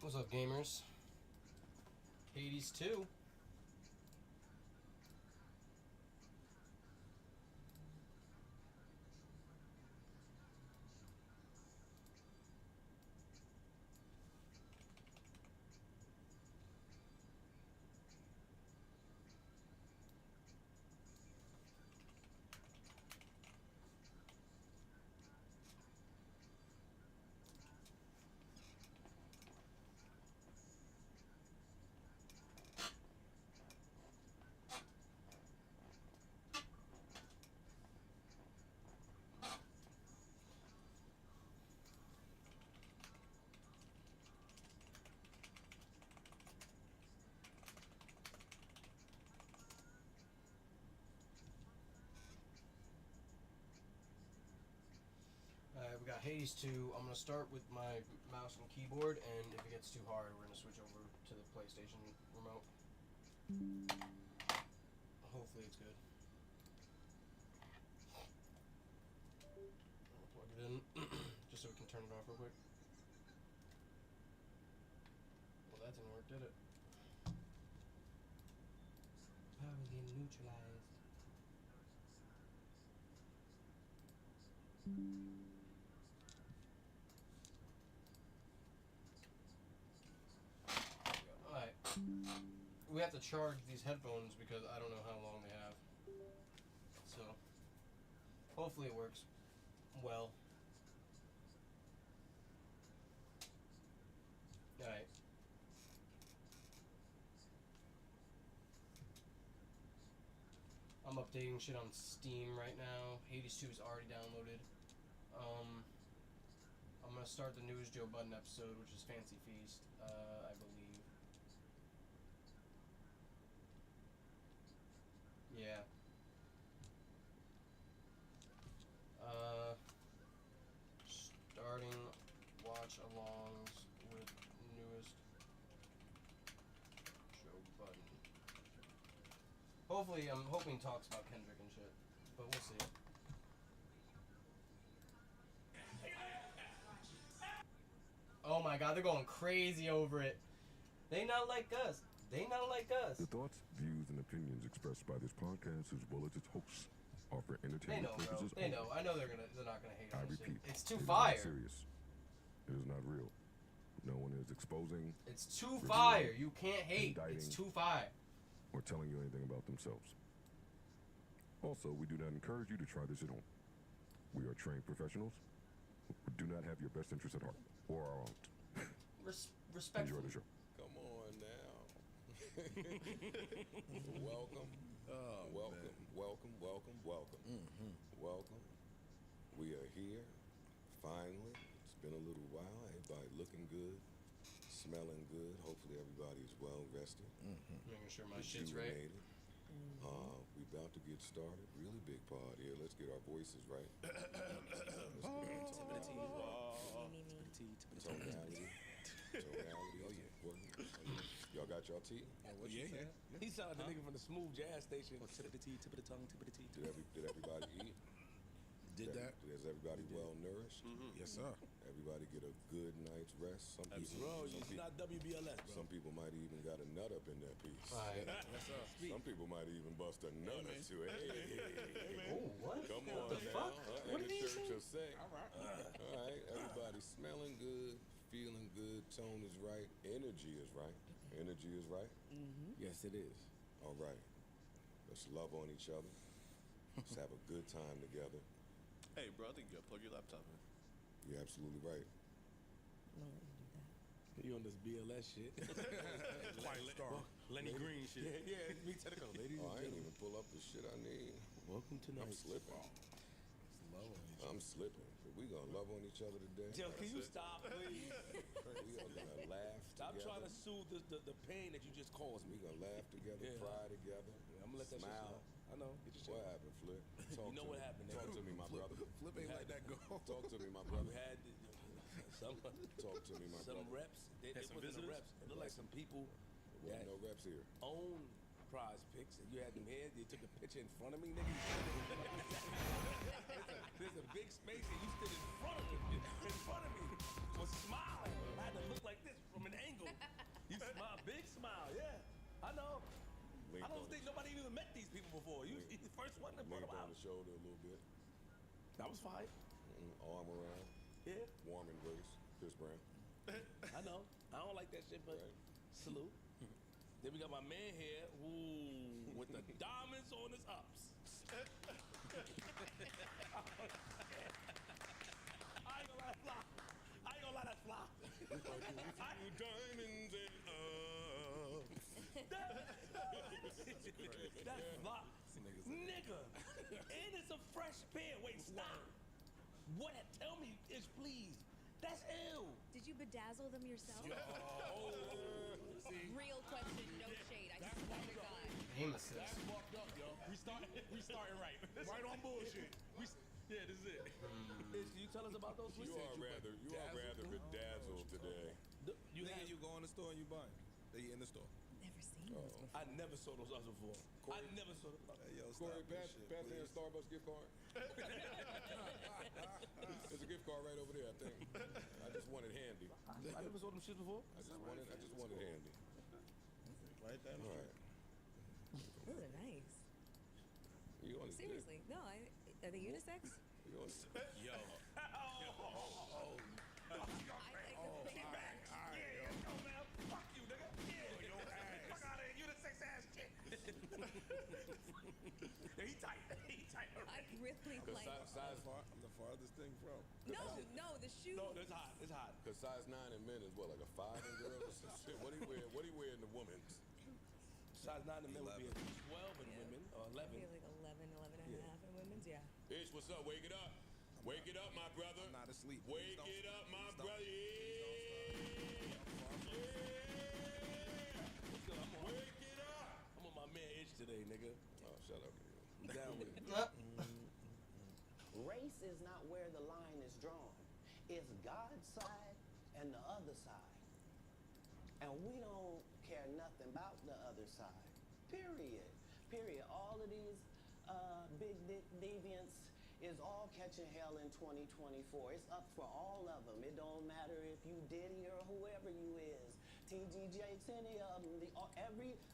What's up, gamers? Hades 2. Alright, we got Hades 2. I'm going to start with my mouse and keyboard, and if it gets too hard, we're going to switch over to the PlayStation remote. Hopefully it's good. I'll plug it in, just so we can turn it off real quick. Well, that didn't work, did it? Power getting neutralized. Alright. We have to charge these headphones because I don't know how long they have. So, hopefully it works well. Alright. I'm updating shit on Steam right now. Hades 2 is already downloaded. I'm gonna start the newest Joe Budden episode, which is Fancy Feast, I believe. Yeah. Starting watch-alongs with newest Joe Budden. Hopefully, I'm hoping he talks about Kendrick and shit, but we'll see. Oh my god, they're going crazy over it. They not like us. They not like us. The thoughts, views, and opinions expressed by this podcast, as well as its hosts, are for entertainment purposes They only. know. I know they're not gonna hate I on this repeat, shit. It's too it is fire. not serious. It is not real. No one is exposing. It's too fire. You can't hate. It's too fire. Or telling you anything about themselves. Also, we do not encourage you to try this at home. We are trained professionals who do not have your best interests at heart, or our own. Respectfully. Enjoy the show. Come on now. Welcome. Welcome. Mm-hmm. Welcome. We are here. Finally. It's been a little while. Everybody looking good. Smelling good. Hopefully everybody's well rested. Mm-hmm. Making sure my shit's right. Rejuvenated. We about to get started. Really big part here. Let's get our voices right. Tonality. Oh yeah. Y'all got y'all tea? What you say? He sounded like the nigga from the smooth jazz station. Oh, tip of the tea, tip of the tongue, tip of the tea. Did everybody eat? Did that? Is everybody well nourished? Mm-hmm. Yes, sir. Everybody get a good night's rest. Some people, Bro, it's not WBLS, bro. Some people might even got a nut up in their piece. Alright. Yes, sir. Some people might even bust a nut or two. Hey. Oh, what? Come What on the now. fuck? What And did the he church say? will say. All right. Everybody smelling good, feeling good. Tone is right. Energy is right. Energy is right. Mm-hmm. Yes, it is. All right. Let's love on each other. Let's have a good time together. Hey, bro, I think you gotta plug your laptop in. You're absolutely right. You on this BLS shit. Quiet Star. Lenny Green shit. Yeah, me technical. Ladies Oh, and I ain't gentlemen. even pull up the shit I need. Welcome to I'm slipping. I'm slipping. But we gonna love on each other today. Joe, can you stop, please? We are gonna laugh Stop together. trying to soothe the pain that you just caused We me. gonna laugh together, Yeah. cry together. I'm gonna let that shit smile. slide. I know. Get your shit. What happened, Flip? Talk You know to what me. happened, Talk nigga. to me, my brother. Flip ain't let that go. Talk to me, my We brother. had some Talk to me, my some brother. reps. They some put in the visitors? reps. It looked like some people There that wasn't no reps here. own prize picks, and you had them here. They took a picture in front of me, nigga. There's a big space, and you stood in front of me. Was smiling. I had to look like this from from an angle. You smile, big smile, yeah. I know. I don't think nobody even met these people before. You the first one that brought Leaned them on out. the shoulder a little bit. That was fine. Arm around. Yeah, Warm embrace. Chris Brown. I know. I don't like that shit, but Right. salute. Then we got my man here, ooh, with the diamonds on his ups. I ain't gonna let it fly. I ain't gonna let it fly. Diamonds and That's fly. Nigga. And it's a fresh pair. Wait, stop. What? Tell me, Ish, please. That's ill. Did you bedazzle them yourself? See? Real question, no shade. I swear to God. Aim assist. That's fucked up, yo. We starting right. Right on bullshit. Yeah, this is it. Ish, can you tell us about those you are rather bedazzled today. You Nigga, have, you go in the store and you buy 'em. They in the store. Never seen this before. I never saw those others before. I never saw those. Hey, yo, Corey, stop pass this shit, me a please. Starbucks gift card. There's a gift card right over there, I think. I just want it handy. I never saw them shit before. I just want it handy. Right there. All right. Those are nice. You on the Seriously. No, are they unisex? You on the Yo. I like the big back. Fuck you, nigga. Yeah, fuck out of here. You the sex ass shit. He tight. I really like. I'm the farthest thing from. No, the shoe. No, it's hot. It's hot. Cause size 9 in men is what, like a 5 in girls or some shit? What do you wear in the women's? Size 9 in men would be a 12 in women or 11. Maybe like 11 and a half in women's, yeah. Ish, what's up? Wake it up. Wake it up, my brother. I'm not asleep. Wake Please it up, don't- my please don't- brother. Wake it up. I'm on my man Ish today, nigga. Oh, shut up. I'm down with it. Race is not where the line is drawn. It's God's side and the other side. And we don't care nothing about the other side. Period. All of these big dick deviants is all catching hell in 2024. It's up for all of them. It don't matter if you Diddy or whoever you is. TG Jakes, any of them.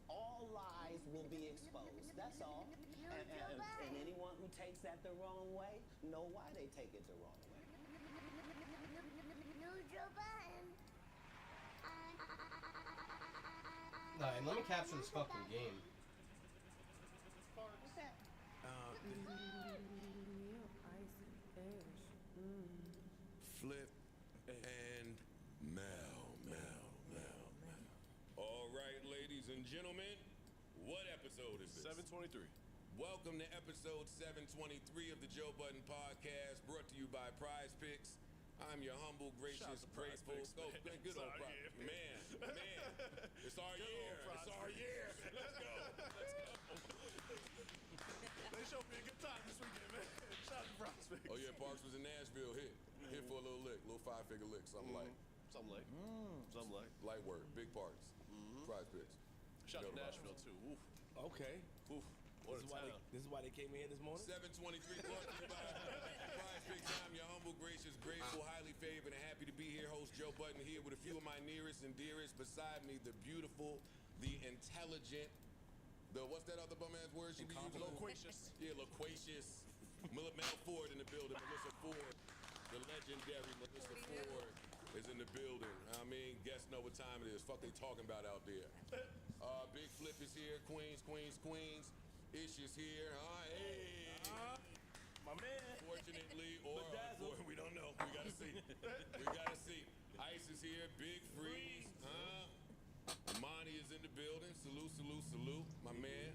All lies will be exposed. That's all. And anyone who takes that the wrong way, know why they take it the wrong way. Nah, and let me capture this fucking game. Flip and Mel. All right, ladies and gentlemen, what episode is this? 723. Welcome to episode 723 of the Joe Budden Podcast, brought to you by Prize Picks. I'm your humble, gracious, Shout out to Prize grateful. Picks, Oh, man. good It's old our Prize. year. Man. It's our year. It's our year. Let's go. They showed me a good time this weekend, man. Shout out to Prospects. Oh, yeah, Parks was in Nashville. Hit for a little lick, little 5-figure lick, something like. Something like. Light work, big parts. Prize Picks. Shout out to Know the Nashville, too. Oof. Okay. Oof. What a town. This is why they came in here this morning? 723 brought to you by Prize Picks. I'm your humble, gracious, grateful, highly favored, and happy to be here. Host Joe Budden here with a few of my nearest and dearest. Beside me, the beautiful, the intelligent, what's that other bum ass word she be using? Loquacious. Yeah, loquacious. Mel Ford in the building. Melissa Ford, the legendary Melissa Ford is in the building. I mean, guests know what time it is. Fuck they talking about out there. Big Flip is here. Queens. Ish is here. Hey. My man. Fortunately, or Bedazzled. we don't know. We gotta see. Ice is here. Big Freeze. Monty is in the building. Salute. My man.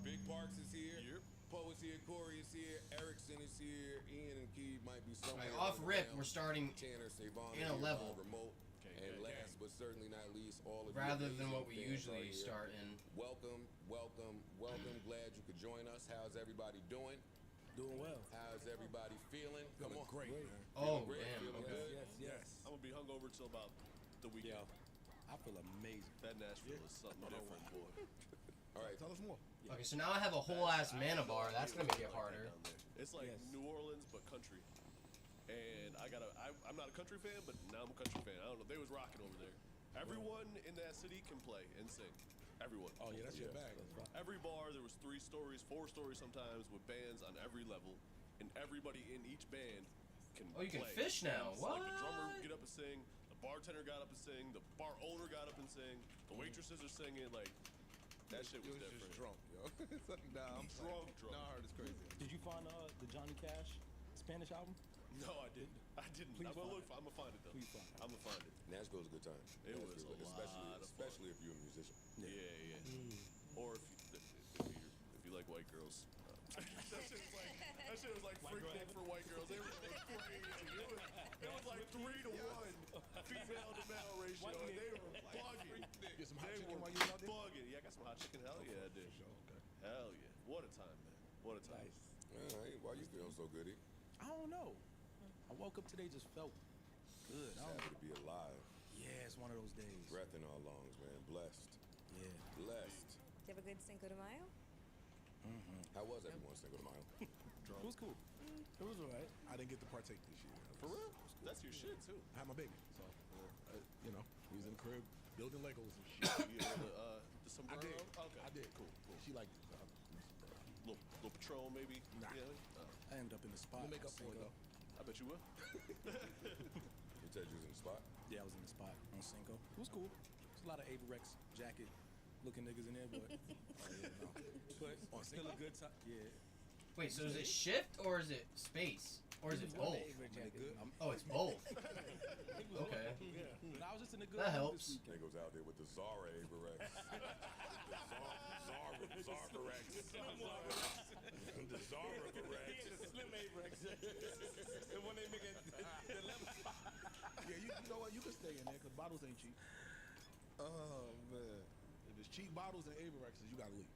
Big Parks is here. Yep. Poe is here. Corey is here. Erickson is here. Ian and Key might be somewhere. Alright, off rip, around. we're starting Tanner, Savon in is a here level. on remote. Okay, And okay. last but certainly not least, all of rather you than what we amazing fans usually are here. start in. Welcome. Glad you could join us. How's everybody doing? Doing well. How's everybody feeling? Come on. Great, man. Oh, Great, damn. feeling Okay. good? Yes. I'm going to be hungover till about the weekend. I feel amazing. That Nashville is something different, boy. All right. Tell us more. Okay, so now I have a whole ass mana bar. That's gonna make it harder. It's like Yes. New Orleans, but country. And I'm not a country fan, but now I'm a country fan. I don't know. They was rocking over there. Everyone in that city can play and sing. Everyone. Oh yeah, that's your bag. Every bar, there was 3 stories, 4 stories sometimes, with bands on every level, and everybody in each band can Oh, you can play. fish now. And, What? Like the drummer would get up and sing, the bartender got up and sing, the bar owner got up and sang, the waitresses are singing, like, that shit was different. Just drunk, yo. It's like, nah, I'm Drunk. Nah, I heard it's crazy. Did you find the Johnny Cash Spanish album? No, I didn't. Please I'm find gonna find it though. Please find it. I'm gonna find it. Nashville's a good time. It was Nashville, a lot of especially if you're a musician. Yeah. Or if you like white girls. That shit was like freak thing for white girls. They were crazy. It was like 3 to 1 female to male ratio. And they were bugging. Get some hot They chicken were while you was out there? bugging. Yeah, I got some hot chicken. Hell yeah, I did. Okay. Hell yeah. What a time, man. What a time. Nice. All right, why you feeling so good, E? I don't know. I woke up today just felt good. Just happy to be alive. Yeah, it's one of those days. Breath in our lungs, man. Blessed. Yeah. Blessed. Did you have a good Cinco de Mayo? How was everyone's Cinco de Mayo? It was cool. It was alright. I didn't get to partake this year. For real? That's your shit too. I had my baby, so you know, he was in the crib building Legos and shit. You know, the I sombrero? did. Okay. I did. Cool. She liked it. Little Patron maybe? Nah. Yeah. I ended up in the spot. We'll make up for it Cinco. though. I bet you will. You said you was in the spot? Yeah, I was in the spot on Cinco. It was cool. There's a lot of Averex jacket looking niggas in there, but but still a good time. Yeah. Wait, so is it shift or is it space? Or is it He was both? wearing the Averex jacket. Oh, it's both. He was Okay. wearing- Yeah. But I was just in a good That mood helps. this weekend. Niggas out there with the Zara Averex. The Zara-Rex. The Zara-Rex. Slim Averex. And when they make it, the lemon. Yeah, you know what? You can stay in there because bottles ain't cheap. Oh man, if it's cheap bottles and Averexes, you gotta leave.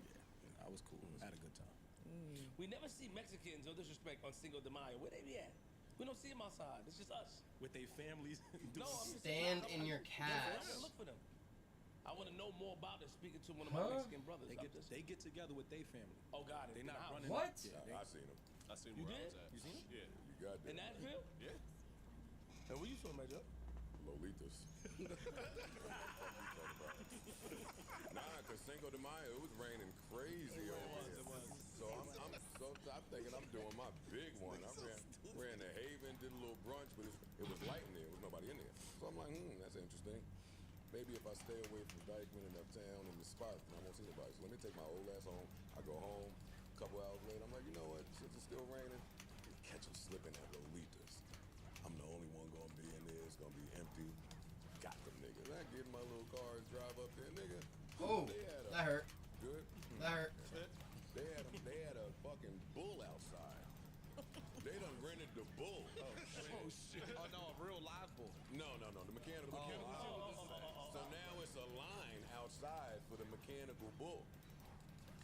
Yeah, I was cool. I had a good time. We never see Mexicans, no disrespect, on Cinco de Mayo. Where they be at? We don't see them outside. It's just us. With their families. No, I'm just Stand saying, in your I wanna cast. look for them. I want to know more about it. Speaking to one of my Mexican brothers. They get together with their family. Oh God, They're not running. What? Yeah, I seen them. I seen You where did? I was at. You seen it? Yeah. You got In that. Nashville? Yeah. And where you from, Major? Lolitas. Nah, cause Cinco de Mayo, it was raining crazy over here. So I'm thinking I'm doing my big one. I ran to Haven, did a little brunch, but it was light in there. There was nobody in there. So I'm like, that's interesting. Maybe if I stay away from Dykeman and uptown and the spot, I won't see nobody. So let me take my old ass home. I go home. A couple hours later, I'm like, you know what? Since it's still raining, catch them slipping at Lolitas. I'm the only one gonna be in there. It's gonna be empty. Got them niggas. I get in my little car and drive up there, nigga. Oh, They had that hurt. Good. That hurt. They had a fucking bull outside. They done rented the bull. Oh shit! Oh no, a real live bull. No, the mechanical. So now it's a line outside for the mechanical bull.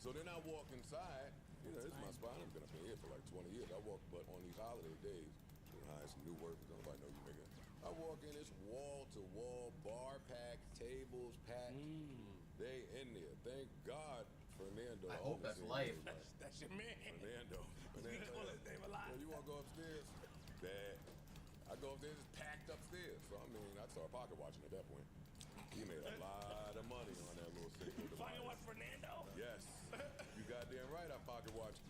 So then I walk inside. You know, this is my spot. I've been up in here for like 20 years. I walk, but on these holiday days, we hire some new workers. Nobody know you nigga. I walk in, it's wall to wall, bar packed, tables packed. They in there. Thank God, Fernando. I hope that's life. That's your man. Fernando. We call his name a lot. So you want to go upstairs? Dad. I go upstairs, it's packed upstairs. So I mean, I started pocket watching at that point. He made a lot of money on that little Cinco de Fucking Mayo. what, Fernando? Yes. You goddamn right I pocket watched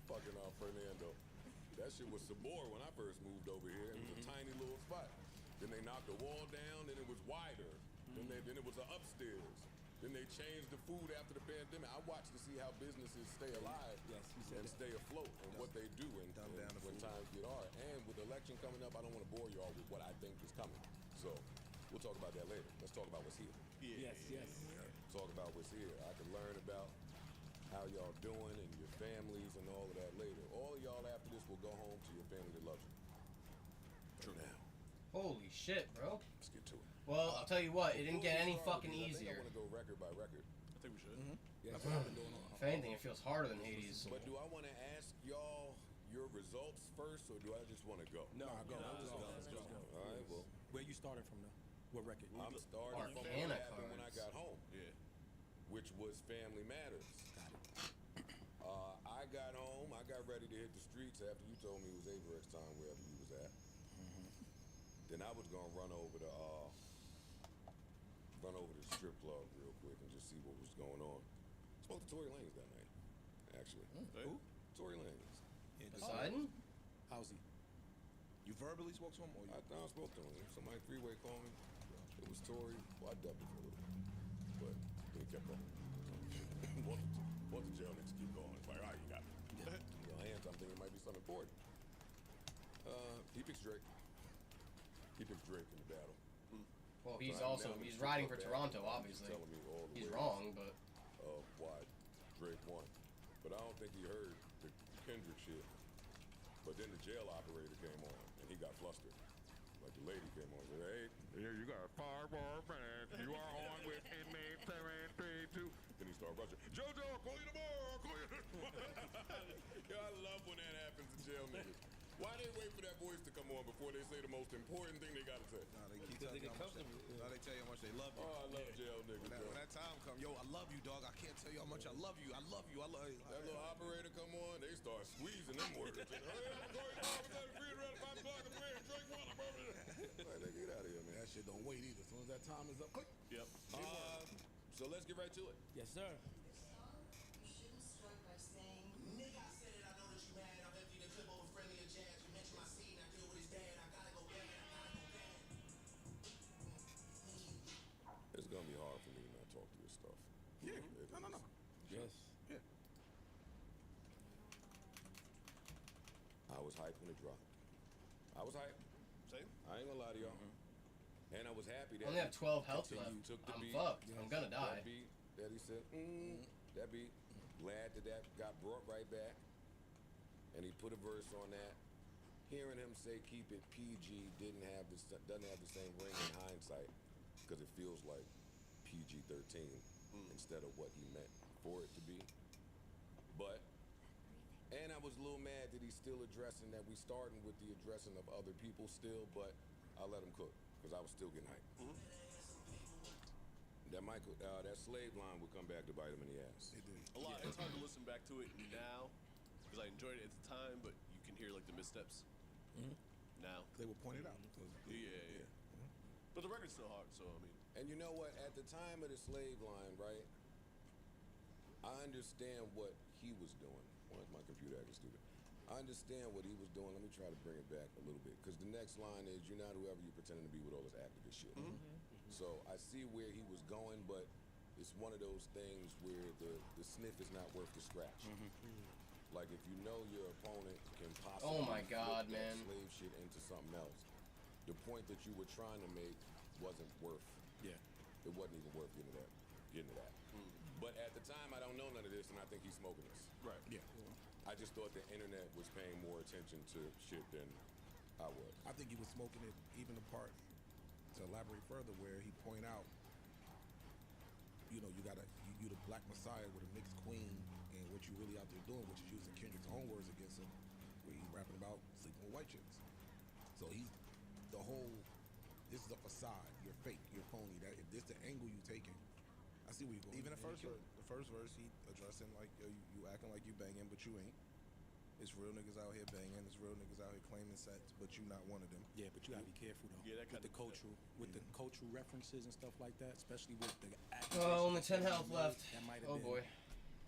fucking Fernando. That shit was Sabor when I first moved over here. It was a tiny little spot. Then they knocked the wall down, then it was wider. Then it was an upstairs. Then they changed the food after the pandemic. I watched to see how businesses stay alive and stay afloat and what they do and when times get hard. And with the election coming up, I don't want to bore you all with what I think is coming. So we'll talk about that later. Let's talk about what's here. Yes. Talk about what's here. I can learn about how y'all doing and your families and all of that later. All of y'all after this will go home to your family that loves you. True. Now, Holy shit, bro. let's get to it. Well, I'll tell you what, it didn't get any fucking I easier. want to go record by record. I think we should. Yeah, that's what I've been doing. If anything, it feels harder than Hades. But do I want to ask y'all your results first, or do I just want to go? No, go. Let's go. All right, well, Where you started from though? What record? I'm starting from what Arcana happened when I cards. got home, Yeah. which was Family Matters. Got it. I got home, I got ready to hit the streets after you told me it was Averex time wherever you was at. Then I was gonna run over to run over to the strip club real quick and just see what was going on. Spoke to Tory Lanez that night, actually. Who? Tory Lanez. Yeah, Poseidon? How's he? You verbally spoke to him, or you? I spoke to him. Somebody three-way called me. It was Tory. Well, I dubbed him for a little bit, but he kept going. What the jail niggas keep going? It's like, all right, you got me. Your hands, I'm thinking it might be something important. He picks Drake. He picks Drake in the battle. Well, he's So also, now he's the riding for strip club Toronto, battle, obviously. Telling me all the He's ways wrong, but of why Drake won. But I don't think he heard the Kendrick shit. But then the jail operator came on, and he got flustered. Like the lady came on and said, hey, here you got 5 more minutes. You are on with inmate 732. Then he started rushing. JoJo, I'll call you tomorrow. I'll call you Yo, I love when that happens to jail niggas. Why they wait for that voice to come on before they say the most important thing they gotta say? Nah, they keep telling you how much they tell you how much they love you. Oh, I love jail niggas. When that time come, yo, I love you, dog. I can't tell you how much I love you. I love you. I love you. That little operator come on, they start squeezing them words. Hey, I'm going to go to free around 5 o'clock. I'm ready to drink one. I'm over there. Like, nigga, get out of here, man. That shit don't wait either. As soon as that time is up, click. Yep. So let's get right to it. Yes, sir. You shouldn't start by saying, nigga, I said it, I know that you mad. I'm empty the clip over friendly and jazz. You mentioned my scene, I deal with his dad. I gotta go bad, I gotta go bad. It's gonna be hard for me to not talk to this stuff. Yeah. It No. is. Yes. Yeah. I was hyped when it dropped. I was hyped. Same. I ain't gonna lie to y'all. And I was happy that I only have 12 health until left. you took the I'm beat. fucked. I'm gonna die. That beat that he said, that beat. Glad that got brought right back. And he put a verse on that. Hearing him say keep it PG doesn't have the same ring in hindsight because it feels like PG-13 instead of what he meant for it to be. And I was a little mad that he's still addressing that we starting with the addressing of other people still, but I let him cook because I was still getting hyped. That slave line would come back to bite him in the ass. It did. A lot. It's hard to listen back to it now because I enjoyed it at the time, but you can hear like the missteps now. They were pointed out. Yeah. But the record's still hard, so I mean. And you know what? At the time of the slave line, right? I understand what he was doing. Why is my computer acting stupid? I understand what he was doing. Let me try to bring it back a little bit. Because the next line is, you're not whoever you're pretending to be with all this activist shit. So I see where he was going, but it's one of those things where the sniff is not worth the scratch. Like if you know your opponent can possibly Oh my God, flip that man. slave shit into something else, the point that you were trying to make wasn't worth. Yeah. It wasn't even worth getting to that. But at the time, I don't know none of this, and I think he's smoking this. Right. Yeah. I just thought the internet was paying more attention to shit than I was. I think he was smoking it even the part, to elaborate further, where he point out, you know, you the black messiah with a mixed queen, and what you really out there doing, which is using Kendrick's own words against him, where he's rapping about sleeping with white chicks. So this is a facade, you're fake, you're phony. That if this the angle you taking, I see where you're going. Even the first verse, he addressing like, yo, you acting like you banging, but you ain't. It's real niggas out here banging. It's real niggas out here claiming sex, but you not one of them. Yeah, but you gotta be careful though. Yeah, that with kinda- the cultural references and stuff like that, especially with the Oh, only 10 accusations health that left. That might have Oh been. boy.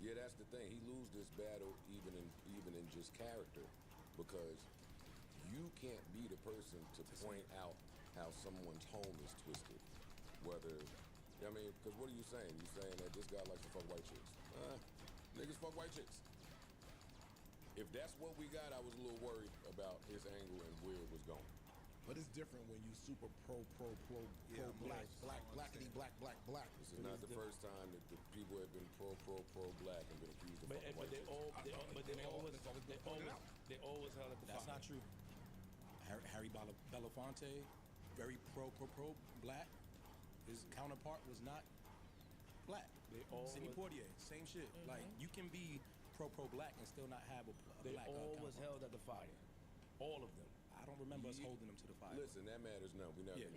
Yeah, that's the thing. He lose this battle even in just character, because you can't be the person to point out how someone's home is twisted. Because what are you saying? You saying that this guy likes to fuck white chicks? Niggas fuck white chicks. If that's what we got, I was a little worried about his angle and where it was going. But it's different when you super pro black. This is not the first time that the people have been pro black and been accused of fucking white chicks. They always held at the That's not true. Harry Belafonte, very pro black. His counterpart was not black. Sidney Poitier, same shit. Like you can be pro black and still not have a They black always counterpart. held at the fire. All of them. I don't remember us holding them to the fire. Listen, that matters none. We never. Yeah.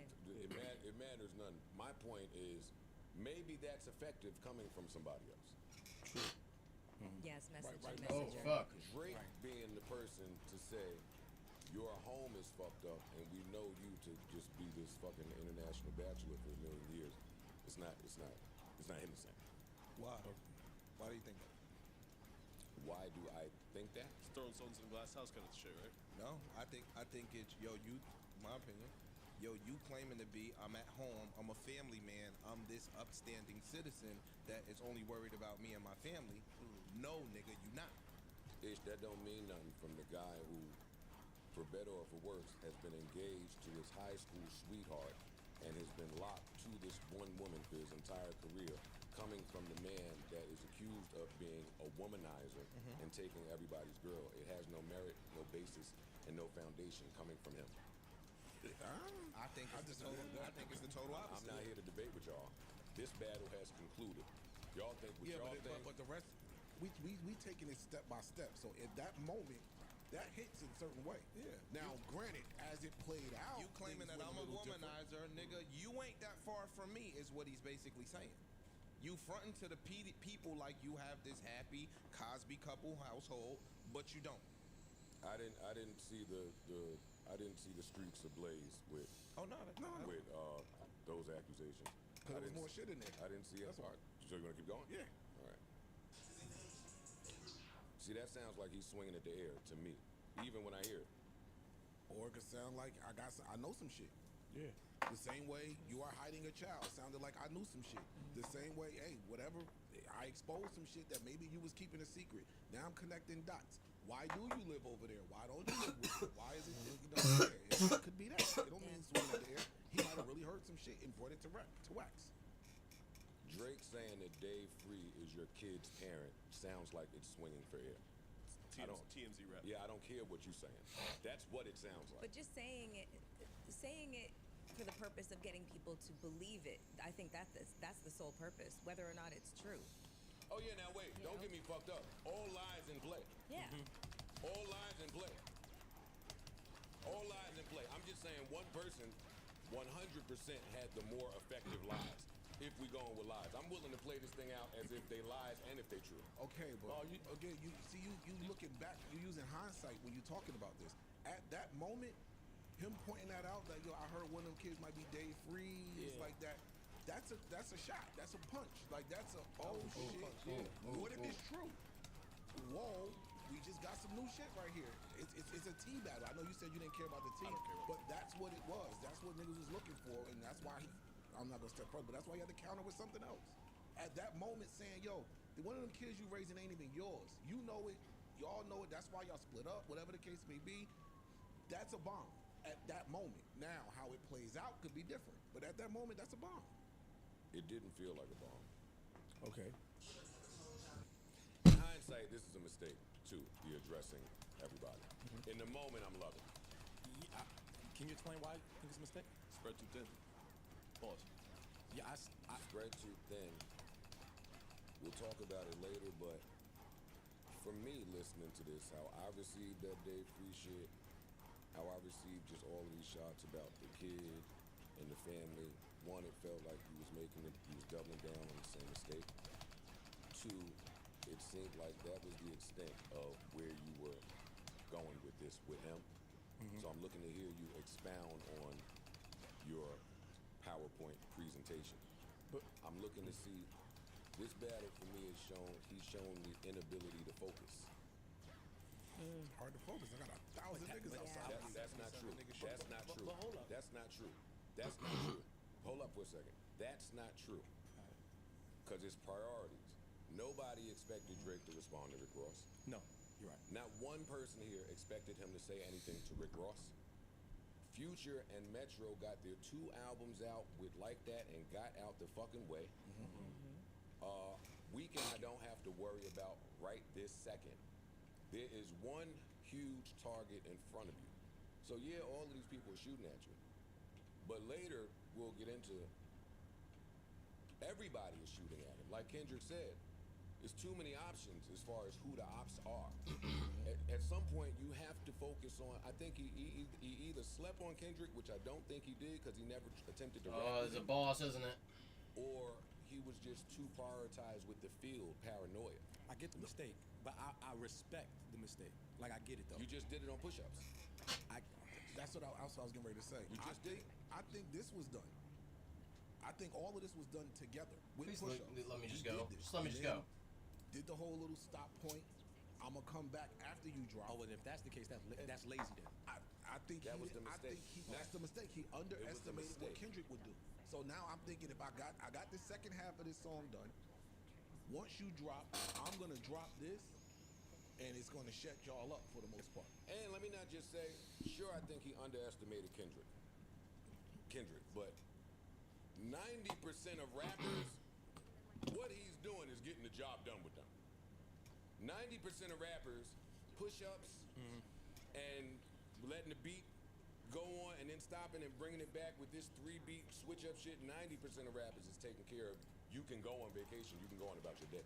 It matters none. My point is, maybe that's effective coming from somebody else. Yes, message. Right. Oh, messenger. fuck. Drake being the person to say, your home is fucked up, and we know you to just be this fucking international bachelor for a million years. It's not him the same. Why? Why do you think that? Why do I think that? It's throwing stones in a glass house kind of shit, right? No, I think it's my opinion. You claiming to be, I'm at home, I'm a family man, I'm this upstanding citizen that is only worried about me and my family. No, nigga, you not. That don't mean nothing from the guy who, for better or for worse, has been engaged to his high school sweetheart and has been locked to this one woman for his entire career, coming from the man that is accused of being a womanizer and taking everybody's girl. It has no merit, no basis, and no foundation coming from him. I think it's the total opposite. I'm not here to debate with y'all. This battle has concluded. Y'all think what y'all think. But the rest, we taking it step by step. So at that moment, that hits in a certain way. Yeah. Now, granted, as it played out, You claiming that things I'm went a little womanizer, nigga, you ain't that far from me, is what he's basically saying. You fronting to the people like you have this happy Cosby couple household, but you don't. I didn't see the streets ablaze with with those accusations. Because there was more shit in there. I didn't see it. That's all. So you're gonna keep going? Yeah. All right. See, that sounds like he's swinging at the air to me, even when I hear it. Or it could sound like I know some shit. Yeah. The same way you are hiding a child sounded like I knew some shit. The same way, hey, whatever, I exposed some shit that maybe you was keeping a secret. Now I'm connecting dots. Why do you live over there? Why don't you live with me? Why is it there? It could be that. It don't mean swinging at the air. He might have really heard some shit and brought it to wax. Drake saying that Dave Free is your kid's parent sounds like it's swinging for air. TMZ rap. Yeah, I don't care what you're saying. That's what it sounds like. But just saying it for the purpose of getting people to believe it, I think that's the sole purpose, whether or not it's true. Oh yeah, now wait, don't get me fucked up. All lies in play. Yeah. All lies in play. All lies in play. I'm just saying one person 100% had the more effective lies. If we going with lies, I'm willing to play this thing out as if they lies and if they true. Okay, but you looking back, you using hindsight when you talking about this. At that moment, him pointing that out, that I heard one of them kids might be Dave Free, it's like that. That's a shot. That's a punch. Like that's a shit. What if it's true? Whoa, we just got some new shit right here. It's a tea battle. I know you said you didn't care about the tea, but that's what it was. That's what niggas was looking for, and that's why I'm not gonna step further, but that's why you had to counter with something else. At that moment, saying, yo, one of them kids you raising ain't even yours. You know it. Y'all know it. That's why y'all split up, whatever the case may be. That's a bomb at that moment. Now, how it plays out could be different, but at that moment, that's a bomb. It didn't feel like a bomb. Okay. In hindsight, this is a mistake, too, the addressing everybody. In the moment, I'm loving it. Yeah, can you explain why you think it's a mistake? Spread too thin. Pause. Yeah, I Spread too thin. We'll talk about it later, but for me, listening to this, how I received that Dave Free shit, how I received just all of these shots about the kid and the family. One, it felt like he was doubling down on the same mistake. Two, it seemed like that was the extent of where you were going with this with him. So I'm looking to hear you expound on your PowerPoint presentation. But I'm looking to see, this battle for me he's shown the inability to focus. Hard to focus. I got 1,000 niggas outside. That's not true. That's not true. But hold up. That's not true. That's not true. Hold up for a second. That's not true. Because it's priorities. Nobody expected Drake to respond to Rick Ross. No, you're right. Not one person here expected him to say anything to Rick Ross. Future and Metro got their 2 albums out with Like That and got out the fucking way. Weekend I don't have to worry about right this second. There is one huge target in front of you. So yeah, all of these people are shooting at you. But later, we'll get into everybody is shooting at him. Like Kendrick said, there's too many options as far as who the ops are. At some point, you have to focus on, I think he either slept on Kendrick, which I don't think he did because he never attempted to rap with he's a him, boss, isn't it? or he was just too prioritized with the field, paranoia. I get the mistake, but I respect the mistake. Like, I get it, though. You just did it on push-ups. That's what I was getting ready to say. You just did. I think this was done. I think all of this was done together with Please push-ups. let me just He go. did this. Just let me And just then go. Did the whole little stop point. I'm gonna come back after you drop. Oh, and if that's the case, that's lazy then. I think That he was the did- I mistake. think that's the mistake. He underestimated what mistake. Kendrick would do. So now I'm thinking if I got the second half of this song done. Once you drop, I'm gonna drop this, and it's gonna shut y'all up for the most part. And let me not just say, sure, I think he underestimated Kendrick, but 90% of rappers, what he's doing is getting the job done with them. 90% of rappers, push-ups and letting the beat go on and then stopping and bringing it back with this 3-beat switch-up shit. 90% of rappers is taken care of. You can go on vacation. You can go on about your day.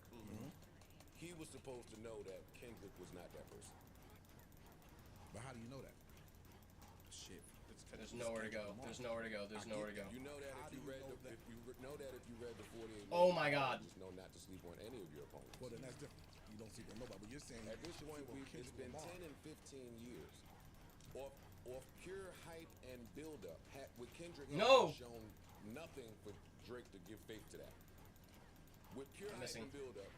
He was supposed to know that Kendrick was not that person. But how do you know that? Shit. There's nowhere to go. There's nowhere to go. There's nowhere to go. You know that How if you do you read know the that? if you know that if you read the 48. Oh my God. Just know not to sleep on any of your opponents. Well, then that's different. You don't see nobody. But you're saying At this point, Kendrick it's been Lamar. 10 and 15 years off pure hype and build-up. With Kendrick No. having shown nothing for Drake to give faith to that. With pure I'm hype missing. and build-up,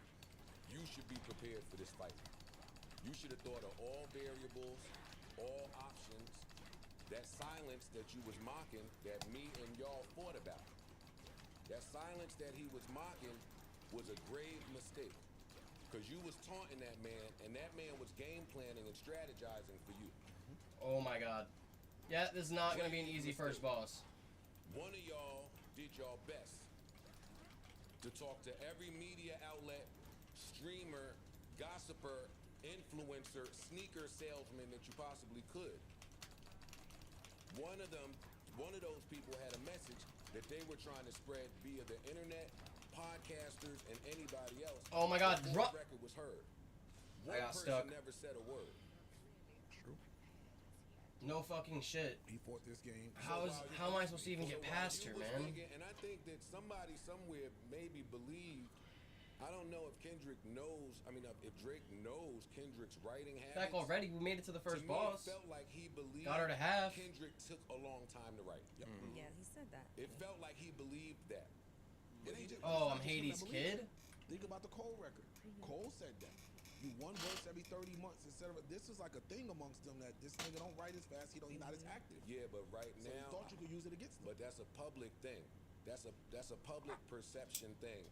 you should be prepared for this fight. You should have thought of all variables, all options. That silence that you was mocking, that me and y'all fought about. That silence that he was mocking was a grave mistake. Because you was taunting that man, and that man was game planning and strategizing for you. Oh my God. Yeah, this is not gonna be an easy first boss. One of y'all did y'all best to talk to every media outlet, streamer, gossiper, influencer, sneaker salesman that you possibly could. One of those people had a message that they were trying to spread via the internet, podcasters, and anybody else. Oh my God, before the record was heard. One got person stuck. never said a word. True. No fucking shit. He fought this game. How am I supposed to even get past her, man? And I think that somebody somewhere maybe believed. I don't know if Kendrick knows. I mean, if Drake knows Kendrick's writing habits. Heck, already we made it to the first To me, boss. It felt like he believed. Got her to half. Kendrick took a long time to write. Yep. Yeah, he said that. It felt like he believed that. It ain't just- Oh, I'm it's not just him Hades' that believes kid? it. Think about the Cole record. Cole said that. You one verse every 30 months instead of this is like a thing amongst them that this nigga don't write as fast. He's not as active. Yeah, but right So you now. thought you could use it against him. But that's a public thing. That's a public perception thing.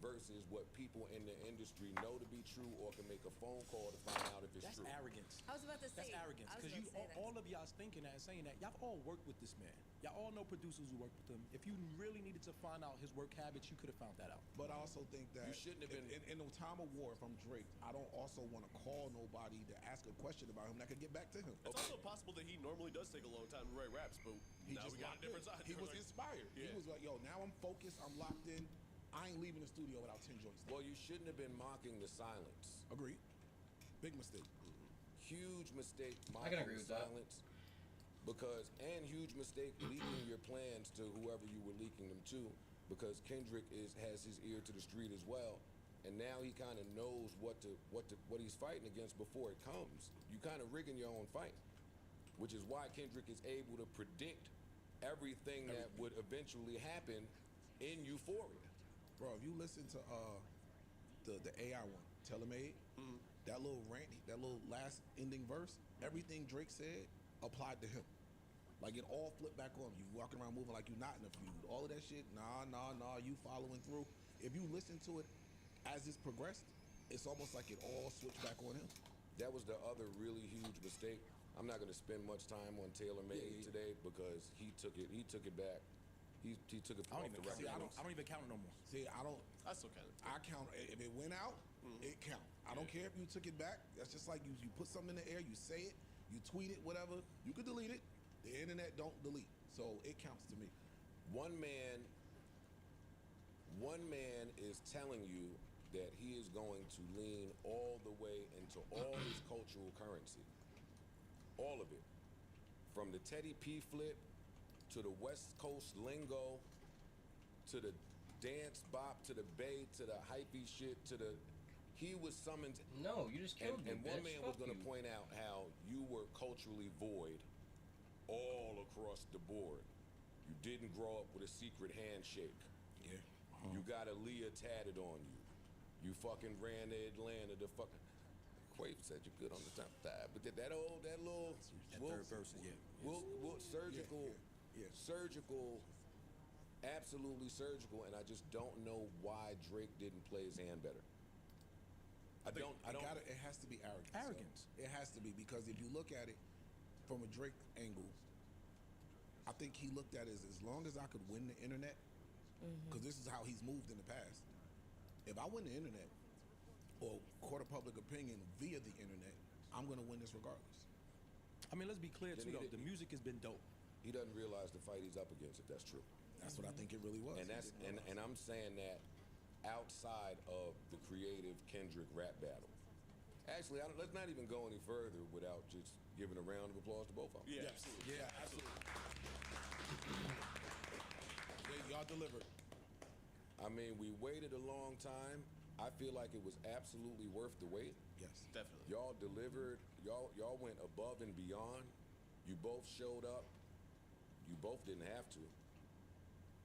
Versus what people in the industry know to be true or can make a phone call to find out if it's That's true. arrogance. I was about to say. That's arrogance. I was Because about to say that. all of y'all's thinking that and saying that. Y'all all worked with this man. Y'all all know producers who work with him. If you really needed to find out his work habits, you could have found that out. But I also think that You shouldn't have been- in the time of war. If I'm Drake, I don't also want to call nobody to ask a question about him that could get back to him. It's also possible that he normally does take a long time to write raps, but He now just we got a locked different in. side. He was Like, inspired. Yeah. He was like, yo, now I'm focused. I'm locked in. I ain't leaving the studio without 10 joints. Well, you shouldn't have been mocking the silence. Agreed. Big mistake. Huge mistake I mocking can agree the with that. silence. And huge mistake leaking your plans to whoever you were leaking them to, because Kendrick has his ear to the street as well, and now he kind of knows what he's fighting against before it comes. You kind of rigging your own fight, which is why Kendrick is able to predict everything that would eventually happen in Euphoria. Bro, if you listen to the AI one, Telemade, that little rant, that little last ending verse, everything Drake said applied to him. Like it all flipped back on you. Walking around moving like you're not in a feud. All of that shit, nah, you following through. If you listen to it as it's progressed, it's almost like it all switched back on him. That was the other really huge mistake. I'm not going to spend much time on Taylor Made today because he took it back. He took it off the record. See, I don't even count it no more. See, I don't. I still count it. I count. If it went out, it count. I don't care if you took it back. That's just like you put something in the air, you say it, you tweet it, whatever. You could delete it. The internet don't delete, so it counts to me. One man is telling you that he is going to lean all the way into all his cultural currency. All of it. From the Teddy P flip to the West Coast lingo to the dance bop to the Bay to the hypey shit to the... He was summoned... No, you just killed me, And one bitch. man Fuck was going to you. point out how you were culturally void all across the board. You didn't grow up with a secret handshake. Yeah. You got a Leah tatted on you. You fucking ran to Atlanta to fucking. Quave said you're good on the top thigh, but that little. That third verse, yeah. Surgical. Yeah. Surgical. Absolutely surgical, and I just don't know why Drake didn't play his hand better. It has to be arrogance. Arrogance. It has to be, because if you look at it from a Drake angle, I think he looked at it as long as I could win the internet, because this is how he's moved in the past. If I win the internet or court of public opinion via the internet, I'm going to win this regardless. I mean, let's be clear too, though. The music has been dope. He doesn't realize the fight he's up against, if that's true. That's what I think it really was. And I'm saying that outside of the creative Kendrick rap battle. Actually, let's not even go any further without just giving a round of applause to both of them. Yeah, absolutely. Yeah, absolutely. Y'all delivered. I mean, we waited a long time. I feel like it was absolutely worth the wait. Yes, definitely. Y'all delivered. Y'all went above and beyond. You both showed up. You both didn't have to.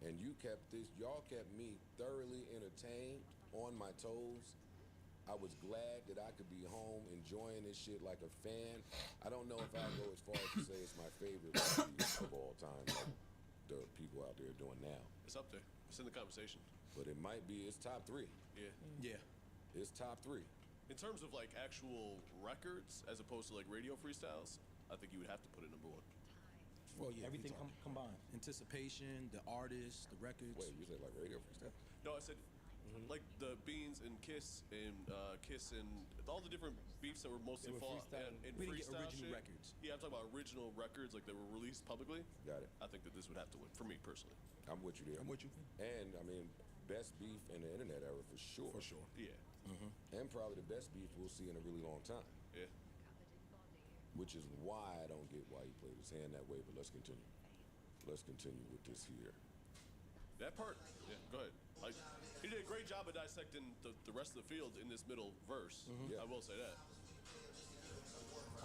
And y'all kept me thoroughly entertained, on my toes. I was glad that I could be home enjoying this shit like a fan. I don't know if I'll go as far as to say it's my favorite movie of all time, like the people out there doing now. It's up there. It's in the conversation. But it might be, it's top 3. Yeah. Yeah. It's top 3. In terms of like actual records, as opposed to like radio freestyles, I think you would have to put it number 1. Well, yeah, Everything combined. Anticipation, the artists, the records. Wait, you said like radio freestyle? No, I said like the Beans and Kiss and all the different beefs that were mostly They were fought freestyle. and We didn't get freestyle original shit. records. Yeah, I'm talking about original records like that were released publicly. Got it. I think that this would have to win for me personally. I'm with you there. I'm with you. And I mean, best beef in the internet era for sure. For sure. Yeah. And probably the best beef we'll see in a really long time. Yeah. Which is why I don't get why he played his hand that way, but let's continue. Let's continue with this here. That part, yeah, go ahead. Like, he did a great job of dissecting the rest of the field in this middle verse. Yeah. I will say that.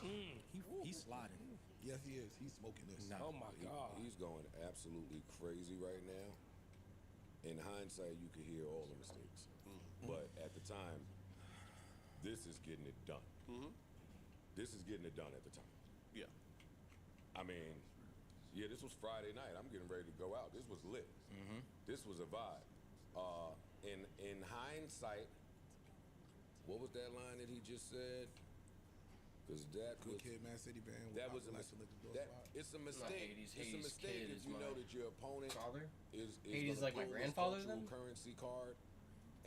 He's sliding. Yes, he is. He's smoking this. Nah. Oh my God. He's going absolutely crazy right now. In hindsight, you could hear all the mistakes. But at the time, this is getting it done. This is getting it done at the time. Yeah. I mean, yeah, this was Friday night. I'm getting ready to go out. This was lit. This was a vibe. In hindsight, what was that line that he just said? Because that Good was Kid, Man City Band. that was a mistake. It's a mistake. Hades. It's a Hades' mistake kid if is you know my that your opponent father. is Hades gonna like my pull this grandfather cultural then? currency card,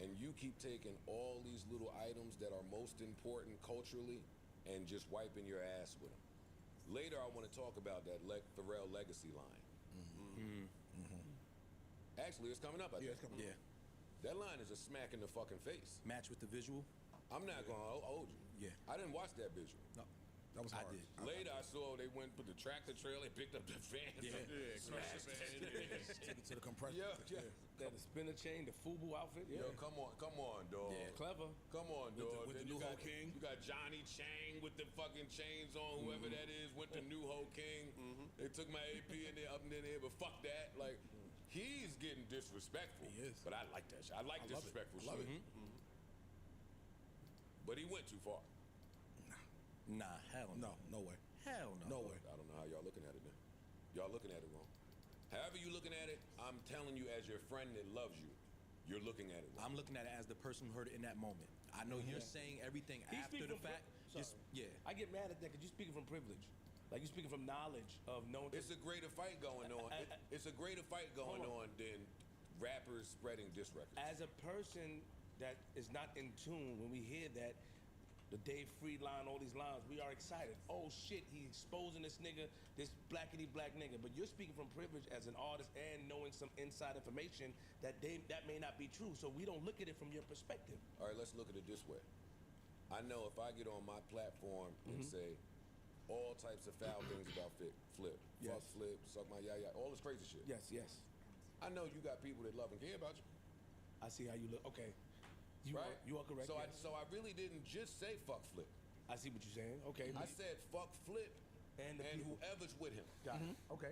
and you keep taking all these little items that are most important culturally and just wiping your ass with them. Later, I want to talk about that Pharrell legacy line. Actually, it's coming up. I think. It's coming up. That line is a smack in the fucking face. Match with the visual. I'm not gonna hold you. Yeah. I didn't watch that visual. No. That was hard. I did. Later, I saw they went put the tractor trailer and picked up the van. Smashed it. Take it to the compressor. Yeah. Got the spinner chain, the FUBU outfit. Yo, come on, dog. Yeah, clever. Come on, With dog. the Then new you Ho got, King. You got Johnny Chang with the fucking chains on, whoever that is, went to New Ho King. They took my AP and they up in there, but fuck that. Like, he's getting disrespectful. He is. But I like that shit. I like I love it. disrespectful I love shit. it. But he went too far. Nah, hell no. No way. Hell no. No way. I don't know how y'all looking at it then. Y'all looking at it wrong. However you looking at it, I'm telling you as your friend that loves you, you're looking at it wrong. I'm looking at it as the person who heard it in that moment. I know you're saying everything He's after speaking the from fact. Just, yeah. I get mad at that because you're speaking from privilege. Like you're speaking from knowledge of knowing. It's a greater fight going on. It's a greater fight going on than rappers spreading diss records. As a person that is not in tune, when we hear that, the Dave Free line, all these lines, we are excited. Oh shit, he's exposing this nigga, this blackity black nigga. But you're speaking from privilege as an artist and knowing some inside information that may not be true. So we don't look at it from your perspective. All right, let's look at it this way. I know if I get on my platform and say all types of foul things about Flip, Yes. fuck Flip, suck my yaya, all this crazy shit. Yes, yes. I know you got people that love and care about you. I see how you look. Okay. Right? You are correct. So yes. I really didn't just say fuck Flip. I see what you're saying. Okay. I said fuck Flip And the and people. whoever's with him. Got it. Okay.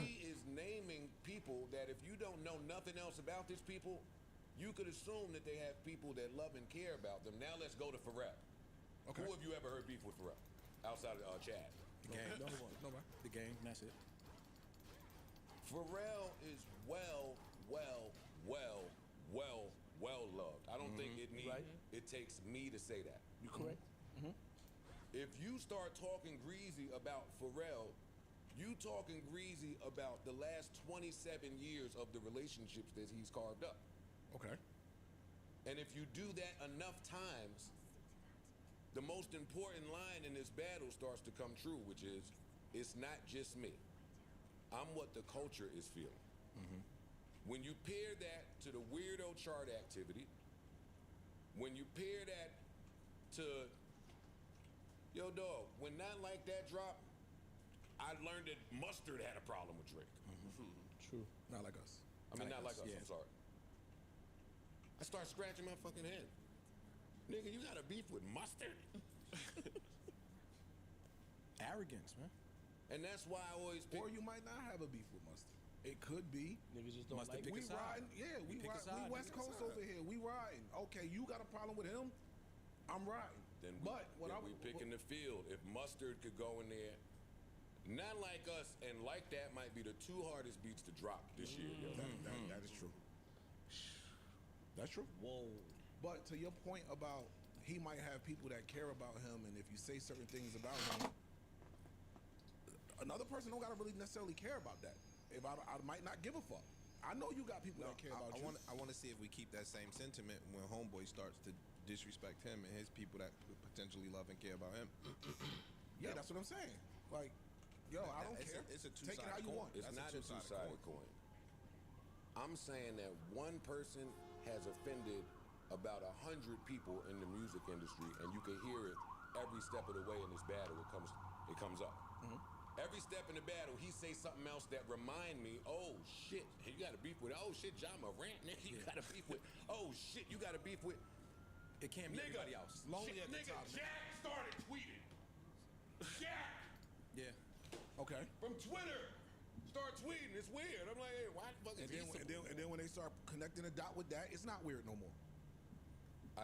He is naming people that if you don't know nothing else about these people, you could assume that they have people that love and care about them. Now let's go to Pharrell. Okay. Who have you ever heard beef with Pharrell? Outside of Chad. The game. Nobody. The game. That's it. Pharrell is well loved. I don't think it takes me to say that. You correct? If you start talking greasy about Pharrell, you talking greasy about the last 27 years of the relationships that he's carved up. Okay. And if you do that enough times, the most important line in this battle starts to come true, which is, it's not just me. I'm what the culture is feeling. When you pair that to the weirdo chart activity, when you pair that to, yo dog, when Not Like That dropped, I learned that Mustard had a problem with Drake. True. Not like us. I mean, not like us, yeah. I'm sorry. I start scratching my fucking head. Nigga, you got a beef with Mustard? Arrogance, man. And that's why I always pick. Or you might not have a beef with Mustard. It could be. Niggas just don't Mustard like pick We a side. riding. Yeah, we pick a ride. side, We West pick a Coast side. over here. We riding. Okay, you got a problem with him? I'm riding. Then we picking the field. If Mustard could go in there, Not Like Us and Like That might be the two hardest beats to drop this year. Yo. That is true. That's true. Whoa. But to your point about he might have people that care about him, and if you say certain things about him, another person don't gotta really necessarily care about that. If I might not give a fuck. I know you got people that care about you. I want to see if we keep that same sentiment when Homeboy starts to disrespect him and his people that potentially love and care about him. Yeah, that's what I'm saying. Like, yo, I don't care. It's a Take it two-sided how you coin. want. It's not a two-sided coin. I'm saying that one person has offended about 100 people in the music industry, and you can hear it every step of the way in this battle. It comes up. Every step in the battle, he say something else that remind me, oh shit, you got a beef with, oh shit, John Morant, nigga, you got a beef with, oh shit, you got a beef with. It can't be Nigga, everybody else. Lonely shit, at the nigga, top. Jack started tweeting. Jack Yeah. Okay. from Twitter start tweeting. It's weird. I'm like, hey, why the fuck is And then when they start connecting a dot with that, it's not weird no more.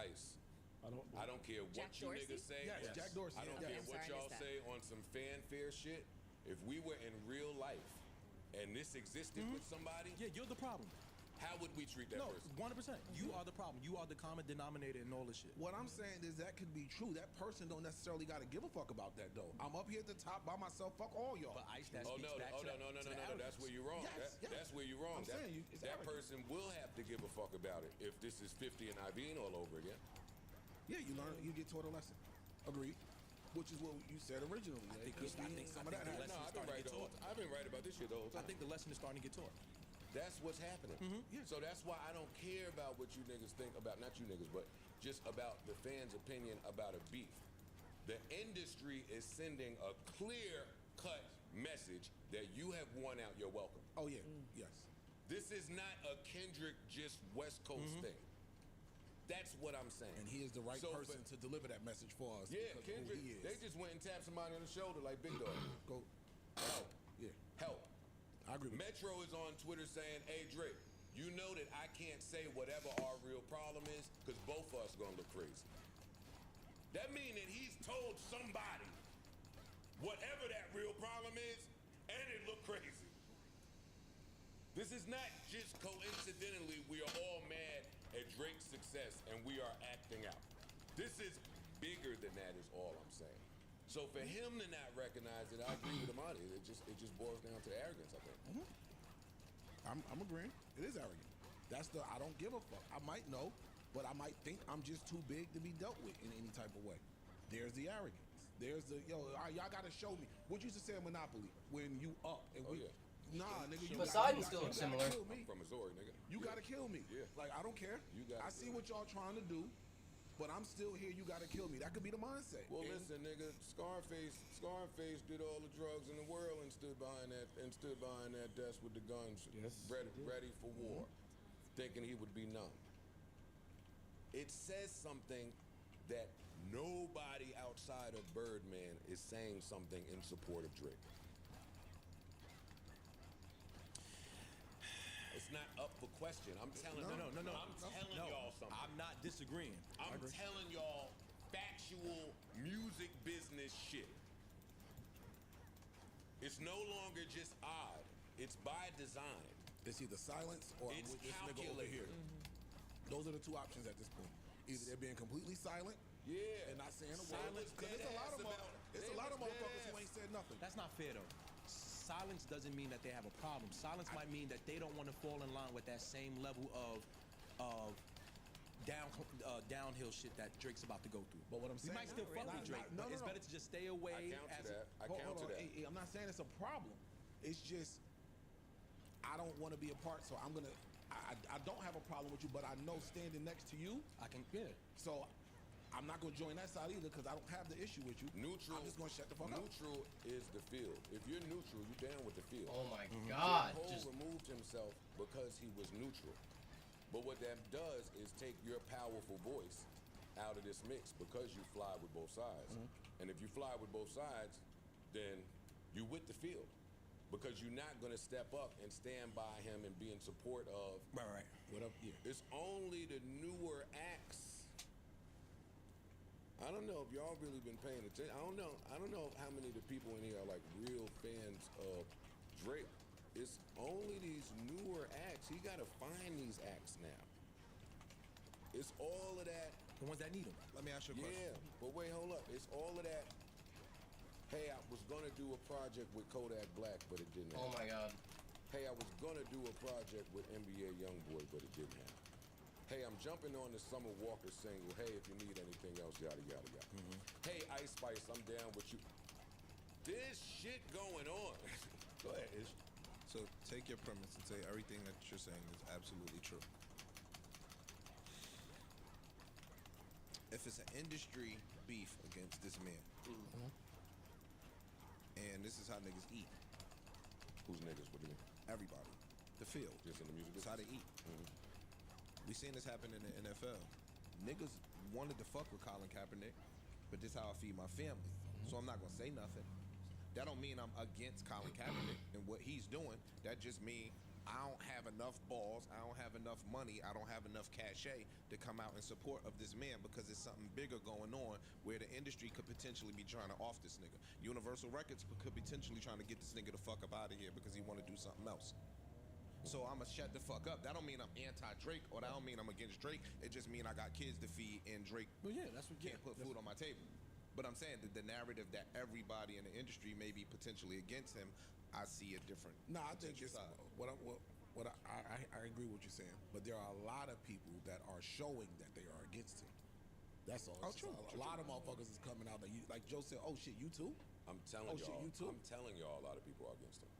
Ice. I don't care what Jack you Dorsey? niggas say. Yes, Jack Dorsey. I don't Okay, care I'm what sorry, I y'all missed say on some fanfare shit. If we were in real life and this existed with somebody, Yeah, you're the problem. how would we treat that No, person? 100%. You are the problem. You are the common denominator in all this shit. What I'm saying is that could be true. That person don't necessarily got to give a fuck about that though. I'm up here at the top by myself. Fuck all y'all. But Ice, that Oh speaks no! back Oh to no! the That's arrogance. where you're wrong. Yes, yes. That's where you're wrong. I'm saying it's that arrogant. person will have to give a fuck about it if this is 50 and Iveen all over again. Yeah, you learn. You get taught a lesson. Agreed. Which is what you said originally. It could be some of that. the No, lesson I've been starting to right get the whole taught. I've been right about this shit the whole I time. think the lesson is starting to get taught. That's what's happening. Yeah. So that's why I don't care about what you niggas think about, not you niggas, but just about the fans' opinion about a beef. The industry is sending a clear-cut message that you have won out your welcome. Oh yeah. Yes. This is not a Kendrick just West Coast thing. That's what I'm saying. And he is the right So, person to deliver that message for us. Yeah, because of who Kendrick, he is. they just went and tapped somebody on the shoulder like Big Dog. Go. Help. Yeah. Help. I agree with you. Metro is on Twitter saying, hey, Drake, you know that I can't say whatever our real problem is because both of us gonna look crazy. That means that he's told somebody whatever that real problem is, and it look crazy. This is not just coincidentally we are all mad at Drake's success and we are acting out. This is bigger than that is all I'm saying. So for him to not recognize it, I agree with him on it. It just boils down to arrogance, I think. I'm agreeing. It is arrogant. That's the I don't give a fuck. I might know, but I might think I'm just too big to be dealt with in any type of way. There's the arrogance. There's the y'all gotta show me. What you used to say in Monopoly when you up and Oh, we. yeah. Nah, nigga, you Poseidon gotta, still you looks gotta similar. kill me. I'm from Missouri, nigga. You gotta kill me. Yeah. Like I don't care. You gotta I see kill what y'all trying to do, but I'm still here. You gotta kill me. That could be the mindset. Well, And listen, nigga. Scarface did all the drugs in the world and stood behind that desk with the guns, ready for war, thinking he would be numb. It says something that Nobody outside of Birdman is saying something in support of Drake. It's not up for question. I'm telling No. I'm telling y'all something. I'm not disagreeing. I'm telling y'all factual music business shit. It's no longer just odd. It's by design. It's either silence or It's I'm with this nigga over here. Those are the two options at this point. Either they're being completely silent, and not saying a word. Because there's a lot of motherfuckers who ain't said nothing. That's not fair though. Silence doesn't mean that they have a problem. Silence might mean that they don't want to fall in line with that same level of downhill shit that Drake's about to go through. But what I'm saying, we might still fuck with Drake, but it's better to just stay away. I counter that. Hey, I'm not saying it's a problem. It's just I don't want to be a part, so I'm gonna. I don't have a problem with you, but I know standing next to you, I can. So I'm not gonna join that side either because I don't have the issue with you. Neutral. I'm just gonna shut the fuck up. Neutral is the field. If you're neutral, you're down with the field. Oh my God! Cole removed himself because he was neutral. But what that does is take your powerful voice out of this mix because you fly with both sides. And if you fly with both sides, then you with the field. Because you're not gonna step up and stand by him and be in support of. Right. What up? Yeah. It's only the newer acts. I don't know if y'all really been paying attention. I don't know how many of the people in here are like real fans of Drake. It's only these newer acts. He gotta find these acts now. It's all of that. The ones that need him. Let me ask you a question. Yeah, but wait, hold up. It's all of that. Hey, I was gonna do a project with Kodak Black, but it didn't happen. Oh my God! Hey, I was gonna do a project with NBA YoungBoy, but it didn't happen. Hey, I'm jumping on the Summer Walker single. Hey, if you need anything else, yada yada yada. Hey, Ice Spice, I'm down with you. There's shit going on. Go ahead, Ish. So take your premise and say everything that you're saying is absolutely true. If it's an industry beef against this man, and this is how niggas eat. Who's niggas? What do you mean? Everybody. The field. Just in the music It's how they eat. We seen this happen in the NFL. Niggas wanted to fuck with Colin Kaepernick, but this how I feed my family. So I'm not gonna say nothing. That don't mean I'm against Colin Kaepernick and what he's doing. That just mean I don't have enough balls, I don't have enough money, I don't have enough cachet to come out in support of this man because there's something bigger going on where the industry could potentially be trying to off this nigga. Universal Records could potentially trying to get this nigga the fuck up out of here because he want to do something else. So I'ma shut the fuck up. That don't mean I'm anti-Drake or that don't mean I'm against Drake. It just mean I got kids to feed and Drake That's what can't put food on my table. But I'm saying that the narrative that everybody in the industry may be potentially against him, I see a different. No, I think it's I agree with what you're saying, but there are a lot of people that are showing that they are against him. That's all. A lot of motherfuckers is coming out that you, like Joe said, oh shit, you too? I'm telling y'all. Shit, you too? I'm telling y'all a lot of people are against him.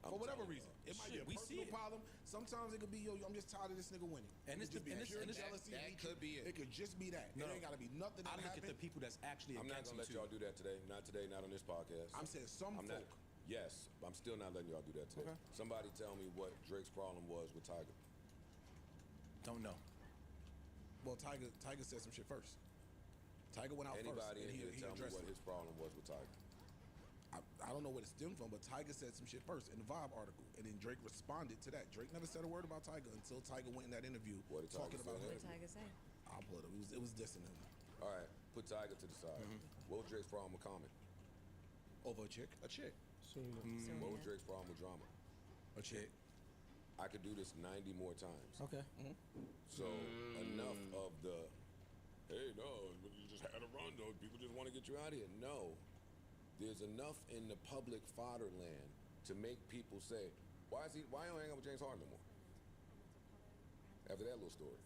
For whatever reason. It might be a personal problem. Sometimes it could be, yo, I'm just tired of this nigga winning. And it could just be pure jealousy. That could be it. It could just be that. It ain't gotta be nothing that I look at happened. the people that's actually I'm not against gonna let him y'all do that today. Not today, not on this podcast. I'm saying some I'm folk. not. Yes, I'm still not letting y'all do that today. Okay. Somebody tell me what Drake's problem was with Tiger. Don't know. Well, Tiger said some shit first. Tiger went out Anybody first. in here He tell me addressed what it. his problem was with Tiger? I don't know where it stemmed from, but Tiger said some shit first in the Vibe article, and then Drake responded to that. Drake never said a word about Tiger until Tiger went in that interview What did Tiger talking about say? him. What did Tiger say? I'll pull it up. It was dissing him All right, put Tiger to the side. What was Drake's problem with Common? over a chick. A chick. Serena. What was Drake's problem with Drama? A chick. I could do this 90 more times. Okay. So enough of the, hey, no, you just had a run, though. People just want to get you out of here. No. There's enough in the public fatherland to make people say, why don't you hang out with James Harden no more? After that little story.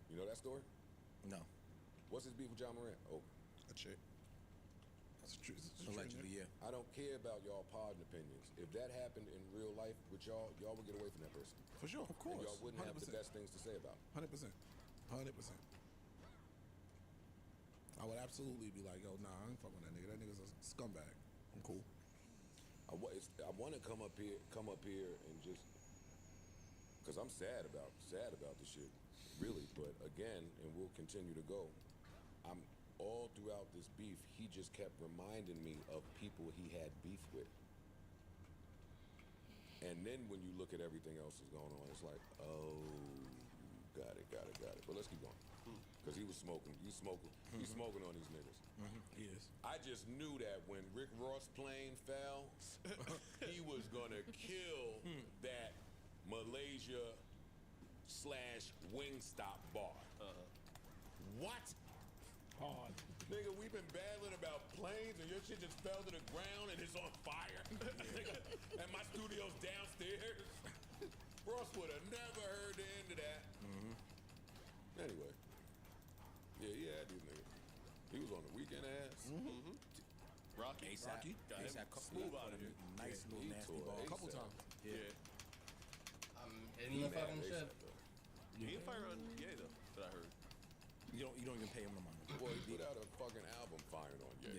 You know that story? No. What's his beef with John Morant? Oh, A chick. That's true. Allegedly, yeah. I don't care about y'all pardon opinions. If that happened in real life with y'all would get away from that person. For sure, of course. And y'all wouldn't have the 100%. best things to say about him. 100%. 100%. I would absolutely be like, yo, nah, I ain't fucking with that nigga. That nigga's a scumbag. I'm cool. I want to come up here and just, cause I'm sad about this shit, really. But again, and we'll continue to go. I'm all throughout this beef, he just kept reminding me of people he had beef with. And then when you look at everything else that's going on, it's like, oh, got it. But let's keep going. Because he was smoking. He's smoking on these niggas. He is. I just knew that when Rick Ross' plane fell, he was gonna kill that Malaysia / Wingstop bar. What? Hard. Nigga, we've been battling about planes and your shit just fell to the ground and it's on fire. Nigga, and my studio's downstairs. Ross would have never heard the end of that. Anyway. Yeah, he had these niggas. He was on the weekend ass. Rocky. ASAP. Smooth out of here. Nice little nasty ball. A couple times. Yeah. Hitting the fucking shit. He didn't fire on Ye though, that I heard. You don't even pay him no money. Boy, he put out a fucking album firing on Ye.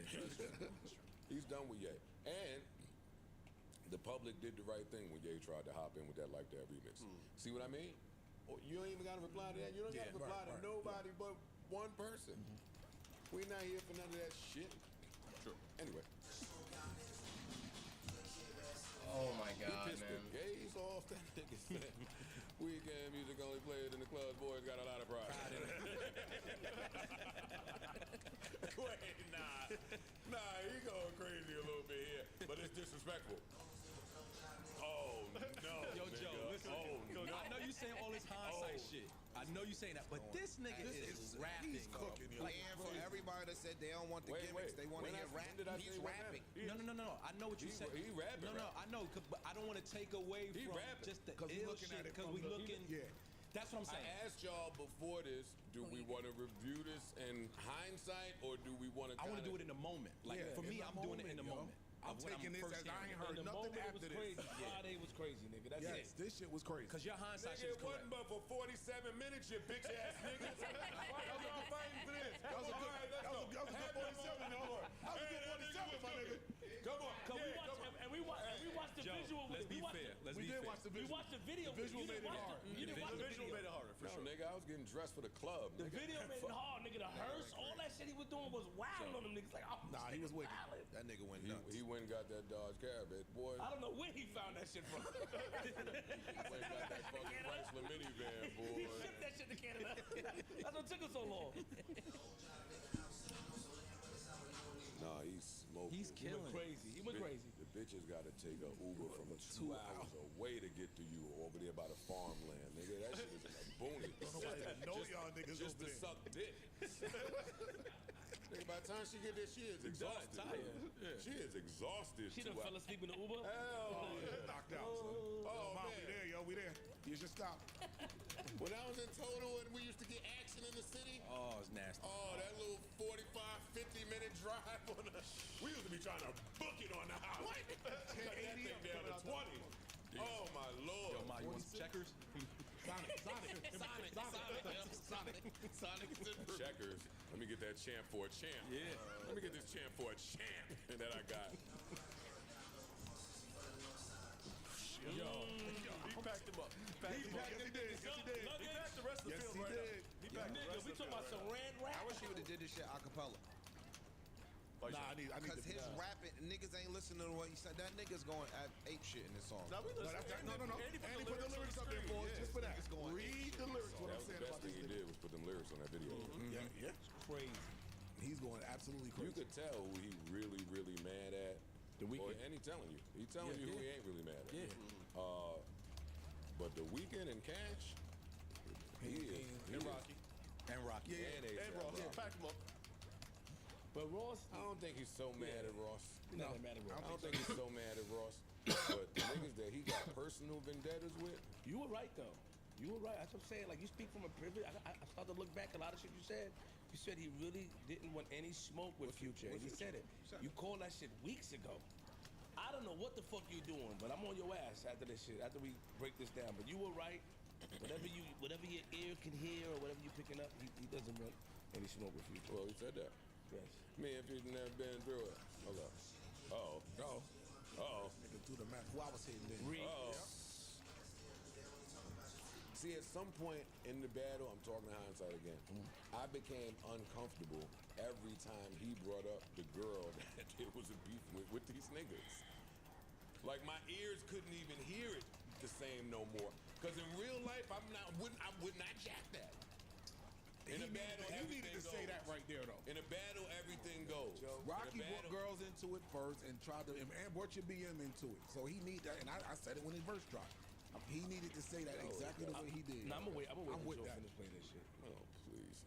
He's done with Ye. And the public did the right thing when Ye tried to hop in with that Like That remix. See what I mean? You ain't even got to reply to that. You don't got to reply to nobody but one person. We not here for none of that shit. Sure. Anyway. Oh my God, He pissed man. the gays off. That nigga said, weekend music only played in the clubs. Boys got a lot of pride. Wait, nah, he going crazy a little bit here, but it's disrespectful. Oh no, Yo, nigga. Joe, listen. Oh no. I know you saying all this hindsight shit. I know you saying that, but this nigga is rapping. He's cooking, yo. Like, for everybody that said they don't want the gimmicks, they want to hear rap. He's rapping. No. I know what you said. He rapping. No, I know, but I don't want to take away from rapping. just the 'Cause we ill looking shit. at it Because from we the- looking. Yeah. That's what I'm saying. I asked y'all before this, do we want to review this in hindsight or do we want to I want to do it in the moment. Like, Yeah, for me, in the I'm doing it in the moment, yo. moment. I'm Of when taking this first as I hearing ain't it. heard In the nothing moment, after it was this. crazy. Friday was crazy, nigga. That's Yes, it. this shit was crazy. Because your hindsight Nigga, shit is it correct. wasn't but for 47 minutes, you bitch ass niggas. Why y'all fighting for this? That was a good, that was a good 47, yo. That was a good 47, my nigga. Come on. Cause we watched the Joe, visual with let's it. be We watched fair. the- Let's We be did fair. watch the We visual. watched the video. The visual You made didn't it watch hard. You didn't watch The the visual video. made it harder for No, sure. nigga, I was getting dressed for the club. The nigga. video made it hard, nigga. The hearse, all that shit he was doing was wild on them niggas. Like, oh, Nah, he this was nigga's wicked. wildin'. That nigga went He, nuts. he went and got that Dodge Caravan, boy. I don't know where he found that shit from. He went and got that fucking Chrysler minivan, He boy. shipped that shit to Canada. That's what took us so long. Nah, he's smoking. He's He went killing. crazy. He went crazy. The bitches got to take a Uber from 2 hours away to get to you over there by the farmland, nigga. That shit is in a boonies. Nobody even know y'all niggas Just over to there. suck dick. Nigga, by the time she get there, she is exhausted. She is exhausted. She done 2 fell hours. asleep in the Uber. Hell yeah. Knocked out, son. Oh, Mom, man. we there, yo. We there. You should stop. When I was in Total and we used to get action in the city, Oh, it's nasty. oh, that little 45, 50-minute drive on the... We used to be trying to book it on the highway. Cut that thing down to 20. Oh, my Lord. Yo, Ma, you want some checkers? Sonic is in proof. Checkers. Let me get that champ for a champ. Yeah. Let me get this champ for a champ that I got. Yo, he packed him up. He packed him up. Yes, he did. Yes, he did. He packed the rest of the Yes, field he right did. now. He packed the Nigga, rest we of the talking about field some ran rap. I wish he would have did this shit a cappella. right Nah, now. I need Because to. his rapping, niggas ain't listening to what he said. That nigga's going at ape shit in this song. Now we No, listen. no. Andy And he put the lyrics up there for us just for that. Read the lyrics. What That I'm was the saying best about thing this he nigga. did was put them lyrics on that video. Yeah. Crazy. He's going absolutely You crazy. could tell who he really, really mad at. The Weeknd. And he telling you. He telling you who he ain't really mad at. Yeah. But The Weeknd and Cash, he is. And Rocky. And Rocky. And A$AP And Ross. Rocky. Pack him up. But Ross, I don't think he's so mad at Ross. he's not that mad at I Ross. don't think he's so mad at Ross. But the niggas that he got personal vendettas with, You were right though. You were right. That's what I'm saying. Like you speak from a privilege. I started to look back a lot of shit you said. You said he really didn't want any smoke with Future. And he said it. You called that shit weeks ago. I don't know what the fuck you doing, but I'm on your ass after this shit. After we break this down, but you were right. Whatever your ear can hear or whatever you picking up, he doesn't want any smoke with Future. well, he said that. Yes. Me if he's never been through it. Hold up. Uh-oh. Nigga, do the math. Who I was hitting then? Read. Uh-oh. See, at some point in the battle, I'm talking hindsight again, I became uncomfortable every time he brought up the girl that there was a beef with these niggas. Like, my ears couldn't even hear it the same no more. Because in real life, I would not jack that. In a battle, he everything needed to goes. say that right there, though. In a battle, everything goes. Rocky brought girls into it first and tried to, and brought your BM into it. So he need that, and I said it when his verse dropped. He needed to say that exactly the way he did. Nah, I'm gonna wait with until Joe that. finish playing this shit. Oh, please.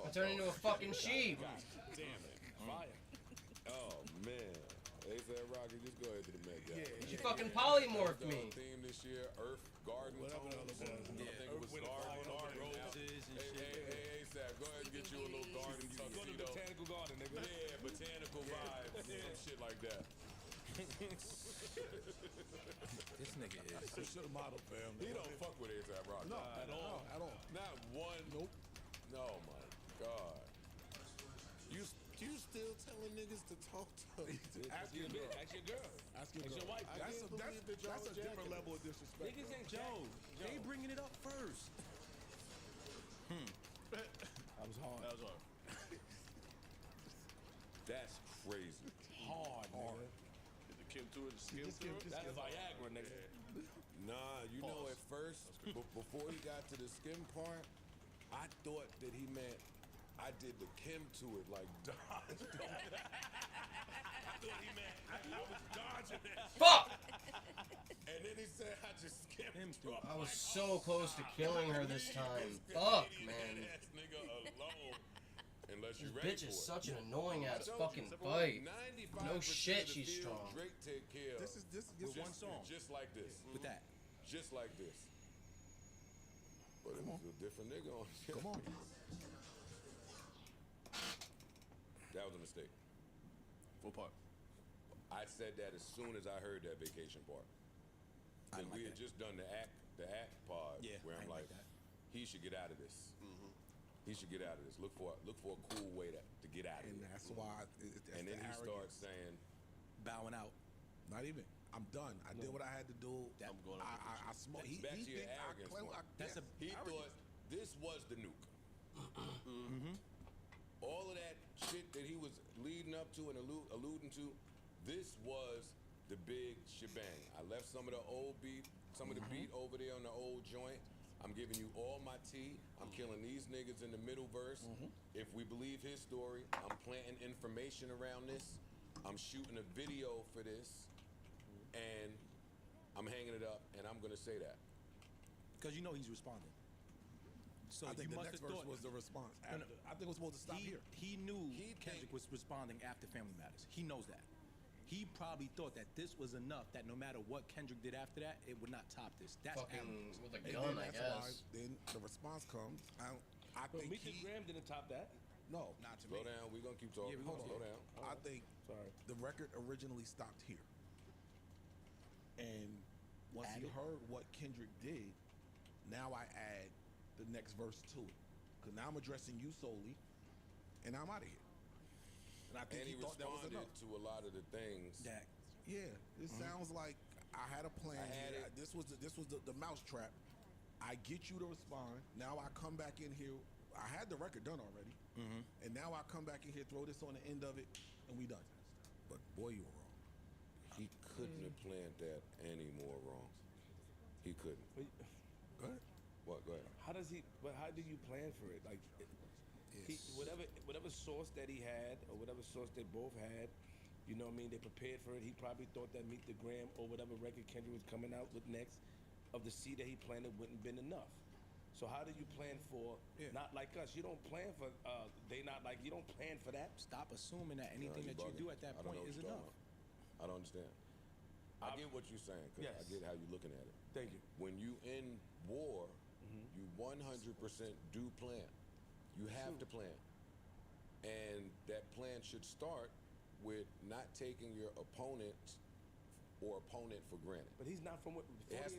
I turned into a fucking sheep. Damn it. Fire. Oh, man. They said, Rocky, just go ahead to the Met Gala. You fucking polymorphed me. Theme this year, Earth, Garden, Whatever the Tones. other was. I think it was Garden, roses and shit. Hey, ASAP, go ahead and get you a little garden Go to tuxedo. botanical garden, nigga. Yeah, botanical vibes, some shit like that. This nigga is. It's your model, fam. He don't fuck with ASAP Rocky. No, at all. At all. Not one. Nope. No, my God. You still telling niggas to talk to? Ask your girl. Ask your girl. Ask your Ask girl. your wife. That's a different level of disrespect. Niggas ain't Joe, they bringing it up first. That was hard. That was hard. That's crazy. Hard, nigga. Did the Kim to it, skim to it? That's Viagra, nigga. Nah, you know, at first, before he got to the skim part, I thought that he meant I did the Kim to it, like dodge. I thought he meant I was dodging that. Fuck! And then he said I just skimmed to it. I was so close to killing her this time. Fuck, man. Ass nigga alone. Unless This you're ready bitch is for such it. an annoying ass I told you, fucking bite. 95% No shit, of the she's field, strong. Drake take care of. This is With one song. Just like this. With that. Just like this. But it was a different nigga on. Come on. That was a mistake. What part? I said that as soon as I heard that vacation part. I Because like we had that. just done the act pod Yeah, where I I'm like like, that. he should get out of this. He should get out of this. Look for a cool way to get out of And it. that's why. That's And then the he starts arrogance. saying, Bowing out. Not even. I'm done. I did what I had to do. I'm going on I smoked. He back to your think arrogance point. That's a he thought this was the nuke. All of that shit that he was leading up to and alluding to, this was the big shebang. I left some of the old beat, some of the beat over there on the old joint. I'm giving you all my tea. I'm killing these niggas in the middle verse. If we believe his story, I'm planting information around this. I'm shooting a video for this. And I'm hanging it up, and I'm gonna say that. Because you know he's responding. So I think you the must next have verse thought was the response. No, no. I think it was supposed to stop here. He knew He Kendrick think- was responding after Family Matters. He knows that. He probably thought that this was enough, that no matter what Kendrick did after that, it would not top this. That's Fucking arrogance. with a And gun, then I that's why guess. then the response comes. I But think Meet the he. Graham didn't top that. No, Not to Slow me. down. We're gonna keep talking. Yeah, we hold gonna Slow on. down. I think Sorry. the record originally stopped here. And once you Added? heard what Kendrick did, now I add the next verse to it. Because now I'm addressing you solely, and I'm out of here. And I think And he thought that was responded enough. to a lot of the things. That Yeah, it sounds like I had a plan. I had here. it. This was the mousetrap. I get you to respond. Now I come back in here. I had the record done already, and now I come back in here, throw this on the end of it, and we done. But boy, you were wrong. He couldn't have planned that any more wrong. He couldn't. But Go ahead. What? Go ahead. how does he? But how do you plan for it? Like, he, whatever source that he had, or whatever source they both had, you know what I mean? They prepared for it. He probably thought that Meet the Graham or whatever record Kendrick was coming out with next, of the seed that he planted wouldn't been enough. So how do you plan for? Not like us. You don't plan for. They not like you don't plan for that. stop assuming that anything you that you bugging. do at that I don't point know is what you're enough. talking about. I don't understand. I get what you're saying, because I Yes. get how you're looking at it. Thank you. When you in war, you 100% do plan. You have to plan. And that plan should start with not taking your opponent for granted. But he's not from 48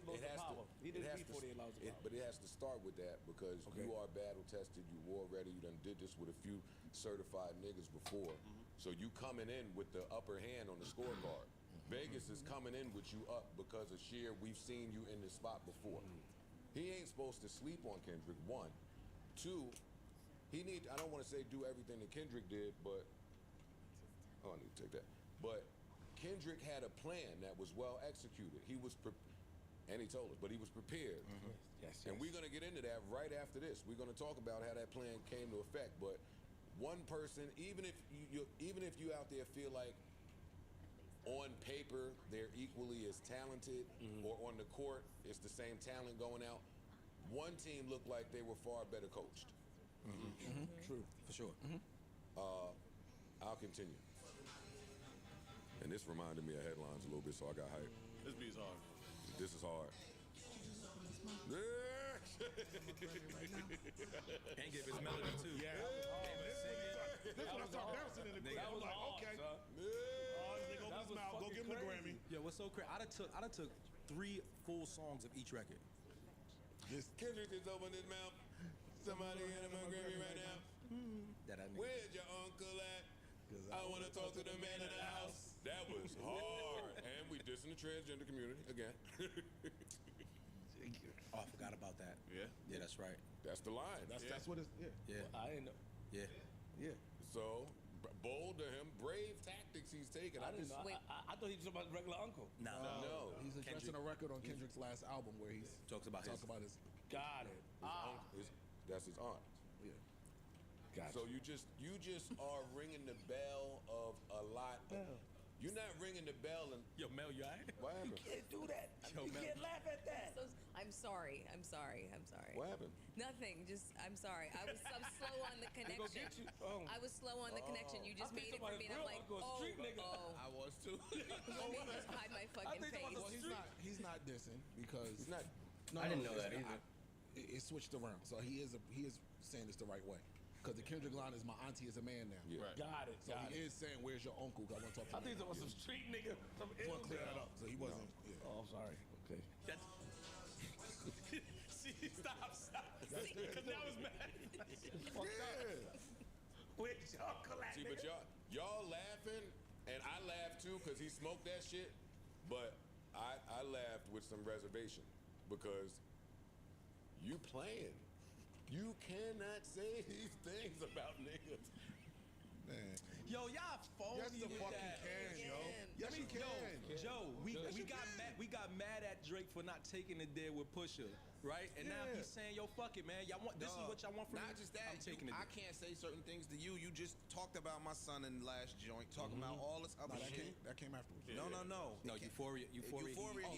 laws of power. He didn't read 48 laws of power. But it has to start with that, because you are battle tested, you war ready, you done did this with a few certified niggas before. So you coming in with the upper hand on the scorecard. Vegas is coming in with you up because of sheer, we've seen you in this spot before. He ain't supposed to sleep on Kendrick, one. Two, I don't want to say do everything that Kendrick did, but, I need to take that. But Kendrick had a plan that was well executed. He was, and he told us, but he was prepared. Yes. And we're going to get into that right after this. We're going to talk about how that plan came to effect. But one person, even if you out there feel like on paper they're equally as talented, or on the court it's the same talent going out, one team looked like they were far better coached. True, for sure. I'll continue. And this reminded me of headlines a little bit, so I got hyped. This beat's hard. This is hard. And give his melody too. Yeah. This is when I start bouncing in the crib. I'm like, okay. Nigga, open his mouth. Go give him the Grammy. Yo, what's so crazy? I done took 3 full songs of each record. Kendrick just opened his mouth. Somebody in my Grammy right now. Where's your uncle at? I want to talk to the man in the house. That was hard. And we dissing the transgender community again. Oh, I forgot about that. Yeah. Yeah, that's right. That's the line. That's what it's. Yeah. I didn't know. Yeah. So, bold to him, brave tactics he's taking. I didn't know. I thought he was about regular uncle. No. He's addressing a record on Kendrick's last album where he talks about his. Got it. That's his aunt. Yeah. Gotcha. So you just are ringing the bell of a lot. You're not ringing the bell and Yo, Mel, you alright? What happened? You can't do that. Yo, You Mel. can't laugh at that. I'm sorry. What happened? Nothing. I'm sorry. I was slow on the They go connection. get you. Oh. I was slow on the connection. You just I made think it for me, and I'm like, somebody real street nigga. I was too. Let me just hide my fucking think face. about He's not dissing because He's not. No, I didn't know it's that not. It switched around, so he is saying this the right way. Because the Kendrick line is my auntie is a man now. Yeah. Right. Got it. So he is saying, "Where's your uncle?" 'Cause I want to talk to I him. think there was some street nigga. Some I want to clear that up. So he wasn't. Yeah. Oh, I'm sorry. Okay. See, stop. Because now it's mad. Where's your uncle at, See, but y'all laughing, and I laughed too because he smoked that shit. But I laughed with some reservation because you playing. You cannot say these things about niggas. Man. Yo, y'all phony Yes, the with fucking that. can, yo. Yes, you can. Joe, we got mad at Drake for not taking it there with Pusha, right? And now he's saying, "Yo, fuck it, man. Y'all want this is what y'all want from me." Not just that. I'm taking it. I can't say certain things to you. You just talked about my son in the last joint, talking about all this other shit. That came afterwards. No. No, Euphoria. He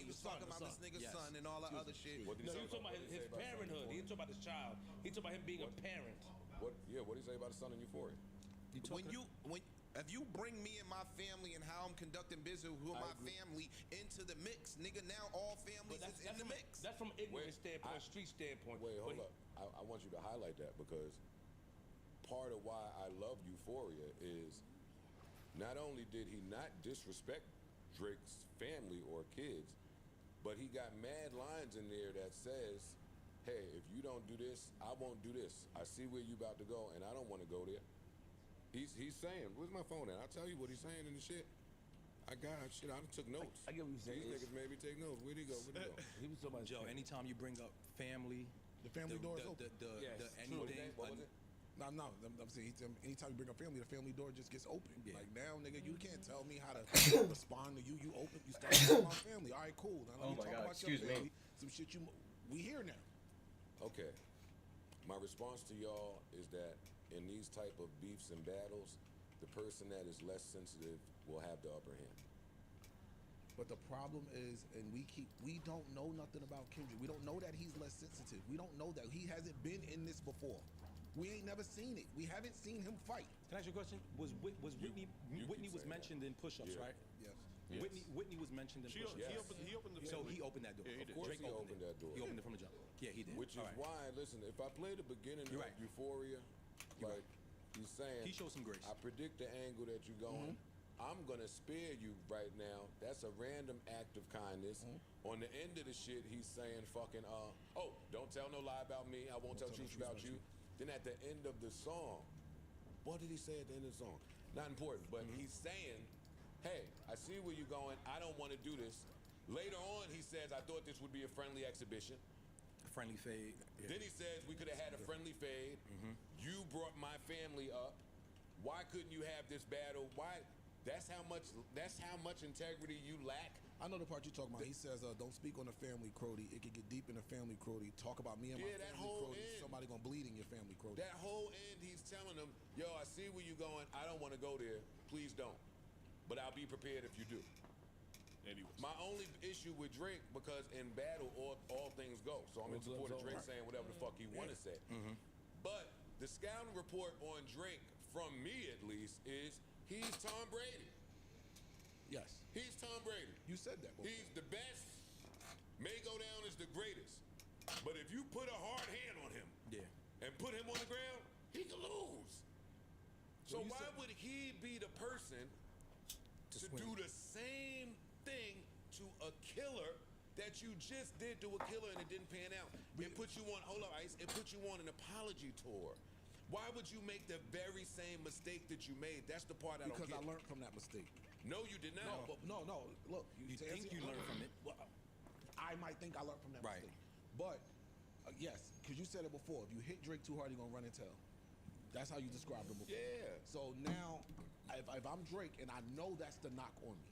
was talking about this nigga's son and all that other shit. What did No, he you say talking about his parenthood. He didn't talk about his child. He talking about him being a parent. What did he say about his son in Euphoria? If you bring me and my family and how I'm conducting business with my family into the mix, nigga, now all families is in the mix. That's from ignorant standpoint, street standpoint. Wait, hold up. I want you to highlight that because part of why I love Euphoria is not only did he not disrespect Drake's family or kids, but he got mad lines in there that says, hey, if you don't do this, I won't do this. I see where you about to go, and I don't want to go there. He's saying, where's my phone at? I'll tell you what he's saying in the shit. I took notes. I get what you're saying. These niggas made me take notes. Where'd he go? He was talking about Joe, anytime you bring up family, The family door is open. anything. What was it? No, I'm saying anytime you bring up family, the family door just gets open. Yeah. Like now, nigga, you can't tell me how to respond to you. You open, you start talking about family. All right, cool. Now let me talk about your family. Some shit we here now. Okay. My response to y'all is that in these type of beefs and battles, the person that is less sensitive will have the upper hand. But the problem is, and we don't know nothing about Kendrick. We don't know that he's less sensitive. We don't know that he hasn't been in this before. We ain't never seen it. We haven't seen him fight. Can I ask you a question? Was Whitney was mentioned in push-ups, Yeah. right? Yes. Yes. Whitney was mentioned in push-ups. He opened the So he opened that door. Yeah, he did. Of course Drake he opened that door. He opened it from the jump. Yeah, he did. Which is All right. why, listen, if I play the beginning You're of right. Euphoria, You're like he's saying, He showed some grace. I predict the angle that you're going. I'm gonna spare you right now. That's a random act of kindness. On the end of the shit, he's saying fucking don't tell no lie about me. I won't tell truth about you. Then at the end of the song, what did he say at the end of the song? Not important, but he's saying, hey, I see where you're going. I don't want to do this. Later on, he says, I thought this would be a friendly exhibition. friendly fade. Yeah. Then he says we could have had a friendly fade. You brought my family up. Why couldn't you have this battle? Why? That's how much integrity you lack. I know the part you're talking about. He says, "Don't speak on the family, Crody. It could get deep in the family, Crody. Talk about me and my that family, whole Crody. end. Somebody gonna bleed in your family, Crody." That whole end, he's telling them, "Yo, I see where you're going. I don't want to go there. Please don't. But I'll be prepared if you do." Anyways. My only issue with Drake, because in battle, all things go. So I'm in support of Drake saying whatever the fuck he want to say. But the scouting report on Drake, from me at least, is he's Tom Brady. Yes. He's Tom Brady. You said that before. He's the best. May go down as the greatest. But if you put a hard hand on him and put him on the ground, he can lose. So why would he be the person to do the same thing to a killer that you just did to a killer and it didn't pan out? It put you on, hold up, Ice, it put you on an apology tour. Why would you make the very same mistake that you made? That's the part I don't get. Because I learned from that mistake. No, you did not. No. Look, You think you learned from it? Well, I might think I learned from that mistake. But yes, because you said it before. If you hit Drake too hard, you're gonna run and tell. That's how you described him before. Yeah. So now, if I'm Drake and I know that's the knock on me,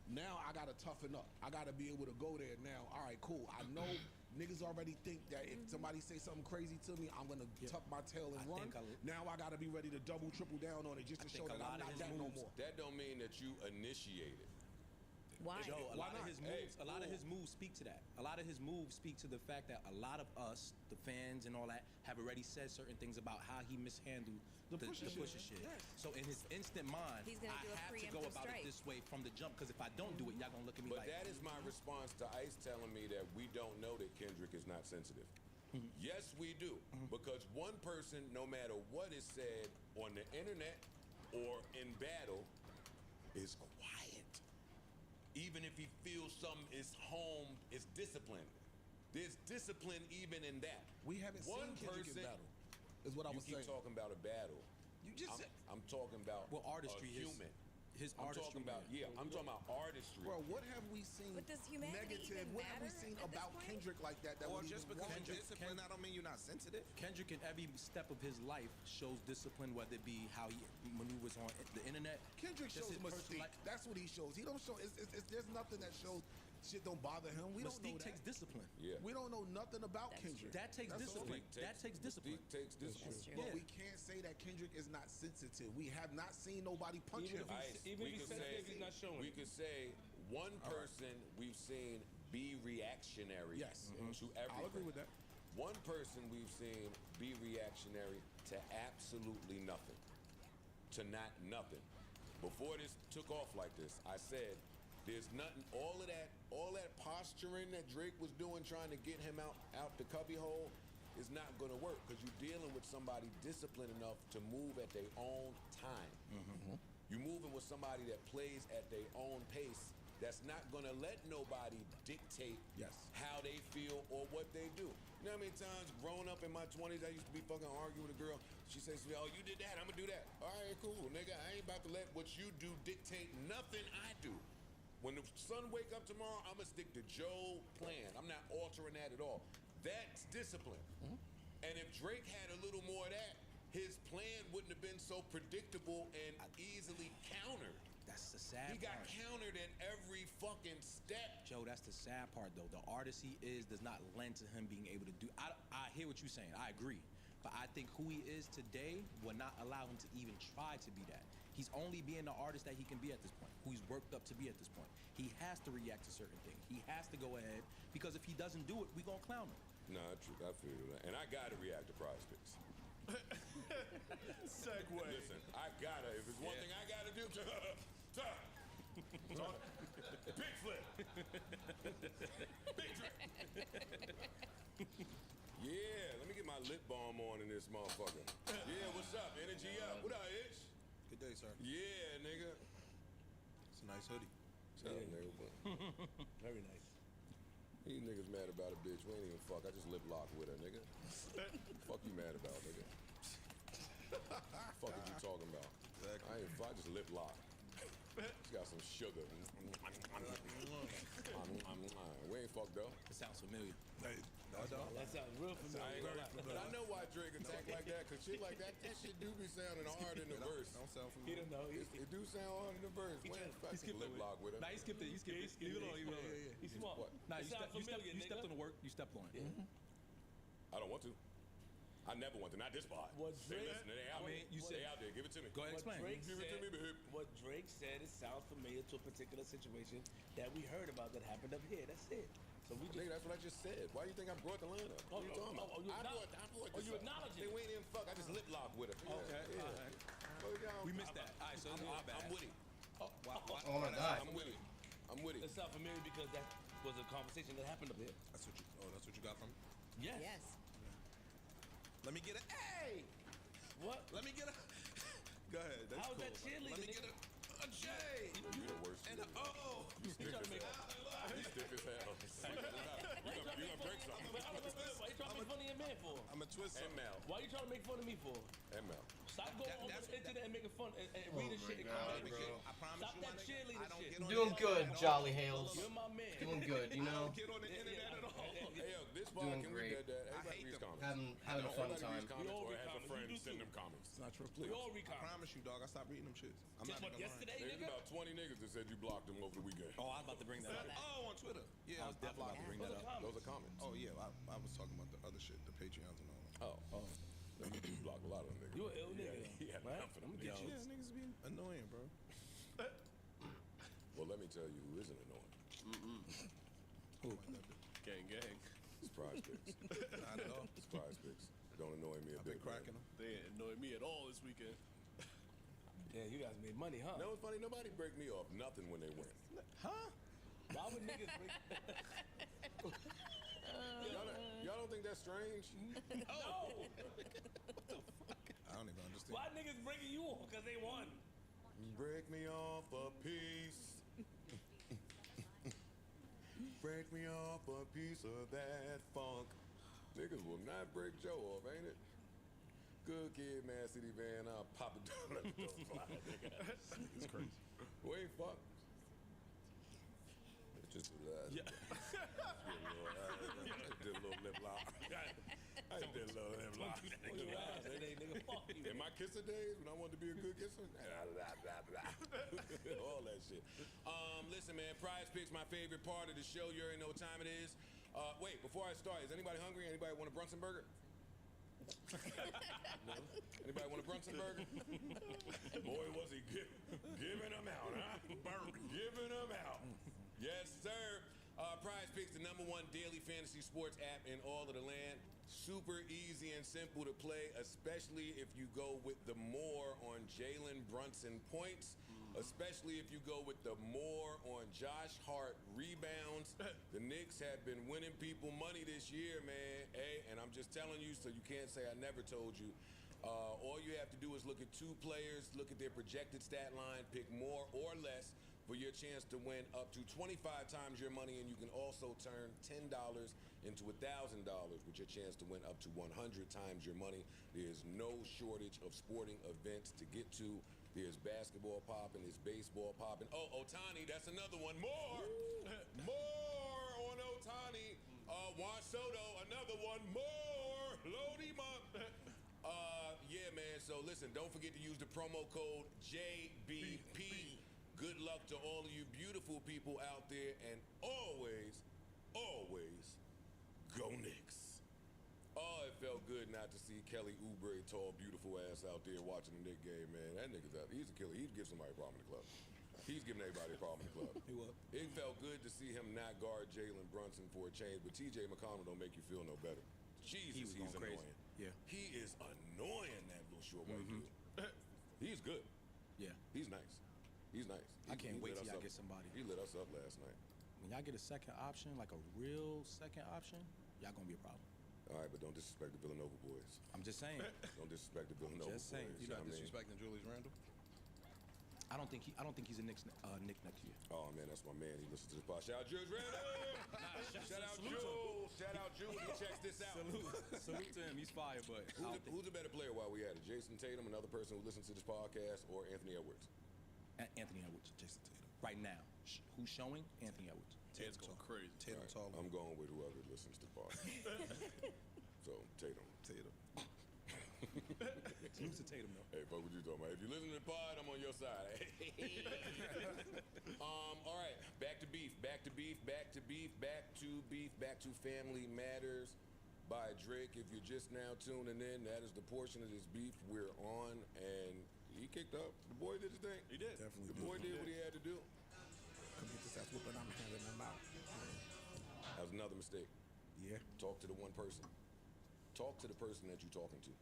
now I gotta toughen up. I gotta be able to go there now. All right, cool. I know niggas already think that if somebody say something crazy to me, I'm gonna tuck my tail and run. Now I gotta be ready to double, triple down on it just to show that I'm not that no more. That don't mean that you initiated. Why? Yo, a lot not? of his moves speak to that. A lot of his moves speak to the fact that a lot of us, the fans and all that, have already said certain things about how he mishandled the pusher shit. Yes. So in his instant mind, He's gonna I do a have to go preemptive about strike. it this way from the jump, because if I don't do it, y'all gonna look at me But like. that is my response to Ice telling me that we don't know that Kendrick is not sensitive. Yes, we do. Because one person, no matter what is said on the internet or in battle, is quiet. Even if he feels something is home, it's discipline. There's discipline even in that. We haven't One seen Kendrick in person- battle. Is what I was You keep saying. talking about a battle. You just said, I'm talking about artistry, a human. his I'm artistry. talking about I'm talking about artistry. bro, what have we seen But does humanity negative? even What have we matter seen at this about point? Kendrick like that? That Or would just even because warrant you're it? disciplined, I don't mean you're not sensitive. Kendrick in every step of his life shows discipline, whether it be how he maneuvers on the internet. Kendrick just shows his personal mystique. That's what he shows. He don't show. There's nothing that shows shit don't bother him. We don't know Mystique that. takes discipline. Yeah. We don't know nothing about That's Kendrick. That takes That's all. discipline. That takes discipline. Mystique takes discipline. That's true. But Yeah. we can't say that Kendrick is not sensitive. We have not seen nobody punch Even him. if Ice, even we if he could says say- he's not showing We it. could say one person we've seen be reactionary Yes. to everything. I'll agree with that. One person we've seen be reactionary to absolutely nothing. To not nothing. Before this took off like this, I said there's nothing, all that posturing that Drake was doing trying to get him out the cubbyhole is not gonna work, because you're dealing with somebody disciplined enough to move at their own time. You're moving with somebody that plays at their own pace, that's not gonna let nobody dictate Yes. how they feel or what they do. You know how many times growing up in my 20s, I used to be fucking arguing with a girl. She says to me, "Oh, you did that, I'm gonna do that." All right, cool, nigga. I ain't about to let what you do dictate nothing I do. When the sun wake up tomorrow, I'm gonna stick to Joe plan. I'm not altering that at all. That's discipline. And if Drake had a little more of that, his plan wouldn't have been so predictable and easily countered. That's the sad He got part. countered at every fucking step. Joe, that's the sad part, though. The artist he is does not lend to him being able to do. I hear what you're saying. I agree. But I think who he is today will not allow him to even try to be that. He's only being the artist that he can be at this point, who he's worked up to be at this point. He has to react to certain things. He has to go ahead, because if he doesn't do it, we gonna clown him. No, true. I feel that. And I gotta react to Prize Picks. Segway. Listen, I gotta. If it's one thing I gotta do, big flip. Big drip. Yeah, let me get my lip balm on in this motherfucker. Yeah, what's up? Energy up. What up, Itch? Good day, sir. Yeah, nigga. It's a nice hoodie. Shut up, nigga. Very nice. These niggas mad about a bitch. We ain't even fuck. I just lip lock with her, nigga. Fuck you mad about, nigga. Fuck is you talking about? Exactly. I ain't fuck. I just lip lock. She got some sugar. We ain't fucked though. It sounds familiar. Hey, No, dog. That sounds real familiar. But I know why Drake attack like that, cause shit like that shit do be sounding hard in the verse. Don't sound He familiar. don't know. It do sound hard in the verse. When He skipped lip it. lock with it. Nah, he skipped it. Leave it alone. Leave it alone. He's smart. What? Nah, It sounds familiar, you stepped on the work. You stepped on it. I don't want to. I never want to. Not this part. What They Drake- listen. They out I mean, there. you said- They out there. Give it to me. Go ahead, explain. Give it to me, babe. What Drake said, it sounds familiar to a particular situation that we heard about that happened up here. That's it. So we just. Nigga, that's what I just said. Why do you think I brought the line up? What are you talking about? you I acknowledge- brought oh, this you up. acknowledge it. Then we ain't even fuck. I just lip lock with her. Okay, Yeah. alright. Well, y'all- We missed that. All right, so my bad. I'm with it. Oh my god. I'm with it. I'm with it. It sounds familiar because that was a conversation that happened up here. That's what you got from me? Yes. Yes. Let me get a A. What? Let me get a. Go ahead. That's How is cool. that cheerleading, Let me nigga? get a J You the worst. and a O. You stiff trying as to make- hell. You stiff as hell. You gonna break something. Why you trying to make fun of your man for? I'm a twist. And Mel. Why you trying to make fun of me for? And Mel. Stop going on the internet and making fun and reading shit. And I commenting. promise Stop you, that my nigga, cheerleader I don't shit. get on Doing the good, internet at all. Jolly Hales. You're my man. Doing good, you I know. don't get on the internet at all. Hey, yo, this bar, Doing can great. we get that? I Everybody hate reads them. comments. Having a fun Everybody time. reads comments all or read has a comments. friend You do send too. them comments. It's not true. We all I recon. promise you, dog. I stopped reading them shits. I'm Just not what, even lying. yesterday, There's nigga? about 20 niggas that said you blocked them over the weekend. Oh, I was about to bring that up. Oh, on Twitter. Yeah, I was definitely about to bring that up. Those are comments. Oh yeah, I was talking about the other shit, the Patreons and all that. Oh. You block a lot of them niggas. You an ill nigga, He had right? enough of them I'm gonna get niggas. Yeah, niggas be annoying, bro. Well, let me tell you who isn't annoying. Gang, gang. Surprise picks. Not at all. Surprise picks. Don't annoy me a I've bit. been cracking man. them. They ain't annoyed me at all this weekend. Yeah, you guys made money, huh? No, it's funny. Nobody break me off nothing when they win. Huh? Why would niggas break? Y'all don't think that's strange? No. I don't even understand. Why niggas breaking you off? Because they won. Break me off a piece. Break me off a piece of that funk. Niggas will not break Joe off, ain't it? Good kid, man, City Van. I'll pop it down. Let the door fly, nigga. It's crazy. We ain't fuck. It's just Yeah. I did a little lip lock. I did a little lip lock. Nigga, fuck you. In my kisser days, when I wanted to be a good kisser, all that shit. Listen, man, Prize Picks, my favorite part of the show. You already know what time it is. Wait, before I start, is anybody hungry? Anybody want a Brunson burger? No? Anybody want a Brunson burger? Boy, was he giving them out, huh? Giving them out. Yes, sir. Prize Picks, the #1 daily fantasy sports app in all of the land. Super easy and simple to play, especially if you go with the more on Jalen Brunson points, especially if you go with the more on Josh Hart rebounds. The Knicks have been winning people money this year, man. Hey, and I'm just telling you, so you can't say I never told you. All you have to do is look at two players, look at their projected stat line, pick more or less for your chance to win up to 25 times your money, and you can also turn $10 into $1,000 with your chance to win up to 100 times your money. There's no shortage of sporting events to get to. There's basketball popping, there's baseball popping. Oh, Otani, that's another one. More! More on Otani. Juan Soto, another one. More! Load him up. Yeah, man, so listen, don't forget to use the promo code JBP. Good luck to all of you beautiful people out there, and always, always, go Knicks. Oh, it felt good not to see Kelly Oubre, tall, beautiful ass out there watching the Knicks game, man. That nigga's out. He's a killer. He'd give somebody a problem in the club. He's giving everybody a problem in the club. He would. It felt good to see him not guard Jalen Brunson for a change, but TJ McConnell don't make you feel no better. Jesus, He was he's going crazy. annoying. Yeah. He is annoying, that little short white dude. He's good. Yeah. He's nice. He's nice. I can't wait lit till us y'all up. get somebody. He lit us up last night. When y'all get a second option, like a real second option, y'all gonna be a problem. All right, but don't disrespect the Villanova boys. I'm just saying. Don't disrespect the Villanova Just saying. boys. You're not I mean, disrespecting Julius Randle? I don't think he's a Nick next year. oh man, that's my man. He listens to this podcast. Shout out Jules Randle. Shout out Jules. Shout out Jules. He checks this out. Salute to him. He's fire, but Who's a better player while we at it? Jason Tatum, another person who listens to this podcast, or Anthony Edwards? Anthony Edwards, Jason Tatum. Right now, who's showing? Anthony Edwards. Heads go crazy. Tatum Right. Taller. I'm going with whoever listens to Pod. So Tatum. Salute to Tatum though. Hey, fuck what you talking about. If you listen to the pod, I'm on your side. All right. Back to beef. Back to beef. Back to beef. Back to beef. Back to Family Matters by Drake. If you're just now tuning in, that is the portion of this beef we're on, and he kicked up. The boy did his thing. He did. Definitely The boy did what he had to do. Come get this ass whooping. I'm handing them out. That was another mistake. Yeah. Talk to the one person. Talk to the person that you're talking to.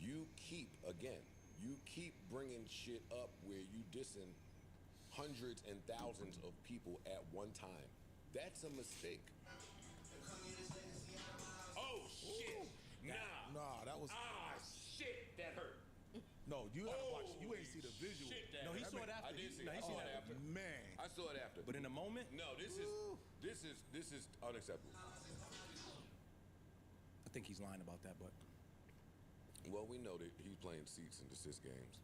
You keep bringing shit up where you dissing hundreds and thousands of people at one time. That's a mistake. Oh, shit. Nah, that was. Ah, shit. That hurt. No, you gotta watch. You ain't see the visual. Shit, that No, he hurt. saw it after. I did see No, it. he I saw saw it it after. Man. I saw it after. But in the moment, No, this is unacceptable. I think he's lying about that, but Well, we know that he's playing seats in desist games.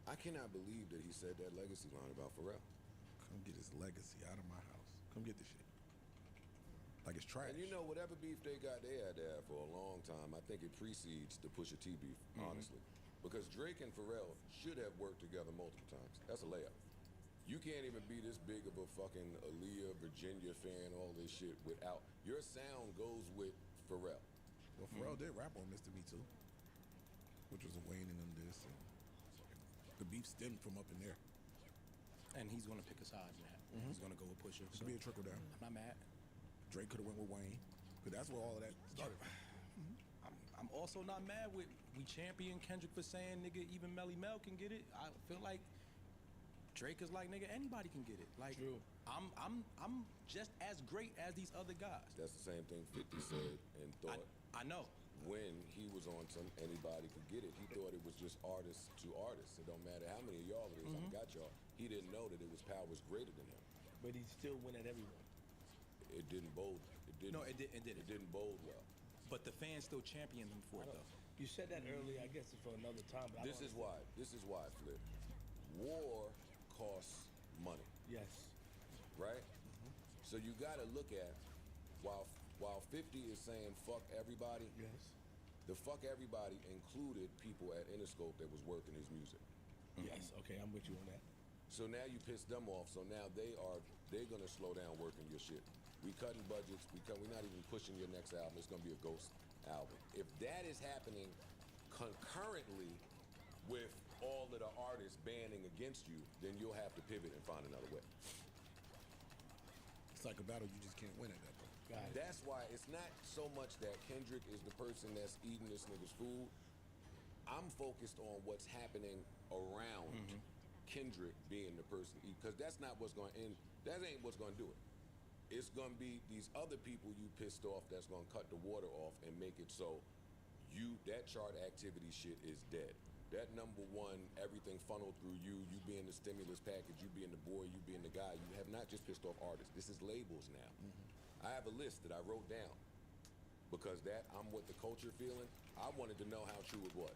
I cannot believe that he said that legacy line about Pharrell. Come get his legacy out of my house. Come get this shit. Like it's trash. And you know, whatever beef they got, they had to have for a long time. I think it precedes the Pusha T beef, honestly. Because Drake and Pharrell should have worked together multiple times. That's a layup. You can't even be this big of a fucking Aaliyah, Virginia fan, all this shit without... Your sound goes with Pharrell. Well, Pharrell did rap on Mr. Me Too, which was a Wayne and them diss. And the beef stemmed from up in there. and he's gonna pick a side in that. He's gonna go with Pusha. It should be a trickle down. I'm not mad. Drake could have went with Wayne, because that's where all of that started. I'm also not mad with we champion Kendrick for saying nigga even Melly Mel can get it. I feel like Drake is like nigga anybody can get it. Like True. I'm just as great as these other guys. That's the same thing 50 said and thought. I know. When he was on some anybody could get it, he thought it was just artist to artist. It don't matter how many of y'all it is, I got y'all. He didn't know that it was powers greater than him. But he still win at everyone. It didn't bode. It didn't. No, it didn't. It didn't bode well. But the fans still champion him for it though. You said that earlier. I guess it's for another time. But This is why. This is why, Flip. War costs money, Yes. right? So you got to look at while 50 is saying fuck everybody. Yes. The fuck everybody included people at Interscope that was working his music. Yes. Okay, I'm with you on that. So now you piss them off. So now they're gonna slow down working your shit. We cutting budgets. We're not even pushing your next album. It's gonna be a ghost album. If that is happening concurrently with all of the artists banning against you, then you'll have to pivot and find another way. It's like a battle you just can't win at that point. Got it. That's why it's not so much that Kendrick is the person that's eating this nigga's food. I'm focused on what's happening around Kendrick being the person, because that's not what's going to end. That ain't what's going to do it. It's going to be these other people you pissed off that's going to cut the water off and make it so that chart activity shit is dead. That number one, everything funneled through you being the stimulus package, you being the boy, you being the guy. You have not just pissed off artists. This is labels now. I have a list that I wrote down because I'm with the culture feeling. I wanted to know how true it was.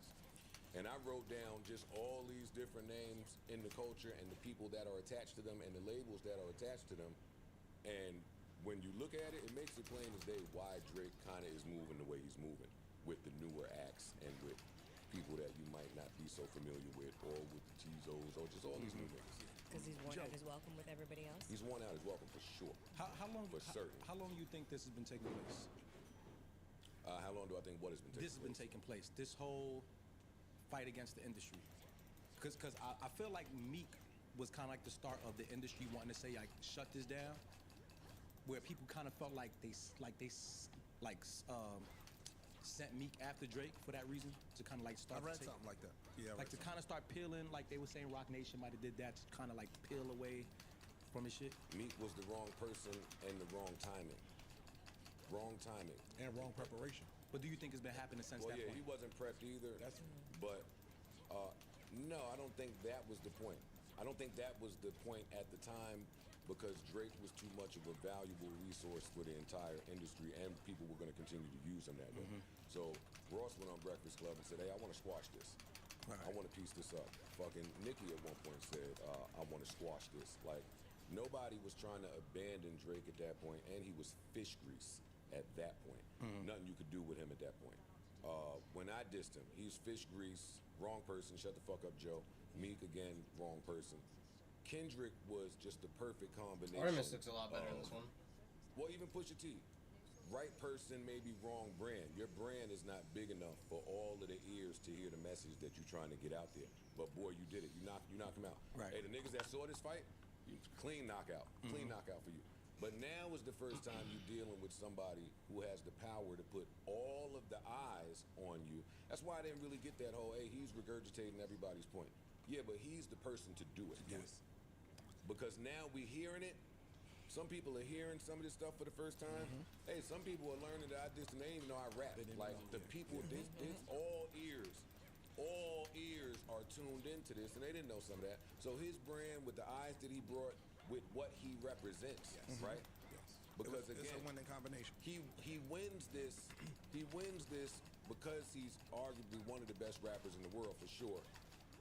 And I wrote down just all these different names in the culture and the people that are attached to them and the labels that are attached to them. And when you look at it, it makes it plain as day why Drake kind of is moving the way he's moving with the newer acts and with people that you might not be so familiar with, or with the Tizos, or just all these new niggas. Because he's worn out his welcome with everybody else? He's worn out his welcome for sure. How long? For certain. How long do you think this has been taking place? How long do I think what has been taking This has been taking place. This whole fight against the industry. Because I feel like Meek was kind of like the start of the industry wanting to say like shut this down, where people kind of felt like they sent Meek after Drake for that reason, to kind of like start. I read something like that. Yeah, like to kind of start peeling, like they were saying Rock Nation might have did that to kind of like peel away from his shit. Meek was the wrong person and the wrong timing. Wrong timing. And wrong preparation. But do you think it's been happening since Well, that yeah, point? he wasn't prepped either. But no, I don't think that was the point. I don't think that was the point at the time, because Drake was too much of a valuable resource for the entire industry, and people were going to continue to use him that way. So Ross went on Breakfast Club and said, hey, I want to squash this. I want to piece this up. Fucking Nicki at one point said, I want to squash this. Like, Nobody was trying to abandon Drake at that point, and he was fish grease at that point. Nothing you could do with him at that point. When I dissed him, he was fish grease, wrong person, shut the fuck up, Joe. Meek, again, wrong person. Kendrick was just the perfect combination. Artemis looks a lot better in this one. Well, even Pusha T. Right person, maybe wrong brand. Your brand is not big enough for all of the ears to hear the message that you're trying to get out there. But boy, you did it. You knocked him out. Right. Hey, the niggas that saw this fight, clean knockout. Clean knockout for you. But now is the first time you're dealing with somebody who has the power to put all of the eyes on you. That's why I didn't really get that whole, hey, he's regurgitating everybody's point. Yeah, but he's the person to do it. Yes. Because now we're hearing it. Some people are hearing some of this stuff for the first time. Hey, some people are learning that I just they didn't even know I rap. Like the people, this all ears are tuned into this, and they didn't know some of that. So his brand with the eyes that he brought, with what he represents, right? Yes. Because it's again, a winning combination. he wins this. He wins this because he's arguably one of the best rappers in the world for sure.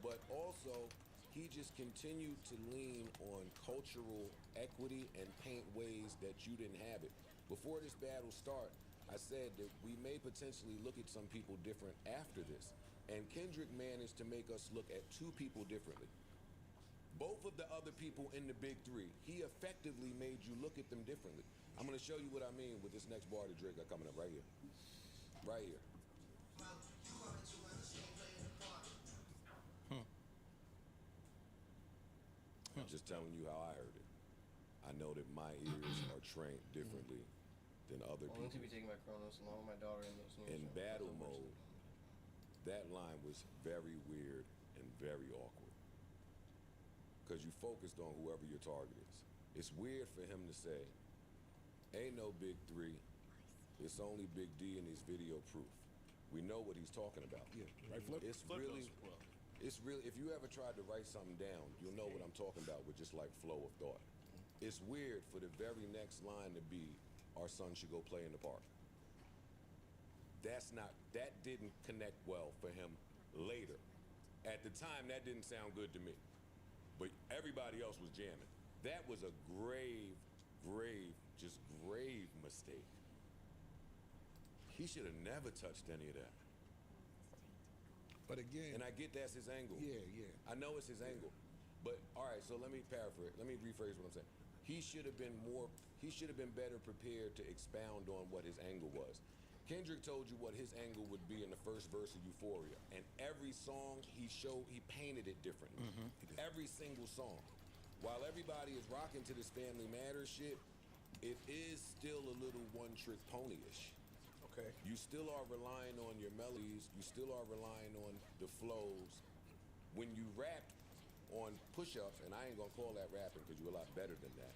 But also, he just continued to lean on cultural equity and paint ways that you didn't have it. Before this battle start, I said that we may potentially look at some people different after this. And Kendrick managed to make us look at two people differently. Both of the other people in the big three, he effectively made you look at them differently. I'm gonna show you what I mean with this next bar that Drake got coming up right here. Right here. I'm just telling you how I heard it. I know that my ears are trained differently than other I'm going to people. be taking my Chronos along with my daughter in this new In show. battle That's what mode, that line was very weird and very awkward. Because you focused on whoever your target is. It's weird for him to say, ain't no big three, it's only Big D in his video proof. We know what he's talking about. Yeah, right, Flip? It's really, if you ever tried to write something down, you'll know what I'm talking about with just like flow of thought. It's weird for the very next line to be, our son should go play in the park. That didn't connect well for him later. At the time, that didn't sound good to me. But everybody else was jamming. That was a grave mistake. He should have never touched any of that. But again, And I get that's his angle. yeah. I know it's his angle. But all right, so let me paraphrase. Let me rephrase what I'm saying. He should have been better prepared to expound on what his angle was. Kendrick told you what his angle would be in the first verse of Euphoria. And every song he painted it differently. Every single song. While everybody is rocking to this Family Matters shit, it is still a little one-trick pony-ish. Okay. You still are relying on your melodies. You still are relying on the flows. When you rap on push-ups, and I ain't gonna call that rapping because you're a lot better than that,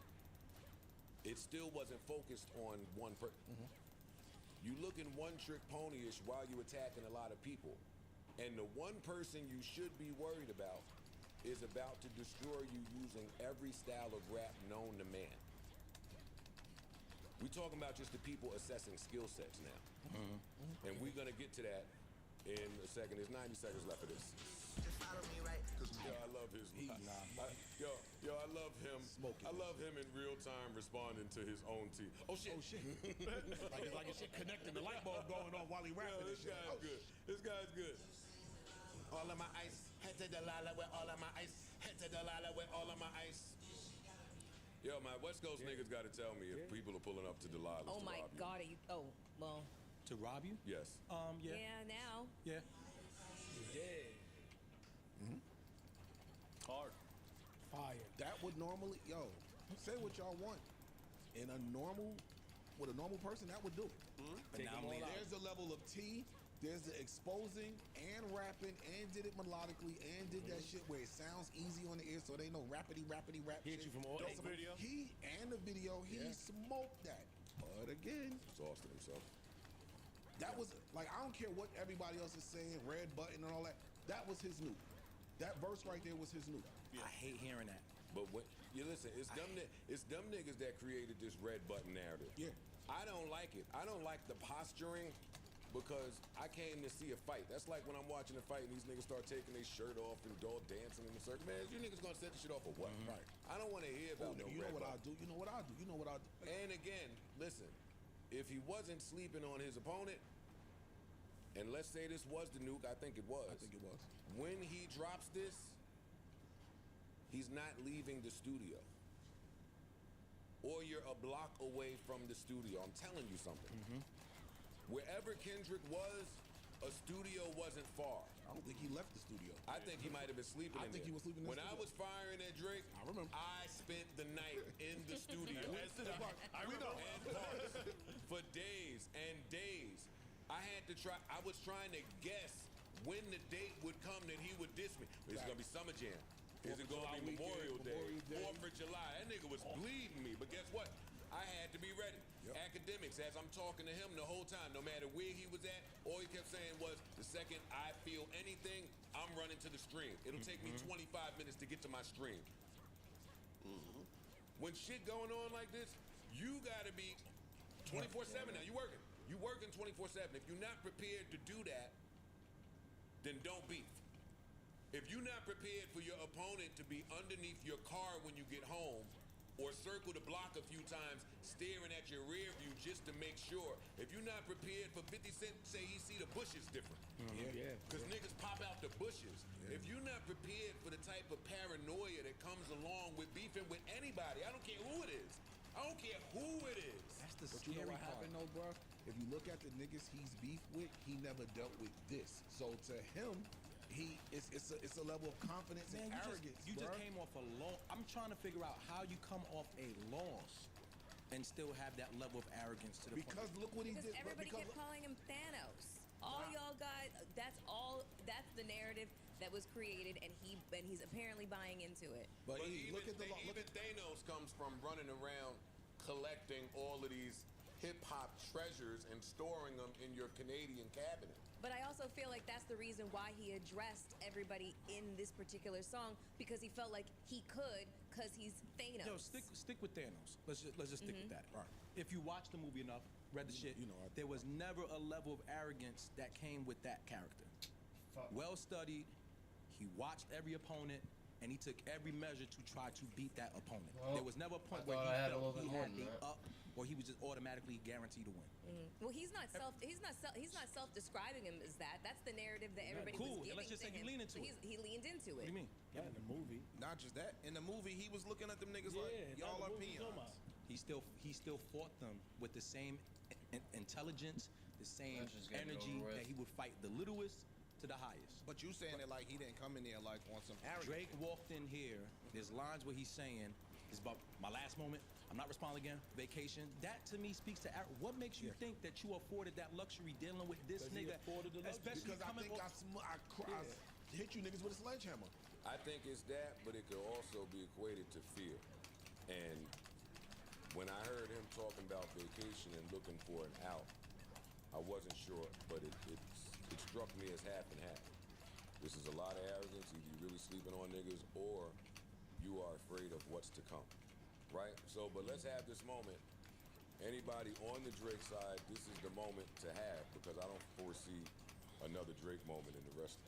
it still wasn't focused on one person. You looking one-trick pony-ish while you attacking a lot of people. And the one person you should be worried about is about to destroy you using every style of rap known to man. We talking about just the people assessing skill sets now. And we're gonna get to that in a second. There's 90 seconds left of this. Yo, I love his. I love him. I love him in real time responding to his own team. Oh shit! like a shit connecting, the light bulb going on while he rapping. This guy's good. This guy's good. All of my ice, head to Delilah with all of my ice, head to Delilah with all of my ice. Yo, my West Coast niggas got to tell me if people are pulling up to Delilah's Oh to my rob you. God, well, To rob you? Yes. Yeah. yeah, now. Yeah. Hard. Fire. That would normally, say what y'all want. With a normal person, that would do it. Take them all out. There's a level of tea. There's the exposing and rapping and did it melodically and did that shit where it sounds easy on the ear so they know rapidy rap Hit shit. you from all Dope angles. video. He smoked that. But again, Exhausted himself. that was like, I don't care what everybody else is saying, red button and all that. That was his new. That verse right there was his new. I hate hearing that. But when you listen, it's dumb niggas that created this red button narrative. Yeah. I don't like it. I don't like the posturing because I came to see a fight. That's like when I'm watching a fight and these niggas start taking their shirt off and all dancing in the circle. Man, you niggas gonna set the shit off or what? Right. I don't want to hear about no You know red what button. I'll do? You know what I'll do? You know what I'll do? And again, listen, if he wasn't sleeping on his opponent, and let's say this was the nuke, I think it was. I think it was. When he drops this, he's not leaving the studio. Or you're a block away from the studio. I'm telling you something. Wherever Kendrick was, a studio wasn't far. I don't think he left the studio. I think he might have been sleeping I in think there. he was sleeping in the When I studio. was firing at Drake, I remember. I spent the night in the studio. I remember. And parts for days and days. I was trying to guess when the date would come that he would diss me. Is it gonna be Summer Jam? Is it gonna be Memorial Day? 4th of July? That nigga was bleeding me. But guess what? I had to be ready. Academics, as I'm talking to him the whole time, no matter where he was at, all he kept saying was, the second I feel anything, I'm running to the stream. It'll take me 25 minutes to get to my stream. When shit going on like this, you gotta be 24/7 now. You working. You working 24/7. If you're not prepared to do that, then don't beef. If you're not prepared for your opponent to be underneath your car when you get home, or circle the block a few times, staring at your rear view just to make sure. If you're not prepared for 50 Cent say he see the bushes different. Because niggas pop out the bushes. If you're not prepared for the type of paranoia that comes along with beefing with anybody, I don't care who it is. I don't care who it is. That's the But you know scary what part. happened though, bro? If you look at the niggas he's beef with, he never dealt with this. So to him, it's a level of confidence Man, and arrogance. you bruh. just came off a loss. I'm trying to figure out how you come off a loss and still have that level of arrogance to the because point. look what he Because did. everybody because kept calling him Thanos. All y'all guys, that's the narrative that was created, and he's apparently buying into it. But even, look at the look even Thanos comes from running around collecting all of these hip-hop treasures and storing them in your Canadian cabinet. But I also feel like that's the reason why he addressed everybody in this particular song, because he felt like he could, because he's Thanos. Yo, stick with Thanos. Let's just stick with that. Right. If you watch the movie enough, read the shit, you know, there was never a level of arrogance that came with that character. Well studied, he watched every opponent, and he took every measure to try to beat that opponent. Well, there was never a point I where thought he I had a felt little bit he more had than the that. up, or he was just automatically guaranteed to win. Well, he's not self-describing him as that. That's the narrative that everybody Cool, was and giving let's just to say he him. leaned into So it. he leaned into What it. do you mean? Not in the movie. Not just that. In the movie, he was looking at them niggas like, y'all are peons. He still fought them with the same intelligence, the same Let's just get it energy over with. that he would fight the littlest to the highest. But you saying it like he didn't come in there like on some arrogance. Drake walked in here. There's lines where he's saying, "It's about my last moment. I'm not responding again. Vacation." That to me speaks to what makes you think that you afforded that luxury dealing with this Because he nigga, afforded the luxury. especially because I coming think off. I hit you niggas with a sledgehammer. I think it's that, but it could also be equated to fear. And when I heard him talking about vacation and looking for an out, I wasn't sure, but it struck me as half and half. This is a lot of arrogance. Either you really sleeping on niggas, or you are afraid of what's to come, right? So, but let's have this moment. Anybody on the Drake side, this is the moment to have, because I don't foresee another Drake moment in the rest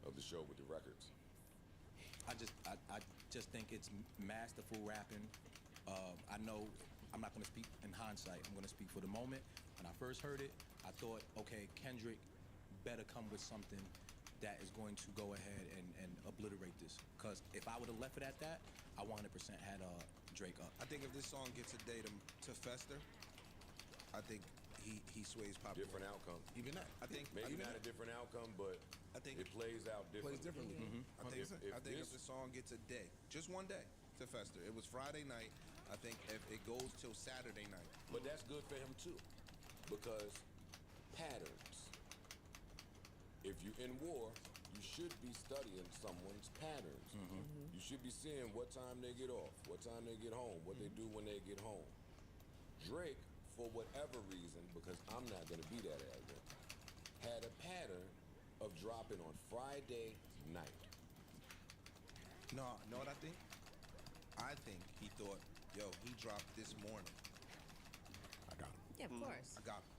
of the show with the records. I just think it's masterful rapping. I know I'm not going to speak in hindsight. I'm going to speak for the moment. When I first heard it, I thought, okay, Kendrick better come with something that is going to go ahead and obliterate this. Because if I would have left it at that, I 100% had Drake up. I think if this song gets a day to fester, I think he sways popular. Different outcome. Even that. I think Maybe not a different outcome, but I think it plays out Plays differently. differently. I think if the song gets a day, just one day to fester. It was Friday night. I think if it goes till Saturday night. But that's good for him too, because patterns. If you're in war, you should be studying someone's patterns. You should be seeing what time they get off, what time they get home, what they do when they get home. Drake, for whatever reason, because I'm not going to be that arrogant, had a pattern of dropping on Friday night. No, know what I think? I think he thought, yo, he dropped this morning. I got him. Yeah, of course. I got him.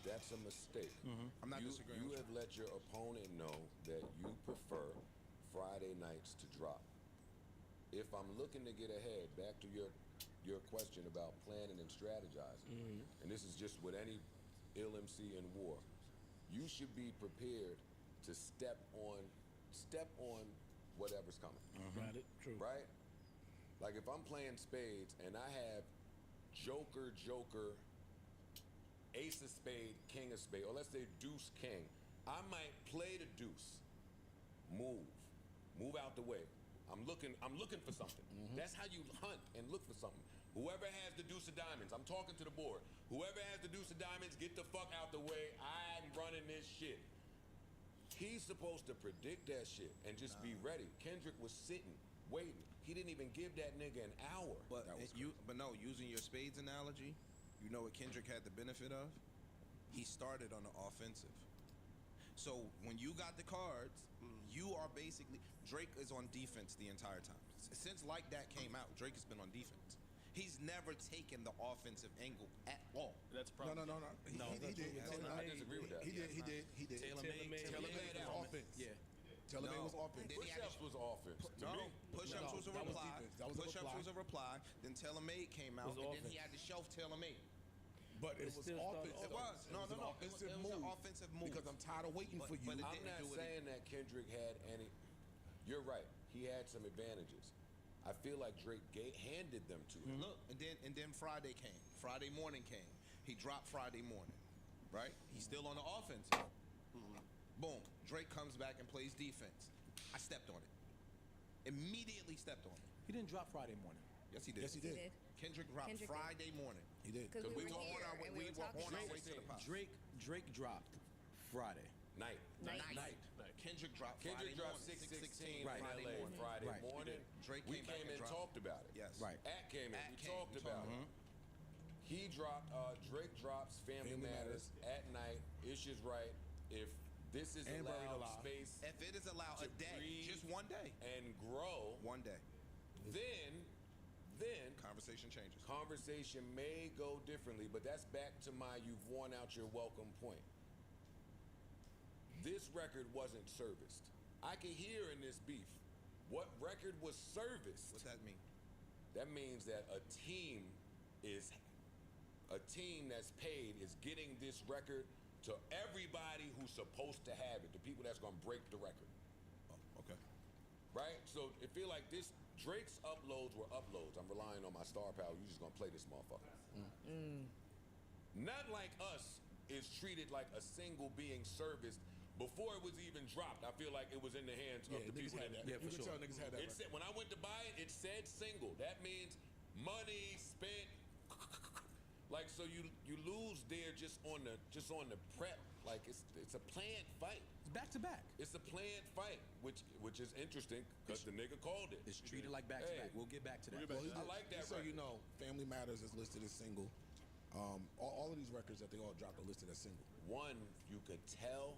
That's a mistake. I'm not you, disagreeing You with have let your opponent know that you prefer Friday nights to drop. If I'm looking to get ahead, back to your question about planning and strategizing, and this is just with any ill MC in war, you should be prepared to step on whatever's coming. Got it. True. Right? Like if I'm playing spades and I have Joker, Ace of Spade, King of Spade, or let's say Deuce King, I might play the deuce, move out the way. I'm looking for something. That's how you hunt and look for something. Whoever has the deuce of diamonds, I'm talking to the board. Whoever has the deuce of diamonds, get the fuck out the way. I'm running this shit. He's supposed to predict that shit and just be ready. Kendrick was sitting, waiting. He didn't even give that nigga an hour. But no, using your spades analogy, you know what Kendrick had the benefit of? He started on the offensive. So when you got the cards, you are basically Drake is on defense the entire time. Since Like That came out, Drake has been on defense. He's never taken the offensive angle at all. That's probably No. He did. I disagree with that. He did. Tailor-made was offense. Yeah. Tailor-made was offense. Push-ups was offense. To No, me. push-ups was a that was reply. defense. That was a Push-ups reply. was a reply. Then Tailor-Made came out, Was and then he offense. had to shelf Tailor-Made. But it It was still started offense. It was. No, It was an offensive it was move. an offensive move. Because I'm tired of waiting But- for you. but it I'm didn't not do it. saying that Kendrick had any. You're right. He had some advantages. I feel like Drake handed them to him. Look, and then Friday came. Friday morning came. He dropped Friday morning, right? He's still on the offense. Boom. Drake comes back and plays defense. I stepped on it. Immediately stepped on it. He didn't drop Friday morning. Yes, he did. Yes, he did. Kendrick dropped Kendrick did. Friday morning. He did. Because we were were here on our way, and we were talking on our about way it. to the pop. Drake dropped Friday. Night. Night. Kendrick dropped Kendrick Friday dropped morning. 616 Right. in Friday LA morning. Friday Right. morning. Drake We came back came and and dropped talked about it. Yes. Right. At came in. At We came, talked we about talked. it. He dropped. Drake drops Family Family Matters at night. Ish is right. If this is And Buried allowed Alive. space If it is allowed to a day, breathe just one day, and grow, one day, then conversation changes. conversation may go differently. But that's back to my you've worn out your welcome point. This record wasn't serviced. I can hear in this beef. What record was serviced? What's that mean? That means that a team that's paid is getting this record to everybody who's supposed to have it, the people that's gonna break the record. Oh, okay. Right? So it feel like this Drake's uploads were uploads. I'm relying on my star power. You just gonna play this motherfucker. Not like us is treated like a single being serviced before it was even dropped. I feel like it was in the hands of the niggas people had that that. Yeah, for You can sure. tell niggas had that. It said, when I went to buy it, it said single. That means money spent. Like, so you lose there just on the prep. Like it's a planned fight. It's back to back. It's a planned fight, which is interesting because the nigga called it. It's treated like back to back. We'll get back to that. Well, I like that Just so record. you know, Family Matters is listed as single. All of these records that they all dropped are listed as single. One you could tell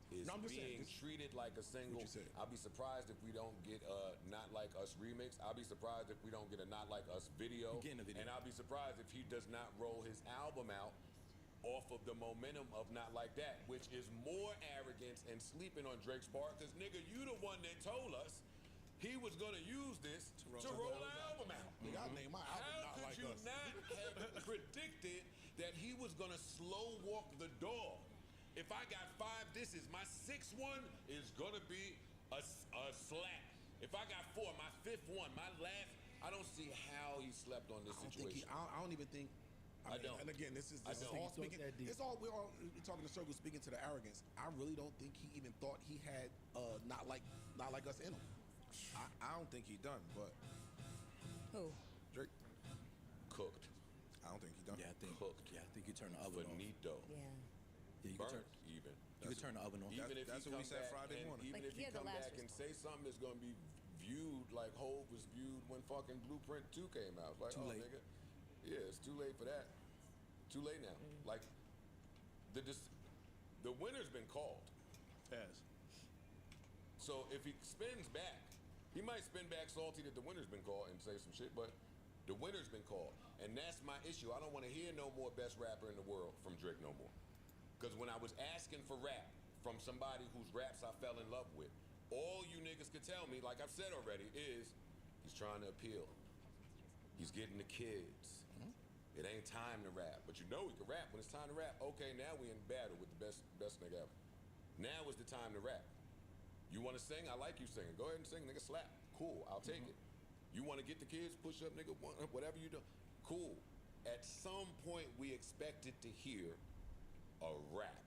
is No, I'm just saying, being this- treated like a single. What you said. I'll be surprised if we don't get a Not Like Us remix. I'll be surprised if we don't get a Not Like Us video. We're getting a video. And I'll be surprised if he does not roll his album out off of the momentum of Not Like That, which is more arrogance and sleeping on Drake's part. Because nigga, you the one that told us he was gonna use this to roll the album out. Nigga, I named my album How Not could Like you Us. not have predicted that he was gonna slow walk the dog? If I got 5 disses, my 6th one is gonna be a slap. If I got 4, my 5th one, my last, I don't see how he slept on this I don't think situation. I don't even think. I don't. And again, this is I don't. all He thought speaking. that deep. It's all we're talking in circles, speaking to the arrogance. I really don't think he even thought he had not like us in him. I don't think he done, but Who? Drake, Cooked. I don't think he done. Yeah, I think. Cooked. Yeah, I think you turn the oven off. Finito. Yeah. Yeah, you can Burnt turn. even. You can turn the oven off. Even if that's he what we come said back Friday and morning. even Like, if he he had the come last back and say something that's gonna be viewed like Hov was viewed when fucking Blueprint 2 came out. It's like, Too late. nigga, yeah, it's too late for that. Too late now. Like the winner's been called. Yes. So if he spins back, he might spin back salty that the winner's been called and say some shit, but the winner's been called. And that's my issue. I don't want to hear no more best rapper in the world from Drake no more. Because when I was asking for rap from somebody whose raps I fell in love with, all you niggas could tell me, like I've said already, is he's trying to appeal. He's getting the kids. It ain't time to rap. But you know he can rap when it's time to rap. Okay, now we in battle with the best nigga ever. Now is the time to rap. You want to sing? I like you singing. Go ahead and sing, nigga. Slap. Cool. I'll take it. You want to get the kids? Push up, nigga. Whatever you do. Cool. At some point, we expected to hear a rap.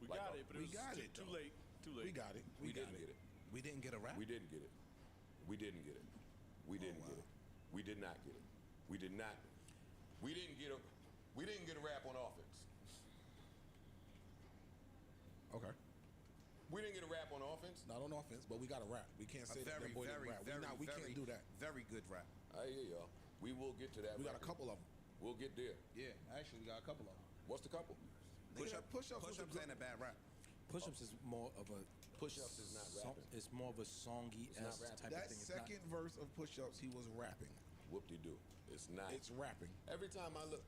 We got it, but it was too late. Too late. We got it. We didn't get it. We didn't get a rap? We didn't get it. We didn't get it. We didn't get it. We did not get it. We did not. We didn't get a rap on offense. Okay. We didn't get a rap on offense. Not on offense, but we got a rap. We can't say that boy didn't rap. We can't do that. Very good rap. I hear y'all. We will get to that. We got a couple of them. We'll get there. Yeah, actually, we got a couple of them. What's the couple? Push-ups ain't a bad rap. Push-ups is more of a Push-ups is not rapping. It's more of a songy-esque type That of thing. second verse of push-ups, he was rapping. Whoop-de-doo. It's not. It's rapping. Every time I look,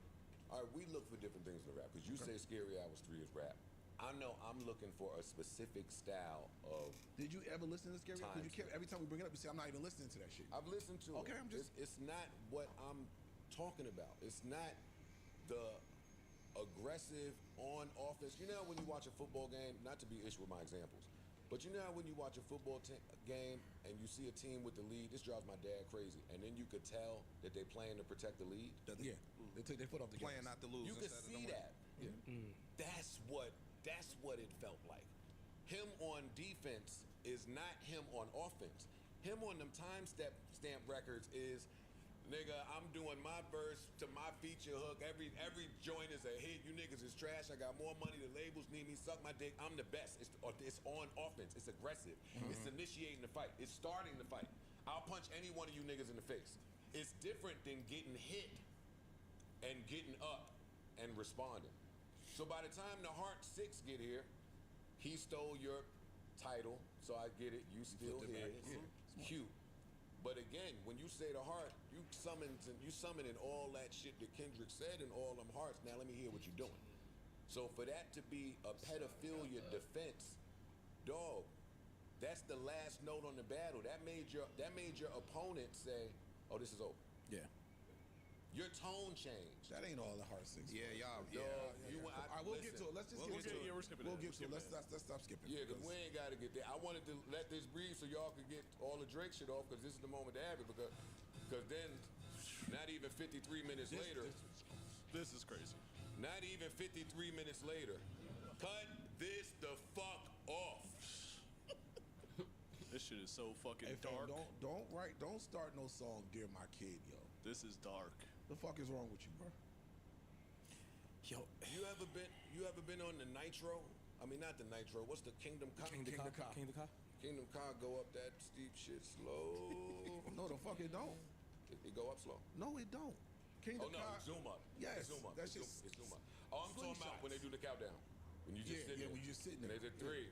all right, we look for different things in the rap. Because you say Scary Hours 3 is rap. I know I'm looking for a specific style of. Did you ever listen to Scary Hours? Every time we bring it up, you say, I'm not even listening to that shit. I've listened to it. I'm just. It's not what I'm talking about. It's not the aggressive on offense. You know when you watch a football game, not to be issue with my examples, but you know when you watch a football game and you see a team with the lead, this drives my dad crazy. And then you could tell that they're playing to protect the lead. Yeah, they put up the playing not to lose. You could see that. Yeah. That's what it felt like. Him on defense is not him on offense. Him on them stamp records is, nigga, I'm doing my verse to my feature hook. Every joint is a hit. You niggas is trash. I got more money than labels need me. Suck my dick. I'm the best. It's on offense. It's aggressive. It's initiating the fight. It's starting the fight. I'll punch any one of you niggas in the face. It's different than getting hit and getting up and responding. So by the time the Heart 6 get here, he stole your title. So I get it. You still here. Cute. But again, when you say the heart, you summoning all that shit that Kendrick said in all them hearts. Now let me hear what you're doing. So for that to be a pedophilia defense, dog, that's the last note on the battle. That made your opponent say, "Oh, this is over." Yeah. Your tone changed. That ain't all the Heart 6. Yeah, y'all. Dog, All right, we'll get to it. Let's just get to it. Yeah, we're skipping We'll that. get to it. Let's stop skipping. Yeah, because we ain't got to get there. I wanted to let this breathe so y'all could get all the Drake shit off, because this is the moment to have it. Because then, not even 53 minutes later. This is crazy. Not even 53 minutes later. Cut this the fuck off. This shit is so fucking Hey, fam, dark. don't start no song, Dear My Kid, yo. This is dark. The fuck is wrong with you, bro? Yo, You ever been on the Nitro? I mean, not the Nitro. What's the Kingdom Car? King the car. Kingdom Car go up that steep shit slow. No, the fuck it don't. It go up slow. No, it don't. Oh no, zoom up. Yes, It's zoom up. that's It's just zoom up. Oh, I'm talking about when they do the countdown. When you just sitting there. when you just sitting And there. they did 3,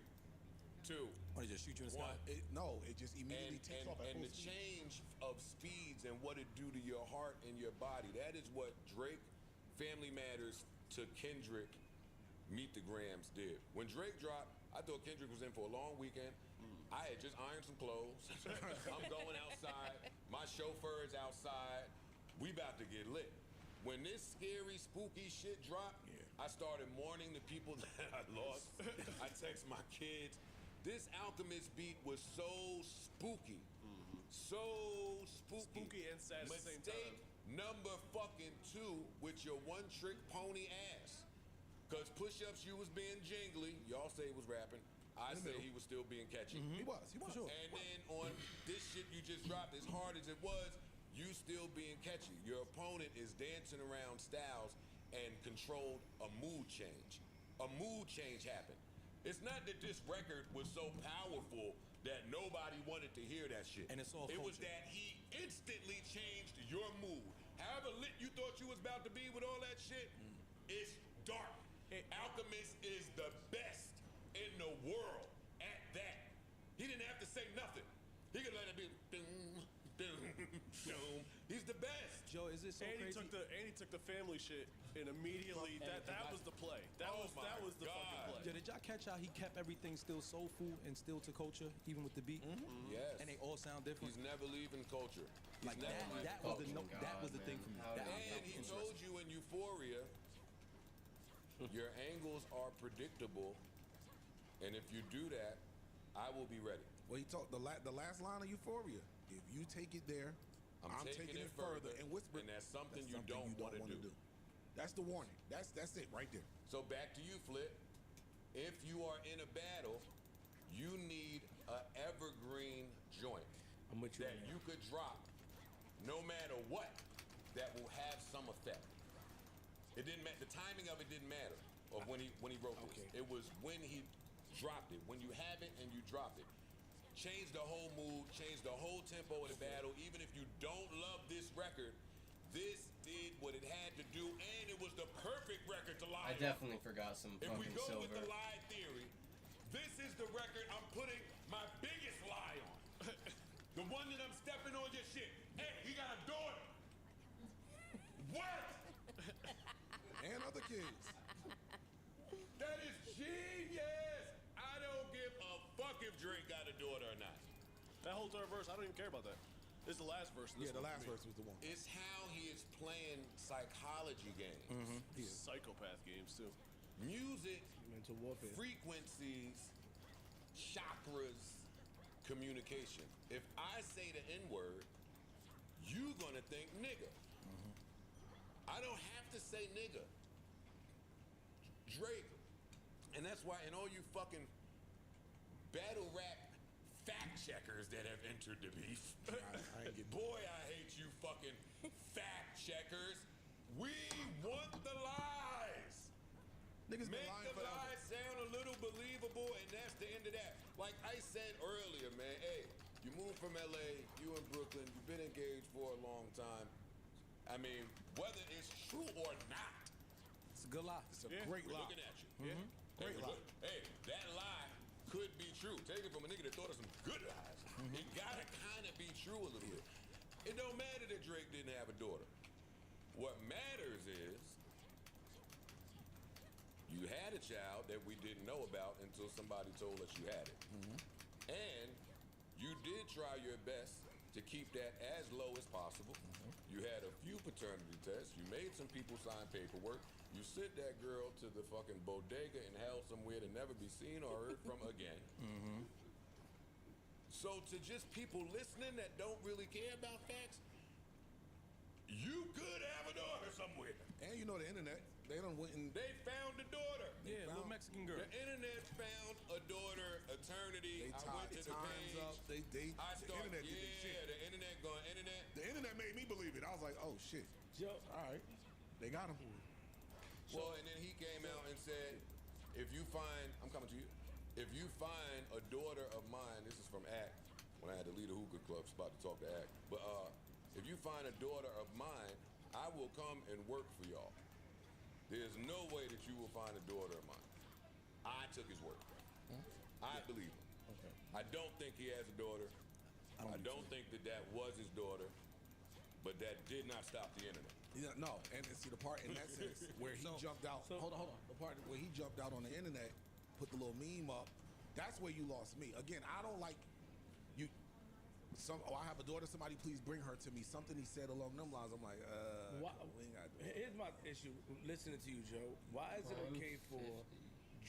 2, Or they just shoot you in the sky. 1. It just immediately takes off at and full the speed. change of speeds and what it do to your heart and your body. That is what Drake, Family Matters to Kendrick, Meet the Grams did. When Drake dropped, I thought Kendrick was in for a long weekend. I had just ironed some clothes. I'm going outside. My chauffeur is outside. We about to get lit. When this scary, spooky shit dropped, I started mourning the people that I lost. I text my kids. This Alchemist beat was so spooky. So spooky. Spooky and sad at the same Mistake number fucking 2 with your one-trick pony ass. Because push-ups, you was being jingly. Y'all say he was rapping. I say he was still being catchy. He was. Sure. And then on this shit you just dropped, as hard as it was, you still being catchy. Your opponent is dancing around styles and controlled a mood change. A mood change happened. It's not that this record was so powerful that nobody wanted to hear that shit. And it's all It was culture. that he instantly changed your mood. However lit you thought you was about to be with all that shit, it's dark. Alchemist is the best in the world at that. He didn't have to say nothing. He could let it be doom, doom, doom. He's the best. Joe, is it so And crazy? he took the family shit and immediately that was the play. That was the fucking play. Yeah, did y'all catch how he kept everything still soulful and still to culture, even with the beat? Yes. And they all sound different. He's never leaving culture. Like that was the thing for me. And he told you in Euphoria, your angles are predictable, and if you do that, I will be ready. Well, he talked the last line of Euphoria. If you take it there, I'm taking it further and whisper. And that's something you don't want to do. That's the warning. That's it right there. So back to you, Flip. If you are in a battle, you need an evergreen joint that you could drop no matter what that will have some effect. It didn't matter. The timing of it didn't matter of when he wrote this. It was when he dropped it. When you have it and you drop it. Change the whole mood, change the whole tempo of the battle. Even if you don't love this record, this did what it had to do, and it was the perfect record to lie I definitely forgot some If we fucking go silver. with the lie theory, this is the record I'm putting my biggest lie on. The one that I'm stepping on your shit. Hey, he got a daughter. What? And other kids. That is genius. I don't give a fuck if Drake got a daughter or not. That whole third verse, I don't even care about that. This is the last verse. Yeah, the last verse was the one. It's how he is playing psychology games. Psychopath games too. Music, mental warfare, frequencies, chakras, communication. If I say the N-word, you gonna think nigga. I don't have to say nigga. Drake, and that's why, and all you fucking battle rap fact checkers that have entered the beef. Boy, I hate you fucking fact checkers. We want the lies. Niggas been Make lying the forever. lies sound a little believable, and that's the end of that. Like I said earlier, man, hey, you moved from LA, you in Brooklyn, you've been engaged for a long time. I mean, whether it's true or not, It's a good lie. It's a great we're lie. looking at you. Great lie. Hey, that lie could be true. Take it from a nigga that thought of some good lies. It gotta kind of be true a little bit. It don't matter that Drake didn't have a daughter. What matters is you had a child that we didn't know about until somebody told us you had it. And you did try your best to keep that as low as possible. You had a few paternity tests. You made some people sign paperwork. You sent that girl to the fucking bodega in hell somewhere to never be seen or heard from again. So to just people listening that don't really care about facts, you could have a daughter somewhere. And you know the internet, they done went and They found a daughter. Yeah, little Mexican girl. The internet found a daughter, eternity. they I went to the times page. up. The internet did this shit. The internet going internet. The internet made me believe it. I was like, oh shit. Joe, All right, they got him. Well, and then he came out and said, if you find, I'm coming to you, if you find a daughter of mine, this is from ACT, when I had to lead a hookah club, about to talk to ACT, but if you find a daughter of mine, I will come and work for y'all. There's no way that you will find a daughter of mine. I took his word. I believe him. Okay. I don't think he has a daughter. I don't think that that was his daughter, but that did not stop the internet. Yeah, no, and see the part in that sense where he jumped out. Hold on. The part where he jumped out on the internet, put the little meme up. That's where you lost me. Again, I don't like you. I have a daughter. Somebody please bring her to me. Something he said along them lines. I'm like, we ain't got to do it. here's my issue listening to you, Joe. Why is it okay for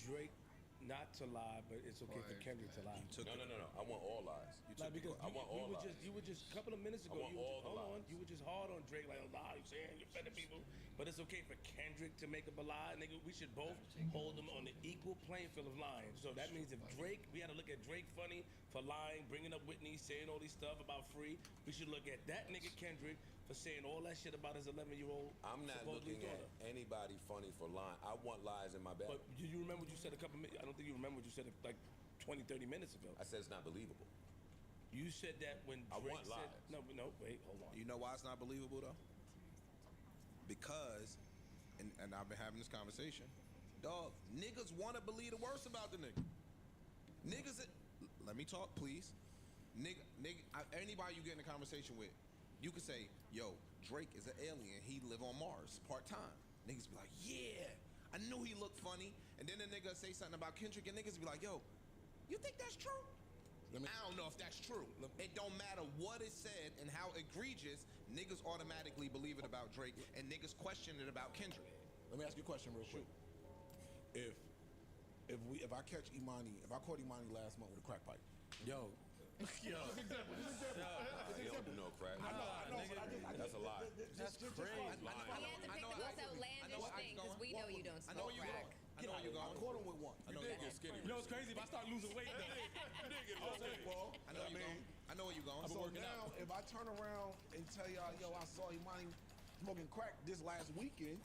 Drake not to lie, but it's okay for Kendrick to lie? No. I want all lies. Like, because I want all lies. you were just a couple of minutes ago. I want all the lies. You were just hard on Drake, like, lie, you saying you're offending people. But it's okay for Kendrick to make up a lie, nigga. We should both hold them on the equal playing field of lying. So that means if Drake, we had to look at Drake funny for lying, bringing up Whitney, saying all these stuff about Free. We should look at that nigga Kendrick for saying all that shit about his 11-year-old. I'm not looking at anybody funny for lying. I want lies in my battle. But do you remember what you said a couple minutes? I don't think you remember what you said like 20, 30 minutes ago. I said it's not believable. You said that when Drake want said, lies. No, wait, hold on. You know why it's not believable though? Because, and I've been having this conversation, dog, niggas want to believe the worst about the nigga. Niggas, let me talk, please. Anybody you get in a conversation with, you could say, yo, Drake is an alien. He live on Mars part-time. Niggas be like, yeah, I knew he looked funny. And then the nigga say something about Kendrick, and niggas be like, yo, you think that's true? I don't know if that's true. It don't matter what is said and how egregious, niggas automatically believe it about Drake, and niggas question it about Kendrick. Let me ask you a question real quick. If I catch Imani, if I caught Imani last month with a crack pipe, Yo. Yo. example. He don't do no crack. I know, That's a lie. That's crazy. He had to pick the most outlandish thing because we know you don't I know smoke where you crack. going. I know where you I going. caught him with one. You did get skinny. You know what's crazy? If I start losing weight, though. I know where you going. I know where you going. So now, if I turn around and tell y'all, yo, I saw Imani smoking crack this last weekend,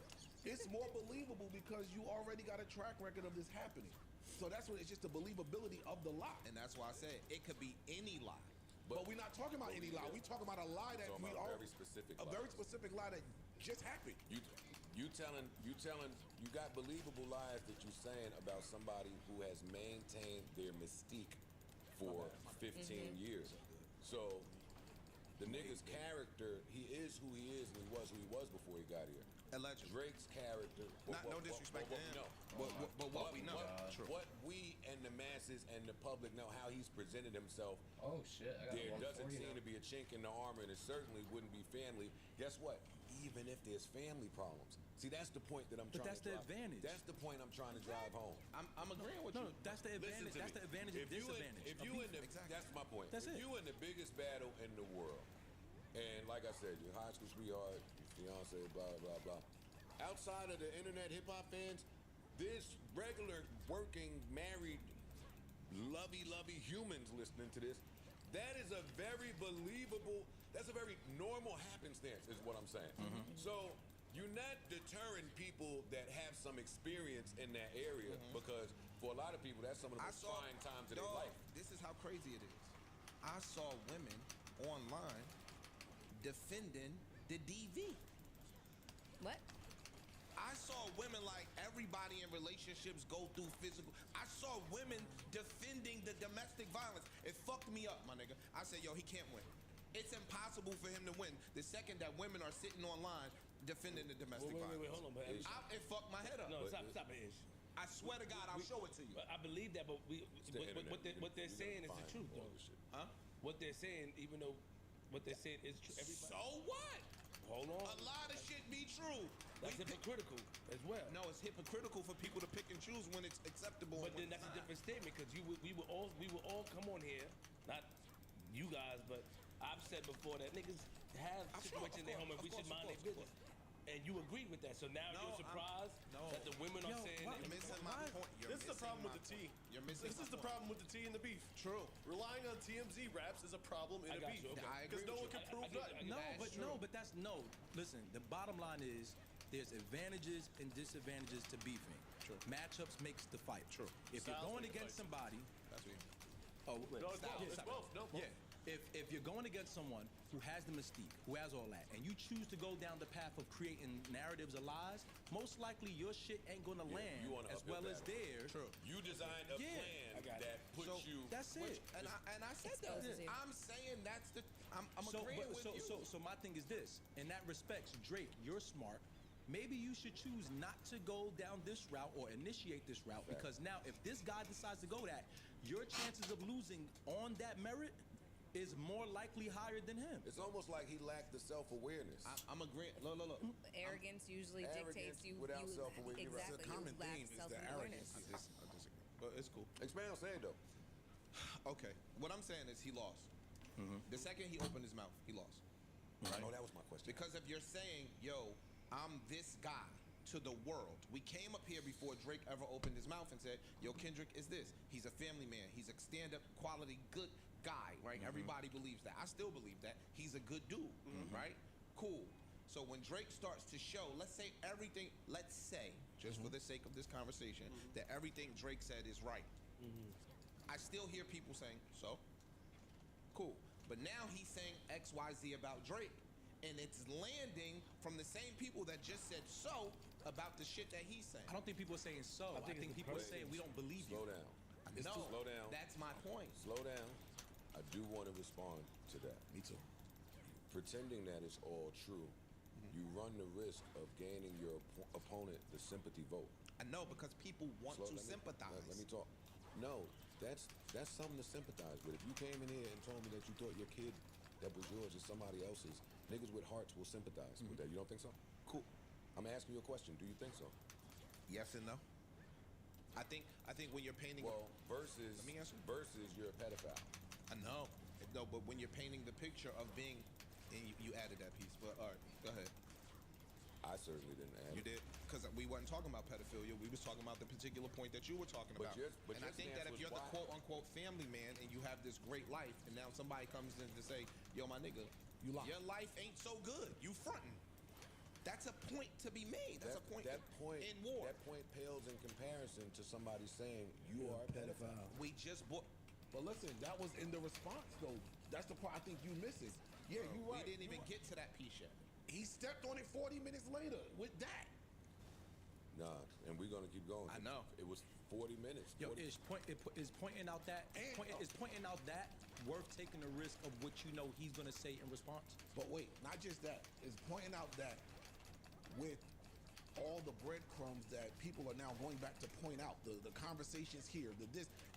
it's more believable because you already got a track record of this happening. So that's what it's just the believability of the lie. And that's why I said it could be any lie. But we're not talking about any lie. We're talking about a lie that we all very specific. a very specific lie that just happened. You got believable lies that you're saying about somebody who has maintained their mystique for 15 years. So the nigga's character, he is who he is, and he was who he was before he got here. Allegedly. Drake's character. No disrespect to him. No. But what we know. What we and the masses and the public know, how he's presented himself. Oh shit! I got There one doesn't for you seem now. to be a chink in the armor, and it certainly wouldn't be family. Guess what? Even if there's family problems. See, that's the point that I'm But trying that's to the drive. advantage. That's the point I'm trying to drive home. I'm agreeing with No, you. that's the advantage. That's the advantage and disadvantage. If you in the, that's my point. That's if it. you in the biggest battle in the world, and like I said, your high school sweetheart, your fiance, blah blah blah. Outside of the internet hip hop fans, there's regular working married, lovey humans listening to this. That is a very believable. That's a very normal happenstance, is what I'm saying. So you're not deterring people that have some experience in that area because for a lot of people, that's some of the most trying times of their life. This is how crazy it is. I saw women online defending the DV. What? I saw women like everybody in relationships go through physical. I saw women defending the domestic violence. It fucked me up, my nigga. I said, yo, he can't win. It's impossible for him to win. The second that women are sitting online defending the domestic violence. Wait, hold on, man. It fucked my head up. No, stop it, Ish. I swear to God, I'll show it to you. But I believe that, but what they're saying is the truth, though. Huh? What they're saying, even though what they're saying is true. So what? Hold on. A lot of shit be true. That's hypocritical as well. No, it's hypocritical for people to pick and choose when it's acceptable. But then that's a different statement because we will all come on here, not you guys, but I've said before that niggas have situations in their home and we should mind their business. And you agreed with that, so now you're surprised that the women are saying you're missing my point. This is the problem with the tea. This is the problem with the tea and the beef. True. Relying on TMZ raps is a problem in a beef. Because no one can prove that. But that's no. Listen, the bottom line is there's advantages and disadvantages to beefing. True. Matchups makes the fight. True. If you're going against somebody, that's what you Oh, no, it's both. No, both. Yeah. If you're going against someone who has the mystique, who has all that, and you choose to go down the path of creating narratives of lies, most likely your shit ain't gonna land as well as theirs. True. You designed a plan that puts you. That's it. And I said that. I'm saying that's the. I'm agreeing with you. So my thing is this. In that respect, Drake, you're smart. Maybe you should choose not to go down this route or initiate this route because now if this guy decides to go that, your chances of losing on that merit is more likely higher than him. It's almost like he lacked the self-awareness. I'm agreeing. Look. Arrogance usually dictates you. Without self-awareness. Exactly. The common you lack theme is the self-awareness. arrogance. I disagree. But it's cool. Expound, say it though. Okay. What I'm saying is he lost. The second he opened his mouth, he lost. Right. Oh, that was my question. Because if you're saying, yo, I'm this guy to the world. We came up here before Drake ever opened his mouth and said, yo, Kendrick is this. He's a family man. He's a stand-up quality good guy, right? Everybody believes that. I still believe that. He's a good dude, right? Cool. So when Drake starts to show, let's say, just for the sake of this conversation, that everything Drake said is right. I still hear people saying, so? Cool. But now he's saying X, Y, Z about Drake. And it's landing from the same people that just said so about the shit that he's saying. I don't think people are saying so. I think people are saying we don't believe you. Slow down. Slow down. That's my point. Slow down. I do want to respond to that. Me too. Pretending that it's all true you run the risk of gaining your opponent the sympathy vote. I know, because people want to sympathize. Let me talk. No, that's something to sympathize with. If you came in here and told me that you thought your kid that was yours is somebody else's, niggas with hearts will sympathize with that. You don't think so? Cool. I'm asking you a question. Do you think so? Yes and no. I think when you're painting versus let me answer. Versus you're a pedophile. I know. No, but when you're painting the picture of being, and you added that piece, but all right, go ahead. I certainly didn't add. You did, because we wasn't talking about pedophilia. We was talking about the particular point that you were talking about. But I think that if you're the quote-unquote family man and you have this great life, and now somebody comes in to say, yo, my nigga, your life ain't so good. You fronting. That's a point to be made. That's a point in war. That point pales in comparison to somebody saying you are a pedophile. We just bought. But listen, that was in the response, though. That's the part I think you missing. Yeah, you right. We didn't even get to that piece yet. He stepped on it 40 minutes later with that. Nah, and we're gonna keep going. I know. It was 40 minutes. Yo, is pointing out that worth taking the risk of what you know he's gonna say in response? But wait, not just that. Is pointing out that with all the breadcrumbs that people are now going back to point out, the conversations here,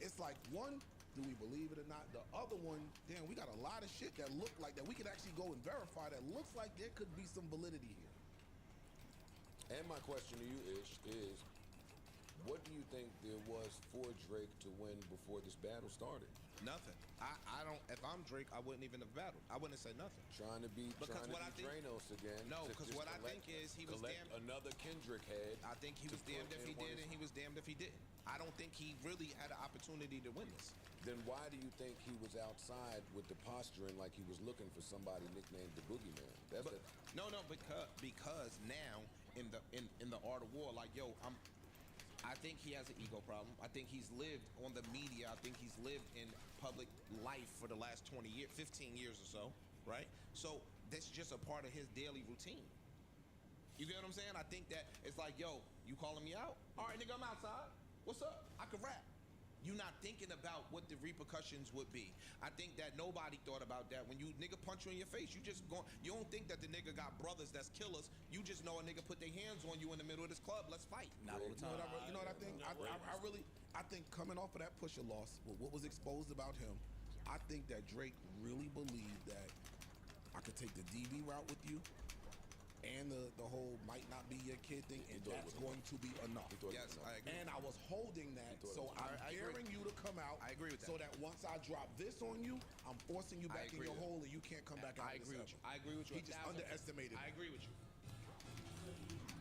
it's like, one, do we believe it or not? The other one, damn, we got a lot of shit that look like that we could actually go and verify that looks like there could be some validity here. And my question to you is what do you think there was for Drake to win before this battle started? Nothing. I don't. If I'm Drake, I wouldn't even have battled. I wouldn't have said nothing. Trying to be Drainos again. No, because what I think is he was damned. Another Kendrick head. I think he was damned if he did, and he was damned if he didn't. I don't think he really had an opportunity to win this. Then why do you think he was outside with the posturing like he was looking for somebody nicknamed the Boogeyman? No, because now in the art of war, like, yo, I think he has an ego problem. I think he's lived on the media. I think he's lived in public life for the last 15 years or so, right? So that's just a part of his daily routine. You get what I'm saying? I think that it's like, yo, you calling me out? All right, nigga, I'm outside. What's up? I can rap. You're not thinking about what the repercussions would be. I think that nobody thought about that. When you nigga punch you in your face, you don't think that the nigga got brothers that's killers. You just know a nigga put their hands on you in the middle of this club. Let's fight. Not all the time. You know what I think? I think coming off of that Pusha loss, with what was exposed about him, I think that Drake really believed that I could take the DB route with you, and the whole might not be your kid thing, and that's going to be enough. Yes, I agree. And I was holding that, so I'm daring you to come out. I agree with that. So that once I drop this on you, I'm forcing you back in your hole, and you can't come back out. I agree with you. I agree with you. He just underestimated. I agree with you.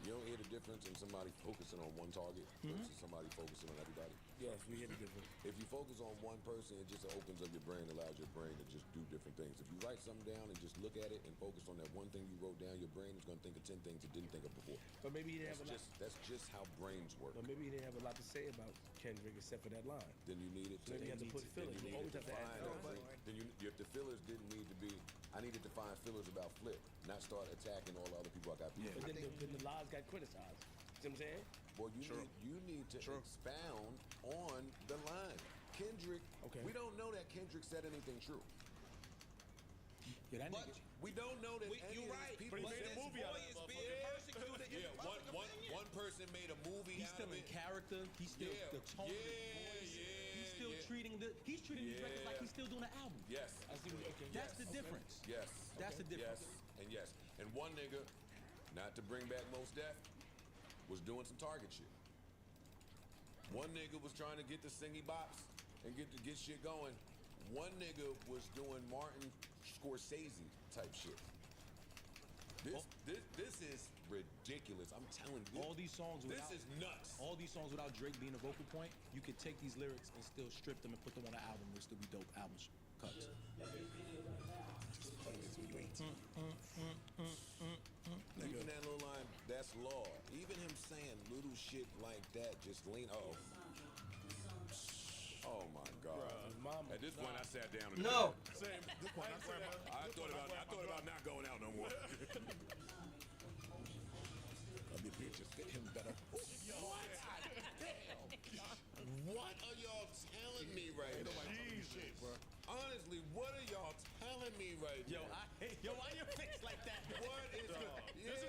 You don't hear the difference in somebody focusing on one target versus somebody focusing on everybody? Yes, we hear the difference. If you focus on one person, it just opens up your brain, allows your brain to just do different things. If you write something down and just look at it and focus on that one thing you wrote down, your brain is going to think of 10 things it didn't think of before. But maybe he didn't have a lot. That's just how brains work. But maybe he didn't have a lot to say about Kendrick except for that line. Then you need it. So maybe you have to put fillers. You always have to add fillers. Then if the fillers didn't need to be, I needed to find fillers about Flip, not start attacking all the other people I got. Yeah. But then the lies got criticized. See what I'm saying? Well, you need to expound on the line. Kendrick, we don't know that Kendrick said anything true. Yeah, but we don't know that you're right. People made a movie out of it. Being persecuted in the public opinion. One person made a movie He's out still of in character. He's still the tone of his voice. He's still treating these records like he's still doing an album. Yes. That's the difference. Yes. That's the difference. Yes. And one nigga, not to bring back Mos Def, was doing some Target shit. One nigga was trying to get the singy bops and get shit going. One nigga was doing Martin Scorsese type shit. This is ridiculous. I'm telling you. All these songs this is nuts. All these songs without Drake being a vocal point, you could take these lyrics and still strip them and put them on an album. They'll still be dope album cuts. Even that little line, that's law. Even him saying little shit like that, just lean. Oh my God! At this point, I sat down. No. Same. This point, I thought about not going out no more. Let me just fit him better. What are y'all telling me right now? Shit, bro. Honestly, what are y'all telling me right now? Why your face like that? What is This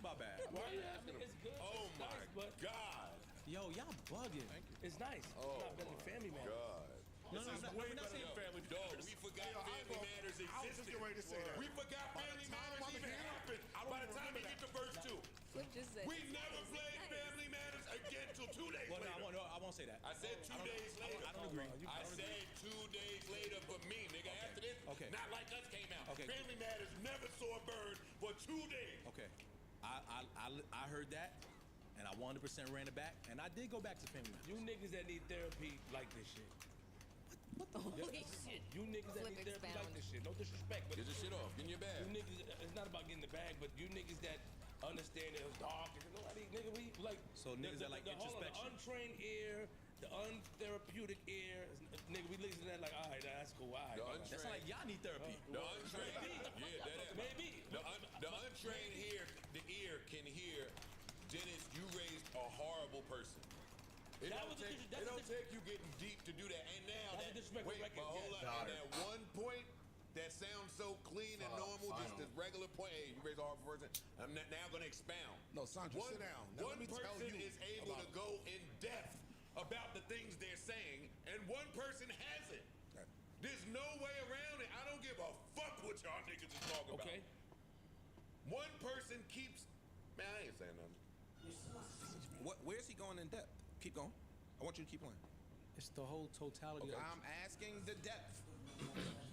My bad. Why are you asking? It's good. Oh it's my nice, but God. Yo, y'all bugging. it's nice. Oh It's not better than Family Man. God. No, no, no, way we're not better saying than Family Dog, Matters. we forgot Hey, yo, Family Matters I was just existed. getting ready to say that. We forgot By the Family time Matters I'm even here, happened. I don't By the even time we remember get to verse 2. Flip just said. We it's never nice, played it's nice. Family Matters again till 2 days Well, no, later. I won't say that. I said 2 days later. I don't agree. I said 2 days later for me, nigga. After this, Okay. Not Like Us came out. Okay. Family Matters never saw a bird for 2 days. Okay, I heard that, and I 100% ran it back, and I did go back to Family Matters. You niggas that need therapy like this shit. What the holy shit? You niggas that Flip need therapy expound. like this shit. No disrespect, but Get your shit off. Get in your bag. you niggas, it's not about getting the bag, but you niggas that understand that it's dark. And nobody, nigga, we like. So niggas that like hold on, the introspection. untrained ear, the untherapeutic ear. Nigga, we listen to that like, all right, that's cool. All right, The all right. untrained- That's like y'all need therapy. The untrained, yeah, that is. Maybe. The untrained the ear can hear. Dennis, you raised a horrible person. It That don't was a take, dis- that's it a don't take you getting deep to do that. And now That's a that disrespectful wait, record, but hold yeah. up. Got And it. that one point that sounds so clean and normal, just final. this regular point. Hey, you raised a horrible person. I'm now going to expound. No, Sandra, sit down. Now One let me tell person you is able to about- go in depth about the things they're saying, and one person hasn't. Okay. There's no way around it. I don't give a fuck what y'all niggas is talking Okay. about. One person keeps. Man, I ain't saying nothing. Where's he going in depth? Keep going. I want you to keep playing. It's the whole totality. Okay. of I'm asking the depth.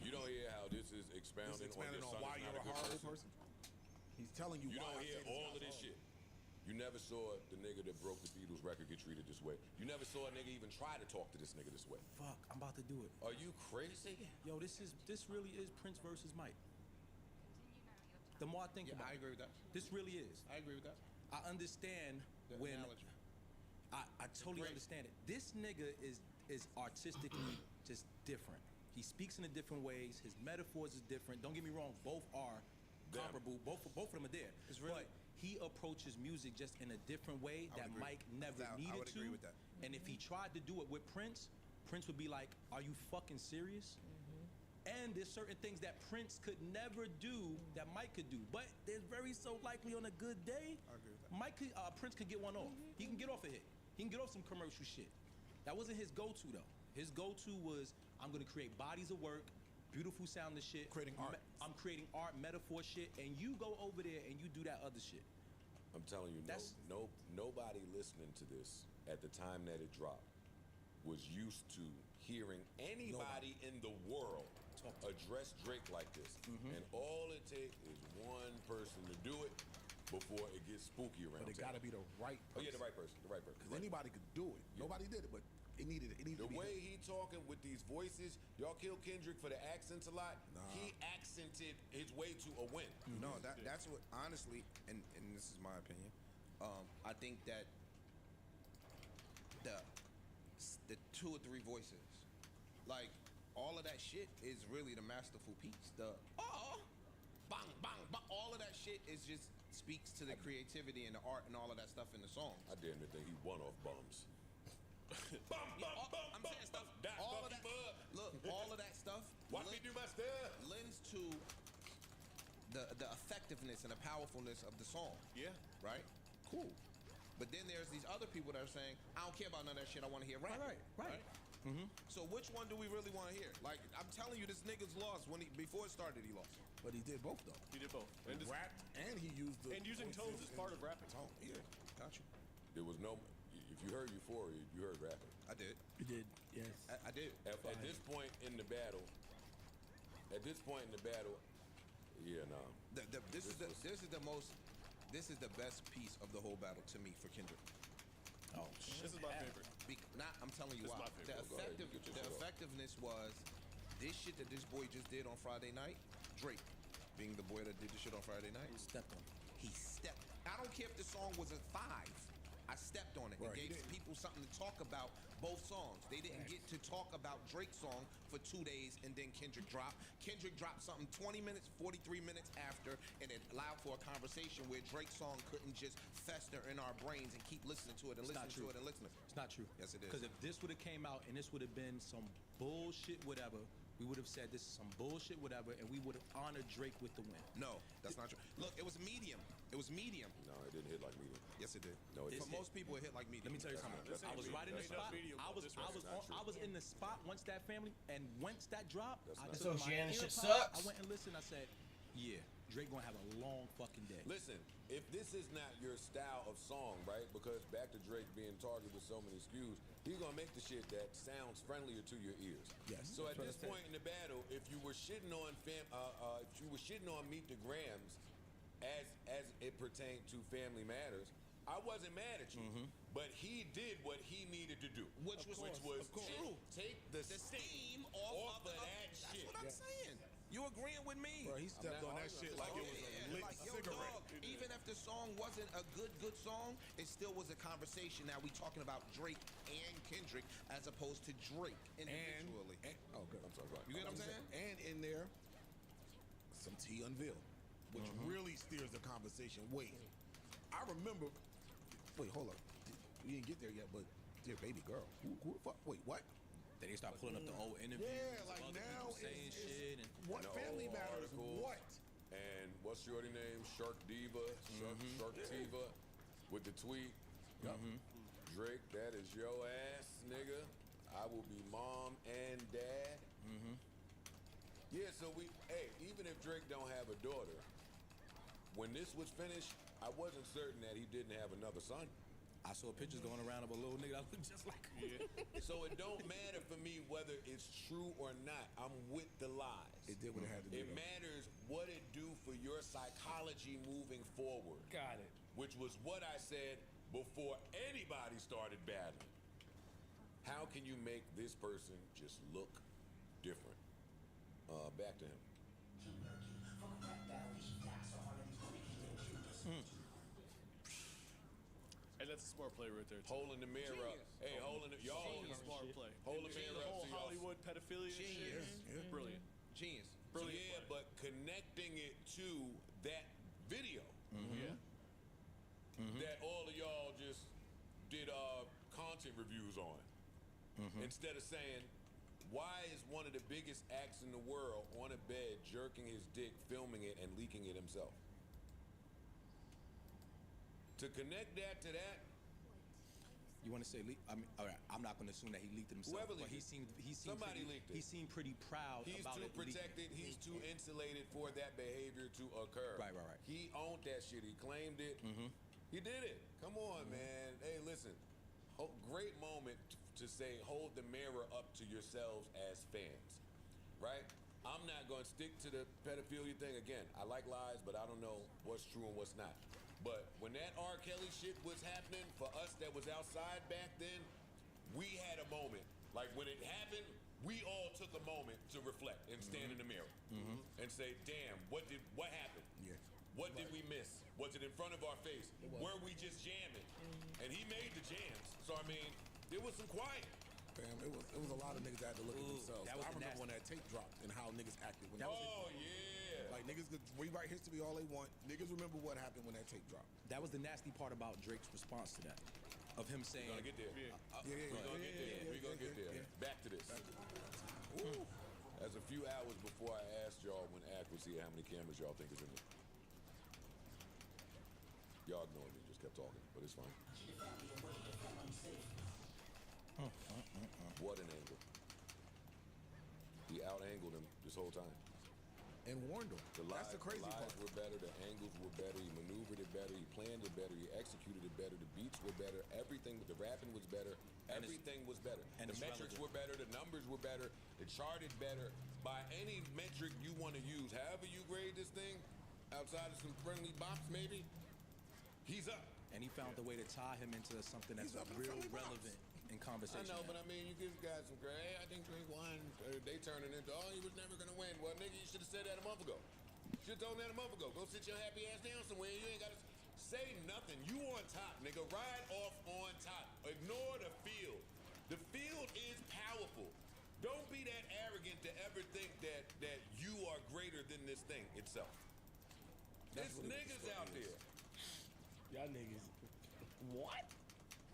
You don't hear how this is expounding, This is expanding on on your son why is you're not a good horrible person. person. He's telling you, You why don't I hear say all of guy's this horrible. shit. You never saw the nigga that broke the Beatles record get treated this way. You never saw a nigga even try to talk to this nigga this way. Fuck, I'm about to do it. Are you crazy? Yo, this really is Prince versus Mike. The more I think Yeah, about I it, agree with that. this really is. I agree with that. I understand The when analogy. I totally Great. understand it. This nigga is artistically just different. He speaks in a different ways. His metaphors is different. Don't get me wrong, both are Them. comparable. Both of them are there. It's really- but he approaches music just in a different way I would that agree. Mike never I needed would to. agree with that. And if he tried to do it with Prince, Prince would be like, "Are you fucking serious?" And there's certain things that Prince could never do that Mike could do. But there's very so likely on a good day, I agree with that. Prince could get one off. He can get off a hit. He can get off some commercial shit. That wasn't his go-to though. His go-to was, I'm gonna create bodies of work, beautiful sounding shit. Creating art. I'm creating art, metaphor shit, and you go over there and you do that other shit. I'm telling you, That's- nobody listening to this at the time that it dropped was used to hearing anybody in the world Talk to address Drake like this. Mm-hmm. And all it takes is one person to do it before it gets spooky around But it town. got to be the right Oh person. yeah, the right person. The right person. Because anybody could do it. Nobody did it, but it needed The to be way him. he talking with these voices, y'all kill Kendrick for the accents a lot. Nah. He accented his way to a win. No, that's what honestly, and this is my opinion. I think that the 2 or 3 voices, like all of that shit, is really the masterful piece. The bang bang bang, all of that shit is just speaks to the creativity and the art and all of that stuff in the song. I damn near think he won off bums. Bum, bum, bum, I'm bum, saying stuff. that All of Buffy that. Bud. Look, all of that stuff. Watch me do my stuff. Lends to the effectiveness and the powerfulness of the song. Yeah. Right? Cool. But then there's these other people that are saying, I don't care about none of that shit, I want to hear rap. Right. So which one do we really want to hear? Like, I'm telling you, this nigga's lost. Before it started, he lost. But he did both, though. He did both. He And, this, rapped, and he used the... and using tones is part of rapping. Tone. Yeah, got you. There was no. If you heard Euphoria, you heard rapping. I did. You did, yes. I did. At this point in the battle, yeah, nah. This is the best piece of the whole battle to me for Kendrick. Oh This is my favorite. I'm telling you This is why. my favorite. Go ahead, you get your The shit off. effectiveness was this shit that this boy just did on Friday night. Drake, being the boy that did the shit on Friday night, Stepped on. he stepped. I don't care if the song was a 5. I stepped on it. Right, It he gave did. people something to talk about both songs. They didn't get to talk about Drake's song for 2 days and then Kendrick dropped. Kendrick dropped something 20 minutes, 43 minutes after, and it allowed for a conversation where Drake's song couldn't just fester in our brains and keep listening to it and It's not listening to true. it and listening. It's not true. Yes, it is. Because if this would have came out and this would have been some bullshit, whatever, we would have said this is some bullshit, whatever, and we would have honored Drake with the win. No, that's not true. Look, it was medium. It was medium. No, it didn't hit like medium. Yes, it did. No, it For didn't. most people, it hit like medium. Let me tell you something. That's I was right in the Ain't no spot. medium on this record. I was in the spot once that family, and once that dropped, I not took true. my Oceana shit earpods, sucks. I went and listened. I said, yeah, Drake gonna have a long fucking day. Listen, if this is not your style of song, right? Because back to Drake being targeted with so many SKUs, he's gonna make the shit that sounds friendlier to your ears. Yes. So at That's what this I said. point in the battle, if you were shitting on Meet the Grams as it pertained to Family Matters, I wasn't mad at you. But he did what he needed to do, Which was true. Take the steam off of that shit. That's what I'm saying. You agreeing with me? Bro, he stepped on that shit like it was a lit Like, yo, cigarette. dog, even if the song wasn't a good song, it still was a conversation. Now we talking about Drake and Kendrick as opposed to Drake individually. Oh, good. I'm sorry. You get what I'm saying? And in there, some T unveiled, which really steers the conversation. Wait, I remember. Wait, hold up. We didn't get there yet, but dear baby girl, who the fuck? Wait, what? Then they start pulling up the old interviews. Yeah, like other now people saying it's shit and what And the Family old Matters? articles. What? And what's shorty name? Shark Diva, Shark Tiva, with the tweet. Drake, that is your ass, nigga. I will be mom and dad. Yeah, so even if Drake don't have a daughter, when this was finished, I wasn't certain that he didn't have another son. I saw pictures going around of a little nigga that looked just like him. So it don't matter for me whether it's true or not. I'm with the lies. It did what it had to do. It though. matters what it do for your psychology moving forward. Got it. Which was what I said before anybody started battling. How can you make this person just look different? Back to him. And that's a smart play right there. Too. Holding the mirror up. Hey, holding it. Y'all holding Smart play. Hold the The mirror up whole to y'all. Hollywood pedophilia shit. Yeah. Brilliant. Genius. Brilliant. Yeah, but connecting it to that video Yeah. that all of y'all just did content reviews on. Instead of saying, why is one of the biggest acts in the world on a bed jerking his dick, filming it, and leaking it himself? To connect that to that, You want to say leak? I mean, all right. I'm not going to assume that he leaked it himself. Whoever but leaked he seemed Somebody pretty, leaked it. He seemed pretty proud he's about too it leaking. protected, he's too insulated for that behavior to occur. Right. He owned that shit, he claimed it. He did it. Come on, man. Hey, listen. Great moment to say, hold the mirror up to yourselves as fans, right? I'm not going to stick to the pedophilia thing again. I like lies, but I don't know what's true and what's not. But when that R. Kelly shit was happening, for us that was outside back then, we had a moment. Like when it happened, we all took a moment to reflect and stand in the mirror and say, damn, what happened? Yeah. What did we miss? Was it in front of our face? Were we just jamming? And he made the jams. So I mean, there was some quiet. Fam, it was a lot of niggas that had to look at themselves. that was I the remember when that tape dropped and how niggas acted when Oh yeah. like niggas could rewrite history all they want. Niggas remember what happened when that tape dropped. That was the nasty part about Drake's response to that, of him saying, We're gonna get there. Yeah. We're gonna get there. We're gonna get there. Back to this. As a few hours before I asked y'all when Ack was here how many cameras y'all think is in there. Y'all ignored me, just kept talking, but it's fine. What an angle. He out-angled him this whole time. And warned them. That's the crazy lies part. were better, the angles were better, he maneuvered it better, he planned it better, he executed it better, the beats were better, everything, the rapping was better, everything was better. and The it's metrics relevant. were better, the numbers were better, it charted better. By any metric you want to use, however you grade this thing, outside of some friendly bops maybe, he's up. and he found the way to tie him into something that's He's up in real friendly box. relevant in I conversation. know, now. but I mean, you give guys some credit. Hey, I think Drake won. They turning into, oh, he was never gonna win. Well, nigga, you should have said that a month ago. Should have told me that a month ago. Go sit your happy ass down somewhere. You ain't gotta say nothing. You on top, nigga. Ride off on top. Ignore the field. The field is powerful. Don't be that arrogant to ever think that you are greater than this thing itself. There's niggas out there. Y'all niggas. What?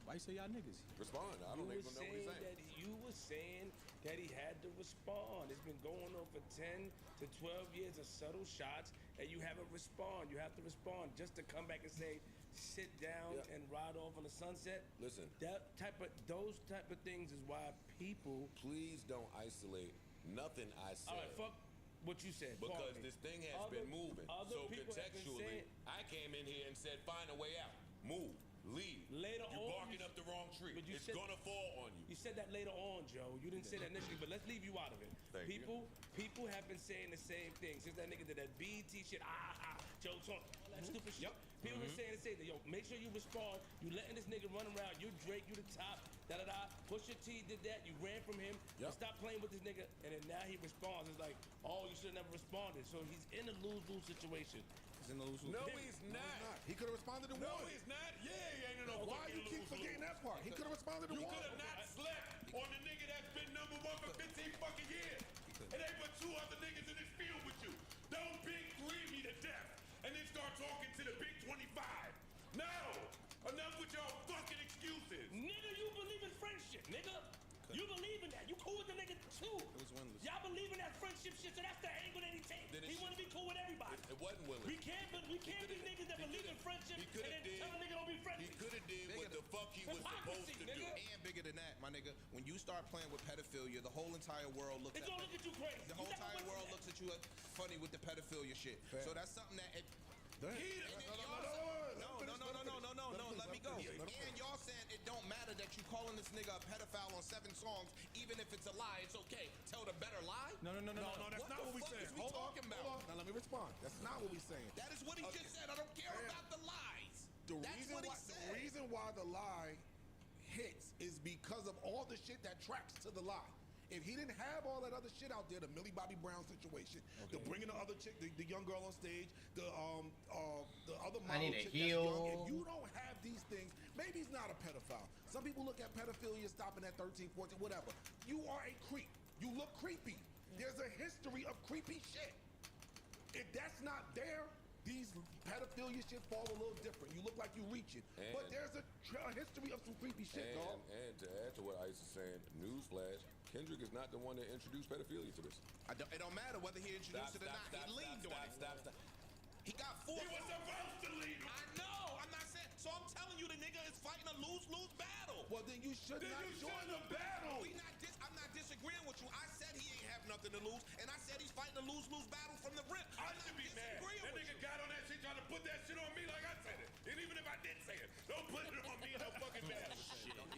Why you say y'all niggas? Respond. I don't even know what he's saying. You were saying that he had to respond. It's been going on for 10 to 12 years of subtle shots, and you haven't respond. You have to respond just to come back and say, sit down and ride off on the sunset. Listen. Those type of things is why people. Please don't isolate nothing I said. All right, fuck what you said. Because this thing has been moving. So contextually, I came in here and said, find a way out. Move. Leave. Later You're on, barking up the wrong tree. But It's gonna fall on you. You said that later on, Joe. You didn't say that initially, but let's leave you out of it. People have been saying the same thing since that nigga did that BET shit. Joe talk all that stupid shit. People been saying the same thing. Yo, make sure you respond. You letting this nigga run around. You Drake. You the top. Pusha T did that. You ran from him. Stop playing with this nigga. And then now he responds. It's like, oh, you should have never responded. So he's in a lose-lose situation. No, he's not. He could have responded to one. No, he's not. Yeah, he ain't in no Why you keep forgetting that part? He could have responded to You one. could have not slept on the nigga that's been number one for 15 fucking years. It ain't but two other niggas in this field with you. Don't big three me to death and then start talking to the big 25. No! Enough with y'all fucking excuses. Nigga, you believe in friendship, nigga. You believe in that. You cool with the nigga too. It was winless. Y'all believe in that friendship shit, so that's the angle that he takes. He want to be cool with everybody. It wasn't winless. We can't be niggas that believe in friendship and then tell a nigga don't be friendly. He could have did what the fuck he was supposed to do. And bigger than that, my nigga. When you start playing with pedophilia, the whole entire world looks It's gonna look at you crazy. The whole entire world looks at you funny with the pedophilia shit. So that's something that No, let me go. And y'all saying it don't matter that you calling this nigga a pedophile on 7 songs, even if it's a lie, it's okay. Tell the better lie? No, that's not what we saying. Hold on. Now let me respond. That's not what we saying. That is what he just said. I don't care about the lies. That's what he said. The reason why the lie hits is because of all the shit that tracks to the lie. If he didn't have all that other shit out there, the Millie Bobby Brown situation, the bringing the other chick, the young girl on stage, the other model chick that's young, if you don't have these things, maybe he's not a pedophile. Some people look at pedophilia stopping at 13, 14, whatever. You are a creep. You look creepy. There's a history of creepy shit. If that's not there, these pedophilia shit fall a little different. You look like you reaching. But there's a history of some creepy shit, dog. And to add to what Ice is saying, newsflash, Kendrick is not the one that introduced pedophilia to this. It don't matter whether he introduced it or not. He leaned on it. He got 4. He was supposed to lead on. I know. I'm not saying. So I'm telling you, the nigga is fighting a lose-lose battle. Well, then you should not join the battle. I'm not disagreeing with you. I said he ain't have nothing to lose, and I said he's fighting a lose-lose battle from the rip. I should be mad. That nigga got on that shit trying to put that shit on me like I said it. And even if I did say it, don't put it on me in no fucking battle.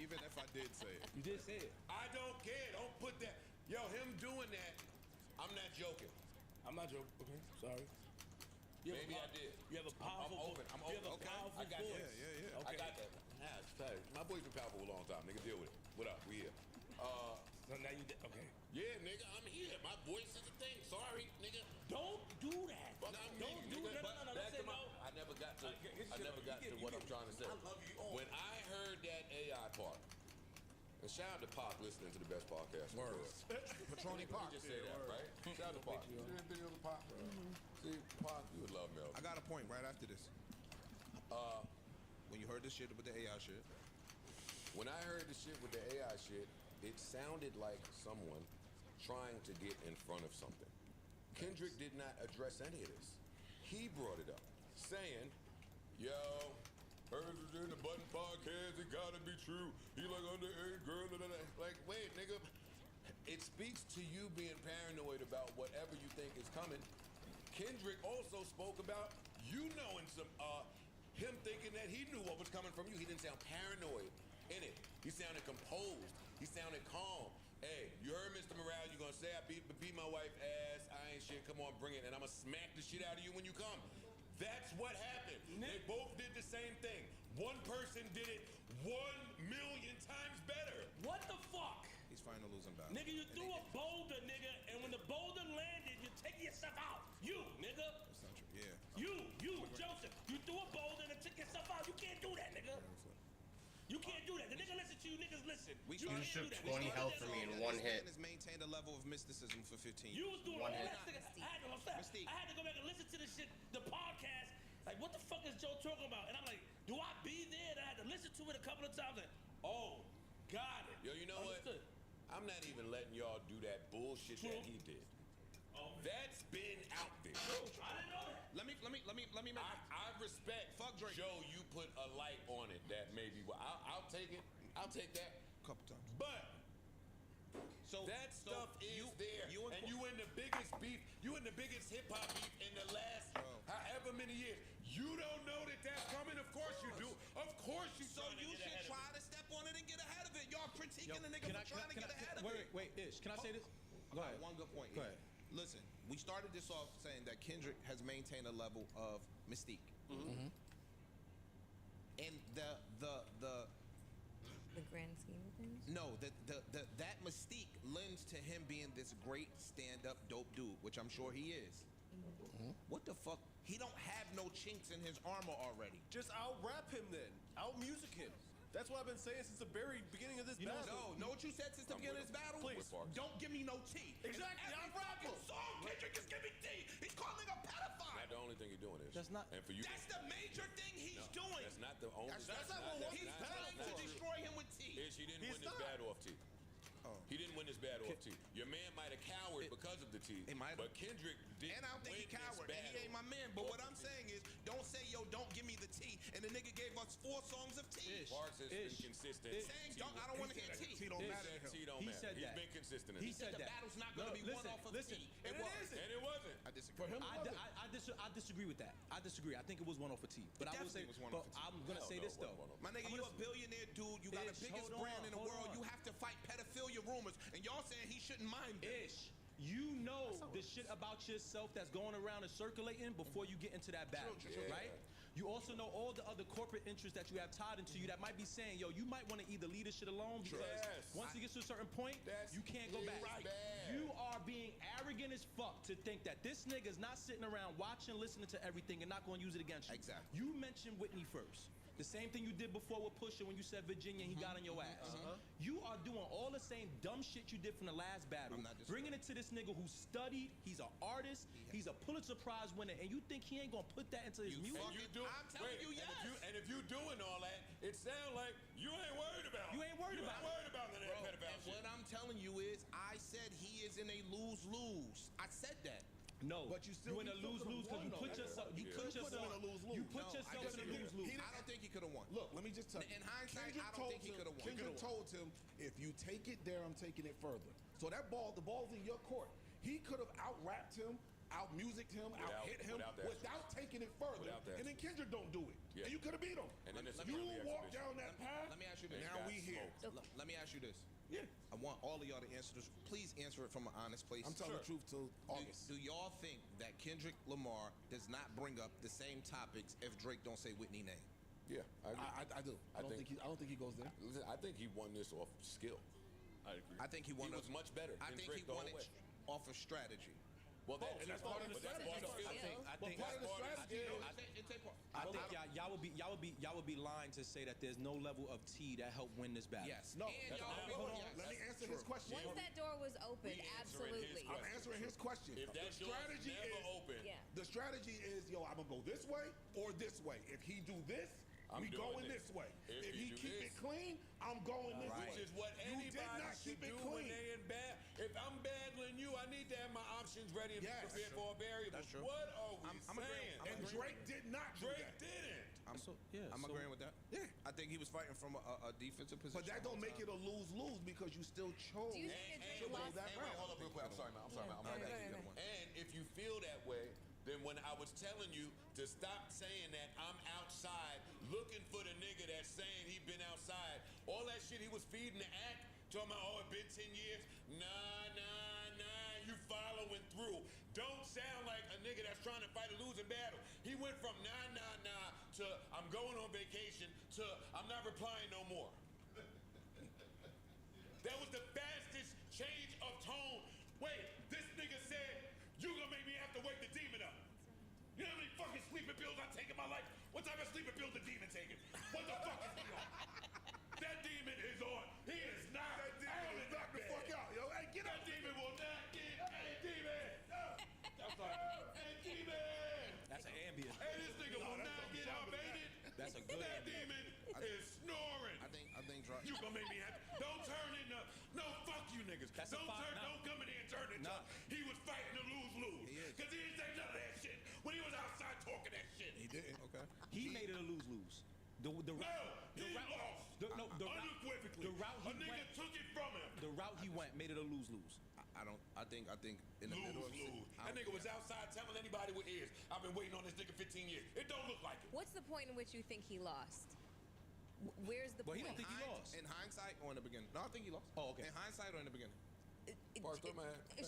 Even if I did say it. You did say it. I don't care. Don't put that. Yo, him doing that, I'm not joking. I'm not joking. Okay, sorry. Maybe I did. You have a powerful. I'm open. You have a powerful I got voice. that. Yeah. I got that. Nah, it's tight. My boy's been powerful a long time. Nigga, deal with it. What up? We here. So now you okay. Yeah, nigga, I'm here. My voice is a thing. Sorry, nigga. Don't do that. Don't do that. No. Back to I never got to. I never got to what I'm trying to say. I love you. When I heard that AI part, and shout out to Pac listening to the best podcast. Words. Patroni Pac. Just say that, right? Shout out to Pac. You didn't think it was Pac? See, Pac, you would love Mel. I got a point right after this. When you heard this shit with the AI shit. When I heard the shit with the AI shit, it sounded like someone trying to get in front of something. Kendrick did not address any of this. He brought it up, saying, yo, hers was in the Button Podcast, it gotta be true. He like underage girl, like, wait, nigga. It speaks to you being paranoid about whatever you think is coming. Kendrick also spoke about you knowing some, him thinking that he knew what was coming from you. He didn't sound paranoid in it. He sounded composed. He sounded calm. Hey, you heard Mr. Morale, you gonna say I beat my wife ass, I ain't shit, come on, bring it, and I'ma smack the shit out of you when you come. That's what happened. They both did the same thing. One person did it 1,000,000 times better. What the fuck? He's fighting a losing battle. Nigga, you threw a boulder, nigga, and when the boulder landed, you're taking yourself out. You, nigga. That's not true. Yeah. You, Joseph. You threw a boulder and took yourself out. You can't do that, nigga. You can't do that. The nigga listen to you, niggas listen. You just took 20 health from me in one hit. Has maintained a level of mysticism for 15 years. You was doing all One hit. that shit. I had to go back and listen to this shit, the podcast. Like, what the fuck is Joe talking about? And I'm like, do I be there? And I had to listen to it a couple of times. Like, oh, got it. Yo, you know Understood. what? I'm not even letting y'all do that bullshit that he did. That's been out there. I didn't know that. Let me make I respect. Fuck Drake. Joe, you put a light on it that maybe. I'll take it. I'll take that. couple times. But that stuff is there, and you in the biggest beef, you in the biggest hip hop beef in the last however many years. You don't know that that's coming. Of course you do. Of course you. So you should try to step on it and get ahead of it. Y'all critiquing the nigga for trying to get ahead of it. Wait, Ish. Can I say this? Go ahead. One good point. Go ahead. Listen, we started this off saying that Kendrick has maintained a level of mystique. And The grand scheme of things? no, that mystique lends to him being this great stand-up dope dude, which I'm sure he is. What the fuck? He don't have no chinks in his armor already. Just out-rap him then. Out-music him. That's what I've been saying since the very beginning of this battle. No, know what you said since the beginning of this battle? Please. Don't give me no tea. Exactly, Every I'm rapping. fucking song, Kendrick is giving tea. He's calling a pedophile. Not the only thing he's doing is. That's not. And for you. That's the major thing he's doing. That's not the only. That's not what he's trying to destroy him with tea. Is he didn't win this battle off T. He didn't win this battle off T. Your man might have cowered because of the T. But Kendrick didn't. And I don't think he cowered, and he ain't my man. But what I'm saying is, don't say, yo, don't give me the tea. And the nigga gave us 4 songs of tea. Parks has been consistent. Saying, I don't want to hear tea. T don't matter. T don't matter. said He's that. been consistent in He this. said The that. battle's not going to be won off of tea. And it isn't. And it wasn't. I disagree. For him, I disagree with that. I disagree. I think it was one off a T. But I will say, definitely was one but off a T. I'm gonna say this though. My nigga, you a billionaire dude. You got the Ish, biggest hold brand on, in the hold world. on. You have to fight pedophilia rumors. And y'all saying he shouldn't mind them. Ish, you know the shit about yourself that's going around and circulating before you get into that battle, right? You also know all the other corporate interests that you have tied into you that might be saying, yo, you might want to either leave this shit alone because once it gets to a certain point, you can't go back. You are being arrogant as fuck to think that this nigga's not sitting around watching, listening to everything and not going to use it against you. Exactly. You mentioned Whitney first. The same thing you did before with Pusha when you said Virginia, he got on your ass. You are doing all the same dumb shit you did from the last battle, bringing it to this nigga who studied, he's an artist, he's a Pulitzer Prize winner, and you think he ain't gonna put that into his music? And you do, I'm telling you, yes. And if you doing all that, it sounds like you ain't worried about it. You ain't worried about it. None of that pedophile And shit. what I'm telling you is, I said he is in a lose-lose. I said that. No, But you still in a lose-lose because you put yourself. You put yourself in a lose-lose. You put No, yourself in a lose-lose. I don't think he could have won. Look, let me just tell you. In hindsight, Kendrick I don't think he could have won. Kendrick told him, if you take it there, I'm taking it further. So the ball's in your court. He could have out-rapped him, out-musicked him, out-hit him without taking it further. And then Kendrick don't do it. Yeah. And you could have beat him. And then it's a You friendly walk exhibition. down that path. Let me ask you this. Now we here. Let me ask you this. Yeah. I want all of y'all to answer this. Please answer it from an honest place. I'm telling the truth to August. Do y'all think that Kendrick Lamar does not bring up the same topics if Drake don't say Whitney name? Yeah, I do. I don't think he goes there. Listen, I think he won this off skill. I agree. I think he won. He was much better. I think he the won whole it way. off of strategy. Well, that's part of the strategy. I think y'all would be lying to say that there's no level of tea that helped win this battle. Yes. No. And y'all Hold on. Let me answer his question. Once that door was open, absolutely. I'm answering his question. If that The strategy never is open, the strategy is, yo, I'm gonna go this way or this way. If he do this, I'm we doing going this. this way. If he he do keep this. it clean, I'm going this way. Which is what You did anybody not should keep it do when clean. they in bad. If I'm battling you, I need to have my options ready and be Yes. prepared for all variables. That's true. What are we I'm saying? agreeing. And Drake did not do Drake that. didn't. I'm agreeing with that. Yeah. I think he was fighting from a defensive position. But that don't make it a lose-lose because you still chose Do you think that to Drake go lost? that And wait, route. hold up real quick. I'm sorry, man. I'm right back to you. And if you feel that way, then when I was telling you to stop saying that I'm outside looking for the nigga that's saying he been outside, all that shit he was feeding the act, talking about, oh, it been 10 years. Nah, you following through. Don't sound like a nigga that's trying to fight a losing battle. He went from nah to I'm going on vacation to I'm not replying no more. That was the fastest change of tone. Wait, this nigga said, you gonna make me have to wake the demon up. You know how many fucking sleeping pills I take in my life? What type of sleeping pills the demon taking? What the fuck is he on? That demon is on. He is not. That demon is knocked the fuck out. Yo, hey, get That up. demon will not get. Hey, demon. I'm sorry. Hey, demon. That's an ambient. Hey, this nigga will not get outmated. That's a good That ambient. demon is snoring. I think Drake. You gonna make me happy. Don't turn into no, fuck you Don't come in here and turn it up. He was fighting to lose-lose. Because he didn't say none of that shit when he was outside talking that shit. He didn't. Okay. He made it a lose-lose. The route unequivocally. The route he nigga went, took it from him. The route he went made it a lose-lose. I think in the middle of lose. That nigga was outside telling anybody with ears, I've been waiting on this nigga 15 years. It don't look like it. What's the point in which you think he lost? Where's the point? He don't think he lost. In hindsight or in the beginning? No, I think he lost. Oh, okay. In hindsight or in the beginning? Sure,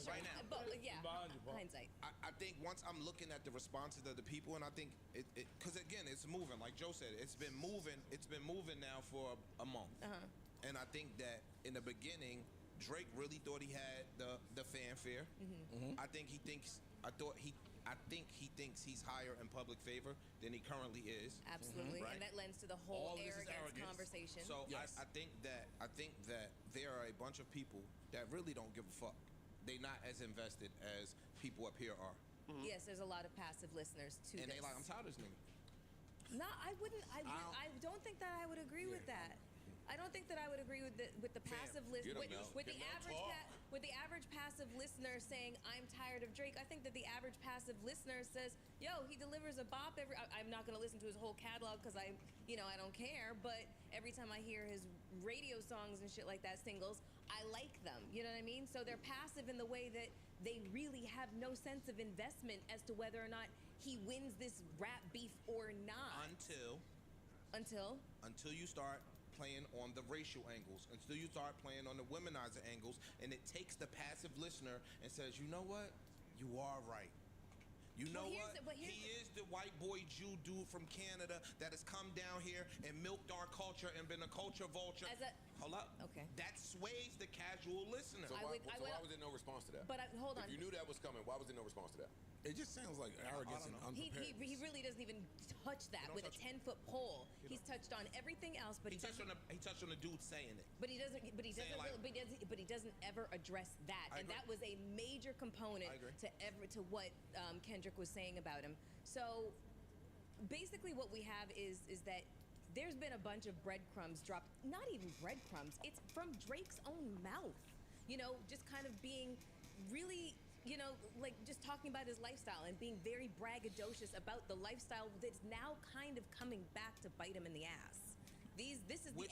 Right now. But yeah, hindsight. I think once I'm looking at the responses of the people, and I think because again, it's moving. Like Joe said, it's been moving. It's been moving now for a month. And I think that in the beginning, Drake really thought he had the fanfare. I think he thinks. I think he thinks he's higher in public favor than he currently is. Absolutely, Right? and that lends to the whole arrogance conversation. So Yes. I think that there are a bunch of people that really don't give a fuck. They not as invested as people up here are. Yes, there's a lot of passive listeners to And this. they like, I'm tired of this nigga. No, I wouldn't. I don't think that I would agree with that. I don't think that I would agree with the passive listener with the average passive listener saying I'm tired of Drake. I think that the average passive listener says, "Yo, he delivers a bop every." I'm not going to listen to his whole catalog because I don't care. But every time I hear his radio songs and shit like that, singles, I like them. You know what I mean? So they're passive in the way that they really have no sense of investment as to whether or not he wins this rap beef or not. Until you start playing on the racial angles, until you start playing on the womanizer angles, and it takes the passive listener and says, you know what, you are right. You know what? He is the white boy Jew dude from Canada that has come down here and milked our culture and been a culture vulture. Hold up. Okay. That sways the casual listener. So why was there no response to that? But hold on. If you knew that was coming, why was there no response to that? It just sounds like arrogance and unprepared. He really doesn't even touch that with a 10-foot pole. He's touched on everything else, but he touched on the dude saying it. But he doesn't ever address that, and that was a major component to what Kendrick was saying about him. So basically, what we have is that there's been a bunch of breadcrumbs dropped. Not even breadcrumbs. It's from Drake's own mouth. You know, just kind of being really. You know, like just talking about his lifestyle and being very braggadocious about the lifestyle that's now kind of coming back to bite him in the ass. This is the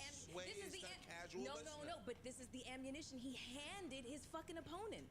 casual listener. No, but this is the ammunition he handed his fucking opponent.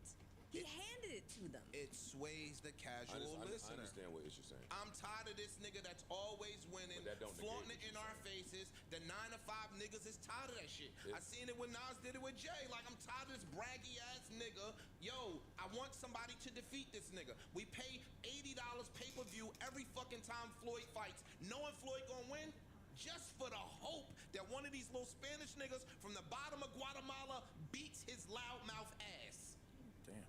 He handed it to them. It sways the casual listener. I understand what you're saying. I'm tired of this nigga that's always winning, flaunting it in our faces. The 9-to-5 niggas is tired of that shit. I seen it when Nas did it with Jay. Like, I'm tired of this braggy ass nigga. Yo, I want somebody to defeat this nigga. We pay $80 pay-per-view every fucking time Floyd fights, knowing Floyd gonna win, just for the hope that one of these little Spanish niggas from the bottom of Guatemala beats his loudmouth ass. Damn.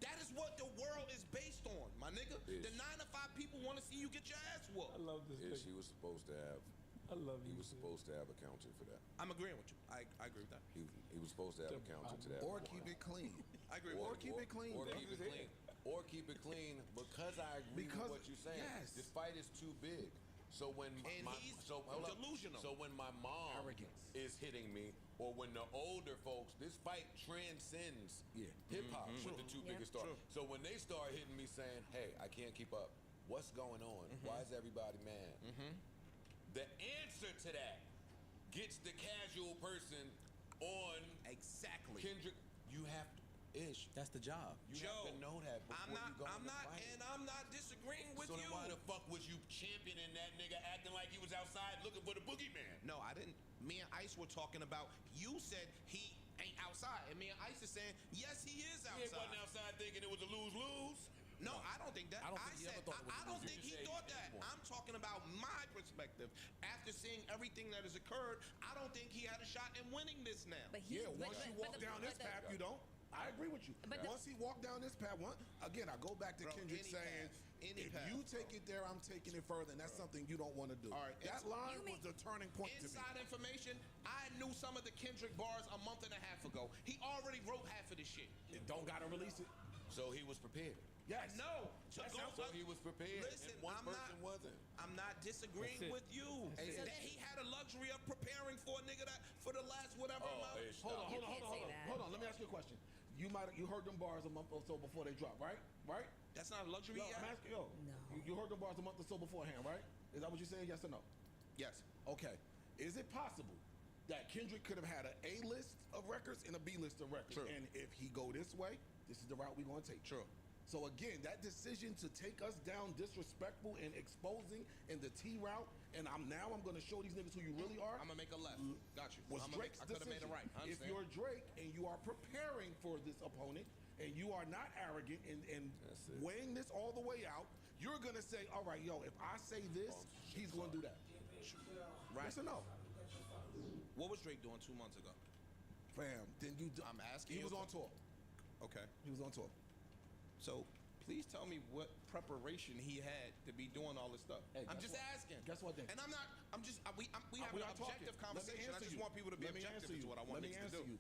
That is what the world is based on, my nigga. The 9-to-5 people want to see you get your ass whooped. I love this. He was supposed to have. He was supposed to have accounted for that. I'm agreeing with you. I agree with that. He was supposed to have accounted to that. Or keep it clean. I agree. Or Keep it clean. Or keep it clean. Or keep it clean because I agree with what you're saying. Yes. This fight is too big. So when he's delusional. So when my mom is hitting me, or when the older folks, this fight transcends hip hop with the two biggest stars. So when they start hitting me saying, "Hey, I can't keep up. What's going on? Why is everybody mad?" The answer to that gets the casual person on Kendrick. You have to. That's the job. You have to know that before you go in the fight. And I'm not disagreeing with so you. So why the fuck was you championing that nigga, acting like he was outside looking for the boogeyman? No, I didn't. Me and Ice were talking about. You said he ain't outside, and me and Ice is saying yes, he is outside. He wasn't outside thinking it was a lose-lose. No, I don't think that. I don't think he thought that. I'm talking about my perspective. After seeing everything that has occurred, I don't think he had a shot in winning this now. Once you walk down this path, you don't. I agree with you. Once he walked down this path, again, I go back to Kendrick saying, if you take it there, I'm taking it further, and that's something you don't want to do. All right, that line was the turning point to me. Inside information, I knew some of the Kendrick bars a month and a half ago. He already wrote half of this shit. Don't gotta release it. So he was prepared. Yes. No. So he was prepared. Listen, and one person wasn't. I'm not disagreeing with you. He had a luxury of preparing for a nigga that for the last whatever amount. Hold on. Let me ask you a question. You heard them bars a month or so before they drop, right? Right? That's not a luxury. Yo, I'm asking, no. You heard them bars a month or so beforehand, right? Is that what you're saying? Yes or no? Yes. Okay. Is it possible that Kendrick could have had an A list of records and a B list of records? True. And if he go this way, this is the route we're going to take. True. So again, that decision to take us down disrespectful and exposing in the T route, and I'm going to show these niggas who you really are. I'm gonna make a left. Got you. Was Drake's I could have made decision. it right. If you're Drake and you are preparing for this opponent and you are not arrogant and weighing this all the way out, you're gonna say, all right, yo, if I say this, he's gonna do that. Right. Yes or no? What was Drake doing 2 months ago? Fam, then I'm asking. He was on tour. Okay. He was on tour. So please tell me what preparation he had to be doing all this stuff. Hey, I'm just what? asking. Guess what then? And I'm not. I'm just. We have an objective conversation. I just want people to be objective to what I want niggas to do.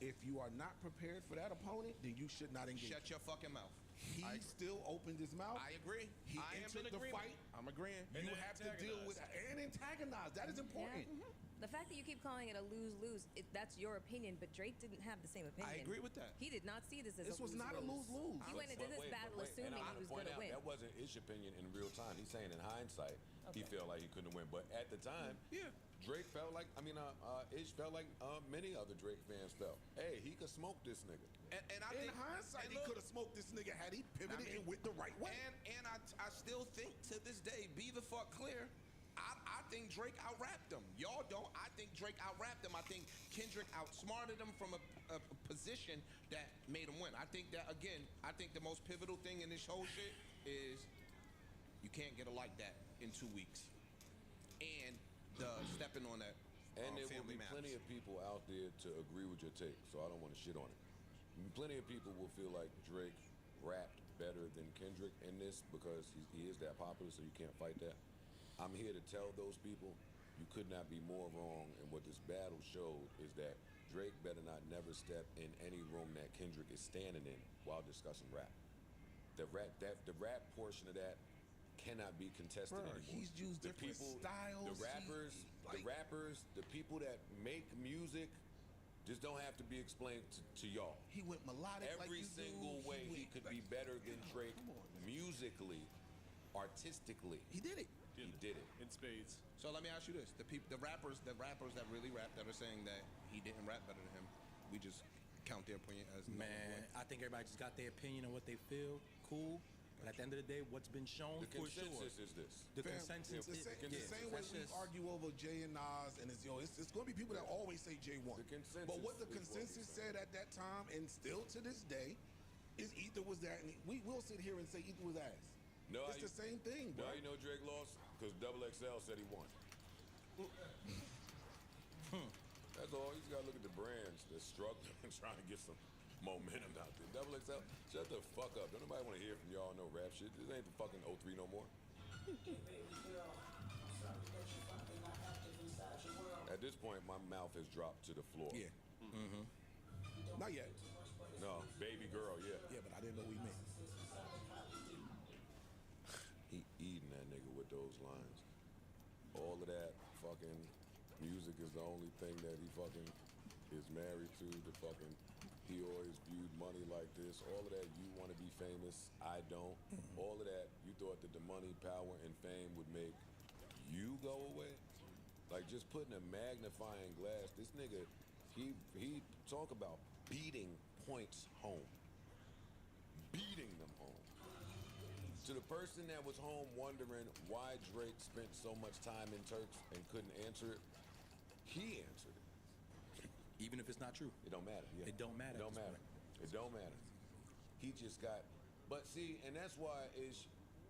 If you are not prepared for that opponent, then you should not engage. Shut your fucking mouth. He still opened his mouth. I agree. He entered the fight. I'm agreeing. You have to deal with and antagonize. That is important. Yeah. The fact that you keep calling it a lose-lose, that's your opinion, but Drake didn't have the same opinion. I agree with that. He did not see this as This a was not a lose-lose. He went into this battle assuming he was going to win. That wasn't his opinion in real time. He's saying in hindsight, he felt like he couldn't win. But at the time, Drake felt like, Ish felt like many other Drake fans felt. Hey, he could smoke this nigga. And I in think, hindsight, he could have smoked this nigga had he pivoted and went the right way. And I still think to this day, be the fuck clear, I think Drake out-rapped him. Y'all don't. I think Drake out-rapped him. I think Kendrick outsmarted him from a position that made him win. I think that, again, I think the most pivotal thing in this whole shit is you can't get a like that in 2 weeks. And the stepping on that And there will family be matters. plenty of people out there to agree with your take, so I don't want to shit on it. Plenty of people will feel like Drake rapped better than Kendrick in this because he is that popular, so you can't fight that. I'm here to tell those people you could not be more wrong, and what this battle showed is that Drake better not never step in any room that Kendrick is standing in while discussing rap. The rap portion of that cannot be contested anymore. He's used different styles. The rappers, the people that make music just don't have to be explained to y'all. He went melodic. Every single way he could be better than Drake musically, artistically. He did it. He did it in spades. So let me ask you this: the rappers that really rap that are saying that he didn't rap better than him, we just count their opinion as Man, I think everybody just got their opinion on what they feel. Cool. But at the end of the day, what's been shown The for sure. consensus is this. The consensus It's the same way we argue over Jay and Nas, and it's going to be people that always say Jay won. The consensus But what the is what we consensus say. said at that time, and still to this day, is Ether was that, and we will sit here and say Ether was ass. No, It's the same thing, bro. Now you know Drake lost because Double XL said he won. That's all. You just gotta look at the brands that's struggling and trying to get some momentum out there. Double XL, shut the fuck up. Don't nobody want to hear from y'all no rap shit. This ain't the fucking 03 no more. At this point, my mouth has dropped to the floor. Yeah. Not yet. No, baby girl, yeah. Yeah, but I didn't know we meant. He eating that nigga with those lines. All of that fucking music is the only thing that he fucking is married to. The fucking, he always viewed money like this. All of that, you want to be famous, I don't. All of that, you thought that the money, power, and fame would make you go away? Like just putting a magnifying glass, this nigga, he talk about beating points home. Beating them home. To the person that was home wondering why Drake spent so much time in Turks and couldn't answer it, he answered it. Even if it's not true. It don't matter. Yeah. It don't matter. It don't matter. It don't matter. He just got, but see, and that's why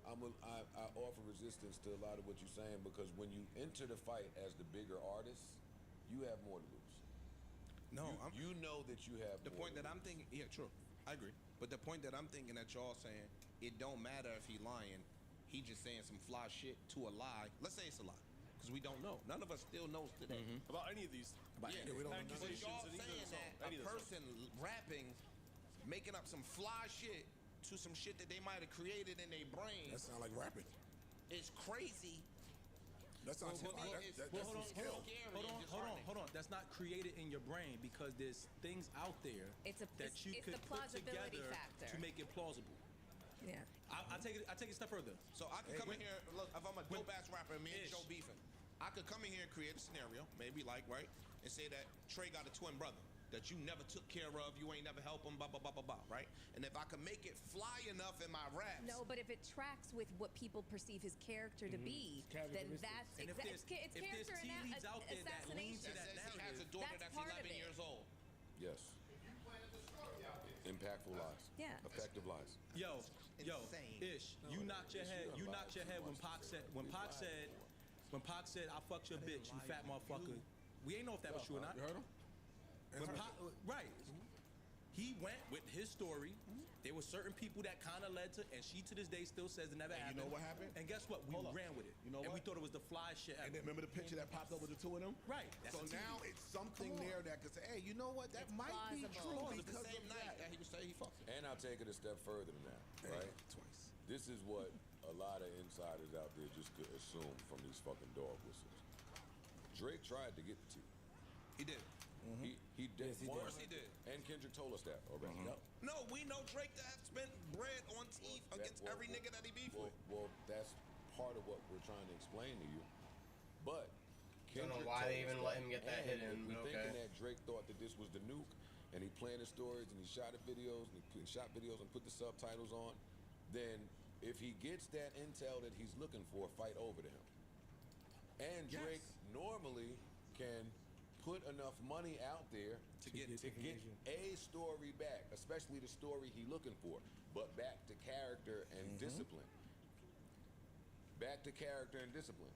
I offer resistance to a lot of what you're saying, because when you enter the fight as the bigger artist, you have more to lose. No, you know that you have the more point that I'm thinking. Yeah, true. I agree. But the point that I'm thinking that y'all saying, it don't matter if he lying. He just saying some fly shit to a lie. Let's say it's a lie, because we don't know. None of us still knows today. About any of these We don't know. But accusations y'all in either saying song. that a person rapping, making up some fly shit to some shit that they might have created in their brain That sound like rapping. is crazy. That's not hold on. That's not created in your brain because there's things out there that you could put together to make it plausible. Yeah. I take it a step further. So I could come in here, look, if I'm a dope ass rapper and me and Joe beefing, I could come in here and create a scenario, maybe like, right, and say that Trey got a twin brother that you never took care of, you ain't never helped him, blah, blah, blah, blah, blah, right? And if I could make it fly enough in my raps. No, but if it tracks with what people perceive his character to be, then that's and if there's tea leaves out there that lean to that narrative, he has a daughter that's 11 years old. Yes. Impactful lies. Yeah. Effective lies. Yo, Ish, you knocked your head when Pac said I fucked your bitch, you fat motherfucker. We ain't know if that was true or not. You heard him? Right. He went with his story. There were certain people that kind of led to, and she to this day still says it never happened. You know what happened? And guess what? We ran with it. You know and what? we thought it was the fly shit ever. And then remember the picture that popped up with the two of them? Right. So now it's something there that could say, hey, you know what? That might be true because the same night that he was saying he fucked her. And I'll take it a step further than that, right? Twice. This is what a lot of insiders out there just could assume from these fucking dog whistles. Drake tried to get the tea. He did. He did. Of course he did. And Kendrick told us that already. No, we know Drake to have spent bread on teeth against every nigga that he beefed with. Well, that's part of what we're trying to explain to you. But I don't know why they even let him get that hit in. We're thinking that Drake thought that this was the nuke, and he planted stories, and he shot videos, and he shot videos and put the subtitles on. Then, if he gets that intel that he's looking for, fight over to him. And Drake normally can put enough money out there to get a story back, especially the story he's looking for, but back to character and discipline. Back to character and discipline.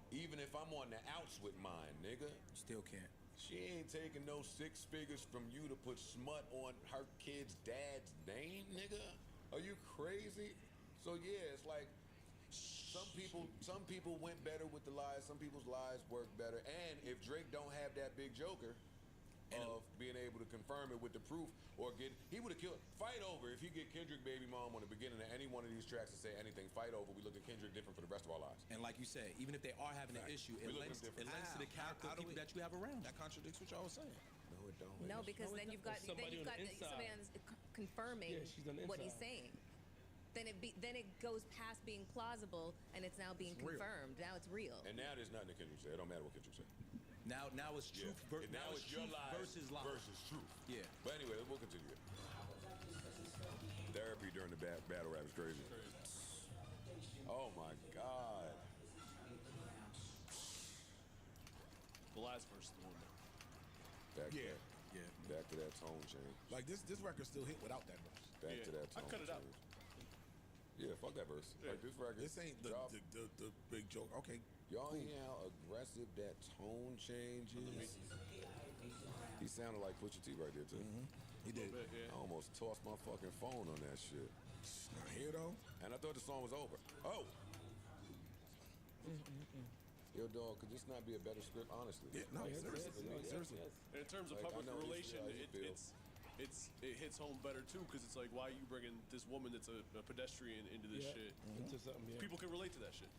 Even if I'm on the outs with mine, nigga. Still can't. She ain't taking no 6 figures from you to put smut on her kid's dad's name, nigga. Are you crazy? So yeah, it's like some people went better with the lies. Some people's lies work better. And if Drake don't have that big joker of being able to confirm it with the proof, or he would have killed. Fight over. If you get Kendrick baby mom on the beginning of any one of these tracks and say anything, fight over. We look at Kendrick different for the rest of our lives. And like you said, even if they are having an issue, it links to the character of people that you have around. That contradicts what y'all was saying. No, it don't. No, because then you've got somebody confirming what he's saying. Then it goes past being plausible and it's now being confirmed. Now it's real. And now there's nothing that Kendrick said. It don't matter what Kendrick said. Now it's truth. Now it's your lies versus lies. Versus truth. Yeah. But anyway, we'll continue. Therapy during the battle rap is crazy. Oh my God. The last verse, the one. Back to that tone change. Like this record still hit without that verse. Back to that tone I cut it out. change. Yeah, fuck that verse. Like this record. This ain't the big joke. Okay. Y'all hear how aggressive that tone change is? He sounded like Pusha T right there too. He did. I almost tossed my fucking phone on that shit. Not here though. And I thought the song was over. Oh. Yo, dog, could this not be a better script, honestly? Yeah, no, seriously. In terms of public relation, it hits home better too, because it's like, why are you bringing this woman that's a pedestrian into this shit? Into something. Yeah. People can relate to that shit.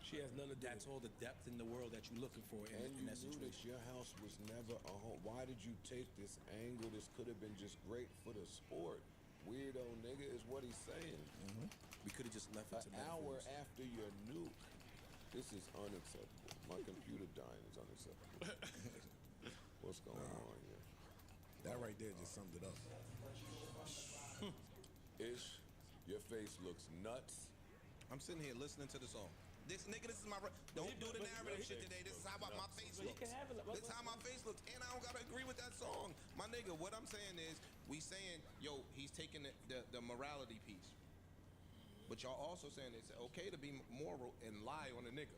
She has none of that. That's all the depth in the world that you're looking for in that you knew that situation. your house was never a home. Why did you take this angle? This could have been just great for the sport. Weirdo nigga is what he's saying. We could have just left it to an hour after your nuke. This is unacceptable. My computer dying is unacceptable. What's going on here? That right there just summed it up. Ish, your face looks nuts. I'm sitting here listening to the song. This nigga, this is my... Don't do the narrative shit today. This is how my face looks. This is how my face looks. And I don't gotta agree with that song. My nigga, what I'm saying is, we saying, yo, he's taking the morality piece. But y'all also saying it's okay to be moral and lie on a nigga.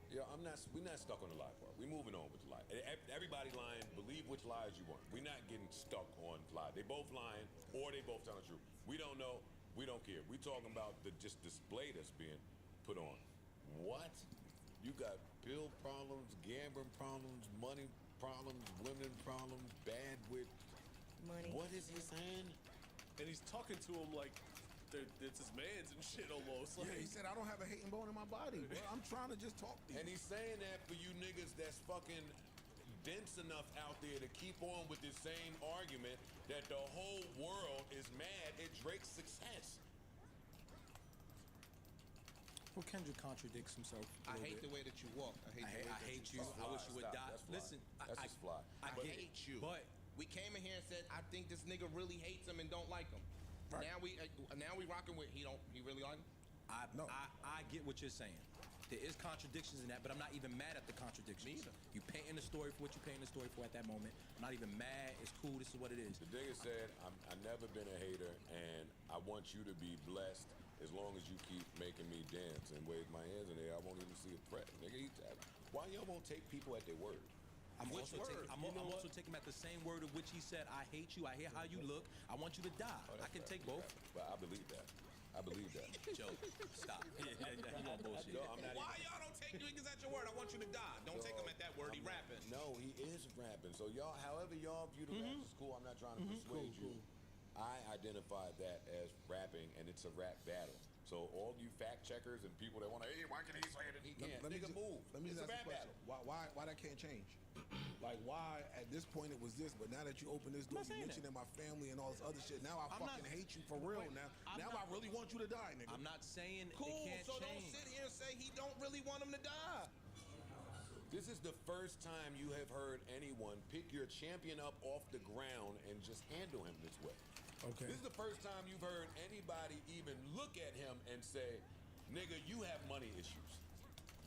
Yeah, we're not stuck on the lie part. We're moving on with the lie. Everybody lying, believe which lies you want. We're not getting stuck on lie. They both lying or they both telling the truth. We don't know. We don't care. We talking about the just display that's being put on. What? You got bill problems, gambling problems, money problems, women problems, bad with money. What is he saying? And he's talking to him like it's his man's and shit almost. Like, Yeah, he said I don't have a hating bone in my body, bro. I'm trying to just talk to you. And he's saying that for you niggas that's fucking dense enough out there to keep on with this same argument that the whole world is mad at Drake's success. Well, Kendrick contradicts himself. I hate the way that you walk. I hate you. I wish you would die. Listen, that's just fly. I hate you. But we came in here and said, I think this nigga really hates him and don't like him. Right. Now we rocking with he really like him? I get what you're saying. There is contradictions in that, but I'm not even mad at the contradictions. Me either. You painting the story for what you're painting the story for at that moment. I'm not even mad. It's cool. This is what it is. The nigga said, I've never been a hater, and I want you to be blessed as long as you keep making me dance and wave my hands in the air. I won't even see a threat. Nigga, why y'all won't take people at their word? I'm also taking him at the same word of which he said, I hate you, I hear how you look, I want you to die. I can take both. But I believe that. I believe that. Joe, stop. You want bullshit. No, I'm not Why y'all don't take niggas at your word? I want you to die. Don't take him at that word. He rapping. No, he is rapping. So y'all, however y'all view the rap is cool. I'm not trying to persuade you. I identified that as rapping, and it's a rap battle. So all you fact checkers and people that want to, hey, why can he say it and he can't? Nigga, move. Let me It's just a ask rap a question. battle. Why that can't change? Like, why at this point it was this, but now that you open this door, you mentioning my family and all this other shit, now I fucking hate you for real now. Now I really want you to die, nigga. I'm not saying Cool, it can't so change. don't sit here and say he don't really want him to die. This is the first time you have heard anyone pick your champion up off the ground and just handle him this way. Okay. This is the first time you've heard anybody even look at him and say, nigga, you have money issues.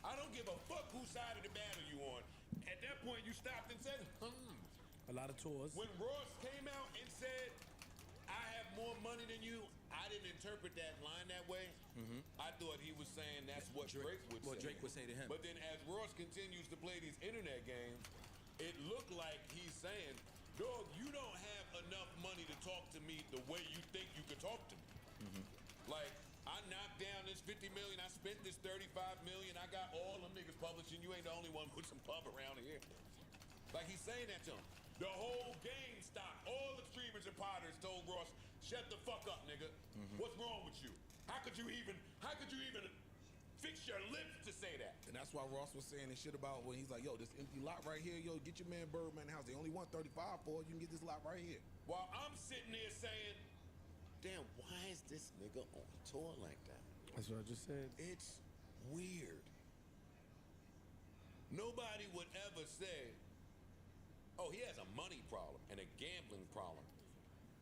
I don't give a fuck whose side of the battle you on. At that point, you stopped and said, A lot of tours. When Ross came out and said, I have more money than you, I didn't interpret that line that way. I thought he was saying that's what Drake would say. What Drake would say to him. But then as Ross continues to play these internet games, it looked like he's saying, dog, you don't have enough money to talk to me the way you think you could talk to me. Like, I knocked down this 50 million, I spent this 35 million, I got all them niggas publishing, you ain't the only one with some pub around here. Like, he's saying that to him. The whole GameStop, all the streamers and potters told Ross, shut the fuck up, nigga. What's wrong with you? How could you even fix your lips to say that? And that's why Ross was saying this shit about when he's like, yo, this empty lot right here, yo, get your man Birdman house. They only want 35 for it. You can get this lot right here. While I'm sitting there saying, damn, why is this nigga on tour like that? That's what I just said. It's weird. Nobody would ever say, oh, he has a money problem and a gambling problem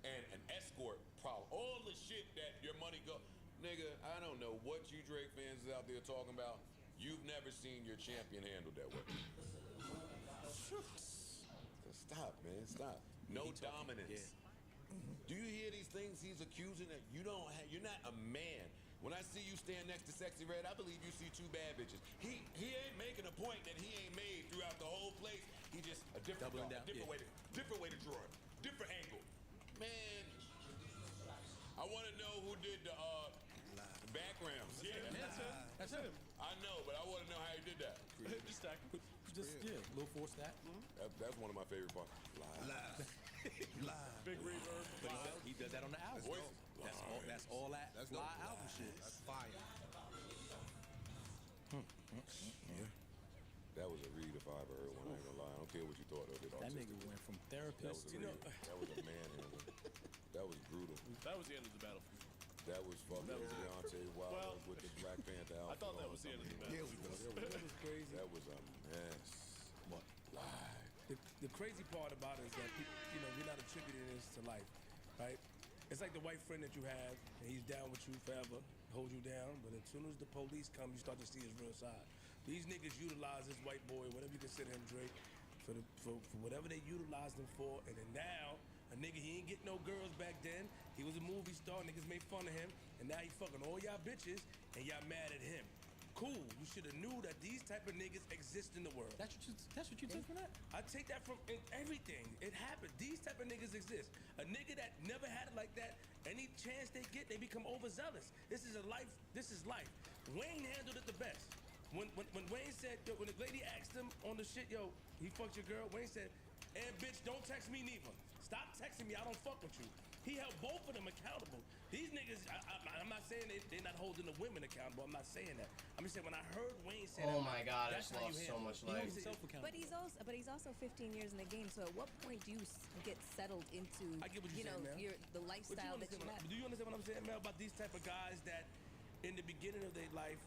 and an escort problem. All the shit that your money go. Nigga, I don't know what you Drake fans is out there talking about. You've never seen your champion handled that way. Stop, man, stop. No dominance. Do you hear these things he's accusing that you don't have? You're not a man. When I see you stand next to Sexy Red, I believe you see two bad bitches. He ain't making a point that he ain't made throughout the whole place. He just a different way to draw it, different angle. Man, I want to know who did the backgrounds. Yeah, That's him. I know, but I want to know how he did that. Just little force that. That's one of my favorite parts. Live. Big reverb. But he does that on the album. That's all that fly album shit. That's fire. That was a read if I ever heard one. I ain't gonna lie. I don't care what you thought of it. That nigga went from therapist to that was a manhandle. That was brutal. That was the end of the battle. That was fucking Deontay Wilder with the Black Panther outfit. I thought that was the end of the battle. That was crazy. That was a mess. What? Live. The crazy part about it is that people, we're not attributing this to life, right? It's like the white friend that you have, and he's down with you forever, hold you down, but as soon as the police come, you start to see his real side. These niggas utilize this white boy, whatever you consider him, Drake, for whatever they utilized him for, and then now, a nigga, he ain't getting no girls back then. He was a movie star, niggas made fun of him, and now he fucking all y'all bitches, and y'all mad at him. Cool, you should have knew that these type of niggas exist in the world. That's what you take from that? I take that from everything. It happened. These type of niggas exist. A nigga that never had it like that, any chance they get, they become overzealous. This is life. Wayne handled it the best. When Wayne said, yo, when the lady asked him on the shit, yo, he fucked your girl, Wayne said, and bitch, don't text me neither. Stop texting me, I don't fuck with you. He held both of them accountable. These niggas, I'm not saying they're not holding the women accountable. I'm not saying that. I'm just saying when I heard Wayne say Oh that, my God, I that's just how you lost so handle much it. life. He holds himself accountable. But he's also 15 years in the game. So at what point do you get settled into I get what you're you know saying, Mel. the lifestyle that you have? Do you understand what I'm saying, Mel, about these type of guys that in the beginning of their life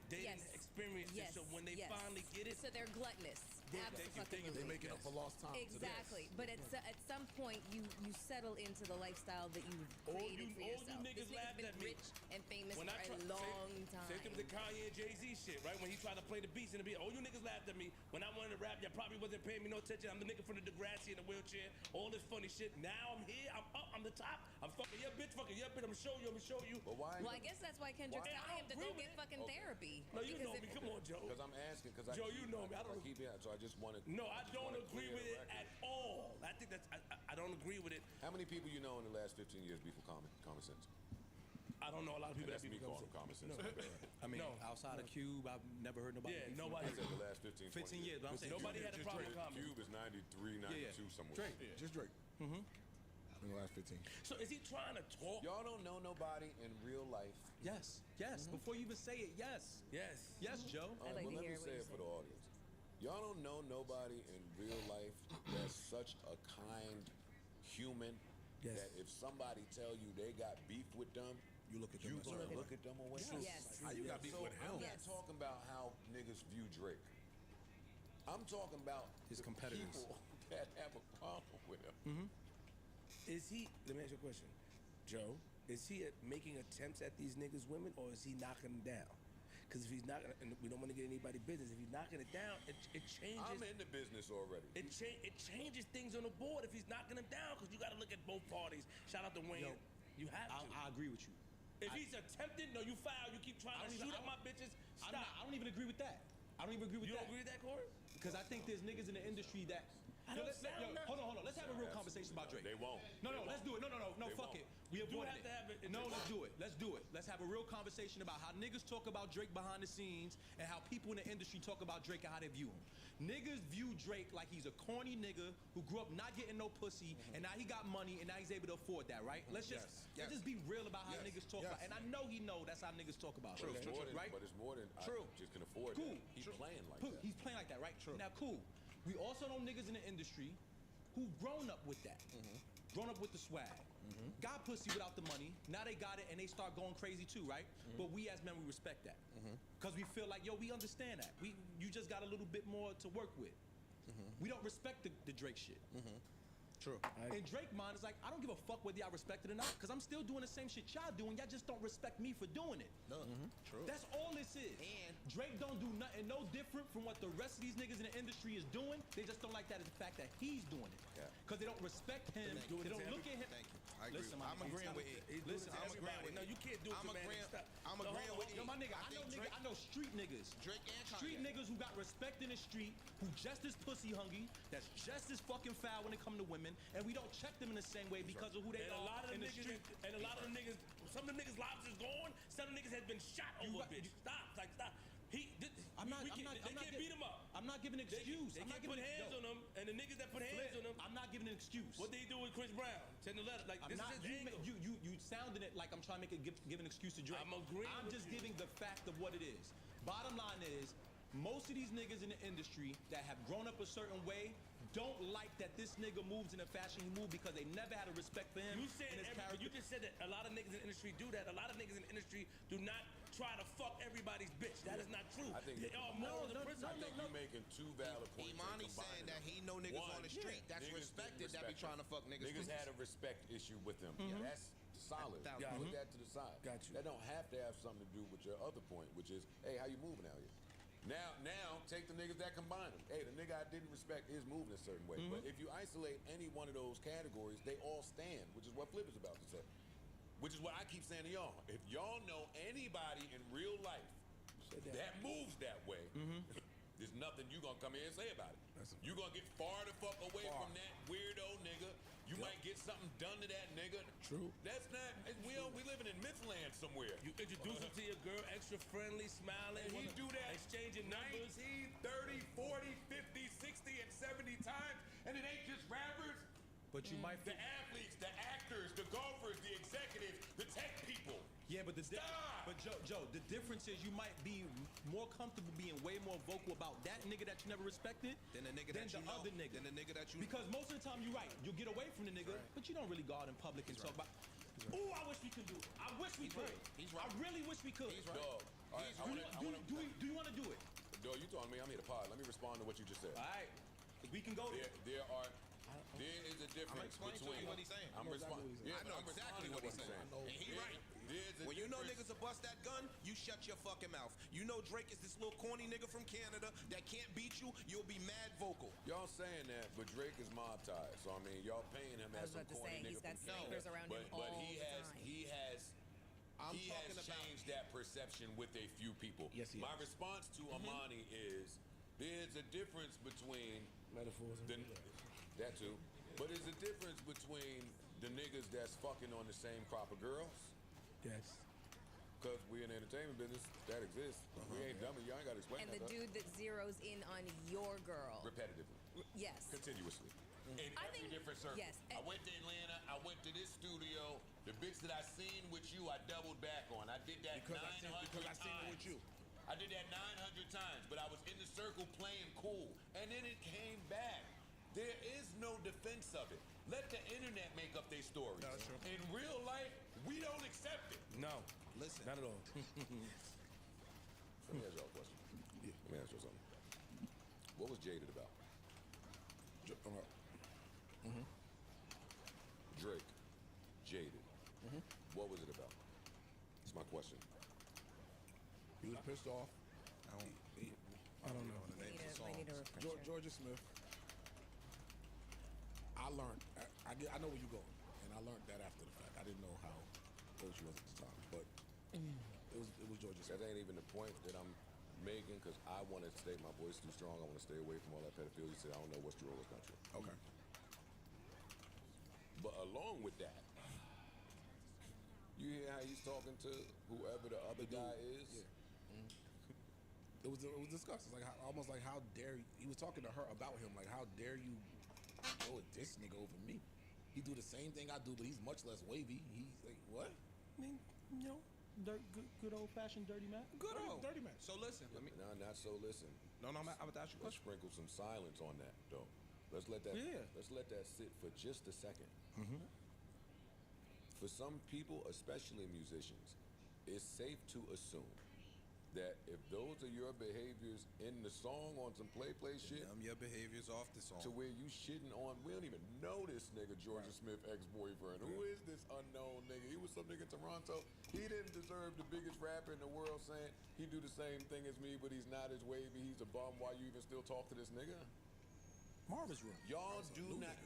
they didn't experience it, so when they finally get it, so they're gluttonous. Absolutely. They're making up for lost time. Exactly. But at some point, you settle into the lifestyle that you've created for yourself. All you niggas laughed been at me. rich and famous When for I a long time. Same thing with the Kanye and Jay-Z shit, right? When he tried to play the beats in the beat, all you niggas laughed at me. When I wanted to rap, y'all probably wasn't paying me no attention. I'm the nigga from the Degrassi in the wheelchair, all this funny shit. Now I'm here, I'm up, I'm the top. I'm fucking your bitch, fucking your bitch. I'm gonna show you. But why? Well, I guess that's why Kendrick's telling him to go get fucking therapy. No, you know me. Come on, Joe. Because I'm asking. Joe, you know me. I don't keep it. So I just want to. No, I don't agree with it at all. I think that's. I don't agree with it. How many people you know in the last 15 years be for common sense? I don't know a lot of people that's that be me calling common sense. No. I mean, outside of Cube, I've never heard nobody. Yeah, nobody. I said the last 15 years, but I'm saying nobody had a problem with common. Cube is 93, 92 somewhere. Drake, just Drake. Mm-hmm. In the last 15. So is he trying to talk? Y'all don't know nobody in real life. Yes. Before you even say it, yes. Yes, Joe. All right, well, let me say it for the audience. Y'all don't know nobody in real life that's such a kind human that if somebody tell you they got beef with them, you look at them. You gonna look at them away. Yes. How you got beef with him? I'm not talking about how niggas view Drake. I'm talking about his competitors, people that have a problem with him. Mm-hmm. Is he? Let me ask you a question, Joe. Is he making attempts at these niggas' women, or is he knocking them down? Because if he's knocking, and we don't want to get anybody business, if he's knocking it down, it changes. I'm in the business already. It changes things on the board if he's knocking them down, because you got to look at both parties. Shout out to Wayne. You have to. I agree with you. If he's attempting, no, you foul. You keep trying to shoot at my bitches. Stop. I don't even agree with that. I don't even agree with that. You don't agree with that, Corey? Because I think there's niggas in the industry that. Hold on. Let's have a real conversation about Drake. They won't. No, let's do it. No, fuck it. We avoided it. No, let's do it. Let's have a real conversation about how niggas talk about Drake behind the scenes and how people in the industry talk about Drake and how they view him. Niggas view Drake like he's a corny nigga who grew up not getting no pussy, and now he got money and now he's able to afford that, right? Let's just be real about how niggas talk about. And I know he know that's how niggas talk about. True, right? But it's more than True. I just can afford Cool. that. He's playing like that. He's playing like that, right? True. Now, cool. We also know niggas in the industry who've grown up with that. Grown up with the swag. Got pussy without the money. Now they got it and they start going crazy too, right? But we as men, we respect that. Because we feel like, yo, we understand that. You just got a little bit more to work with. We don't respect the Drake shit. True. And Drake mind is like, I don't give a fuck whether y'all respect it or not, because I'm still doing the same shit y'all doing. Y'all just don't respect me for doing it. No. True. That's all this is. And Drake don't do nothing no different from what the rest of these niggas in the industry is doing. They just don't like that as the fact that he's doing it. Because they don't respect him. They don't look at him. Thank you. I agree. Listen, I'm agreeing with it. Listen, I'm agreeing with No, you can't do it to man. I'm agreeing with it. Yo, my nigga, I know street niggas. Drake and Kanye. Street niggas who got respect in the street, who just as pussy hungry, that's just as fucking foul when it come to women, and we don't check them in the same way because of who they are in the street. And a lot of the niggas, some of the niggas' lives is gone. Some of the niggas has been shot over a bitch. Stop. They can't beat him up. I'm not giving an excuse. They can't put hands on him, and the niggas that put hands on him. I'm not giving an excuse. What they do with Chris Brown? Send the letter. Like, this is his angle. You sounding it like I'm trying to give an excuse to Drake. I'm agreeing. I'm just giving the fact of what it is. Bottom line is, most of these niggas in the industry that have grown up a certain way don't like that this nigga moves in the fashion he moves because they never had a respect for him. You just said that a lot of niggas in the industry do that. A lot of niggas in the industry do not try to fuck everybody's bitch. That is not true. I think they are more than I think you're making two valid points. Imani's saying that he know niggas on the street that's respected that be trying to fuck niggas. Niggas had a respect issue with them. That's solid. Put that to the side. Got you. That don't have to have something to do with your other point, which is, hey, how you moving out here? Now, take the niggas that combine them. Hey, the nigga I didn't respect is moving a certain way. But if you isolate any one of those categories, they all stand, which is what Flip is about to say. Which is what I keep saying to y'all. If y'all know anybody in real life that moves that way, there's nothing you gonna come here and say about it. You gonna get far the fuck away from that weirdo nigga. You might get something done to that nigga. True. That's not, we living in Mythland somewhere. You introduce him to your girl, extra friendly, smiling. And he do that exchanging 19, numbers. 30, 40, 50, 60, and 70 times, and it ain't just rappers. but you might. The athletes, the actors, the golfers, the executives, the tech people. Yeah, but Joe, the difference is you might be more comfortable being way more vocal about that nigga that you never respected than the nigga than that you the know. other nigga. Than the nigga that you Because most of the time you're right. You'll get away from the nigga, but you don't really go out in public and talk about. Ooh, I wish we could do it. I wish we could. He's right. I really wish we could. He's right. Dog. All right, Do you want to do it? Dog, you told me I'm here to pod. Let me respond to what you just said. All right. We can go there. There is a difference between. What he's saying. I'm responding. I know exactly what he's saying. And he right. When you know niggas will bust that gun, you shut your fucking mouth. You know Drake is this little corny nigga from Canada that can't beat you, you'll be mad vocal. Y'all saying that, but Drake is mob tied. So I mean, y'all paying him as some corny nigga he's got from Canada. snipers around him all He has changed that perception with a few people. Yes, he My has. response to Amani is there's a difference between metaphors and that too. But there's a difference between the niggas that's fucking on the same crop of girls. Yes. Because we in the entertainment business, that exists. We ain't dummy. Y'all ain't got to explain And that. the dude that zeroes in on your girl. Repetitively. Yes. Continuously. In every different circle. Yes. I went to Atlanta. I went to this studio. The bitch that I seen with you, I doubled back on. I did that 900 times. Because I seen it with you. I did that 900 times, but I was in the circle playing cool. And then it came back. There is no defense of it. Let the internet make up their stories. That's true. In real life, we don't accept it. No. Listen. Not at all. Let me ask y'all a question. Yeah. Let me ask y'all something. What was Jaded about? Drake. Jaded. What was it about? That's my question. He was pissed off. I don't know the names of songs. We need a refresher. Georgia Smith. I learned. I know where you're going, and I learned that after the fact. I didn't know how old she was at the time, but it was Georgia Smith. That ain't even the point that I'm making, because I want to stay, my voice too strong. I want to stay away from all that pedophilia. You said I don't know what's true or what's not true. Okay. But along with that, you hear how he's talking to whoever the other guy is? Yeah. It was disgusting. Like almost like how dare you? He was talking to her about him. Like how dare you go with this nigga over me? He do the same thing I do, but he's much less wavy. He's like what? I mean, you know, good old fashioned dirty man. Good old. Dirty man. So listen. No, not so listen. No, I'm about to ask you a Let's question. sprinkle some silence on that, though. Let's let that sit for just a second. For some people, especially musicians, it's safe to assume that if those are your behaviors in the song on some play shit, Your behaviors off the song. to where you shitting on, we don't even know this nigga, Georgia Smith ex-boyfriend. Who is this unknown nigga? He was some nigga in Toronto. He didn't deserve the biggest rapper in the world saying he do the same thing as me, but he's not as wavy. He's a bum. Why you even still talk to this nigga? Marvin's Room. Y'all do not.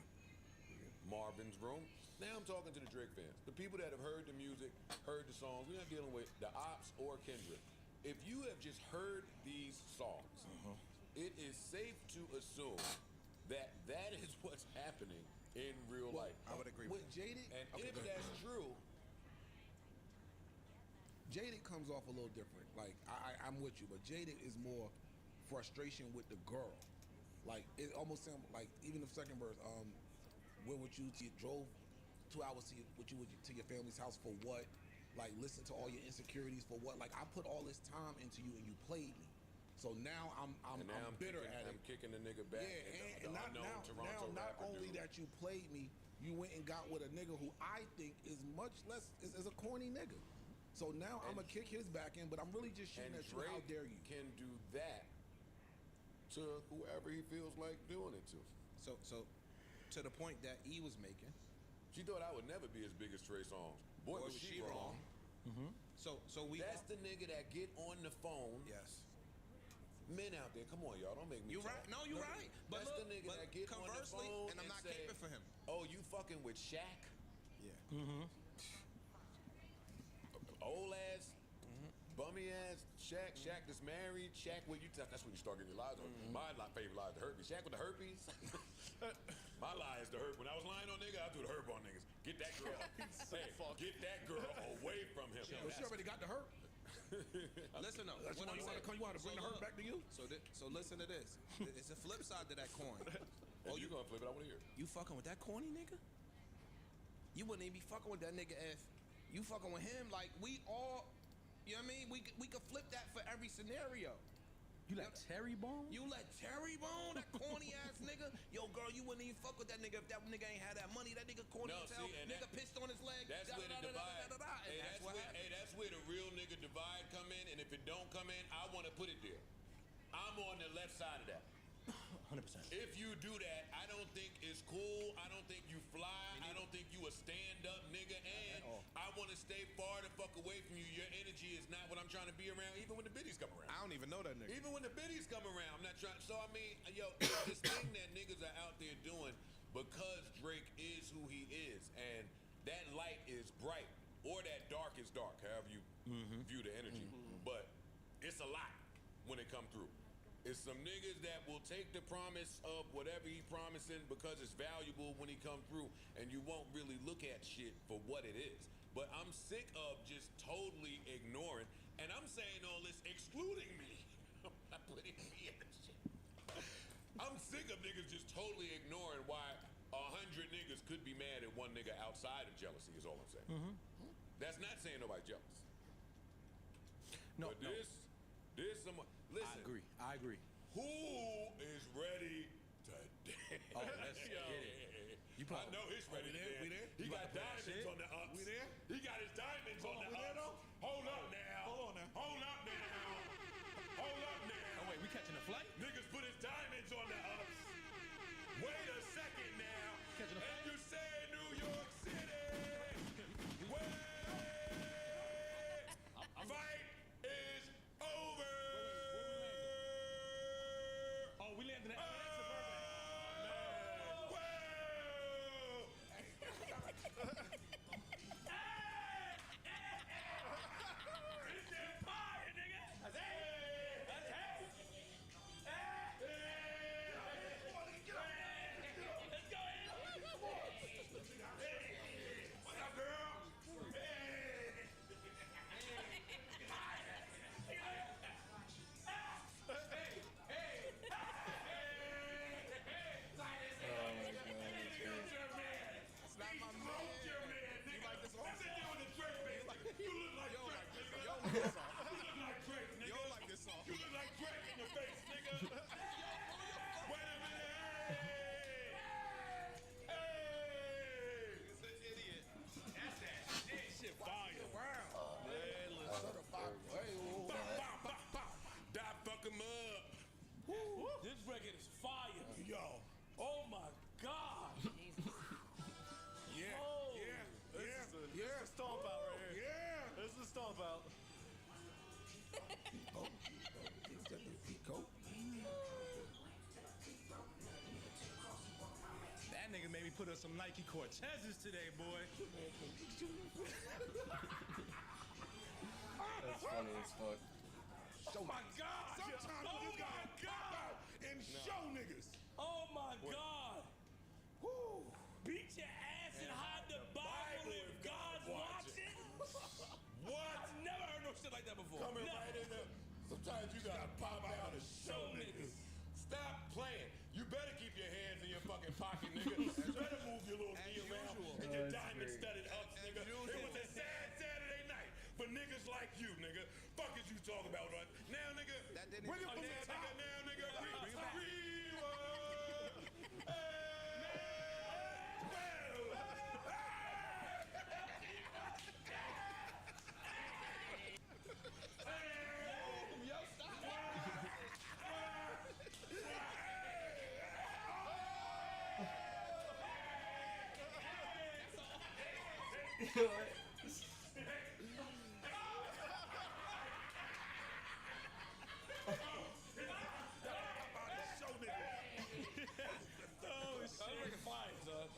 Marvin's Room. Now I'm talking to the Drake fans. The people that have heard the music, heard the songs. We're not dealing with the Ops or Kendrick. If you have just heard these songs, it is safe to assume that that is what's happening in real life. I would agree With with you. Jaded, And if that's true, Jaded comes off a little different. Like I'm with you, but Jaded is more frustration with the girl. Like it almost sounds like even the second verse. Where would you drove 2 hours to your family's house for what? Like listen to all your insecurities for what? Like I put all this time into you and you played me. So now I'm bitter at it. I'm kicking the nigga back. Yeah, and not only that you played me, you went and got with a nigga who I think is much less is a corny nigga. So now I'm gonna kick his back in, but I'm really just shooting at you. How dare you? Can do that to whoever he feels like doing it to. So to the point that E was making. She thought I would never be as big as Trey Songz. Boy, was she wrong. So we. That's the nigga that get on the phone. Yes. Men out there, come on, y'all, don't make me. You right? No, you right. But that's look, the nigga but that get on the conversely, phone and I'm not say, caping for him. Oh, you fucking with Shaq? Yeah. Old ass, bummy ass Shaq. Shaq that's married. Shaq, where you? That's when you start getting your lies on. My favorite lie is the herpes. Shaq with the herpes. My lie is the herp. When I was lying on nigga, I do the herp on niggas. Get that girl. Get that girl away from him. But she already got the hurt. Listen up. You want to bring the hurt back to you? So listen to this. It's a flip side to that coin. Oh, you gonna flip it? I wanna hear it. You fucking with that corny nigga? You wouldn't even be fucking with that nigga if you fucking with him. Like, we all, you know what I mean? We could flip that for every scenario. You let Terry Bone? You let Terry Bone, that corny ass nigga? Yo, girl, you wouldn't even fuck with that nigga if that nigga ain't had that money. That nigga corny as hell. Nigga pissed on his leg. That's where the divide. That's where the real nigga divide come in. And if it don't come in, I want to put it there. I'm on the left side of that. 100%. If you do that, I don't think it's cool. I don't think you fly. I don't think you a stand-up nigga. And I want to stay far the fuck away from you. Your energy is not what I'm trying to be around, even when the biddies come around. I don't even know that nigga. Even when the biddies come around, I'm not trying. So, I mean, yo, this thing that niggas are out there doing because Drake is who he is, and that light is bright, or that dark is dark, however you view the energy. But it's a lot when it come through. It's some niggas that will take the promise of whatever he promising because it's valuable when he come through, and you won't really look at shit for what it is. But I'm sick of just totally ignoring, and I'm saying all this excluding me. I'm not putting me in this shit. I'm sick of niggas just totally ignoring why 100 niggas could be mad at one nigga outside of jealousy is all I'm saying. That's not saying nobody's jealous. No, but there's some. Listen, I agree. Who is ready to dance? Oh, let's get it. I know he's ready to dance. We there? He got diamonds on the ups. We there? He got his diamonds on the ups. Hold up now. Hold on now. Hold up now. Hold up now. Oh, wait, we catching a flight? Niggas put his diamonds on the ups. Wait a second now. Catching a flight? And you say New York City. Wait. Fight is over. Oh, we landing at This record is fire. Yo. Oh my God. Yeah. Oh. This is a stomp out right here. Yeah. This is a stomp out. That nigga made me put on some Nike Cortezes today, boy. That's funny as fuck. Oh my God! Sometimes you just gotta pop out and show niggas. Oh my God. Woo! Beat your ass and hide the Bible if God's watching. What? I've never heard no shit like that before. Coming right in there. Sometimes you gotta pop out and show niggas. Stop playing. You better keep your hands in your fucking pocket, nigga. You better move your little knee around and your diamond-studded ups, nigga. It was a sad Saturday night for niggas like you, nigga. Fuck is you talking about, right? Now, nigga. That didn't Bring it from the top. Now, nigga.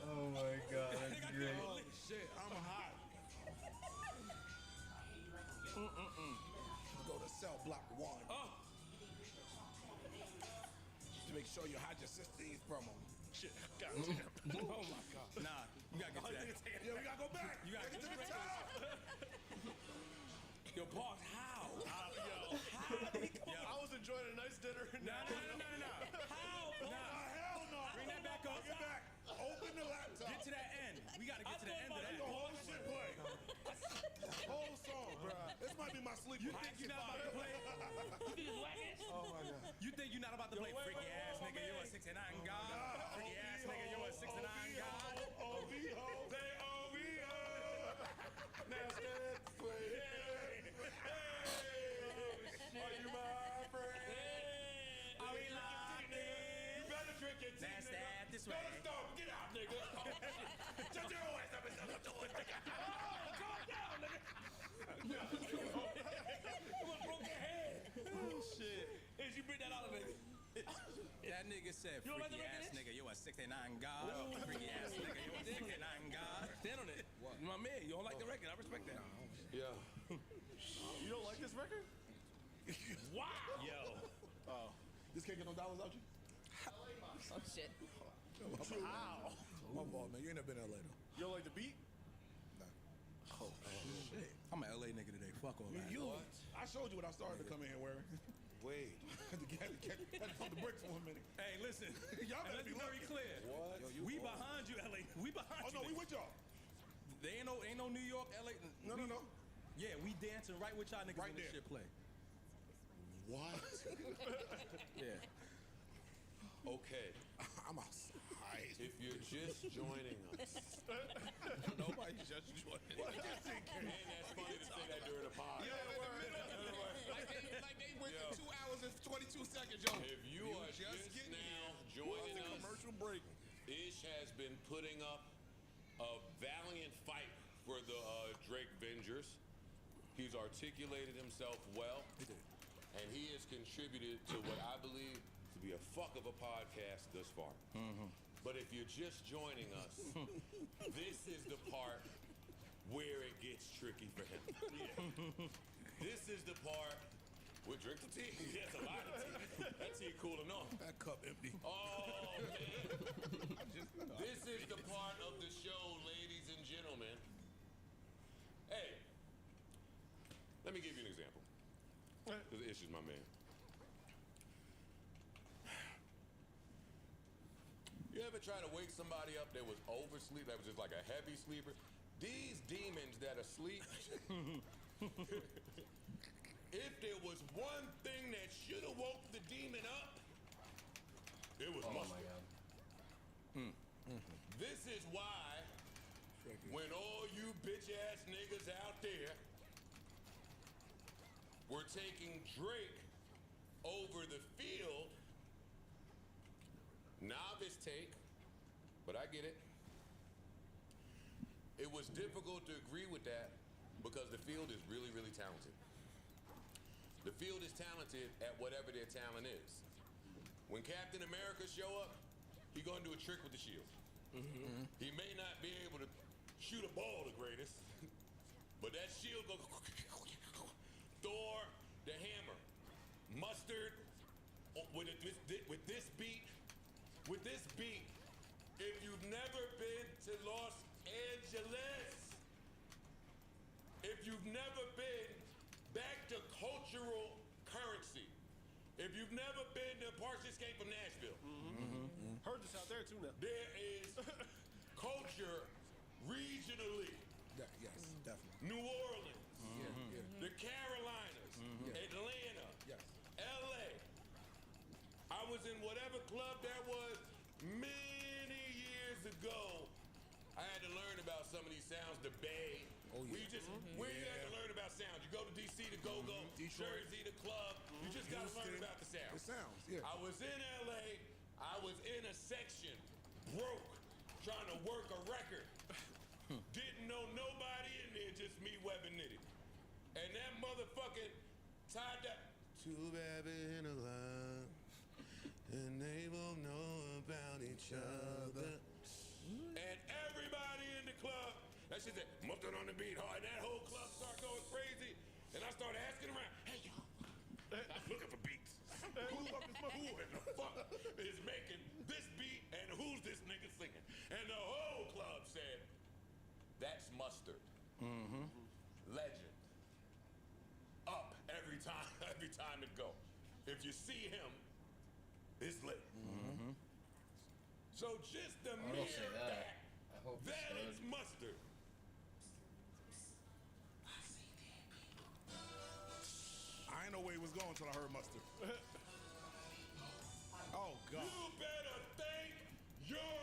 Oh my God, that's great. Holy shit, I'm hot. Go to cell block 1. To make sure you hide your sisters from them. Shit, goddamn. Oh my God. Nah, you gotta get to that. Yeah, we gotta go back. You gotta get to the top. Yo, Parks, how? I was enjoying a nice dinner. Nah. How? Nah. Hell no. Bring that back sleep. You think you're not about to play? You think it's whack ass? Oh my god. You think you're not about to play freaky ass nigga? You a 69 god. Freaky ass nigga. You a 69 god. OVO. Say OVO. Now stand play. Are you my friend? Are we locked in? You better drink your tea, That's nigga. that this way. Don't stop. Get out, nigga. Shut your ass up and shut your nigga. Calm down, nigga. You almost broke your head. Oh shit. Hey, you bring that out of nigga. That nigga said You don't like freaky the ass record? nigga. You a 69 god. Freaky ass nigga. You a 69 god. Stand on it. What? My man, you don't like the record. I respect that. Yeah. You don't like this record? Wow. Yo. Oh. This can't get no dollars out you? Oh shit. Wow. My fault, man. You ain't never been to LA though. You don't like the beat? Oh shit. I'm an LA nigga today. Fuck all that. I showed you what I started to come in here wearing. Wait. had to pump the brakes for a minute. Hey, listen. Y'all better let's be be very looking. clear. What? We behind you, LA. We behind Oh you. no, we with y'all. There ain't no New York, LA. No. Yeah, we dancing right with y'all niggas Right when this there. shit play. What? Yeah. Okay. I'm outside. If you're just joining us. Nobody's just joining. Man, that's funny to say that during a pod. Like they went to 2 hours and 22 seconds, yo. If you are just now joining us, Commercial break. Ish has been putting up a valiant fight for the Drake Vengers. He's articulated himself well. He did. And he has contributed to what I believe to be a fuck of a podcast thus far. But if you're just joining us, this is the part where it gets tricky for him. This is the part where drink the tea. That's a lot of tea. That tea cooling off. That cup empty. Oh, man. This is the part of the show, ladies and gentlemen. Hey, let me give you an example. Because Ish is my man. You ever try to wake somebody up that was oversleep, that was just like a heavy sleeper? These demons that are asleep, if there was one thing that should have woke the demon up, it was mustard. This is why when all you bitch ass niggas out there were taking Drake over the field, novice take, but I get it. It was difficult to agree with that because the field is really, really talented. The field is talented at whatever their talent is. When Captain America show up, he gonna do a trick with the shield. He may not be able to shoot a ball the greatest, but that shield goes. Thor, the hammer, mustard, with this beat, if you've never been to Los Angeles, if you've never been back to cultural currency, if you've never been to parts just came from Nashville, Heard this out there too now. there is culture regionally. Yes, definitely. New Orleans, Yeah. the Carolinas, Atlanta, Yes. LA. I was in whatever club that was many years ago. I had to learn about some of these sounds, the Bay. Oh, yeah. Where you had to learn about sounds. You go to DC to go-go, Detroit. Jersey to club. You just got to learn Houston. about the sounds. The sounds, yeah. I was in LA. I was in a section, broke, trying to work a record. Didn't know nobody in there, just me, Web and Nitty. And that motherfucking tied that. Two baby in a line, and they both know about each other. And everybody in the club, that shit said, mustard on the beat hard. And that whole club started going crazy. And I started asking around, hey, yo, I'm looking for beats. Who in the fuck is making this beat and who's this nigga singing? And the whole club said, that's mustard. Legend. Up every time it go. If you see him, it's lit. So just the mere fact that it's mustard didn't know where he was going until I heard mustard. Oh, God. You better thank your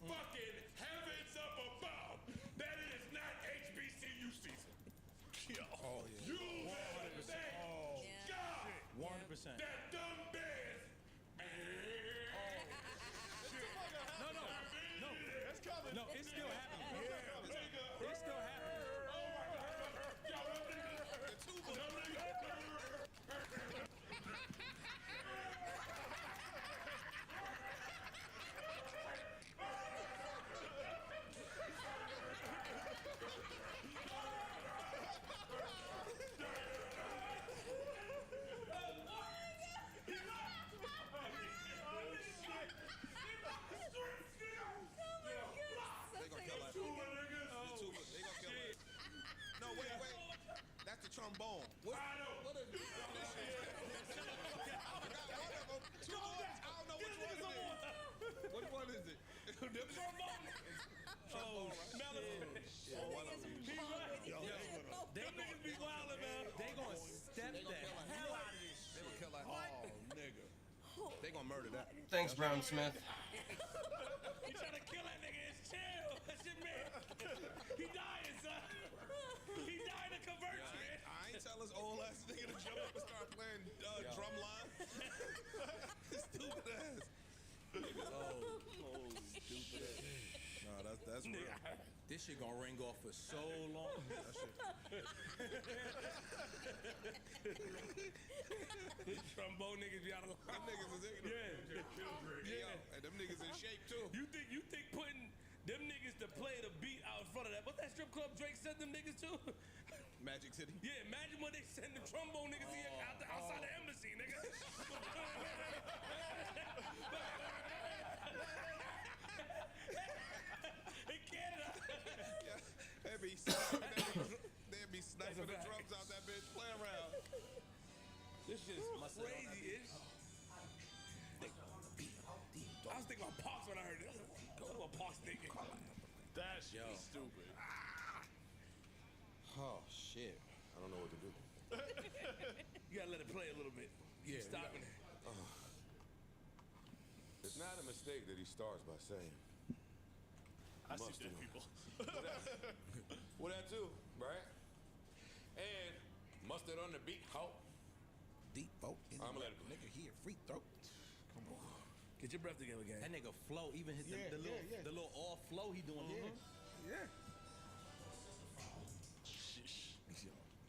fucking heavens up above that it is not HBCU season. Yo. Oh, yeah. You better thank God 100%. that them bears. No. That's coming. No, it's still happening. Yeah. It's still happening. They gonna kill us. They gonna kill us. No, wait. That's the trombone. What is this? I forgot one of them. Two more. I don't know which one it is. Which one is it? The trombone. Oh, shit. They niggas be wildin', man. They gonna step the hell out of this shit. They gonna kill us. Oh, nigga. They gonna murder that. Thanks, Brown Smith. He trying to kill that nigga. It's chill. That's your man. He dying, son. He dying to convert you, man. I ain't tell this old ass nigga to jump up and start playing drum line. Stupid ass. Stupid ass. No, that's real. This shit gonna ring off for so long. That shit. Trombone niggas be out of line. Them niggas is ignorant. Yeah. And them niggas in shape too. You think putting them niggas to play the beat out in front of that? What's that strip club Drake sent them niggas to? Magic City. Yeah, imagine when they send the trombone niggas outside the embassy, nigga. In Canada. Yeah, they'd be sniping the drums out that bitch, play around. This shit is crazy. I was thinking about Pox when I heard this. Go to a Pox thinking. That shit is stupid. Oh shit. I don't know what to do. You gotta let it play a little bit. Yeah. Stopping it. It's not a mistake that he starts by saying. I see dead people. Well, that too, right? And mustard on the beat, how? Deep vote. I'm gonna let it go. Nigga here, free throw. Come on. Get your breath together, gang. That nigga flow, even his the little off flow he doing. Yeah.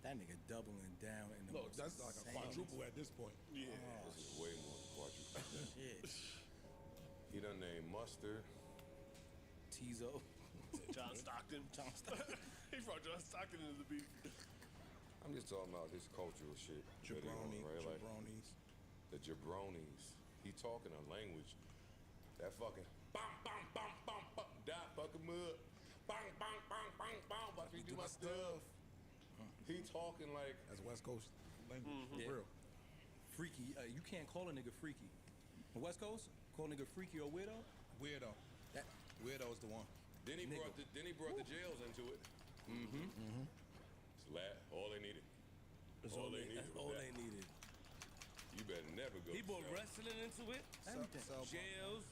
That nigga doubling down in the Look, that's like a quadruple at this point. Yeah. This is way more than quadruple. Shit. He done named Mustard. Tizo. John Stockton. He brought John Stockton into the beat. I'm just talking about this cultural shit. that he on, Jabroni, right? Like, jabronis. the jabronis. He talking a language. That fucking bang, bang, bang, bang, bang, that fucking mud. Bang, bang, bang, bang, bang, watch me do my stuff. He talking like That's West Coast language. For real. Freaky. You can't call a nigga freaky. On West Coast, call a nigga freaky or weirdo. Weirdo. That Weirdo's the one. Then he brought the jails into it. All they needed. That's all they needed. You better never go. He brought to jail. wrestling into it. Everything. Jails.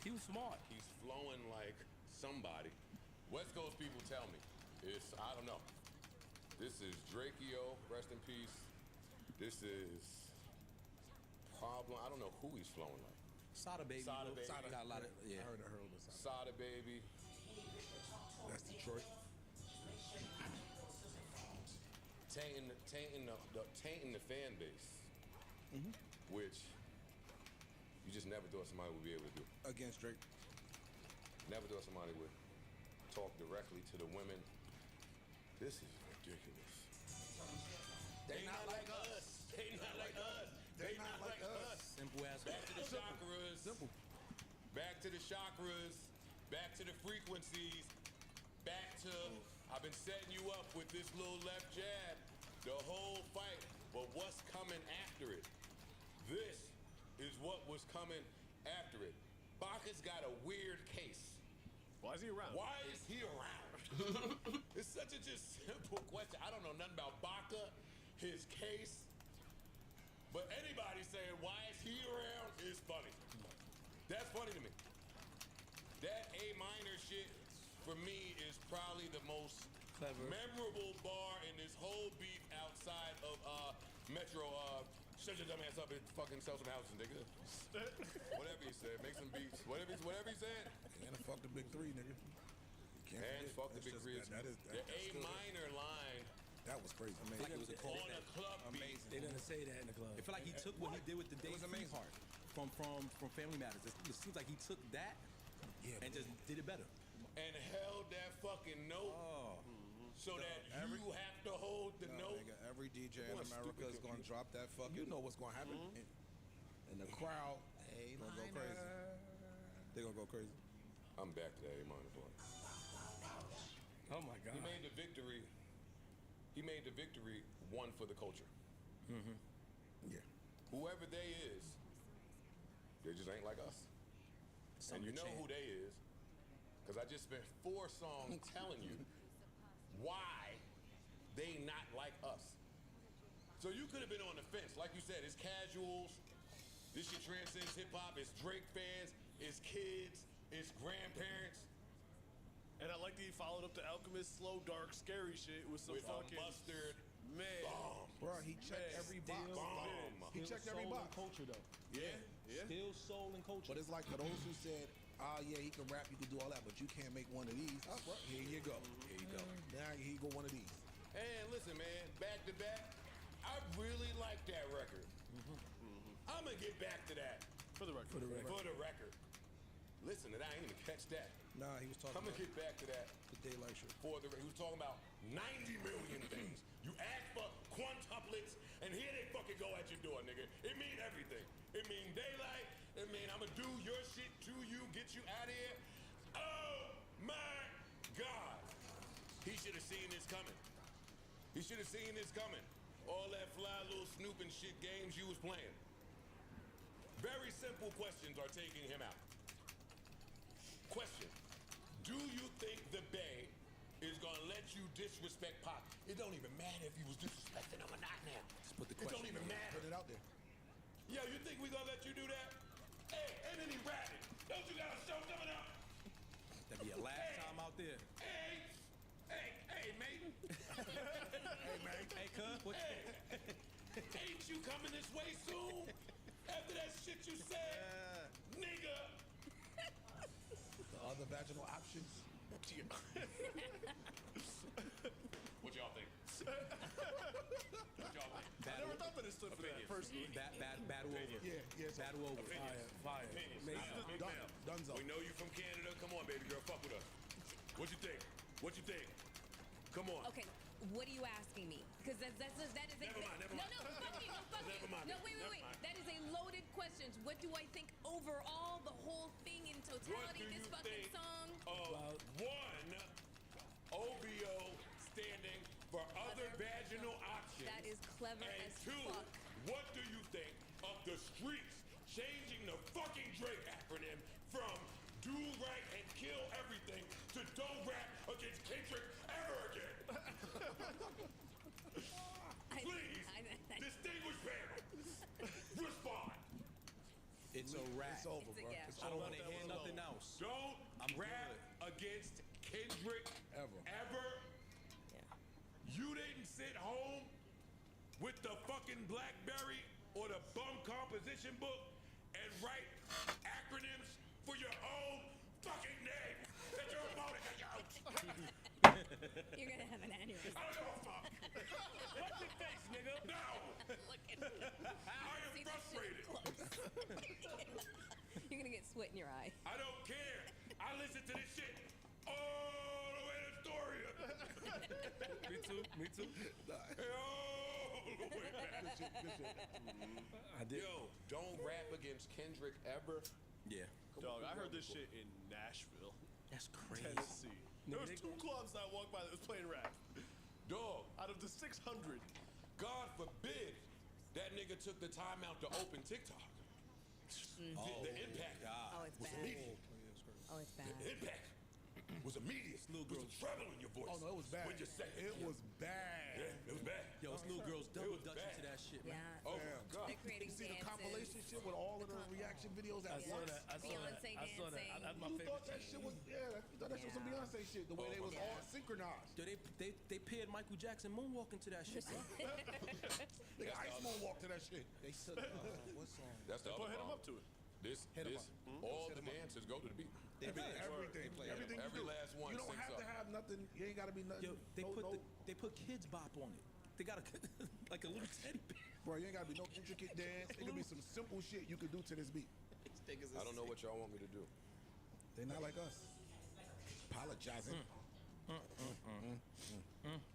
He was smart. He's flowing like somebody. West Coast people tell me. I don't know. This is Drakeo, rest in peace. This is Problem. I don't know who he's flowing like. Sada Baby. Sada Baby. Got a lot of, I heard of this. Sada Baby. That's Detroit. Tainting the fan base, which you just never thought somebody would be able to do. Against Drake. Never thought somebody would talk directly to the women. This is ridiculous. They not like us. They not like us. They not like us. Simple ass. Back to the chakras. Simple. Back to the chakras. Back to the frequencies. Back to I've been setting you up with this little left jab the whole fight. But what's coming after it? This is what was coming after it. Baca's got a weird case. Why is he around? Why is he around? It's such a just simple question. I don't know nothing about Baca, his case. But anybody saying why is he around is funny. That's funny to me. That A minor shit for me is probably the most memorable bar in this whole beat outside of Metro. Shut your dumb ass up and fucking sell some houses, nigga. Whatever he said, make some beats. Whatever he said. And fuck the big three, nigga. And fuck the big three. The A minor line. That was crazy. Amazing. Like it was a on a club beat. They didn't say that in the club. It felt like he took what he did with the Day Free part from Family Matters. It seems like he took that and just did it better. And held that fucking note so that you have to hold the note. Nigga, every DJ in America is gonna drop that fucking. You know what's gonna happen, and the crowd gonna go crazy. They gonna go crazy. I'm back to that A minor part. Oh my God. He made the victory one for the culture. Yeah. Whoever they is, they just ain't like us. And you know who they is, because I just spent 4 songs telling you why they not like us. So you could have been on the fence. Like you said, it's casuals. This shit transcends hip-hop. It's Drake fans. It's kids. It's grandparents. And I like that he followed up the Alchemist slow, dark, scary shit with some fucking mustard. Man. Bomb. Bro, he checked every box. He checked every box. Culture though. Yeah. Still soul and culture. But it's like for those who said, yeah, he can rap, you can do all that, but you can't make one of these. Here you go. Here you go. Now he go one of these. And listen, man, back to back, I really like that record. I'm gonna get back to that. For the record. For the record. Listen to that, I ain't even catch that. Nah, he was talking I'm gonna get back to that. The daylight show. He was talking about 90 million things. You ask for quintuplets, and here they fucking go at your door, nigga. It mean everything. It mean daylight. It mean I'ma do your shit to you, get you out of here. Oh my God. He should have seen this coming. He should have seen this coming. All that fly little snooping shit games you was playing. Very simple questions are taking him out. Question. Do you think the Bay is gonna let you disrespect Pop? It don't even matter if you was disrespecting him or not now. Just put the It question. don't even matter. Put it out there. Yo, you think we gonna let you do that? Hey, and then he rapping. Don't you got a show coming up? That'd be your last time out there. Hey, mate. Hey, man. Hey, cuz. What? Ain't you coming this way soon? After that shit you said, nigga. The other vaginal options. What y'all think? What y'all think? I never thought that it stood for that, personally. Battle over. Yeah. Battle over. Fire. Dunzo. We know you from Canada. Come on, baby girl, fuck with us. What you think? What you think? Come on. Okay, what are you asking me? Because that is a... Never mind. No, fuck you. Never mind. No, wait. That is a loaded question. What do I think overall, the whole thing in totality, this fucking song? One, OBO standing for other vaginal options. That is clever and as two, fuck. what do you think of the streets changing the fucking Drake acronym from do right and kill everything to don't rap against Kendrick ever again? Please, distinguished panel, respond. It's a wrap. It's over, bro. Yeah. I don't want to hear nothing else. Don't I'm rap good. against Kendrick Ever. You didn't sit home with the fucking BlackBerry or the bum composition book and write acronyms for your own fucking name that your opponent got you out. You're gonna have an aneurysm. I don't give a fuck. What's your face, nigga? No. I am frustrated. You're gonna get sweat in your eye. I don't care. I listen to this shit all the way to Astoria. Me too. All the way back. I did. Yo, don't rap against Kendrick ever. Yeah. Dog, I heard this shit in Nashville, That's crazy. Tennessee. There was 2 clubs that I walked by that was playing rap. Dog, Out of the 600. God forbid that nigga took the time out to open TikTok. The impact Oh, it's was bad. immediate. Oh, it's bad. The impact was immediate. Little There was a treble in your voice. Oh, no, it was bad. When you said It was bad. Yeah, it was bad. Yo, this little girl's double was dutching bad. to that shit, Yeah. man. Oh, my God. It see the dances. compilation shit with all of the reaction videos at once? I saw that. That's my You favorite. thought that shit was you thought that shit was some Beyonce shit. The way they was all synchronized. Yo, they paired Michael Jackson moonwalking to that shit, bro. They got Ice Moonwalk to that shit. They took what song? That's the other Hit him problem. up to it. All the dances go to the beat. Everything. Every you do. last one You don't syncs have to up. have nothing. You ain't got to be nothing. Yo, they put Kids Bop on it. They got like a little teddy bear. Bro, you ain't got to be no intricate dance. It could be some simple shit you could do to this beat. I don't know what y'all want me to do. They not like us. Apologizing.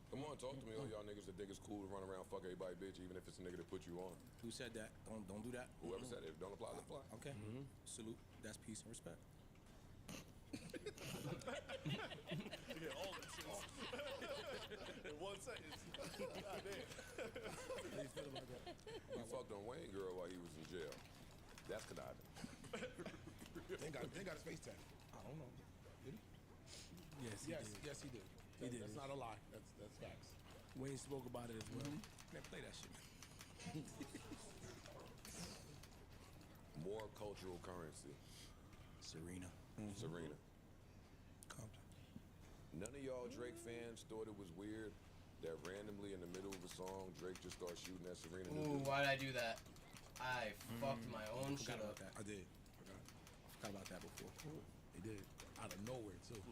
Come on, talk to me, all y'all niggas that think it's cool to run around fuck everybody, bitch, even if it's a nigga that put you on. Who said that? Don't do that. Whoever said it, if it don't apply, don't apply. Okay. Salute. That's peace and respect. Yeah, all that shit. In 1 sentence. God damn. How you feel about that? You fucked on Wayne girl while he was in jail. That's conniving. They got his face tattooed. I don't know. Did he? Yes, he did. Yes, he did. He did. That's not a lie. That's facts. Wayne spoke about it as well. Man, play that shit. More cultural currency. Serena. Serena. Compton. None of y'all Drake fans thought it was weird that randomly in the middle of a song, Drake just starts shooting at Serena. Ooh, why'd I do that? I fucked my own shit Forgot up. about that. I did. Forgot about that before. He did. Out of nowhere too.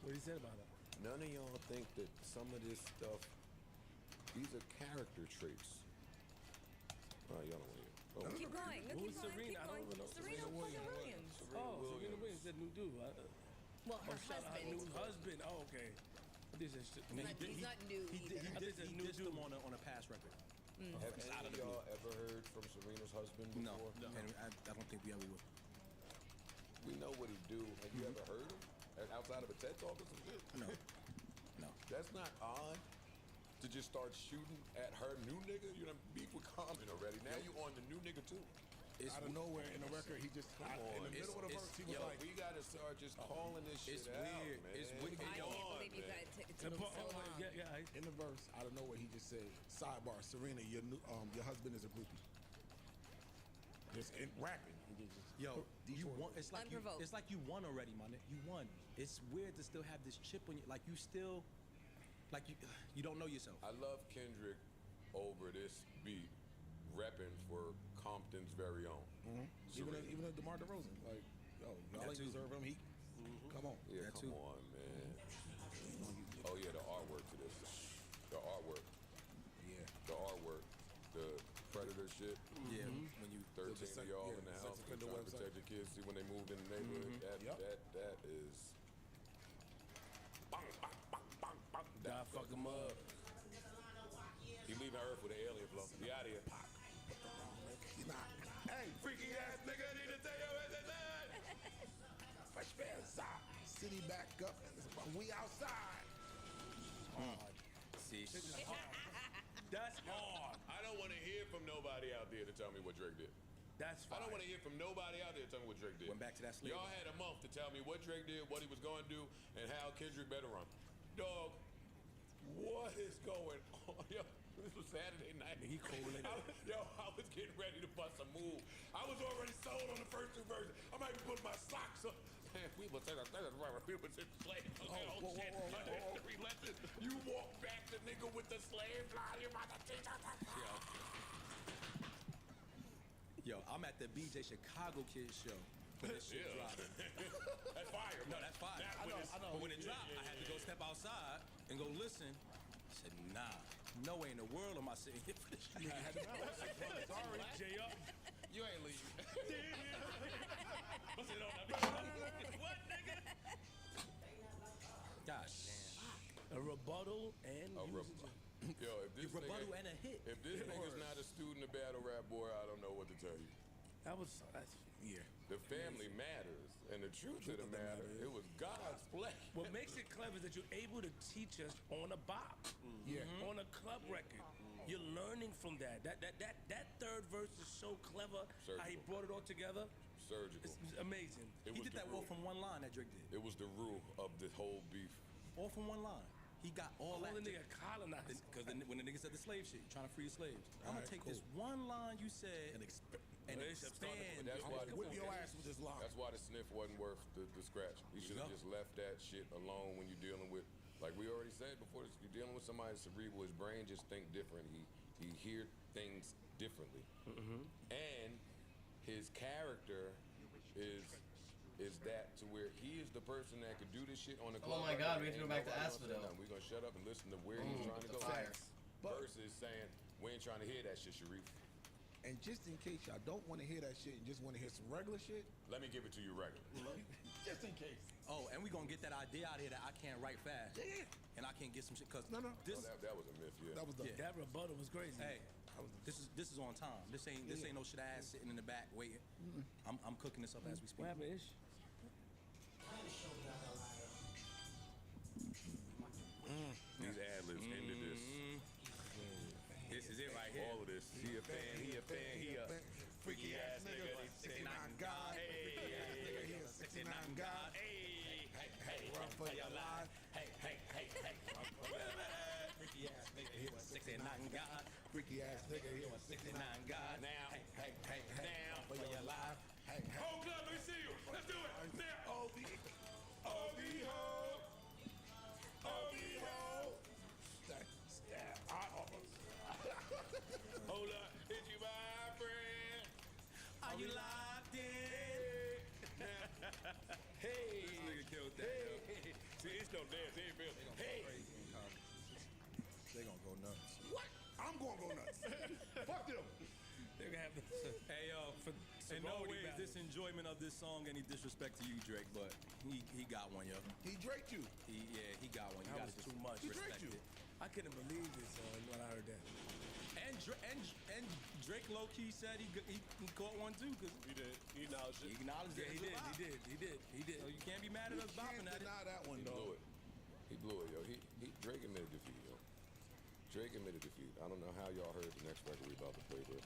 What he said about it? None of y'all think that some of this stuff, these are character traits. Oh, y'all don't want to hear. Oh, Keep going. No, Who's keep going. Serena? Keep I don't going. even know. Serena fucking Williams. Serena Williams, that new dude. Well, her Shout out her husband. new husband. Oh, okay. This is shit. He's not new either. He dissed him on a past record. Have any of y'all ever heard from Serena's husband before? No. And I don't think we ever will. We know what he do. Have you ever heard him? Outside of a TED Talk or some shit? No. That's not odd to just start shooting at her new nigga. You done beef with Common already. Now you on the new nigga too. Out of nowhere in the record, he just in the middle of the verse, he was like, we gotta start just calling this shit It's out, weird. man. It's weird. I can't believe you guys took so long. in the verse, out of nowhere, he just said, "Sidebar, Serena, your husband is a groupie." Just in rapping. He just Yo, you won. It's like Unprovoked. it's like you won already, man. You won. It's weird to still have this chip on you. Like you still, like you don't know yourself. I love Kendrick over this beat, repping for Compton's very own. even a DeMar DeRozan, like, yo, y'all ain't deserve him. He, come on. Yeah, That come too. on, man. Oh yeah, the artwork to this. The artwork. Yeah. The artwork. The Predator shit. Yeah, when you 13 of y'all in the sex house offender trying to website. protect your kids. See when they moved in the neighborhood. That is. Bang, bang, bang, bang, bang. God fuck him up. He leaving Earth with an alien flow. Be out of here. He's not. Hey, freaky ass nigga, I need to tell you what this is. Fresh Bear side. City back up. We outside. see. That's hard. I don't want to hear from nobody out there to tell me what Drake did. That's fine. I don't want to hear from nobody out there to tell me what Drake did. Went back to that slavery. Y'all had a month to tell me what Drake did, what he was going to do, and how Kendrick better run. Dog, what is going on? Yo, this was Saturday night. He cold in it. I was getting ready to bust a move. I was already sold on the first two verses. I might be putting my socks on. Man, we was in a we was in slave. Lessons. You walk back the nigga with the slave line. You about to teach us. Yo, I'm at the BJ Chicago Kids show when this shit dropped. That's fire. No, that's fire. I know. But when it dropped, I had to go step outside and go listen. I said, nah, no way in the world am I sitting here for this shit. Sorry, J.R. You ain't leaving. What's it on? What, nigga? Gosh damn. A rebuttal and Yo, if this rebuttal nigga, and a hit. If this nigga's not a student of battle rap, boy, I don't know what to tell you. that's Yeah. The family matters, and the truth of the matter, it was God's play. what makes it clever is that you're able to teach us on a bop, on a club record. You're learning from that. That third verse is so clever. How he brought it all together. Surgical. It's amazing. He did that all from one line that Drake did. It was the rule of the whole beef. All from one line. He got all that. The nigga colonized. Because when the nigga said the slave shit, you're trying to free the slaves. I'm gonna take this one line you said and expand. That's why whip your ass with this line. That's why the sniff wasn't worth the scratch. He should have just left that shit alone when you're dealing with, like we already said before, you're dealing with somebody cerebral. His brain just think different. He hear things differently. And his character is that to where he is the person that could do this shit on the club. Oh my God, we have to go back to Asphodel. We're gonna shut up and listen to where he's trying to go. Versus saying, we ain't trying to hear that shit, Sharif. And just in case y'all don't want to hear that shit and just want to hear some regular shit, let me give it to you regular. Just in case. Oh, and we gonna get that idea out here that I can't write fast. Yeah. And I can't get some shit, cause no. This, that was a myth, yeah. That was the that rebuttal was crazy. Hey, this is on time. This ain't no shit ass sitting in the back waiting. I'm cooking this up as we speak. What happened, Ish? These ad-libs ended this. This is it right here. All of this. He a fan, he a freaky ass nigga. 69 God. Hey, 69 God. Hey, run for your life. Hey. Freaky ass nigga, he was 69 God. Freaky ass nigga, he was 69 God. Now, Hey, now for your life. Hey. Whole club, let me see you. Let's do it. Now. O-V-O. Stab. Hold up. Is you my friend? Are you locked in? Hey. This nigga killed that, yo. See, it's no dance. He ain't built. Hey. They gonna go nuts. What? I'm gonna go nuts. Fuck them. They're gonna have this. Hey, yo, in no way is this enjoyment of this song any disrespect to you, Drake, but he got one, yo. He draked you. He got one. You That gotta was just too much. He respect draked you. it. I couldn't believe this when I heard that. And Drake low key said he caught one too, cause He did. He acknowledged it. he acknowledged it. He did. So you can't be mad at us bopping at it. Deny that one, He though. blew it, yo. Drake admitted defeat, yo. Drake admitted defeat. I don't know how y'all heard the next record we about to play, but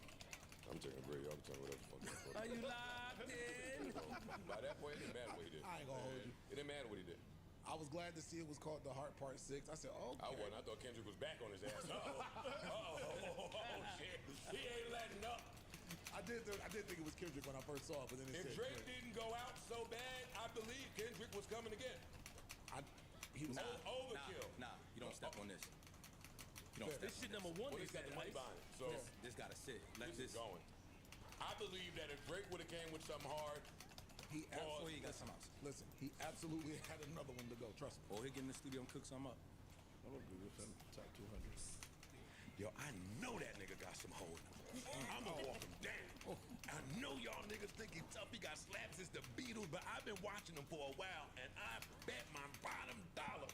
I'm taking a break. Y'all can tell me whatever the fuck. Are you locked in? By that point, it didn't matter what he did. I ain't gonna hold you. It didn't matter what he did. I was glad to see it was called The Heart Part 6. I said, oh, I wasn't. I thought Kendrick was back on his ass. Shit. He ain't letting up. I did think it was Kendrick when I first saw it, but then it If said Drake didn't go out so bad, I believe Kendrick was coming again. He was overkill. Nah, you don't step on this. You don't This step shit on number one. Well, he's got the money behind it. So this gotta sit. Let this is going. I believe that if Drake would have came with something hard, he absolutely got some else. Listen, he absolutely had another one to go. Trust me. Or he'll get in the studio and cook some up. I'm gonna Google some top 200. Yo, I know that nigga got some hold. I'ma walk him down. I know y'all niggas think he's tough. He got slaps since the Beatles, but I've been watching him for a while, and I bet my bottom dollar.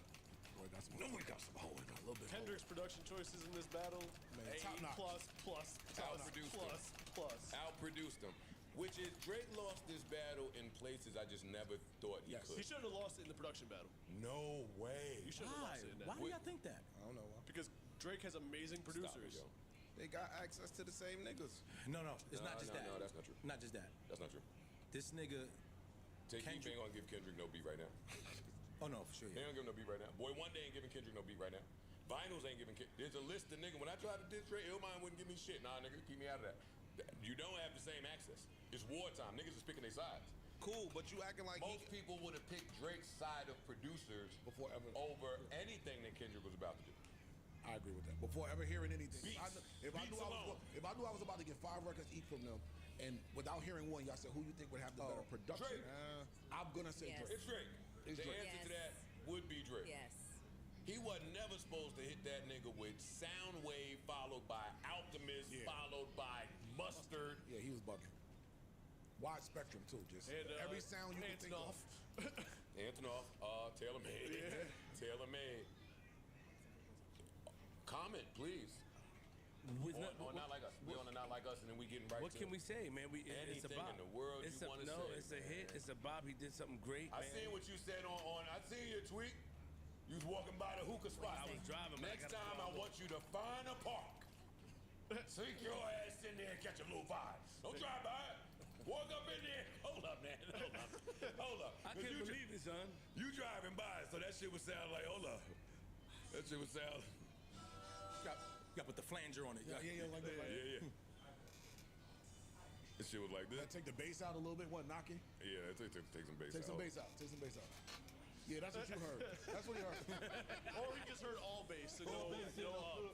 Boy, got some. No, he got some hold. A little bit. Kendrick's production choices in this battle, Man, A top notch. plus. outproduced him. Which is, Drake lost this battle in places I just never thought he could. He shouldn't have lost it in the production battle. No way. You shouldn't have lost it in that. Why do y'all think that? I don't know why. Because Drake has amazing producers. Stop it, yo. They got access to the same niggas. No, it's not just that. No, that's not true. Not just that. That's not true. This nigga. Take Keith ain't gonna give Kendrick no beat right now. Oh no, for sure. They ain't gonna give him no beat right now. Boy, one day ain't giving Kendrick no beat right now. Vinyls ain't giving Kendrick. There's a list of niggas. When I tried to diss Drake, Illmind wouldn't give me shit. Nah, nigga, keep me out of that. You don't have the same access. It's wartime. Niggas is picking their sides. Cool, but you acting like Most people would have picked Drake's side of producers over anything that Kendrick was about to do. I agree with that. Before ever hearing anything, Beats. if I knew I was about to get 5 records each from them, and without hearing one, y'all said who you think would have the better production? Drake. I'm gonna say Yes. Drake. It's Drake. It's the Drake. answer to that would be Drake. Yes. He wasn't never supposed to hit that nigga with Soundwave followed by Alchemist followed by Mustard. Yeah, he was bugging. Wide spectrum too, just every sound you can think of. Antonoff, Taylor Made. Yeah. Taylor Made. Comment, please. On Not Like Us. We on the Not Like Us, and then we getting right What to can we say, man? It's a anything bop. in the world It's you want to say. No, it's a hit. It's a bop. He did something great. I man. seen what you said on I seen your tweet. You was walking by the hookah spot. I was driving, but I Next gotta time I want you to find a park. Sneak your ass in there and catch a little vibe. Don't drive by it. Walk up in there. Hold up, man. Hold up. I couldn't believe it, son. You driving by, so that shit would sound like, hold up. That shit was sound. Got put the flanger on it. Yeah, like that. Yeah. This shit was like this. Take the bass out a little bit. What, knocking? Yeah, take some bass out. Take some bass out. Take some bass out. Yeah, that's what you heard. That's what you heard. Or he just heard all bass and no up.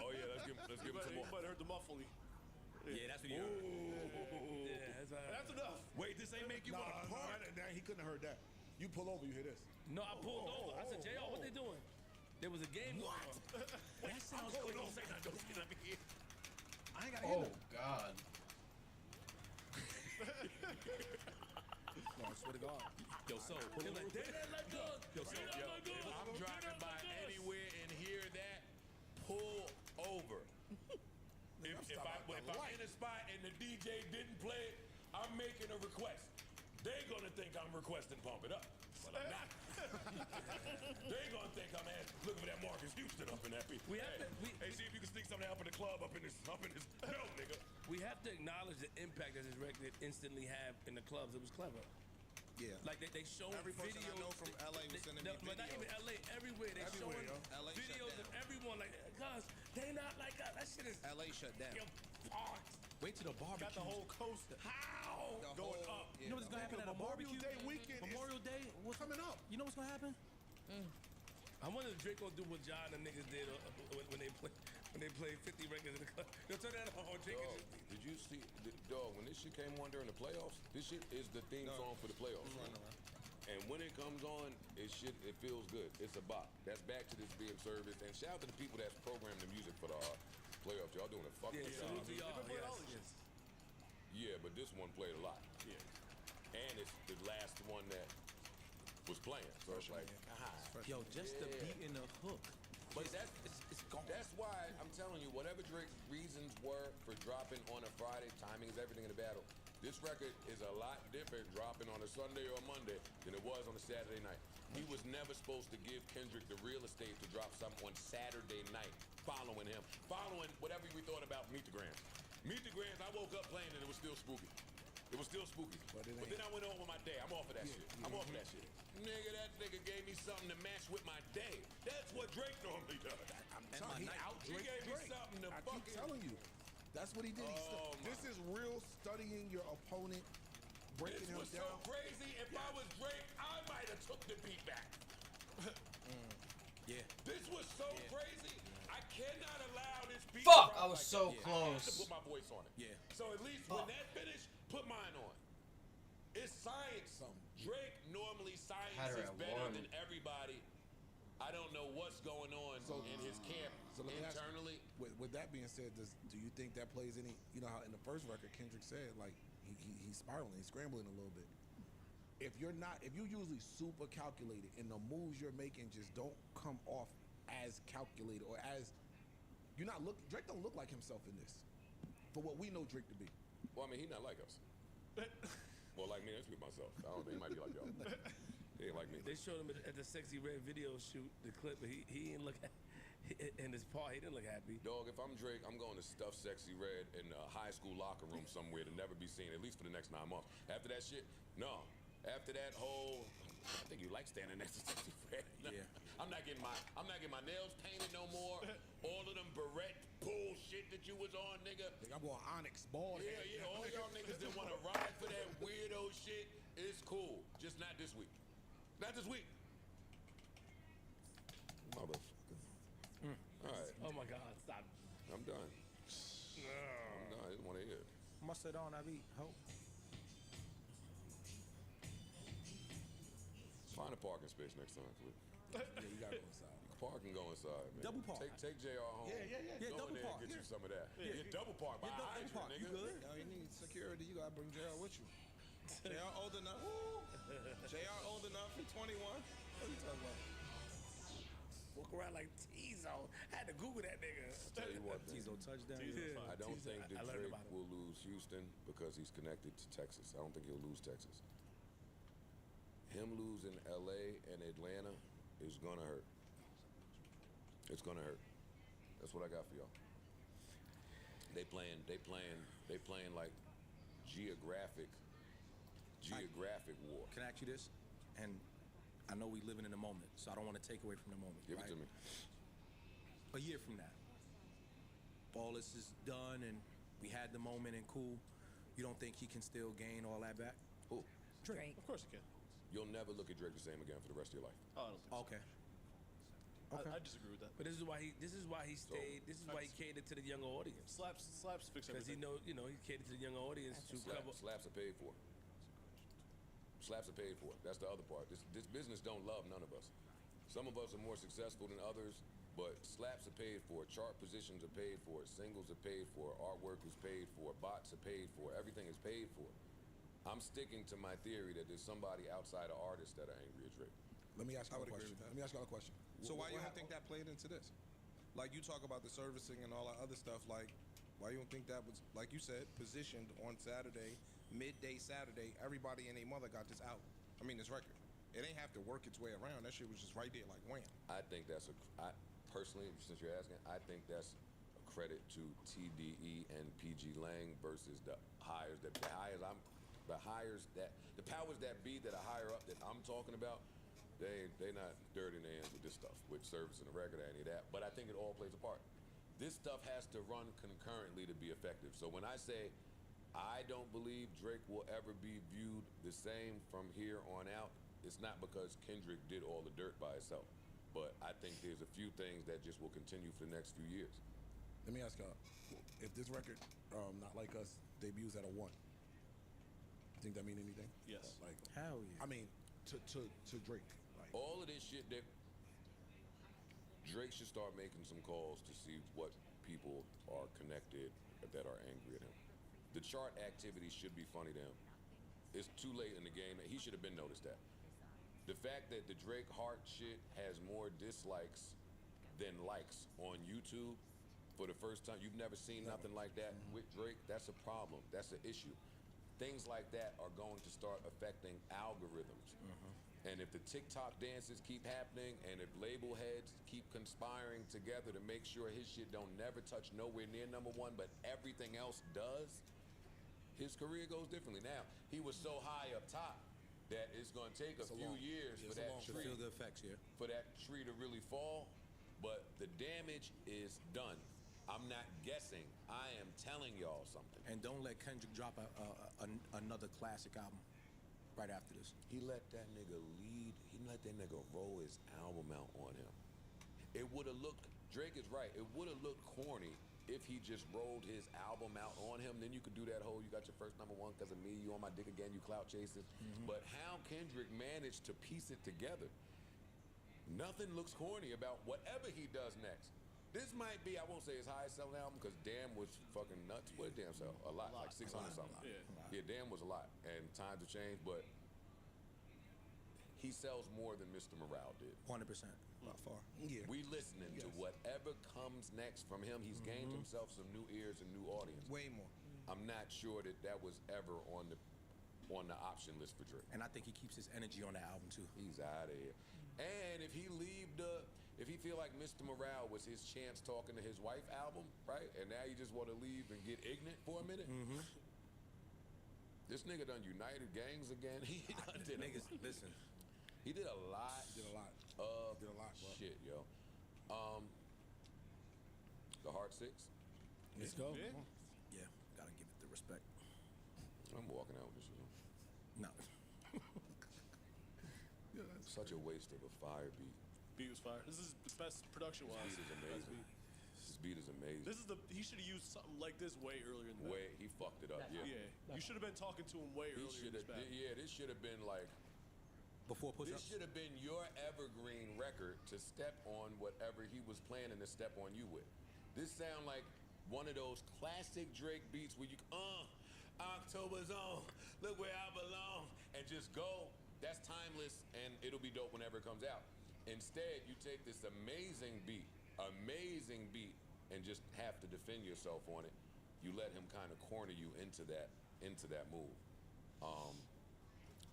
Oh yeah, let's give him some more. He might have heard the muffly. Yeah, that's what he heard. Yeah, that's enough. Wait, this ain't make you want to park. Nah, he couldn't have heard that. You pull over, you hear this. No, I pulled over. I said, JR, what they doing? There was a game going on. That sounds cool. Don't say nothing. Don't say nothing here. I ain't got to Oh God. No, I swear to God. Yo, so pull over. They didn't let go. Yo, if I'm driving by anywhere and hear that, pull over. If I'm in a spot and the DJ didn't play it, I'm making a request. They gonna think I'm requesting Pump It Up, but I'm not. They gonna think I'm looking for that Marcus Houston up in that beat. Hey, see if you can sneak something up in the club, up in this. No, nigga. We have to acknowledge the impact that this record instantly had in the clubs. It was clever. Yeah. Like they showed Every person videos. I know from LA was sending me But not even videos. LA, everywhere. They showing LA videos shut of down. everyone like, cuz they not like us. That shit is LA shut down. yo, fucked. Wait till the barbecue. Got the whole coast. How? Going up. You know what's gonna happen at a barbecue? Day weekend. Memorial Day. What's coming up? You know what's gonna happen? I wonder if Drake gonna do what John and niggas did when they played 50 records in the club. Yo, turn that on, Drake. Dog, did you see, dog, when this shit came on during the playoffs, this shit is the theme song for the playoffs. And when it comes on, it feels good. It's a bop. That's back to this being service. And shout out to the people that's programmed the music for the playoffs. Y'all doing a fucking job. Salute to y'all. Yes. Yeah, but this one played a lot. Yeah. And it's the last one that was playing. So it's like, Yo, just the beat and the hook. But it's gone. That's why I'm telling you, whatever Drake's reasons were for dropping on a Friday, timing is everything in the battle. This record is a lot different dropping on a Sunday or a Monday than it was on a Saturday night. He was never supposed to give Kendrick the real estate to drop something on Saturday night, following whatever we thought about Meet the Grams. Meet the Grams, I woke up playing and it was still spooky. It was still spooky. But then I went on with my day. I'm off of that shit. I'm off of that shit. Nigga, that nigga gave me something to match with my day. That's what Drake normally does. I'm telling you, he gave me something to fucking... keep telling you. That's what he did. This is real studying your opponent, breaking him down. This was so crazy. If I was Drake, I might have took the beat back. Yeah. This was so crazy. I cannot allow this beat. Fuck! I was so close. I have to put my voice on it. Yeah. So at least when that finished, put mine on. It's science. Drake normally science is better than everybody. I don't know what's going on in his camp internally. With that being said, do you think that plays any? You know how in the first record Kendrick said like he's spiraling, he's scrambling a little bit. If you usually super calculated and the moves you're making just don't come off as calculated or as Drake don't look like himself in this. For what we know Drake to be. Well, I mean, he's not like us. Well, like me, I speak myself. I don't think he might be like y'all. He ain't like me. They showed him at the Sexy Red video shoot, the clip, but he didn't look in his part. He didn't look happy. Dog, if I'm Drake, I'm going to stuff Sexy Red in a high school locker room somewhere to never be seen, at least for the next 9 months. After that shit, no. After that whole, I think you like standing next to Sexy Red. Yeah. I'm not getting my nails painted no more. All of them beret bullshit that you was on, nigga. I'm going Onyx ball. Yeah. All y'all niggas that want to ride for that weirdo shit, it's cool. Just not this week. Not this week. Motherfucker. All right. Oh my God, stop. I'm done. I'm done. I didn't want to hear it. Must sit on, I beat. Hope. Find a parking space next time, please. Yeah, you gotta go inside. Park and go inside, man. Double park. Take JR home. Yeah. Yeah, Go double in there park. and get you Yeah. some of that. Yeah, double park. By double hydrant, park. nigga. You good? Now you need security. You gotta bring JR with you. JR old enough. JR old enough for 21. What are you talking about? Walk around like Tizo. I had to Google that nigga. Tell you what, Tizo touchdown. I don't Tizo, think that I learned Drake about it. will lose Houston because he's connected to Texas. I don't think he'll lose Texas. Him losing LA and Atlanta is gonna hurt. It's gonna hurt. That's what I got for y'all. They playing like geographic war. Can I ask you this? And I know we living in the moment, so I don't want to take away from the moment. Give it to me. A year from now, all this is done and we had the moment and cool, you don't think he can still gain all that back? Who? Drake. Of course he can. You'll never look at Drake the same again for the rest of your life. Oh, I don't think so. Okay. I disagree with that. But this is why he stayed. This is why he catered to the younger audience. Slaps fix Because everything. he he catered to the younger audience to cover. Slaps are paid for. Slaps are paid for. That's the other part. This business don't love none of us. Some of us are more successful than others, but slaps are paid for. Chart positions are paid for. Singles are paid for. Artwork is paid for. Bots are paid for. Everything is paid for. I'm sticking to my theory that there's somebody outside of artists that are angry at Drake. Let me ask you I a would agree question. with that. Let me ask y'all a question. So why you don't think that played into this? Like you talk about the servicing and all that other stuff, like why you don't think that was, like you said, positioned on Saturday, midday Saturday, everybody and their mother got this out. I mean, this record. It ain't have to work its way around. That shit was just right there like wham. I think that's personally, since you're asking, I think that's a credit to TDE and PG Lang versus the hires that the powers that be that are higher up that I'm talking about. They not dirty in their hands with this stuff, with service and the record or any of that. But I think it all plays a part. This stuff has to run concurrently to be effective. So when I say I don't believe Drake will ever be viewed the same from here on out, it's not because Kendrick did all the dirt by itself. But I think there's a few things that just will continue for the next few years. Let me ask y'all, if this record, Not Like Us, debuts at a 1, you think that mean anything? Yes. Like, Hell yeah. I mean, to Drake. Like, All of this shit that Drake should start making some calls to see what people are connected that are angry at him. The chart activity should be funny to him. It's too late in the game. He should have been noticed that. The fact that the Drake Heart shit has more dislikes than likes on YouTube for the first time. You've never seen nothing like that with Drake. That's a problem. That's an issue. Things like that are going to start affecting algorithms. And if the TikTok dances keep happening, and if label heads keep conspiring together to make sure his shit don't never touch nowhere near #1, but everything else does, his career goes differently. Now, he was so high up top that it's going to take a few years for that tree, feel the effects here. for that tree to really fall, but the damage is done. I'm not guessing. I am telling y'all something. And don't let Kendrick drop another classic album right after this. He let that nigga lead. He let that nigga roll his album out on him. It would have looked, Drake is right, it would have looked corny if he just rolled his album out on him. Then you could do that whole, you got your first #1 because of me, you on my dick again, you clout chasing. But how Kendrick managed to piece it together, nothing looks corny about whatever he does next. This might be, I won't say his highest selling album because Damn was fucking nuts. What did Damn sell? A lot, like 600 something. Yeah, Damn was a lot. And times have changed, but he sells more than Mr. Morale did. 100%. by far. Yeah. We listening to whatever comes next from him. He's gained himself some new ears and new audience. Way more. I'm not sure that was ever on the option list for Drake. And I think he keeps his energy on the album too. He's out of here. And if he if he feel like Mr. Morale was his chance talking to his wife album, right? And now you just want to leave and get ignorant for a minute. This nigga done united gangs again. He done did Niggas, listen. He did a lot. Did a lot. Of Did a lot, bro. shit, yo. The Heart 6. Let's go. Yeah. Yeah, gotta give it the respect. I'm walking out with this shit. No. Such a waste of a fire beat. Beat was fire. This is the best production wise. This beat is amazing. This beat is amazing. He should have used something like this way earlier in the Way he fucked it up. Yeah. You should have been talking to him way He earlier should in this have. battle. Yeah, this should have been like. Before This push-ups. should have been your evergreen record to step on whatever he was planning to step on you with. This sound like one of those classic Drake beats where you October's on, look where I belong, and just go. That's timeless, and it'll be dope whenever it comes out. Instead, you take this amazing beat, and just have to defend yourself on it. You let him kind of corner you into that move.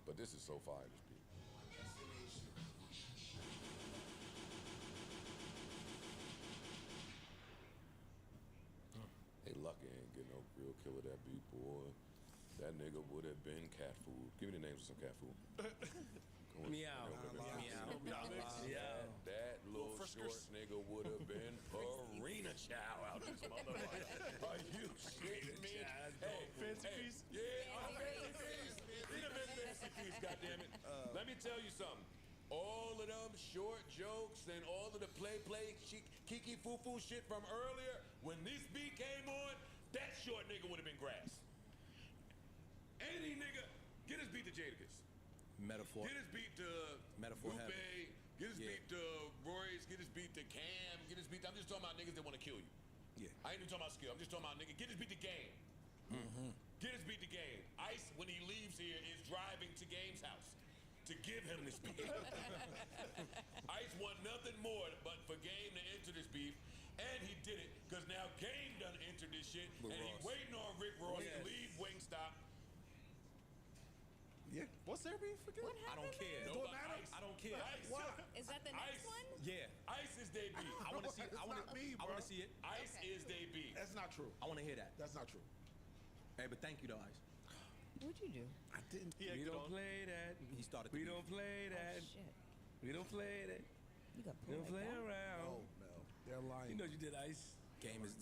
But this is so fire, this beat. Hey, Lucky ain't getting no real kill of that beat, boy. That nigga would have been cat food. Give me the names of some cat food. Meow. That little short nigga would have been Purina Chow out this motherfucker. Are you shitting me? Fancy Feast? Yeah, Fancy Feast. He'd have been Fancy Feast, goddammit. Let me tell you something. All of them short jokes and all of the play, kiki foo shit from earlier, when this beat came on, that short nigga would have been grass. Any nigga, get his beat to Jadakiss. Metaphor. Get his beat to Metaphor Lupe. heaven. Get his beat to Royce. Get his beat to Cam. Get his beat. I'm just talking about niggas that want to kill you. Yeah. I ain't even talking about skill. I'm just talking about nigga. Get his beat to Game. Get his beat to Game. Ice, when he leaves here, is driving to Game's house to give him this beat. Ice want nothing more but for Game to enter this beef, and he did it because now Game done entered this shit, and he waiting on Rick Ross to leave Wingstop. Yeah. What's their beef again? What I don't happened? care. It don't matter. I don't care. Why? Is that the next one? Yeah. Ice is their beef. I want to see. I want to. I want to see it. Ice is their beef. That's not true. I want to hear that. That's not true. Hey, but thank you, though, Ice. What'd you do? I didn't. We don't play that. He started. We don't play that. Oh, shit. We don't play that. You got We pulled don't like play that? around. Oh no, they're lying. You know you did Ice. Game is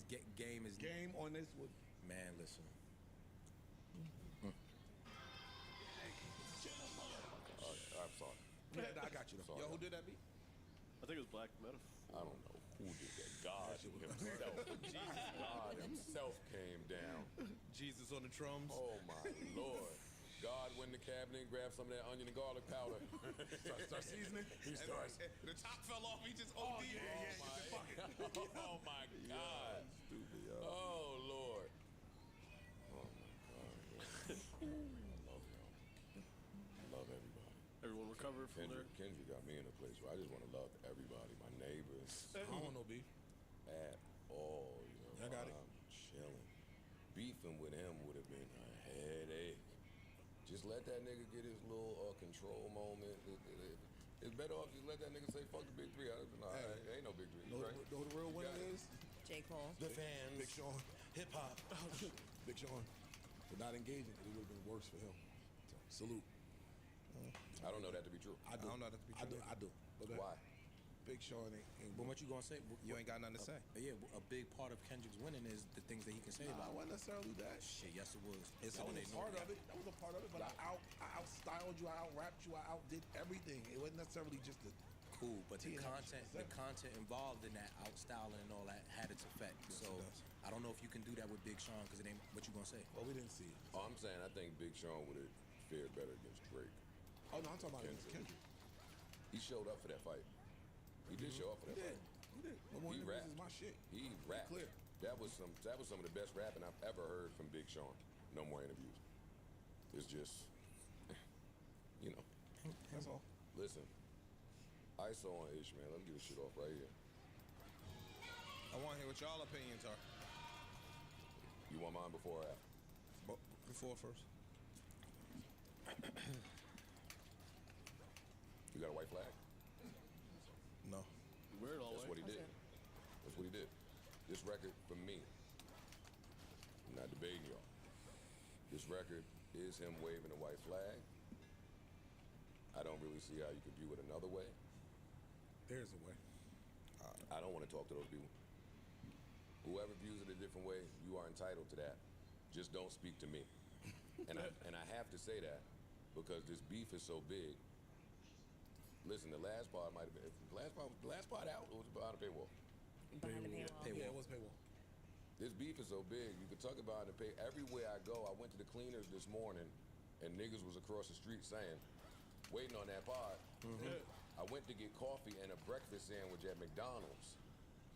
Game on this would. Man, listen. I'm sorry. Yeah, I got you. Yo, who did that beat? I think it was Black Metaphor. I don't know who did that. God himself. God himself came down. Jesus on the drums. Oh my Lord. God went in the cabinet and grabbed some of that onion and garlic powder. Start seasoning. He starts. The top fell off. He just OD'd. Oh my God. Stupid, yo. Oh Lord. Oh my God. I love y'all. I love everybody. Everyone recovered from there. Kendrick got me in a place where I just want to love everybody. My neighbors. I don't want no beef. At all, you know. I got it. I'm chilling. Beefing with him would have been a headache. Just let that nigga get his little control moment. It's better off just let that nigga say fuck the big three. Ain't no big three. Know Right? who the real winner is? J. Cole. The fans. Big Sean. Hip hop. Big Sean. For not engaging, it would have been worse for him. So, salute. I don't know that to be true. I do. I don't know that to be true. I do. But Why? Big Sean ain't But what you gonna say? You ain't got nothing to say. Yeah, a big part of Kendrick's winning is the things that he can say Nah, about it wasn't necessarily that. Shit, yes it was. That was a part of it. That was a part of it. But I out-styled you, I out-rapped you, I outdid everything. It wasn't necessarily just the Cool, but the TNA. content involved in that outstyling and all that had its effect. Yes, So it does. I don't know if you can do that with Big Sean because it ain't what you gonna say. Well, we didn't see it. Oh, I'm saying I think Big Sean would have fared better against Drake. Oh, no, I'm talking about against Kendrick. He showed up for that fight. He did show up for that He did. fight. He did. No more He interviews rapped. is my shit. He rapped. Clear. That was some of the best rapping I've ever heard from Big Sean. No more interviews. It's just, you know. That's all. Listen, ISO on Ish, man. Let me get this shit off right here. I want to hear what y'all opinions are. You want mine before or after? Before first. You got a white flag? No. Wear it all That's way. what he did. That's what he did. This record, for me, I'm not debating y'all. This record is him waving a white flag. I don't really see how you could view it another way. There's a way. I don't want to talk to those people. Whoever views it a different way, you are entitled to that. Just don't speak to me. And I have to say that because this beef is so big. Listen, the last part might have been the last part out or was it behind the paywall? Behind the paywall. Yeah, it was paywall. This beef is so big, you could talk about it. Everywhere I go, I went to the cleaners this morning, and niggas was across the street saying, waiting on that pod. I went to get coffee and a breakfast sandwich at McDonald's.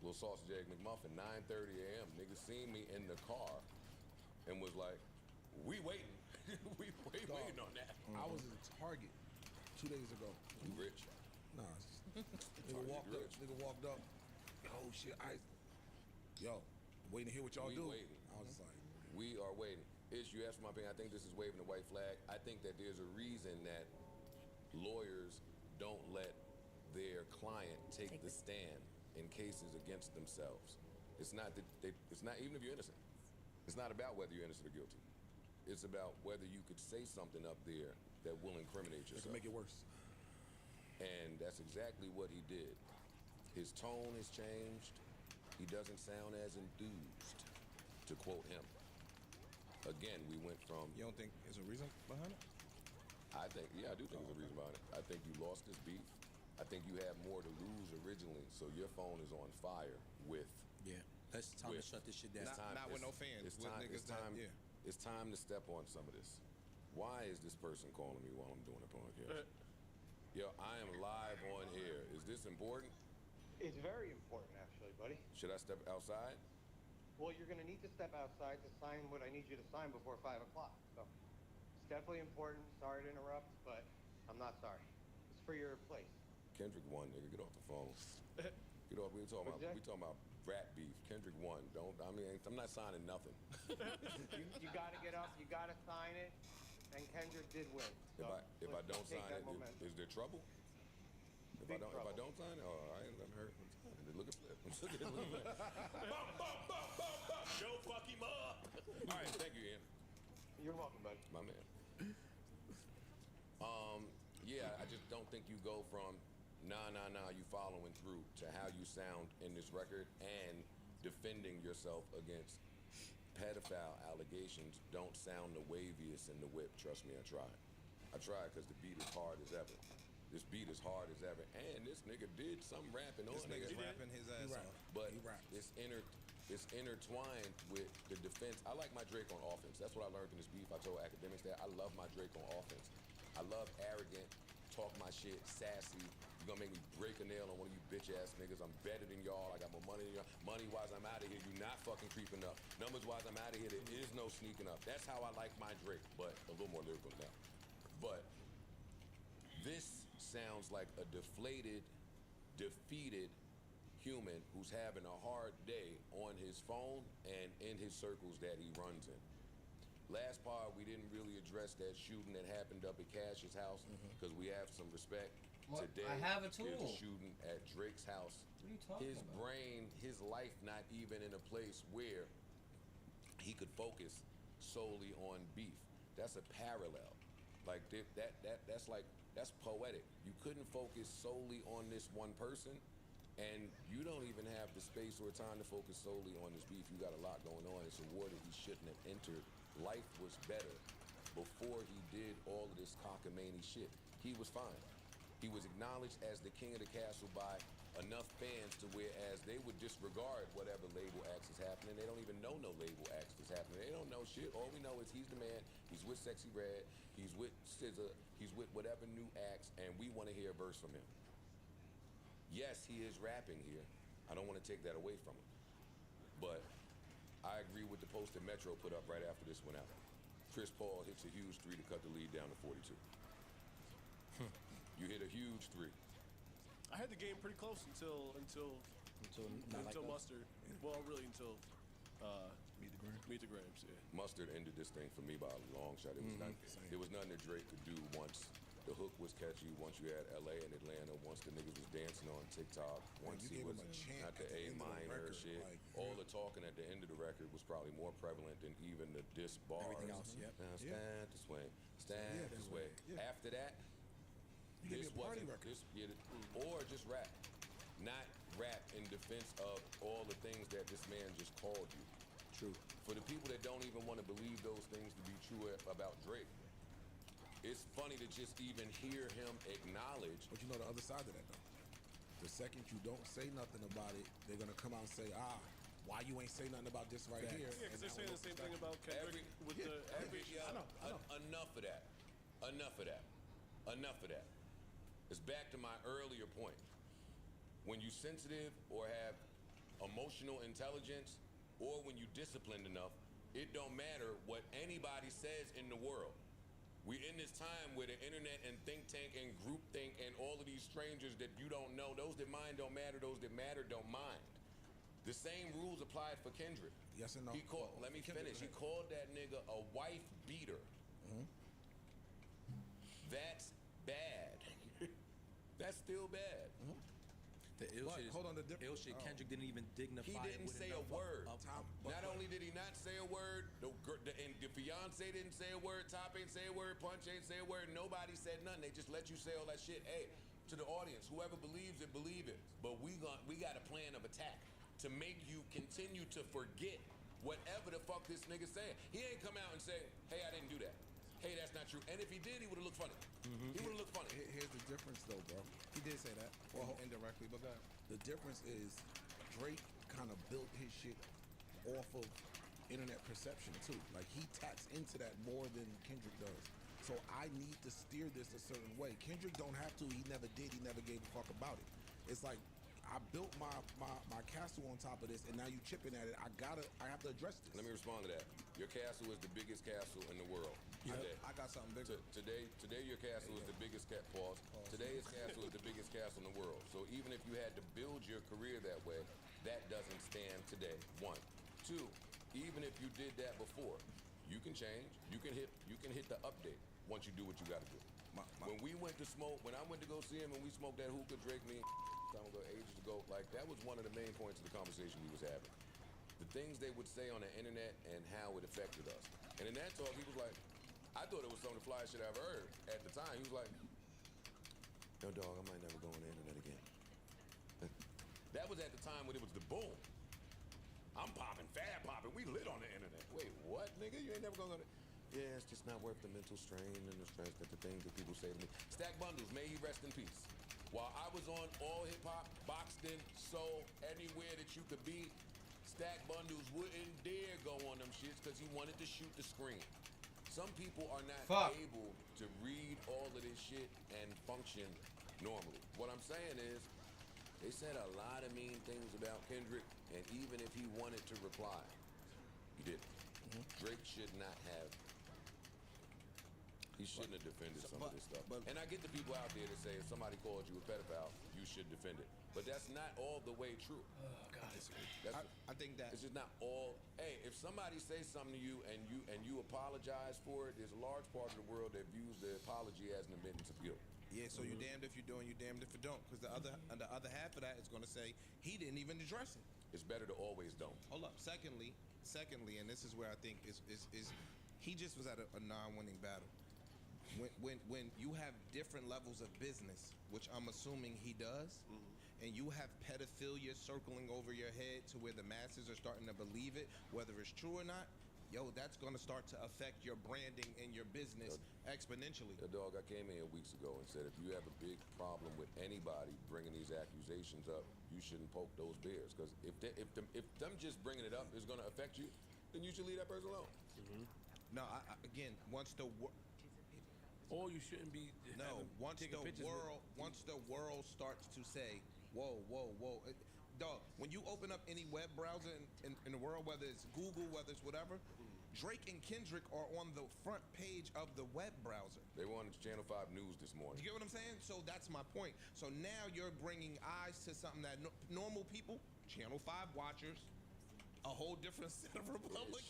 Little sausage egg McMuffin, 9:30 a.m. Niggas seen me in the car and was like, we waiting. we waiting on that. I was in Target 2 days ago. You rich. Nah, it's just, nigga walked up. Oh shit, yo, waiting to hear what y'all We do. waiting. I was just like, We are waiting. Ish, you asked my opinion. I think this is waving the white flag. I think that there's a reason that lawyers don't let their client take the stand in cases against themselves. It's not that it's not even if you're innocent. It's not about whether you're innocent or guilty. It's about whether you could say something up there that will incriminate it yourself. can make it worse. And that's exactly what he did. His tone has changed. He doesn't sound as enthused, to quote him. Again, we went from... You don't think there's a reason behind it? I think, yeah, I do think there's a reason behind it. I think you lost this beef. I think you had more to lose originally, so your phone is on fire with... Yeah, it's time to shut this shit down. Not with no fans. It's time to step on some of this. Why is this person calling me while I'm doing a podcast? Yo, I am live on air. Is this important? It's very important, actually, buddy. Should I step outside? Well, you're going to need to step outside to sign what I need you to sign before 5 o'clock. So it's definitely important. Sorry to interrupt, but I'm not sorry. It's for your place. Kendrick won, nigga. Get off the phone. Get off. We talking about rap beef. Kendrick won. I'm not signing nothing. you got to get up. You got to sign it. And Kendrick did win. So if I don't sign it, is there trouble? If I don't sign it, I ain't gonna hurt. Look at Flip. Look at Flip. Joe, fuck him up. All right, thank you, Ian. You're welcome, buddy. My man. Yeah, I just don't think you go from nah, you following through to how you sound in this record and defending yourself against pedophile allegations don't sound the waviest in the whip. Trust me, I tried. I tried because the beat is hard as ever. This beat is hard as ever. And this nigga did some rapping on it. This nigga's rapping his ass off. But it's intertwined with the defense. I like my Drake on offense. That's what I learned in this beef. I told academics that I love my Drake on offense. I love arrogant, talk my shit, sassy. You're gonna make me break a nail on one of you bitch ass niggas. I'm better than y'all. I got more money than y'all. Money wise, I'm out of here. You not fucking creeping up. Numbers wise, I'm out of here. There is no sneaking up. That's how I like my Drake, but a little more lyrical now. But this sounds like a deflated, defeated human who's having a hard day on his phone and in his circles that he runs in. Last part, we didn't really address that shooting that happened up at Cash's house because we have some respect. What? Today, I have a tool. there's a shooting at Drake's house. What are you talking his about? brain, his life not even in a place where he could focus solely on beef. That's a parallel. Like that's poetic. You couldn't focus solely on this one person, and you don't even have the space or time to focus solely on this beef. You got a lot going on. It's a war that he shouldn't have entered. Life was better before he did all of this cockamamie shit. He was fine. He was acknowledged as the king of the castle by enough fans to whereas they would disregard whatever label acts is happening. They don't even know no label acts is happening. They don't know shit. All we know is he's the man. He's with Sexy Red. He's with SZA. He's with whatever new acts, and we want to hear a verse from him. Yes, he is rapping here. I don't want to take that away from him. But I agree with the post that Metro put up right after this went out. Chris Paul hits a huge three to cut the lead down to 42. You hit a huge three. I had the game pretty close until Mustard. Well, really until Meet the Grams. Yeah. Mustard ended this thing for me by a long shot. It was nothing that Drake could do once the hook was catchy. Once you had LA and Atlanta. Once the niggas was dancing on TikTok. Once he was at the A minor shit. All the talking at the end of the record was probably more prevalent than even the diss bars. Everything else, yep. Now stand this way. Stand this way. Yeah. After that. This wasn't or just rap, not rap in defense of all the things that this man just called you. True. For the people that don't even want to believe those things to be true about Drake, it's funny to just even hear him acknowledge. But you know the other side of that though. The second you don't say nothing about it, they're gonna come out and say, why you ain't say nothing about this right here? Yeah, because they're saying the same thing about Kendrick Enough of that. Enough of that. Enough of that. It's back to my earlier point. When you sensitive or have emotional intelligence, or when you disciplined enough, it don't matter what anybody says in the world. We in this time where the internet and think tank and group think and all of these strangers that you don't know, those that mind don't matter, those that matter don't mind. The same rules applied for Kendrick. Yes and no. Let me finish. He called that nigga a wife beater. Mm-hmm. That's bad. That's still bad. Mm-hmm. The ill shit. Hold on, ill shit. Kendrick didn't even dignify. He didn't say a word. Not only did he not say a word, and the fiance didn't say a word. Top ain't say a word. Punch ain't say a word. Nobody said nothing. They just let you say all that shit. Hey, to the audience. Whoever believes it, believe it. But we got a plan of attack to make you continue to forget whatever the fuck this nigga saying. He ain't come out and say, hey, I didn't do that. Hey, that's not true. And if he did, he would have looked funny. He would have looked funny. Here's the difference, though, bro. He did say that. Well, indirectly, but go ahead. The difference is Drake kind of built his shit off of internet perception, too. Like, he taps into that more than Kendrick does. So I need to steer this a certain way. Kendrick don't have to. He never did. He never gave a fuck about it. It's like, I built my castle on top of this, and now you chipping at it. I have to address this. Let me respond to that. Your castle is the biggest castle in the world. Yep. I got something bigger. Today your castle is the biggest pause. Today's castle is the biggest castle in the world. So even if you had to build your career that way, that doesn't stand today. 1. 2, even if you did that before, you can change. You can hit the update once you do what you got to do. When we went to smoke, when I went to go see him and we smoked that hookah, Drake, me, time ago, ages ago, like that was one of the main points of the conversation we was having. The things they would say on the internet and how it affected us. And in that talk, he was like, I thought it was some of the flyest shit I ever heard at the time. He was like, yo, dog, I might never go on the internet again. That was at the time when it was the boom. I'm popping, fab popping. We lit on the internet. Wait, what, nigga? You ain't never gonna go to... Yeah, it's just not worth the mental strain and the stress that the things that people say to me. Stack Bundles, may he rest in peace. While I was on all hip-hop, boxed in, soul, anywhere that you could be, Stack Bundles wouldn't dare go on them shits because he wanted to shoot the screen. Some people are not able to read all of this shit and function normally. What I'm saying is, they said a lot of mean things about Kendrick, and even if he wanted to reply, he didn't. Drake should not have. He shouldn't have defended some of this stuff. And I get the people out there that say if somebody calls you a pedophile, you should defend it. But that's not all the way true. Oh, God. I think that it's just not all. Hey, if somebody says something to you and you apologize for it, there's a large part of the world that views the apology as an admittance of guilt. Yeah, so you're damned if you do and you're damned if you don't. Because the other half of that is going to say he didn't even address it. It's better to always don't. Hold up. Secondly, and this is where I think is he just was at a non-winning battle. When you have different levels of business, which I'm assuming he does, and you have pedophilia circling over your head to where the masses are starting to believe it, whether it's true or not, yo, that's going to start to affect your branding and your business exponentially. Dog, I came in here weeks ago and said if you have a big problem with anybody bringing these accusations up, you shouldn't poke those bears. Because if them just bringing it up is going to affect you, then you should leave that person alone. No, again, once the or you shouldn't be. Once the world starts to say, whoa, dog. When you open up any web browser in the world, whether it's Google, whether it's whatever, Drake and Kendrick are on the front page of the web browser. They were on Channel 5 News this morning. You get what I'm saying? So that's my point. So now you're bringing eyes to something that normal people, Channel 5 watchers, a whole different set of Republicans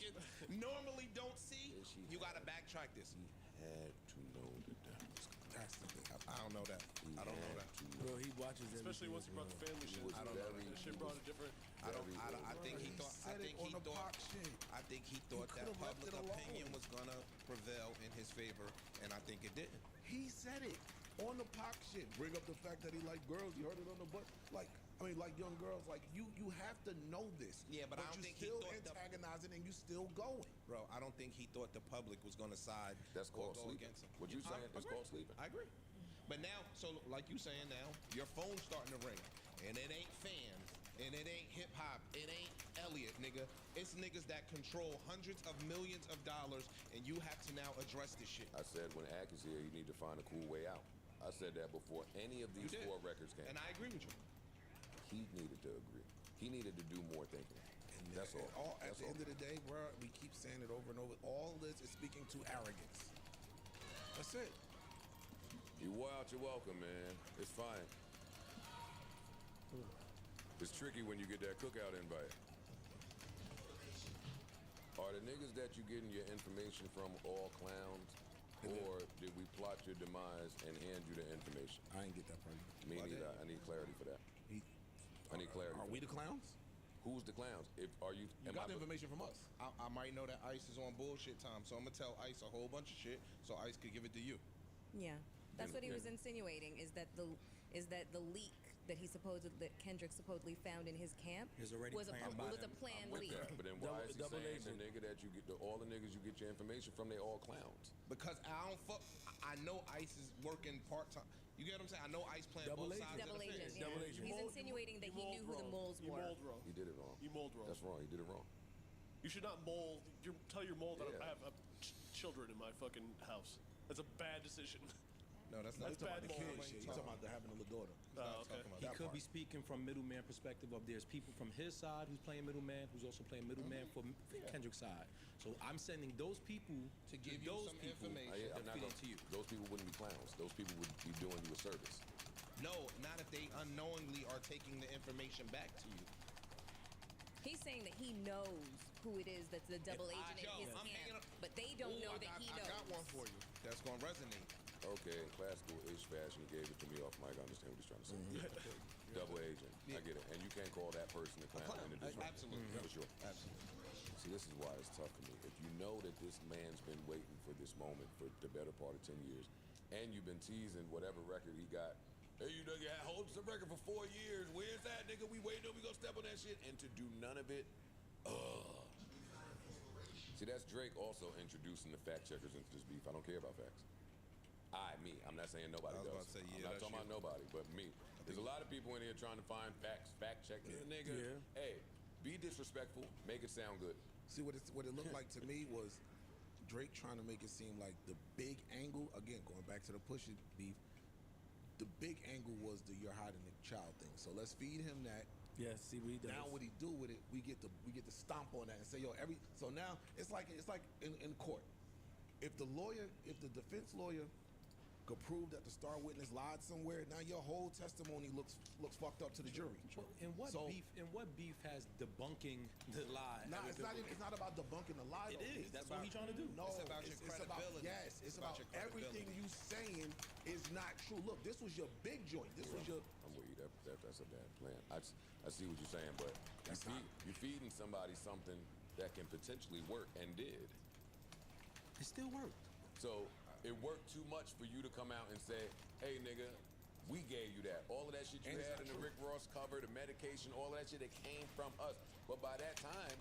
normally don't see. You got to backtrack this. He had to know that was that's the thing. I don't know that. I don't know that. Well, he watches everything. Especially once he brought the family shit. I don't know. That shit brought a different. I think he thought. I think he thought that public opinion was gonna prevail in his favor, and I think it didn't. He said it on the Pac shit. Bring up the fact that he liked girls. You heard it on the butt. Like young girls. Like you have to know this. Yeah, but I don't think still antagonizing and you still going. Bro, I don't think he thought the public was gonna side. That's called sleeping. What you saying is called sleeping. I agree. But now, so like you saying now, your phone's starting to ring, and it ain't fans, and it ain't hip hop, it ain't Elliot, nigga. It's niggas that control hundreds of millions of dollars, and you have to now address this shit. I said when Ack is here, you need to find a cool way out. I said that before any of these 4 records came. And I agree with you. He needed to agree. He needed to do more thinking. And that's all. At the end of the day, bro, we keep saying it over and over. All this is speaking to arrogance. That's it. You out, you're welcome, man. It's fine. It's tricky when you get that cookout invite. Are the niggas that you getting your information from all clowns? Or did we plot your demise and hand you the information? I ain't get that from you. Me neither. I need clarity for that. I need clarity. Are we the clowns? Who's the clowns? You got the information from us. I might know that Ice is on bullshit time, so I'm gonna tell Ice a whole bunch of shit so Ice could give it to you. Yeah. That's what he was insinuating, is that is that the leak that Kendrick supposedly found in his camp was a planned leak. But then why is he saying the nigga that you get, all the niggas you get your information from, they all clowns? Because I know ICE is working part-time. You get what I'm saying? I know ICE playing both sides of the fence. He's insinuating that he knew who the moles were. You mold wrong. He did it wrong. You mold wrong. That's wrong. He did it wrong. You should not mold. Tell your mold that I have children in my fucking house. That's a bad decision. No, that's not. That's bad He's mold. talking about having a little daughter. Okay. He could be speaking from middleman perspective of there's people from his side who's playing middleman, who's also playing middleman for Kendrick's side. So I'm sending those people to give you some information. I'm not gonna, to you. Those people wouldn't be clowns. Those people would be doing you a service. No, not if they unknowingly are taking the information back to you. He's saying that he knows who it is that's the double agent in his camp, but they don't know that he knows. I got one for you that's gonna resonate. Okay, in classical ish fashion, he gave it to me off mic. I understand what he's trying to say. Double agent. I get it. And you can't call that person a clown in a different. Absolutely. For sure. Absolutely. See, this is why it's tough for me. If you know that this man's been waiting for this moment for the better part of 10 years, and you've been teasing whatever record he got, hey, you nigga, hold some record for 4 years. Where's that, nigga? We waiting on we gonna step on that shit. And to do none of it, See, that's Drake also introducing the fact checkers into this beef. I don't care about facts. Me. I'm not saying nobody does. About to say, I'm not talking about nobody, but me. There's a lot of people in here trying to find facts, fact check this nigga. Yeah. Hey, be disrespectful, make it sound good. See, what it looked like to me was Drake trying to make it seem like the big angle, again, going back to the Pusha beef, the big angle was the you're hiding the child thing. So let's feed him that. Yes, see what he does. Now what he do with it, we get to stomp on that and say, yo, so now it's like in court. If the defense lawyer could prove that the star witness lied somewhere, now your whole testimony looks fucked up to the jury. Well, in what beef has debunking the lie? No, it's not about debunking the lie. It is. That's what he's trying to do. No, it's about your credibility. It's about your everything you saying is not true. Look, this was your big joint. This was your. I'm with you. That's a bad plan. I see what you're saying, but you're feeding somebody something that can potentially work and did. It still worked. So it worked too much for you to come out and say, hey, nigga, we gave you that. All of that shit you had in the Rick Ross cover, the medication, all of that shit that came from us. But by that time,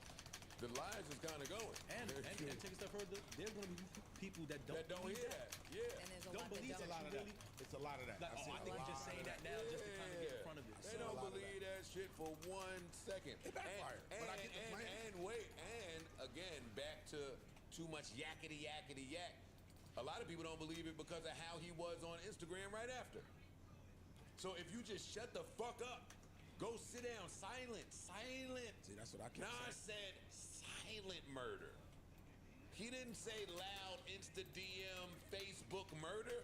the lies is kind of going. And take a step further, there's going to be people that don't hear that. Yeah. And there's don't believe It's a lot of that. It's a lot of that. Like, I think you're just saying that now just to kind of get in front of it. They don't believe that shit for 1 second. It backfired. But I get the plan. And wait, and again, back to too much yakety yak. A lot of people don't believe it because of how he was on Instagram right after. So if you just shut the fuck up, go sit down, silent. See, that's what I kept Nas saying. said silent murder. He didn't say loud Insta DM Facebook murder.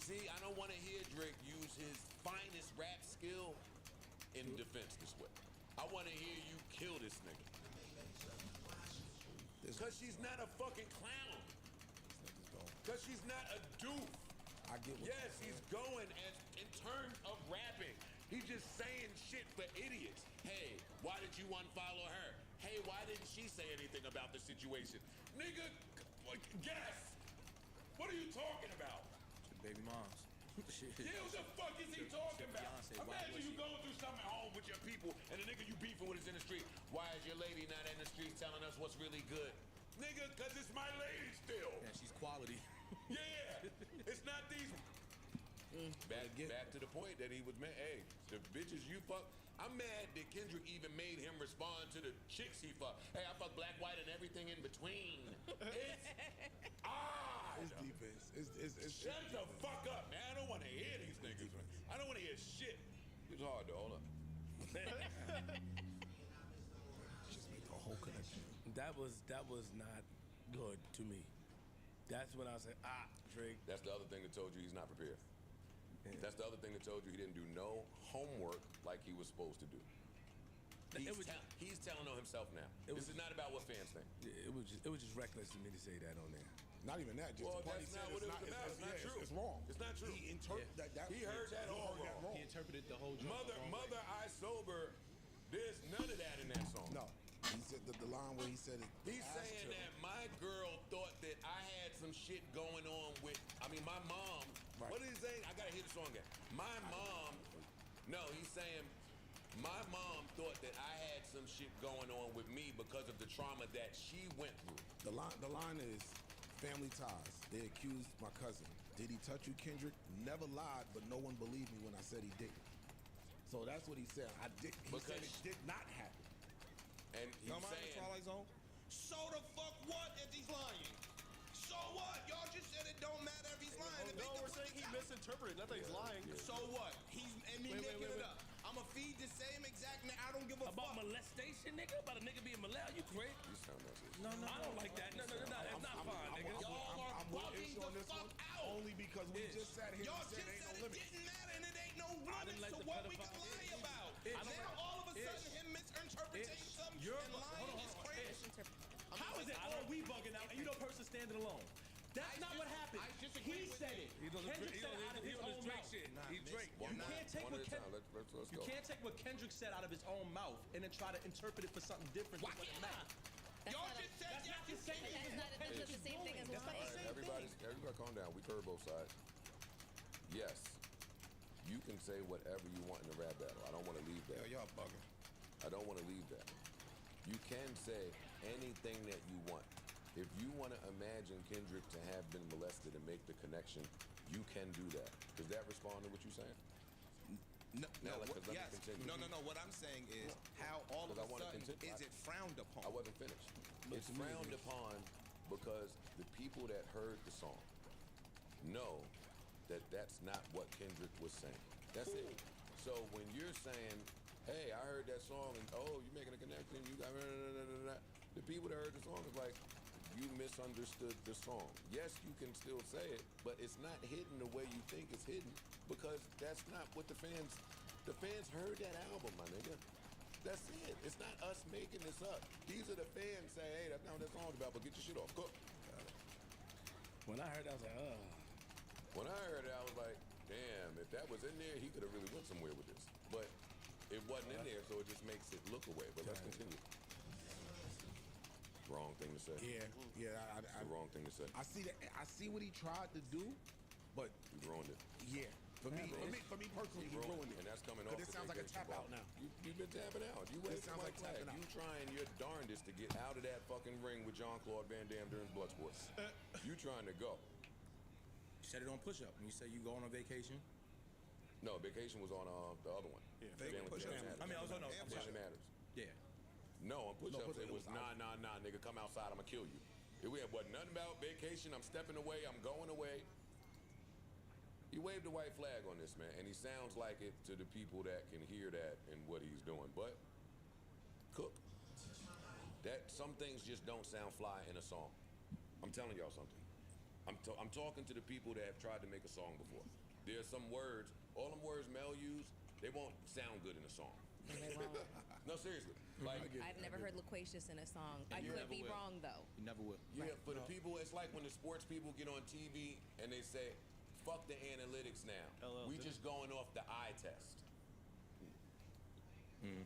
See, I don't want to hear Drake use his finest rap skill in defense this way. I want to hear you kill this nigga. Because she's not a fucking clown. Because she's not a doof. I get what yes, he's going as in terms of rapping. He's just saying shit for idiots. Hey, why did you unfollow her? Hey, why didn't she say anything about the situation? Nigga, guess. What are you talking about? Baby moms. Yeah, what the fuck is he talking about? Imagine you going through something at home with your people and the nigga you beefing with is in the street. Why is your lady not in the street telling us what's really good? Nigga, cause it's my lady still. Yeah, she's quality. Yeah, it's not these. Back to the point that he was mad. Hey, the bitches you fuck. I'm mad that Kendrick even made him respond to the chicks he fucked. Hey, I fuck black, white, and everything in between. It's odd. It's defense. It's shut the fuck up, man. I don't want to hear these niggas. I don't want to hear shit. It's hard though. Hold up. Just make the whole connection. That was not good to me. That's when I said, Drake. That's the other thing that told you he's not prepared. Yeah. That's the other thing that told you he didn't do no homework like he was supposed to do. He's telling on himself now. This is not about what fans think. It was just reckless to me to say that on there. Not even that. Just the party that's not what it was about. It's not true. It's wrong. It's not true. He heard that all wrong. He interpreted the whole. Mother, I sober. There's none of that in that song. No. He said the line where he said it. He's saying that my girl thought that I had some shit going on with I mean, my mom. Right. What did he say? I gotta hear the song again. My mom. No, he's saying my mom thought that I had some shit going on with me because of the trauma that she went through. The line is family ties. They accused my cousin. Did he touch you, Kendrick? Never lied, but no one believed me when I said he didn't. So that's what he said. He said it did not happen. And he's saying, Twilight Zone? So the fuck what if he's lying? So what? Y'all just said it don't matter if he's lying. No, we're saying he misinterpreted, not that he's lying. So what? He's making it up. I'ma feed the same exact I don't give a fuck. About molestation, nigga? About a nigga being molested? You crazy? You sound racist. No, I don't like that. No, that's not fine, nigga. Y'all are bugging the fuck out. Only because we just sat here Y'all and said just ain't said no it limits. didn't matter and it ain't no limits to what we can lie about. Now all of a sudden him misinterpreting something and lying is crazy. How is it all we bugging out and you the person standing alone? That's not what happened. He said it. Kendrick said it out of his own mouth. He's Drake. You can't take what Let's you go. can't take what Kendrick said out of his own mouth and then try to interpret it for something different than what it meant. Y'all just said That's not the same thing. That's not the same thing as lying. Everybody calm down. We heard both sides. Yes, you can say whatever you want in a rap battle. I don't want to leave that. Yo, y'all bugging. I don't want to leave that. You can say anything that you want. If you want to imagine Kendrick to have been molested and make the connection, you can do that. Does that respond to what you're saying? No, yes. No. What I'm saying is how all of a sudden is it frowned upon? I wasn't finished. It's frowned upon because the people that heard the song know that that's not what Kendrick was saying. That's it. So when you're saying, hey, I heard that song and you're making a connection, you got the people that heard the song is like, you misunderstood the song. Yes, you can still say it, but it's not hidden the way you think it's hidden because that's not what the fans heard that album, my nigga. That's it. It's not us making this up. These are the fans saying, hey, that's not what that song's about, but get your shit off. Cook. When I heard that, I was like, When I heard it, I was like, damn, if that was in there, he could have really went somewhere with this. But it wasn't in there, so it just makes it look away. But let's continue. Wrong thing to say. Yeah. It's the wrong thing to say. I see that. I see what he tried to do, but he ruined it. Yeah. For me personally, he ruined it. And that's coming off. Because it sounds like a tap out now. You've been tapping out. You waved the white flag. You trying your darndest to get out of that fucking ring with Jean-Claude Van Damme during Bloodsport. You trying to go. You said it on Push Up. When you say you going on vacation. No, vacation was on the other one. Yeah, Family Matters. I mean, I was on Family Matters. Yeah. No, on push-ups it was nah, nigga, come outside, I'ma kill you. We had nothing about vacation, I'm stepping away, I'm going away. He waved the white flag on this, man, and he sounds like it to the people that can hear that and what he's doing. But, Cook, that some things just don't sound fly in a song. I'm telling y'all something. I'm talking to the people that have tried to make a song before. There's some words, all them words Mel used, they won't sound good in a song. No, seriously. Like, I've never heard loquacious in a song. I could be wrong though. You never will. Yeah, for the people, it's like when the sports people get on TV and they say, fuck the analytics now. We just going off the eye test.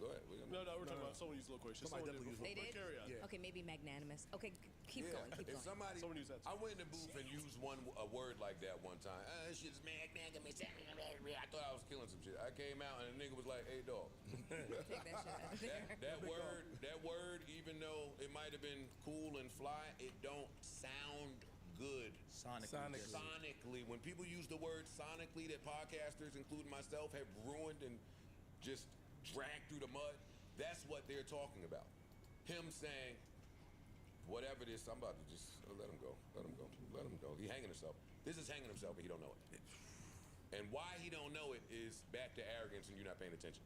Go ahead. No, we're talking about someone used loquacious. They did? Carry on. Okay, maybe magnanimous. Okay, keep going. If somebody, I went in the booth and used a word like that one time. This shit's magnanimous. I thought I was killing some shit. I came out and the nigga was like, hey, dog. Take that shit out of there. That word, even though it might have been cool and fly, it don't sound good. Sonically. When people use the word sonically, that podcasters, including myself, have ruined and just dragged through the mud, that's what they're talking about. Him saying, whatever this, I'm about to just let him go. He hanging himself. This is hanging himself, but he don't know it. And why he don't know it is back to arrogance and you're not paying attention.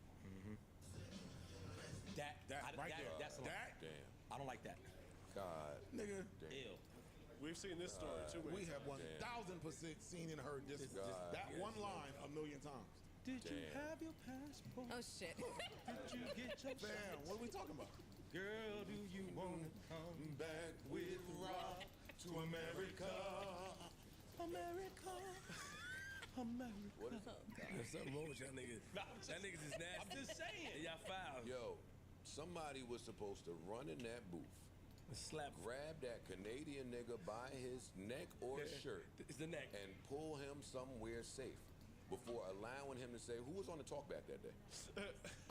That's a lot. Damn. I don't like that. God. Nigga. Damn. Ew. We've seen this story too. We have 1,000% seen and heard that one line a million times. Did you have your passport? Oh shit. Did you get your Damn, what are we talking about? Girl, do you want to come back with rock to America? America. What is There's something wrong with y'all niggas. Y'all niggas is nasty. I'm just saying. Y'all foul. Yo, somebody was supposed to run in that booth Slap. Grab that Canadian nigga by his neck or shirt. It's the neck. And pull him somewhere safe before allowing him to say, who was on the talkback that day?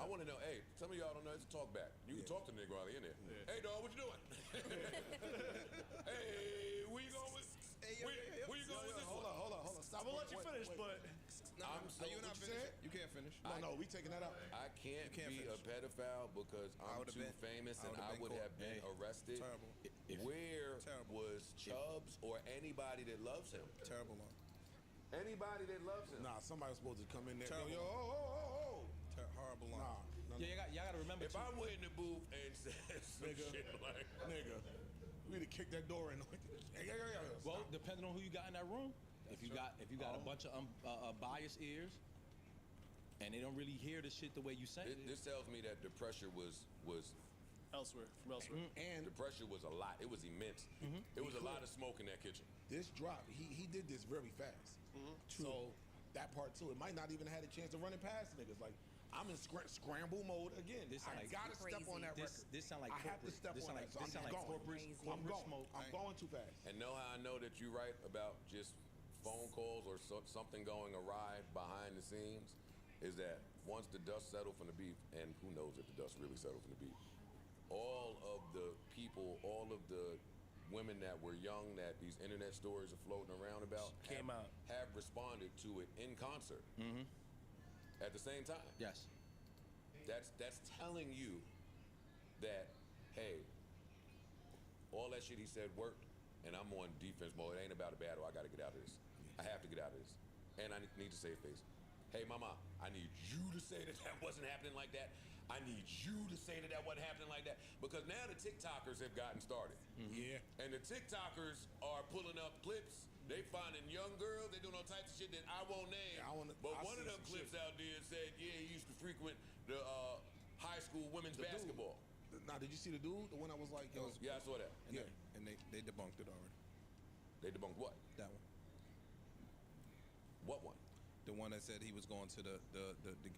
I want to know, hey, some of y'all don't know it's a talkback. You can talk to the nigga while he in there. Hey, dog, what you doing? Hey, where you going with? Where you going with this one? Hold on. Stop. I'm gonna let you finish, but Are you not finished? You can't finish. No, we taking that out. I can't be a pedophile because I'm too famous and I would have been arrested. Terrible. Where was Chubbs or anybody that loves him? Terrible line. Anybody that loves him. Nah, somebody's supposed to come in there. Terrible. Yo, Horrible line. Nah. Yeah, y'all gotta remember. If I went in the booth and said some shit like, nigga, we need to kick that door in. Well, depending on who you got in that room. If you got a bunch of biased ears, and they don't really hear the shit the way you say it. This tells me that the pressure was elsewhere. and the pressure was a lot. It was immense. It was a lot of smoke in that kitchen. This drop, he did this very fast. So that part too, it might not even had a chance of running past niggas. Like I'm in scramble mode again. I gotta step on that record. This sound like I have to step on that. So I'm just going. I'm going. I'm going too fast. And know how I know that you're right about just phone calls or something going awry behind the scenes is that once the dust settled from the beef, and who knows if the dust really settled from the beef, all of the people, all of the women that were young that these internet stories are floating around about have responded to it in concert at the same time. Yes. That's telling you that, hey, all that shit he said worked, and I'm on defense mode. It ain't about a battle. I got to get out of this. I have to get out of this. And I need to save face. Hey, mama, I need you to say that wasn't happening like that. I need you to say that wasn't happening like that. Because now the TikTokers have gotten started. Yeah. And the TikTokers are pulling up clips. They finding young girls. They doing all types of shit that I won't name. But one of them clips out there said, yeah, he used to frequent the high school women's basketball. Now, did you see the dude? The one I was like, yo. Yeah, I saw that. And they debunked it already. They debunked what? That one. What one? The one that said he was going to the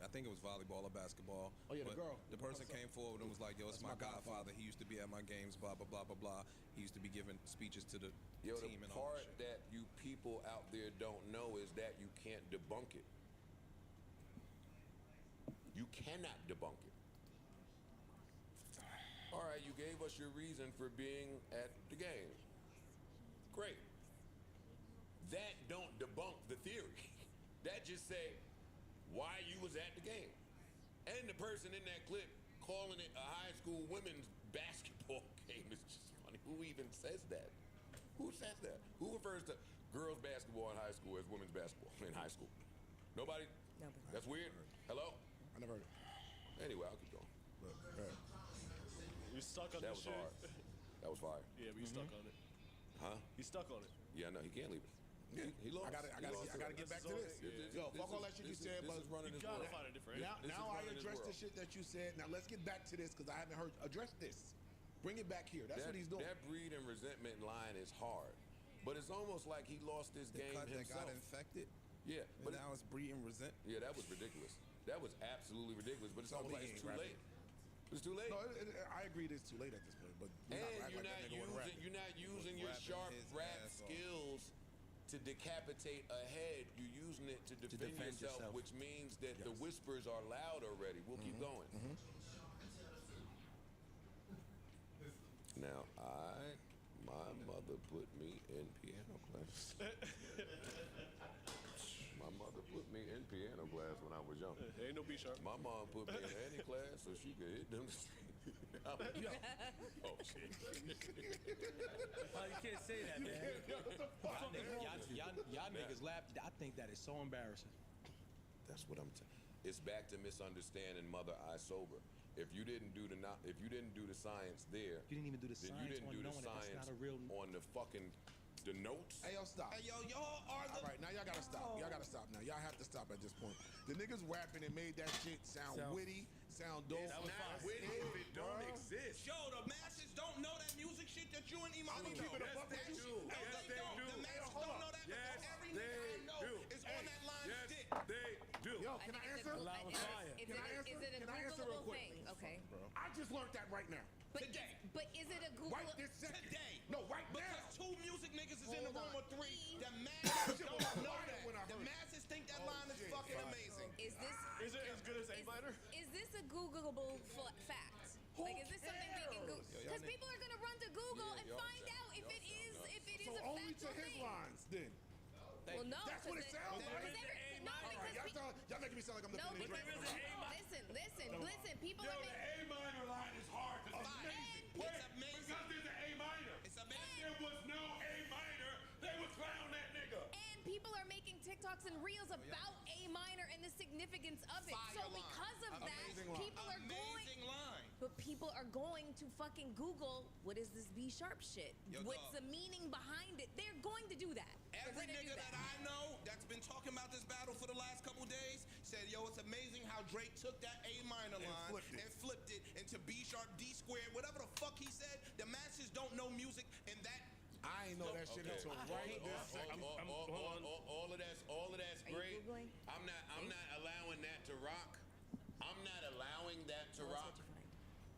I think it was volleyball or basketball. Oh yeah, the girl. The person came forward and was like, "Yo, it's my godfather. He used to be at my games. Blah blah blah blah blah. He used to be giving speeches to the team and all that shit." The part that you people out there don't know is that you can't debunk it. You cannot debunk it. All right, you gave us your reason for being at the game. Great. That don't debunk the theory. That just say why you was at the game. And the person in that clip calling it a high school women's basketball game is just funny. Who even says that? Who says that? Who refers to girls basketball in high school as women's basketball in high school? Nobody? Nobody. That's weird. Hello? I never heard it. Anyway, I'll keep going. You stuck on that this was shit? hard. That was fire. Yeah, but you stuck on it. Huh? He's stuck on it. Yeah, no, he can't leave it. He lost. I gotta get back to this. Yo, fuck all that shit you said, but you gotta find a different. Now I addressed the shit that you said. Now let's get back to this because I haven't heard. Address this. Bring it back here. That's what he's doing. That breed and resentment line is hard, but it's almost like he lost his game himself. That got infected. Yeah, but now it's breeding resentment. Yeah, that was ridiculous. That was absolutely ridiculous. But it's almost like it's too late. It's too late. No, I agree. It's too late at this point. But you're not using your sharp rap skills to decapitate a head. You're using it to defend yourself, which means that the whispers are loud already. We'll keep going. Now, my mother put me in piano class. My mother put me in piano class when I was young. Ain't no B sharp. My mom put me in any class so she could hit them. Oh shit! Oh, you can't say that, man. Y'all niggas laugh. I think that is so embarrassing. That's what I'm saying. It's back to misunderstanding Mother I Sober. If you didn't do the science there, you didn't even do the science. You didn't do the science on the fucking notes. Hey, yo, stop. Hey, y'all are the... All right, now y'all gotta stop. Y'all gotta stop now. Y'all have to stop at this point. The niggas rapping and made that shit sound witty, sound dope. It's not witty if it don't exist. Yo, the masses don't know that music shit that you and Imani know. Yes, they do. Yes, they do. The masses don't know that because every nigga I know is on that line stick. They do. Yo, can I answer? Is it a Googleable thing? Okay. I just learned that right now. But is it a Google right this second. Today. No, right now. Because 2 music niggas is in the room or 3. The Shit masses was don't know quiet when I that. The heard it. masses think that Oh, line is shit. fucking Fine. amazing. Is this Is it as good as A minor? is this a Googleable fact? Like, is this something we can Google? Because people are gonna run to Google and find out if it is So a only to factual his thing. lines then. Well, no, That's what it sounds like. No, because Y'all making me sound like I'm no, defending because Drake. listen. People are making. A minor line is hard because it's amazing. It's amazing. Because there's an A minor. It's amazing. There was no A minor. They would clown that nigga. And people are making TikToks and reels about A minor and the significance of it. Fire So line. because of that, Amazing line. people are going. Amazing line. But people are going to fucking Google what is this B sharp shit? Yo, What's dog. the meaning behind it? They're going to do that. Every nigga that I know that's been talking about this battle for the last couple days said, yo, it's amazing how Drake took that A minor line and flipped it into B sharp, D squared, whatever the fuck he said. The masses don't know music and that. I ain't know that shit until right this second. All of that's Are great. you Googling? I'm not allowing that to rock. I'm not allowing that to rock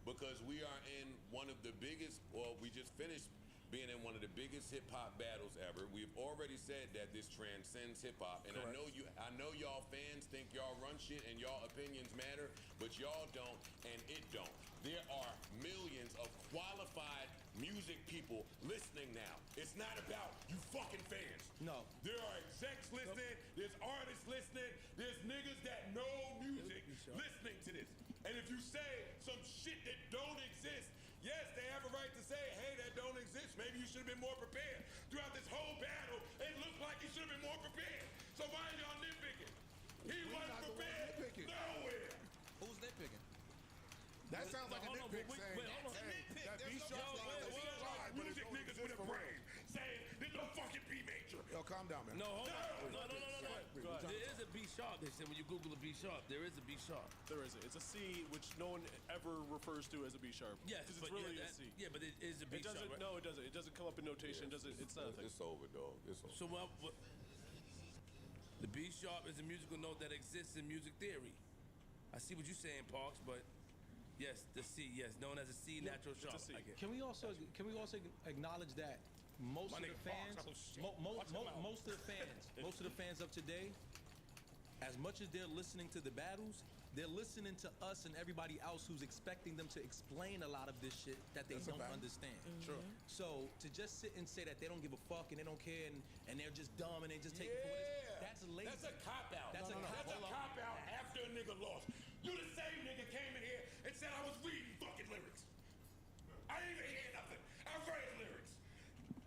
because we are in one of the biggest. Well, we just finished being in one of the biggest hip hop battles ever. We've already said that this transcends hip hop, and I know y'all fans think y'all run shit and y'all opinions matter, but y'all don't, and it don't. There are millions of qualified music people listening now. It's not about you fucking fans. No. There are execs listening, there's artists listening, there's niggas that know music listening to this. And if you say some shit that don't exist, yes, they have a right to say, hey, that don't exist. Maybe you should have been more prepared. Throughout this whole battle, it looked like you should have been more prepared. So why are y'all nitpicking? He wasn't prepared nowhere. Who's nitpicking? That sounds like a nitpick saying that B sharp line was tried, but it Music don't niggas exist with a for real. brain saying there's no fucking B major. Yo, calm down, man. No, hold on. No. Go ahead. There is a B sharp. They said when you Google a B sharp, there is a B sharp. There isn't. It's a C, which no one ever refers to as a B sharp. Yes, because but it's really yeah, a C. Yeah, but it is a B It doesn't. sharp. Right? No, it doesn't. It doesn't come up in notation. It's not a thing. It's over, dog. It's over. So the B sharp is a musical note that exists in music theory. I see what you're saying, Parks, but yes, the C, yes, known as a C natural sharp. It's a C. I get it. Can we also acknowledge that most of the fans, most of the fans of today, as much as they're listening to the battles, they're listening to us and everybody else who's expecting them to explain a lot of this shit that they don't understand. Sure. So to just sit and say that they don't give a fuck and they don't care and they're just dumb and they just take it for what it is, that's lazy. That's a cop out. That's a cop out after a nigga lost. You the same nigga came in here and said I was reading fucking lyrics. I didn't even hear nothing. I read lyrics.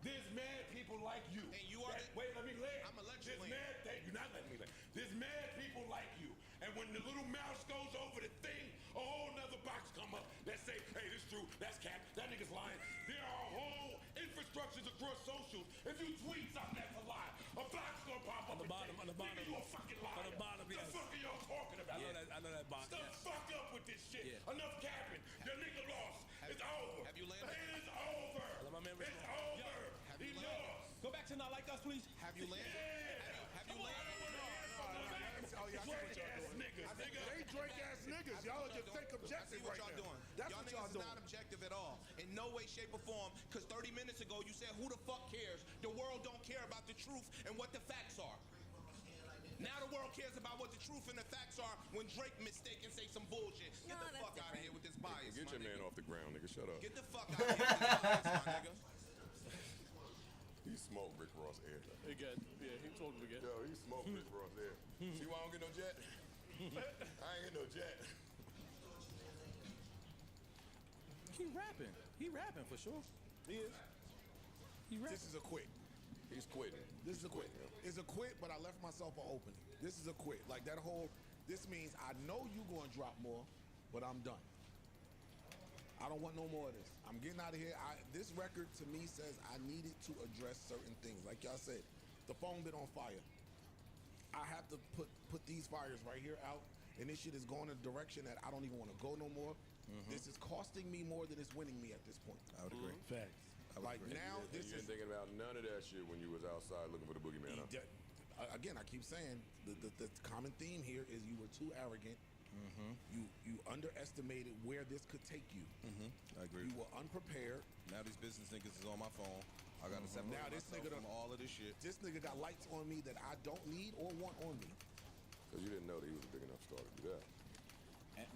There's mad people like you. And you are. Wait, let me land. I'ma let you There's land. mad. You're not letting me land. There's mad people like you. And when the little mouse goes over the thing, a whole nother box come up that say, hey, this true, that's cap, that nigga's lying. There are whole infrastructures across socials. If you tweet something that's a lie, a box gonna pop up On the bottom, and say, on the bottom. nigga, you a fucking liar. On the bottom, The yes. fuck are y'all talking about? I know that box. Stop yes. fuck up with this shit. Yeah. Enough capping. Your nigga lost. It's over. Have you landed? It is over. Let my man It's over. Have He you landed? lost. Go back to Not Like Us, please. Have you landed? Have you landed? Drake ass niggas, nigga. They Drake ass niggas. Y'all are just fake I objective see what right y'all now. doing. That's y'all what niggas y'all is doing. not objective at all. In no way, shape, or form. Because 30 minutes ago, you said, who the fuck cares? The world don't care about the truth and what the facts are. Now the world cares about what the truth and the facts are when Drake mistake and say some bullshit. Get the fuck out of here with this bias, Get your man off the ground, nigga. Shut up. Get the fuck out of here with this bias, my nigga. He smoked Rick Ross air. Again, yeah, he told him again. Yo, he smoked Rick Ross air. See why I don't get no jet? I ain't get no jet. He rapping for sure. He is. He rapping. This is a quit. He's quitting. This is a quit. It's a quit, but I left myself an opening. This is a quit. Like that whole, this means I know you gonna drop more, but I'm done. I don't want no more of this. I'm getting out of here. This record to me says I needed to address certain things. Like y'all said, the phone been on fire. I have to put these fires right here out, and this shit is going in a direction that I don't even want to go no more. This is costing me more than it's winning me at this point. I would agree. Facts. Like now, this You is ain't thinking about none of that shit when you was outside looking for the boogeyman. Huh? again. I keep saying the common theme here is you were too arrogant You underestimated where this could take you. I agree. You were unprepared. Now these business niggas is on my phone. I gotta separate Now this myself nigga from all of this shit. This nigga got lights on me that I don't need or want on me. Because you didn't know that he was a big enough star to do that.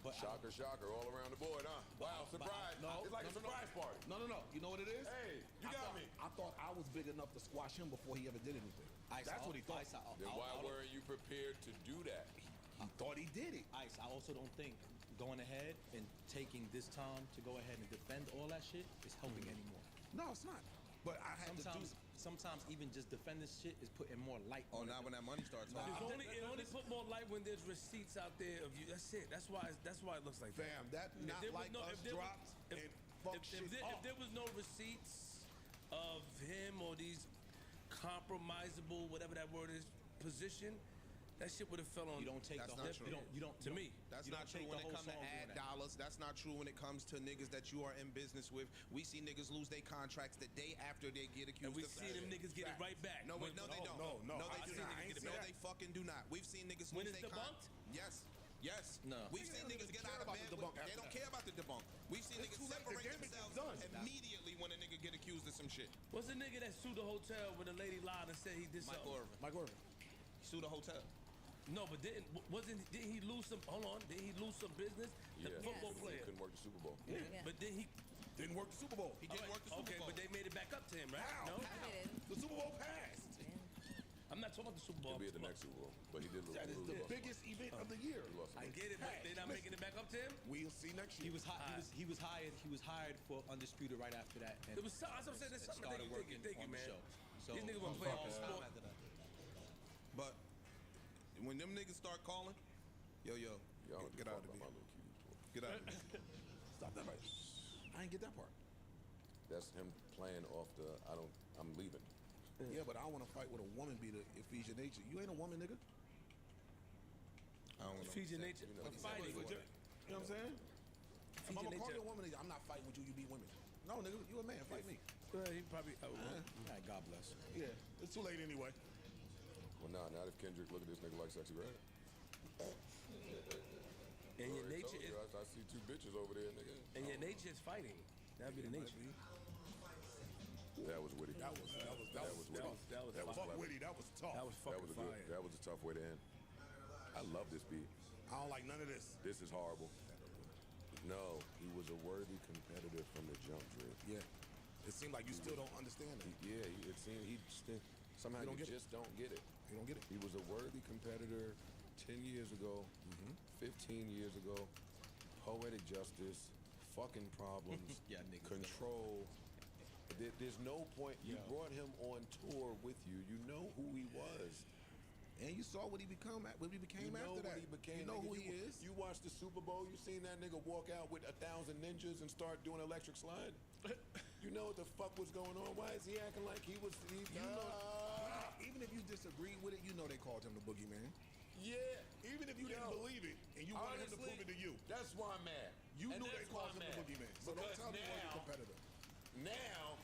But shocker, all around the board, huh? Wow, surprise. No, it's like a surprise party. No. You know what it is? Hey, you got me. I thought I was big enough to squash him before he ever did anything. That's what he thought. Then why weren't you prepared to do that? He thought he did it. Ice, I also don't think going ahead and taking this time to go ahead and defend all that shit is helping anymore. No, it's not. But I had sometimes even just defend this shit is putting more light on it. Now when that money starts It only put more light when there's receipts out there of you. That's it. That's why it looks like that. Fam, that not like us dropped and fuck shit up. If there was no receipts of him or these compromisable, whatever that word is, position, that shit would have fell on. You don't take That's the not whole. true. You don't. To you me, that's you not don't true take when the it whole comes to song ad doing that. dollars. That's not true when it comes to niggas that you are in business with. We see niggas lose their contracts the day after they get accused. And we of see them niggas get it right back. No, they don't. No, they do not. No, they fucking do not. We've seen niggas When lose it's their debunked? Yes. No. We've seen niggas get out of bed. They don't care about the debunk. We've seen niggas separate themselves immediately when a nigga get accused of some shit. What's the nigga that sued the hotel when the lady lied and said he did something? Mike Irvin. Sued the hotel. No, but didn't he lose some? Hold on, didn't he lose some business? The football He player. couldn't work the Super Bowl. Yeah. But then he didn't work the Super Bowl. He didn't work the Super Bowl. Okay, but they made it back up to him, right? How? No? The Super Bowl passed. I'm not talking about the Super Bowl. He'll be at the next Super Bowl, but he did lose. That is the biggest event of the year. I get it, but they're not making it back up to him. We'll see next year. He was hired. He was hired for Undisputed right after that. And There was some, as I'm saying, there's something started that working thinking, on the man. show. So These niggas want to play off the sport. But when them niggas start calling, yo, get out of me. Get out of me. Stop that right. I ain't get that part. That's him playing off the. I'm leaving. Yeah, but I want to fight with a woman beater if he's your nature. You ain't a woman, nigga. I don't know. Feed your nature. But fighting. You know what I'm saying? If I'm gonna call you a woman, I'm not fighting with you. You beat women. No, nigga, you a man. Fight me. He probably. God bless. Yeah, it's too late anyway. Well, not if Kendrick look at this nigga like Sexy Red. And your nature is. I see two bitches over there, nigga. And your nature is fighting. That'd be the nature. That was witty. That was witty. That was fuck witty. That was tough. That was fucking fire. That was a tough way to end. I love this beat. I don't like none of this. This is horrible. No, he was a worthy competitor from the jump, Drake. Yeah. It seemed like you still don't understand it. It seemed somehow you just don't get it. You don't get it. He was a worthy competitor 10 years ago, 15 years ago. Poetic justice, fucking problems, control. There's no point. You brought him on tour with you. You know who he was. And you saw what he became after that. You know who he is. You watched the Super Bowl. You seen that nigga walk out with 1,000 ninjas and start doing electric slide. You know what the fuck was going on? Why is he acting like he was? Even if you disagree with it, you know they called him the boogeyman. Yeah. Even if you didn't believe it and you wanted him to prove it to you. That's why I'm mad. You knew they called him the boogeyman. So don't tell me he was a competitor. Now,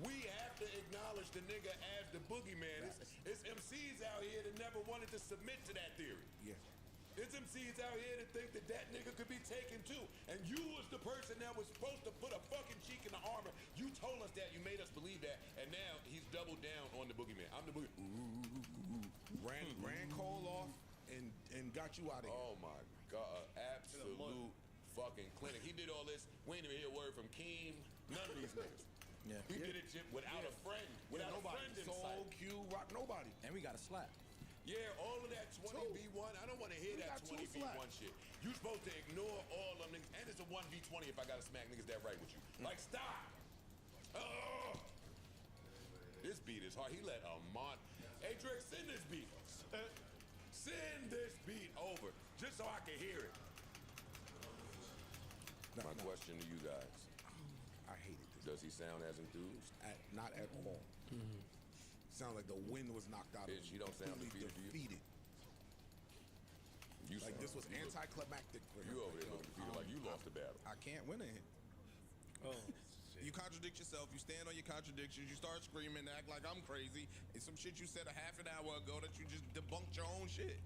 we have to acknowledge the nigga as the boogeyman. It's MCs out here that never wanted to submit to that theory. Yeah. It's MCs out here that think that nigga could be taken too. And you was the person that was supposed to put a fucking cheek in the armor. You told us that. You made us believe that. And now he's doubled down on the boogeyman. I'm the boogeyman. Ran Cole off and got you out of here. Oh my God. Absolute fucking clinic. He did all this. We ain't even hear a word from Keem. None of these niggas. Yeah. He did it without a friend. Without nobody. a friend in Soul, sight. Q, Rock, nobody. And we got a slap. Yeah, all of that 20v1. I don't want to hear that 20v1 shit. You supposed to ignore all them niggas. And it's a 1v20 if I gotta smack niggas that right with you. Like, stop. This beat is hard. He let Hey, Drake, send this beat. Send this beat over. Just so I can hear it. My question to you guys. I hated this. Does he sound as enthused? Not at all. Sound like the wind was knocked out of him. Bitch, he don't sound defeated to you? You like this was anticlimactic for him. You over there looking defeated like you lost the battle. I can't win it. Oh. You contradict yourself. You stand on your contradictions. You start screaming, act like I'm crazy. It's some shit you said a half an hour ago that you just debunked your own shit.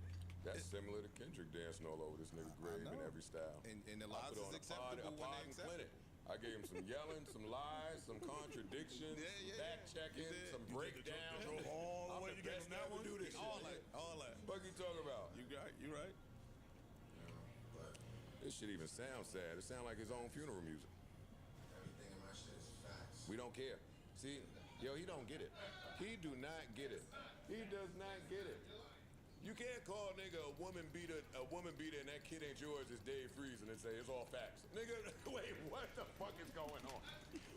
That's similar to Kendrick dancing all over this nigga grave in every style. And the I lies put is on acceptable when they accept clinic. I gave him some yelling, some lies, some contradictions, fact checking, some breakdowns. All the way I'm you the gave best him that to ever one? do this all shit. that. Fuck you talking about? You right. This shit even sounds sad. It sounds like his own funeral music. Everything in my shit is facts. We don't care. See, yo, he don't get it. He do not get it. He does not get it. You can't call a nigga a woman beater, and that kid ain't yours is Dave Freeze and say it's all facts. Nigga, wait, what the fuck is going on?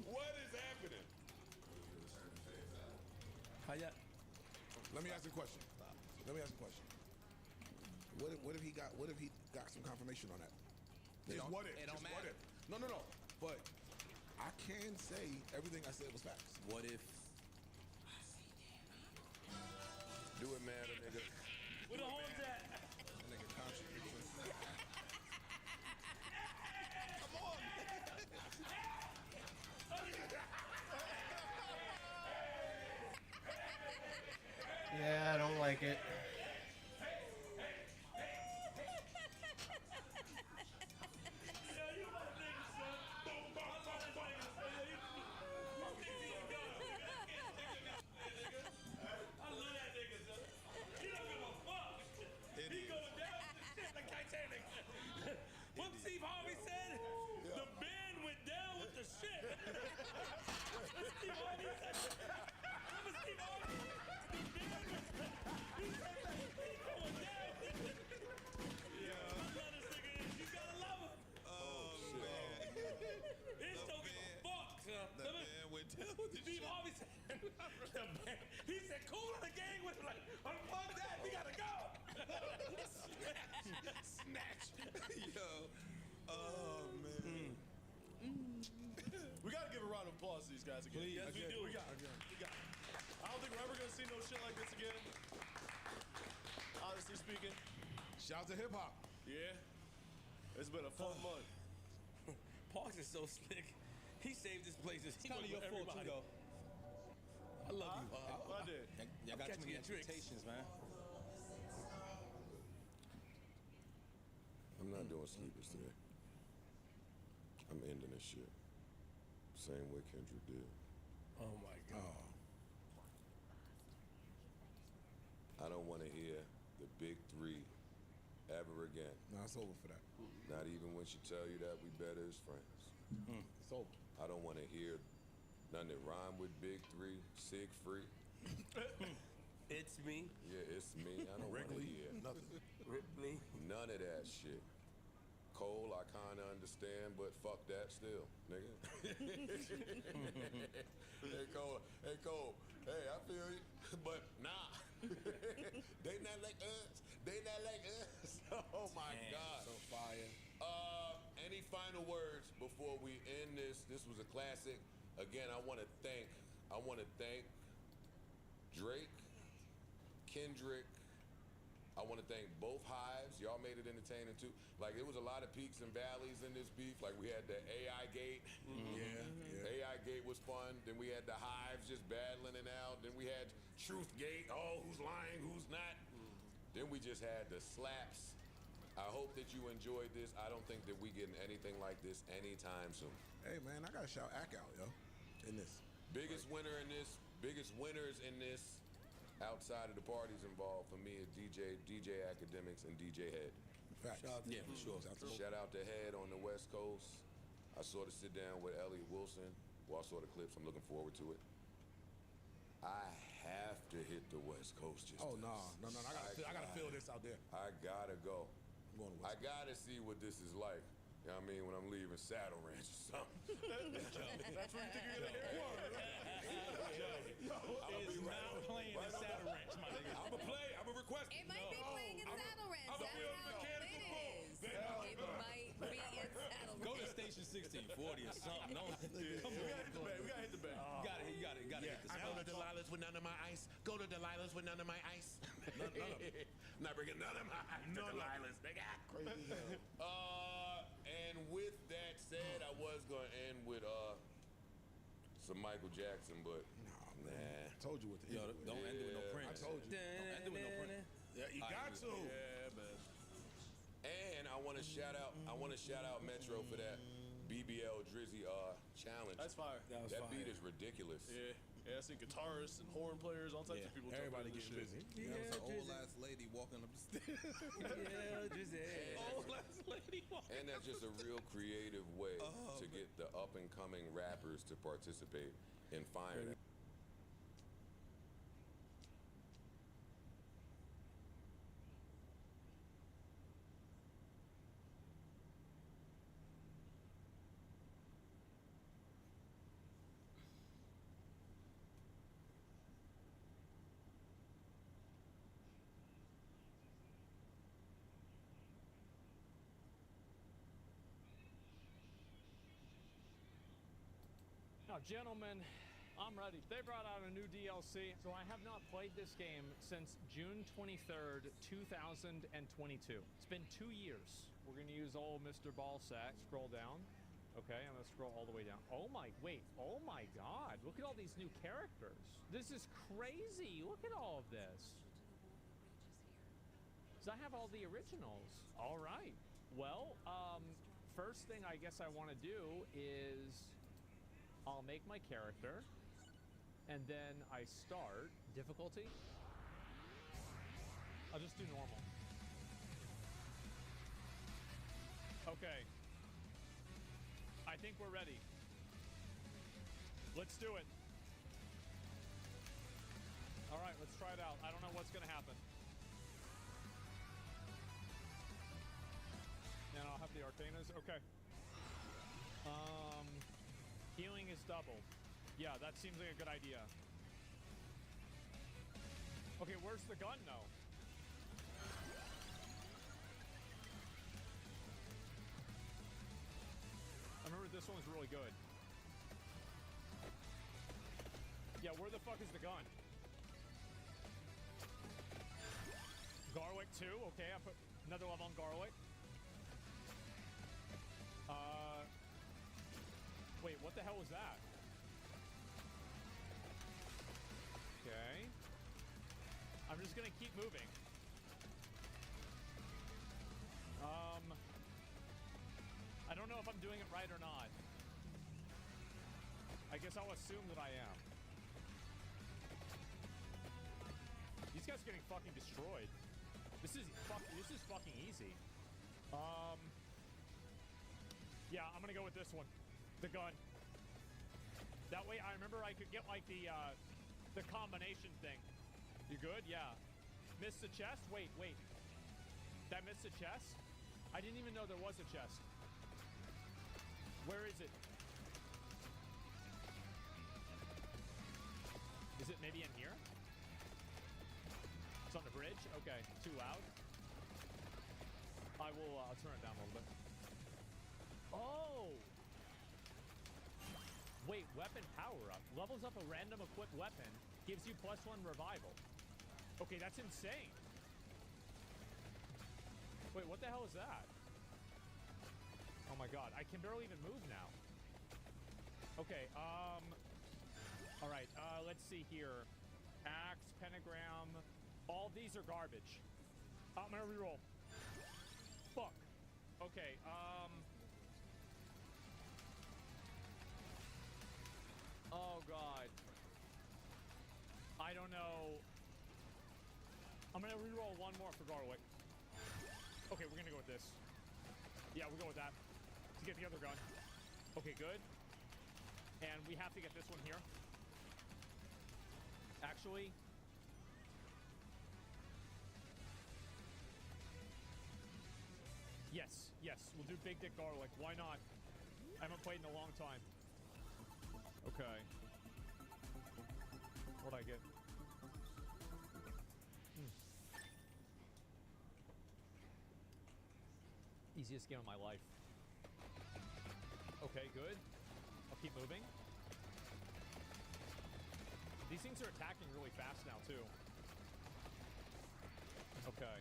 What is happening? Let me ask you a question. What if he got some confirmation on that? Just what if? It don't What matter. if? No. But I can say everything I said was facts. What if? Do it matter, nigga? Where the horns at? Nigga contradiction. Come on. Yeah, I don't like it. What Steve Harvey said? The band went down with the shit. Steve Harvey said. Remember Steve Harvey? The band went down. He said that he going down. I love this nigga. You gotta love him. Oh, man. He don't give a fuck, son. The band went down with the Steve Harvey said. The band. He said, "Cool in the gang with him." Like, unplug that. We gotta go. Snatch. Yo. Oh, man. We gotta give a round of applause to these guys again. Please. Yes, we do. We got it. I don't think we're ever gonna see no shit like this again. Honestly speaking. Shout out to hip hop. Yeah. It's been a fun month. Parks is so slick. He saved his places. It's kind of your fault too, though. I love you. I did. Y'all got too catching many your tricks. expectations, man. I'm not doing sleepers today. I'm ending this shit. Same way Kendrick did. Oh my God. I don't want to hear the big three ever again. No, it's over for that. Not even when she tell you that we better as friends. It's over. I don't want to hear none that rhyme with big three, sig free. It's me. Yeah, it's me. I don't want to hear Nothing. Ripley. none of that shit. Cole, I kind of understand, but fuck that still, nigga. Hey, Cole. Hey, I feel you, but nah. They not like us. Oh, my God. So fire. Any final words before we end this? This was a classic. Again, I want to thank Drake, Kendrick. I want to thank both hives. Y'all made it entertaining too. Like, it was a lot of peaks and valleys in this beef. Like, we had the AI gate. AI gate was fun. Then we had the hives just battling it out. Then we had Truth Gate. Oh, who's lying, who's not. Then we just had the slaps. I hope that you enjoyed this. I don't think that we getting anything like this anytime soon. Hey, man, I got to shout Ack out, yo, in this. Biggest winners in this, outside of the parties involved, for me, is DJ Academics and DJ Head. Facts. Yeah, for sure. Shout out to Head on the West Coast. I saw the sit down with Elliot Wilson. Well, I saw the clips. I'm looking forward to it. I have to hit the West Coast just Oh, to- no. I gotta feel this out there. I gotta go. I'm going to I West gotta see what this is like. You know what I mean? When I'm leaving Saddle Ranch or something. That's where you think you're gonna hear It's not playing in Saddle Ranch, my nigga. I'm a play. I'm a request. It might be playing in Saddle Ranch. That's how lit it is. It might be in Saddle Go to Ranch. station 1640 or something. Come on. We gotta hit the bay. You gotta hit the I go to Delilah's with none of my ice. Go to Delilah's with none of my ice. None of it. Not bringing none of my ice to Delilah's, nigga. Crazy hell. And with that said, I was gonna end with some Michael Jackson, but nah. Told you what to Yo, don't end it with no Prince. I told you. Don't end it with no Prince. Yeah, you got to. Yeah, man. And I want to shout out Metro for that BBL Drizzy challenge. That's fire. That beat is ridiculous. Yeah. Yeah, I see guitarists and horn players, all types of people everybody jumping in this getting shit. busy. That was an old ass lady walking up the stairs. Yeah, just Old ass lady walking. And that's just a real creative way to get the up and coming rappers to participate in firing. Now, gentlemen, I'm ready. They brought out a new DLC, so I have not played this game since June 23rd, 2022. It's been 2 years. We're going to use old Mr. Ballsack. Scroll down. Okay, I'm going to scroll all the way down. Oh my God. Look at all these new characters. This is crazy. Look at all of this. So I have all the originals. All right. Well, first thing I guess I want to do is I'll make my character, and then I start difficulty. I'll just do normal. Okay. I think we're ready. Let's do it. All right, let's try it out. I don't know what's gonna happen. And I'll have the Arcanas. Okay. Healing is doubled. Yeah, that seems like a good idea. Okay, where's the gun though? I remember this one's really good. Yeah, where the fuck is the gun? Garlic 2, okay, I put another level on Garlic. Wait, what the hell was that? Okay. I'm just gonna keep moving. I don't know if I'm doing it right or not. I guess I'll assume that I am. These guys are getting fucking destroyed. This is fucking easy. Yeah, I'm gonna go with this one. The gun. That way, I remember I could get like the combination thing. You good? Yeah. Missed the chest? Wait. That missed the chest? I didn't even know there was a chest. Where is it? Is it maybe in here? It's on the bridge? Okay, too loud. I will, I'll turn it down a little bit. Oh! Wait, weapon power-up. Levels up a random equipped weapon. Gives you +1 revival. Okay, that's insane. Wait, what the hell is that? Oh my god, I can barely even move now. Okay, alright, let's see here. Axe, pentagram. All these are garbage. I'm gonna reroll. Fuck. Okay, oh god. I don't know. I'm gonna reroll one more for Garlic. Okay, we're gonna go with this. Yeah, we'll go with that. To get the other gun. Okay, good. And we have to get this one here. Actually. Yes, we'll do Big Dick Garlic. Why not? I haven't played in a long time. Okay. What'd I get? Easiest game of my life. Okay, good. I'll keep moving. These things are attacking really fast now, too. Okay.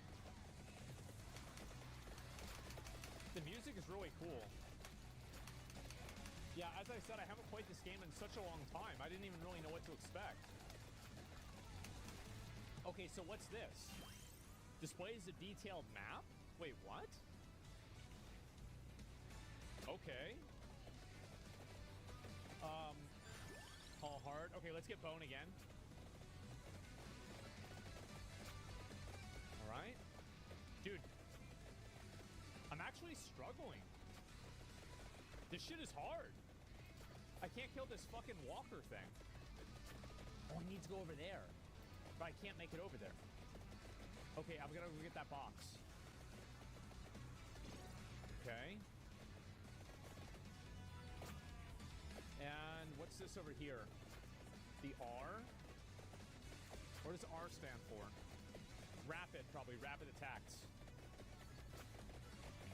The music is really cool. Yeah, as I said, I haven't played this game in such a long time. I didn't even really know what to expect. Okay, so what's this? Displays a detailed map? Wait, what? Okay. Call hard. Okay, let's get bone again. All right. Dude, I'm actually struggling. This shit is hard. I can't kill this fucking walker thing. Oh, I need to go over there. But I can't make it over there. Okay, I'm gonna go get that box. Okay. And what's this over here? The R? What does R stand for? Rapid, probably. Rapid attacks.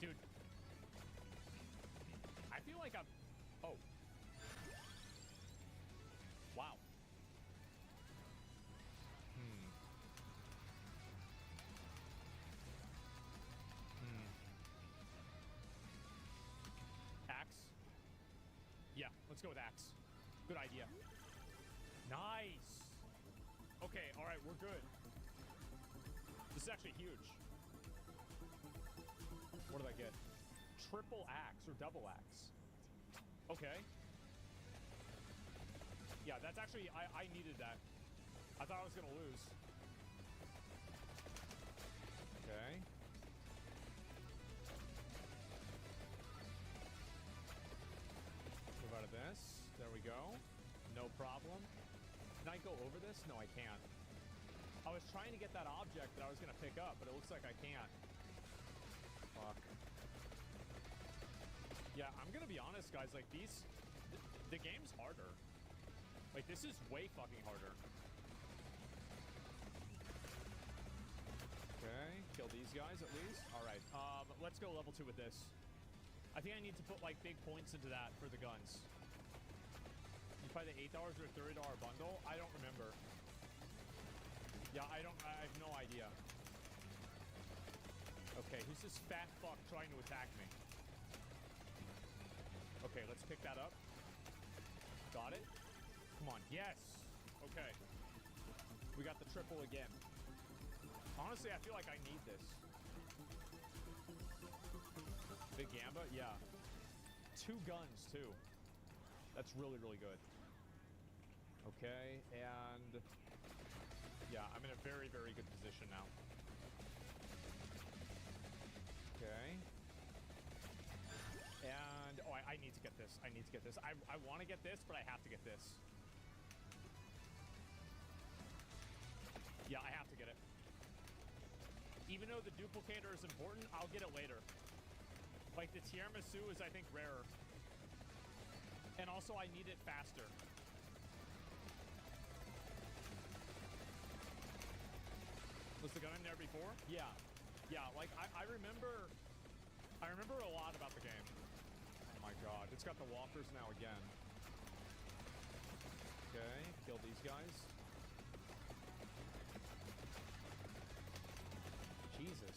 Dude. I feel like I'm... Oh. Wow. Axe? Yeah, let's go with axe. Good idea. Nice. Okay, all right, we're good. This is actually huge. What did I get? Triple axe or double axe. Okay. Yeah, that's actually, I needed that. I thought I was gonna lose. Okay. Move out of this. There we go. No problem. Can I go over this? No, I can't. I was trying to get that object that I was gonna pick up, but it looks like I can't. Fuck. Yeah, I'm gonna be honest, guys. Like, the game's harder. Like, this is way fucking harder. Okay, kill these guys at least. All right, let's go level 2 with this. I think I need to put, like, big points into that for the guns. You buy the $8 or $30 bundle? I don't remember. Yeah, I have no idea. Okay, who's this fat fuck trying to attack me? Okay, let's pick that up. Got it. Come on, yes. Okay. We got the triple again. Honestly, I feel like I need this. Big Gamba? Yeah. 2 guns, too. That's really, really good. Okay, and... yeah, I'm in a very, very good position now. Okay. And... oh, I need to get this. I need to get this. I want to get this, but I have to get this. Yeah, I have to get it. Even though the duplicator is important, I'll get it later. Like, the tiramisu is, I think, rarer. And also, I need it faster. Was the gun in there before? Yeah. Yeah, like, I remember a lot about the game. Oh my god. It's got the walkers now again. Okay, kill these guys. Jesus.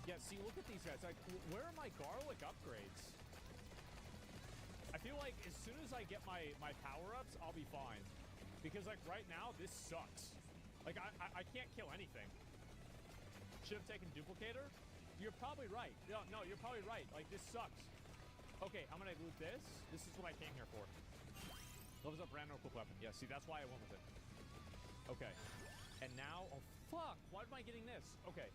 Yeah, see, look at these guys. Like, where are my garlic upgrades? I feel like as soon as I get my power-ups, I'll be fine. Because, like, right now, this sucks. Like, I can't kill anything. Should have taken duplicator? You're probably right. No, you're probably right. Like, this sucks. Okay, I'm gonna loot this. This is what I came here for. Levels up random equip weapon. Yeah, see, that's why I went with it. Okay. And now, oh, fuck. Why am I getting this? Okay.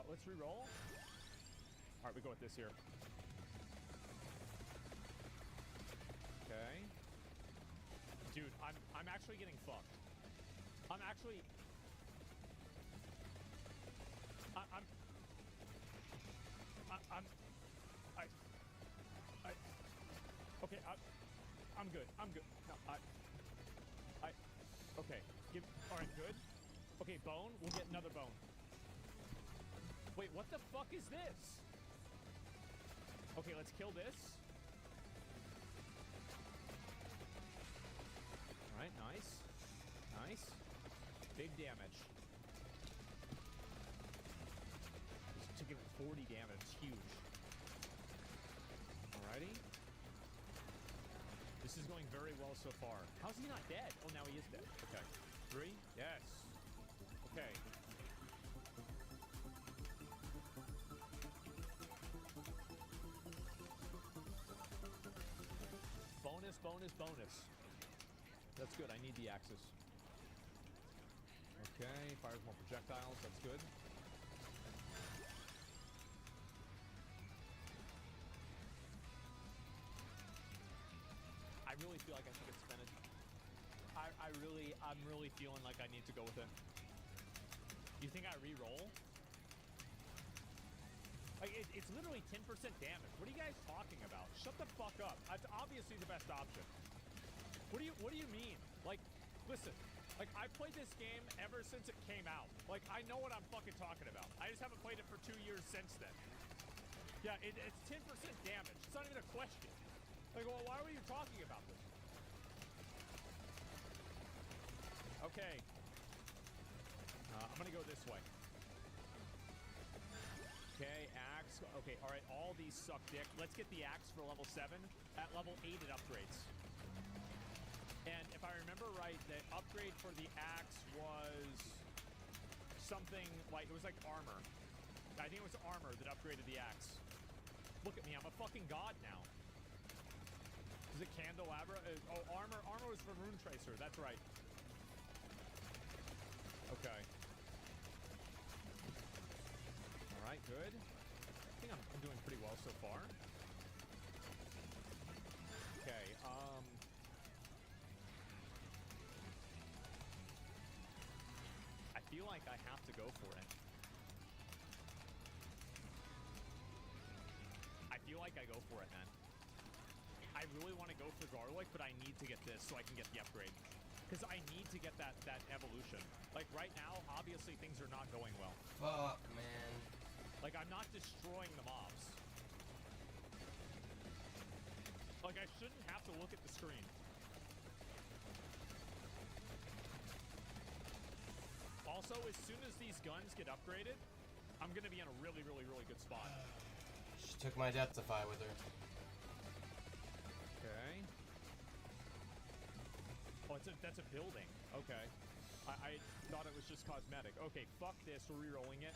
Let's re-roll. All right, we go with this here. Okay. Dude, I'm actually getting fucked. I'm actually... Okay, I'm good. I'm good. No, okay. All right, good. Okay, bone. We'll get another bone. Wait, what the fuck is this? Okay, let's kill this. All right, nice. Nice. Big damage. Just to give it 40 damage. It's huge. Alrighty. This is going very well so far. How's he not dead? Oh, now he is dead. Okay. 3. Yes. Okay. Bonus, bonus, bonus. That's good. I need the axes. Okay, fires more projectiles. That's good. I really feel like I should get spinach. I'm really feeling like I need to go with it. You think I re-roll? Like, it's literally 10% damage. What are you guys talking about? Shut the fuck up. It's obviously the best option. What do you mean? Like, listen. Like, I played this game ever since it came out. Like, I know what I'm fucking talking about. I just haven't played it for 2 years since then. Yeah, it's 10% damage. It's not even a question. Like, well, why were you talking about this? Okay. I'm gonna go this way. Okay, axe. Okay, all right, all these suck dick. Let's get the axe for level 7. At level 8, it upgrades. And if I remember right, the upgrade for the axe was something like, it was like armor. I think it was armor that upgraded the axe. Look at me, I'm a fucking god now. Is it candelabra? Oh, armor was for Rune Tracer, that's right. Okay. All right, good. I think I'm doing pretty well so far. Okay, I feel like I have to go for it. I feel like I go for it, man. I really want to go for garlic, but I need to get this so I can get the upgrade. Because I need to get that evolution. Like, right now, obviously, things are not going well. Fuck, man. Like, I'm not destroying the mobs. Like, I shouldn't have to look at the screen. Also, as soon as these guns get upgraded, I'm going to be in a really, really, really good spot. She took my Deathify with her. Okay. Oh, that's a building. Okay. I thought it was just cosmetic. Okay, fuck this. We're re-rolling it.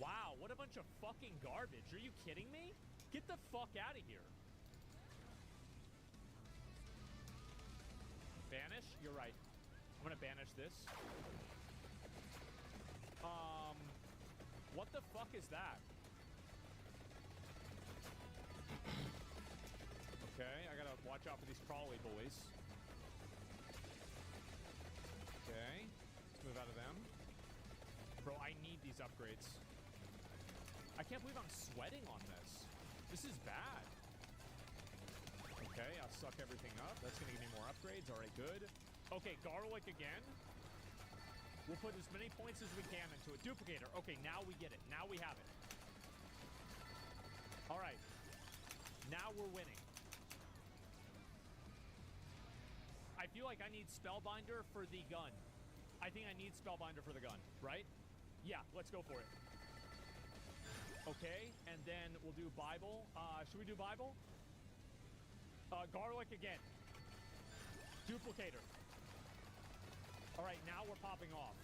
Wow, what a bunch of fucking garbage. Are you kidding me? Get the fuck out of here. Banish? You're right. I'm gonna banish this. What the fuck is that? Okay, I gotta watch out for these crawly boys. Okay, let's move out of them. Bro, I need these upgrades. I can't believe I'm sweating on this. This is bad. Okay, I'll suck everything up. That's gonna give me more upgrades. All right, good. Okay, garlic again. We'll put as many points as we can into it. Duplicator. Okay, now we get it. Now we have it. All right. Now we're winning. I feel like I need Spellbinder for the gun. I think I need Spellbinder for the gun, right? Yeah, let's go for it. Okay, and then we'll do Bible. Should we do Bible? Garlic again. Duplicator. All right, now we're popping off.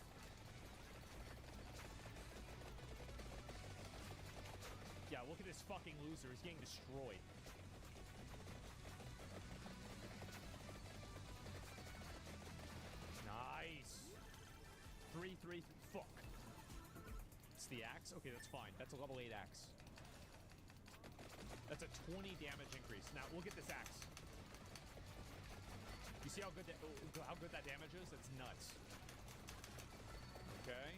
Yeah, look at this fucking loser. He's getting destroyed. Nice. 3-3. Fuck. It's the axe? Okay, that's fine. That's a level 8 axe. That's a 20 damage increase. Now, look at this axe. You see how good that damage is? That's nuts. Okay.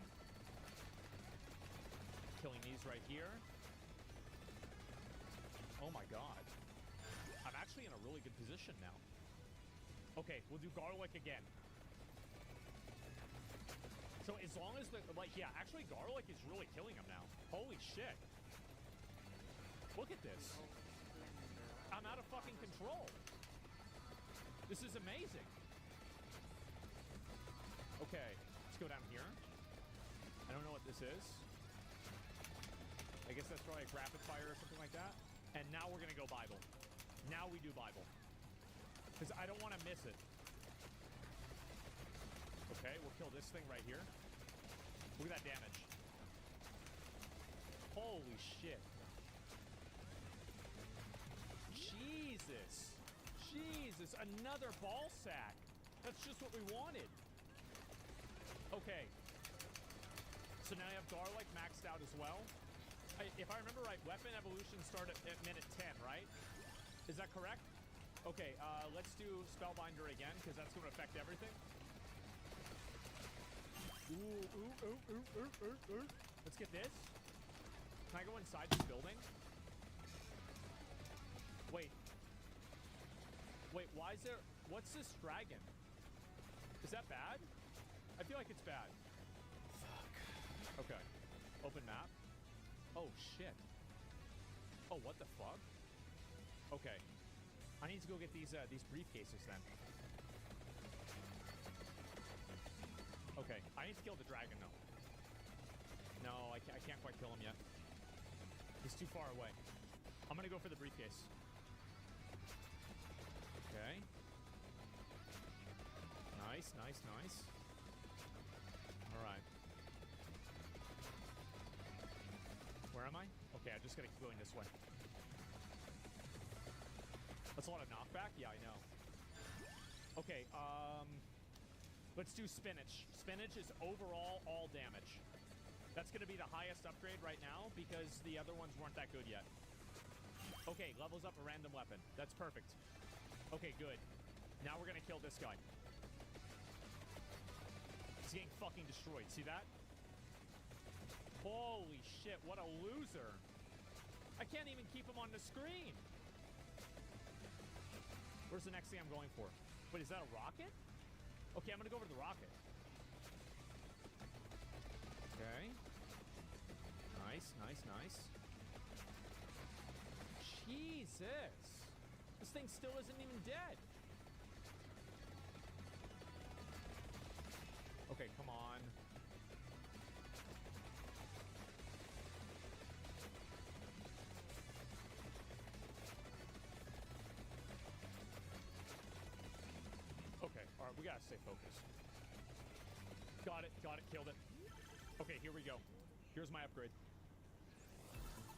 Killing these right here. Oh my god. I'm actually in a really good position now. Okay, we'll do garlic again. So as long as yeah, actually garlic is really killing him now. Holy shit. Look at this. I'm out of fucking control. This is amazing. Okay, let's go down here. I don't know what this is. I guess that's probably a rapid fire or something like that. And now we're gonna go Bible. Now we do Bible. Because I don't want to miss it. Okay, we'll kill this thing right here. Look at that damage. Holy shit. Jesus. Jesus, another ball sack. That's just what we wanted. Okay. So now you have Garlic maxed out as well. If I remember right, weapon evolution start at minute 10, right? Is that correct? Okay, let's do Spellbinder again, because that's going to affect everything. Ooh. Let's get this. Can I go inside this building? Wait, why is there... What's this dragon? Is that bad? I feel like it's bad. Fuck. Okay. Open map. Oh, shit. Oh, what the fuck? Okay. I need to go get these briefcases then. Okay, I need to kill the dragon though. No, I can't quite kill him yet. He's too far away. I'm gonna go for the briefcase. Okay. Nice. Alright. Where am I? Okay, I just gotta keep going this way. That's a lot of knockback? Yeah, I know. Okay, let's do Spinach. Spinach is overall all damage. That's gonna be the highest upgrade right now because the other ones weren't that good yet. Okay, levels up a random weapon. That's perfect. Okay, good. Now we're gonna kill this guy. He's getting fucking destroyed. See that? Holy shit, what a loser. I can't even keep him on the screen. Where's the next thing I'm going for? Wait, is that a rocket? Okay, I'm gonna go over to the rocket. Okay. Nice. Jesus. This thing still isn't even dead. Okay, come on. Okay, all right, we gotta stay focused. Got it, killed it. Okay, here we go. Here's my upgrade.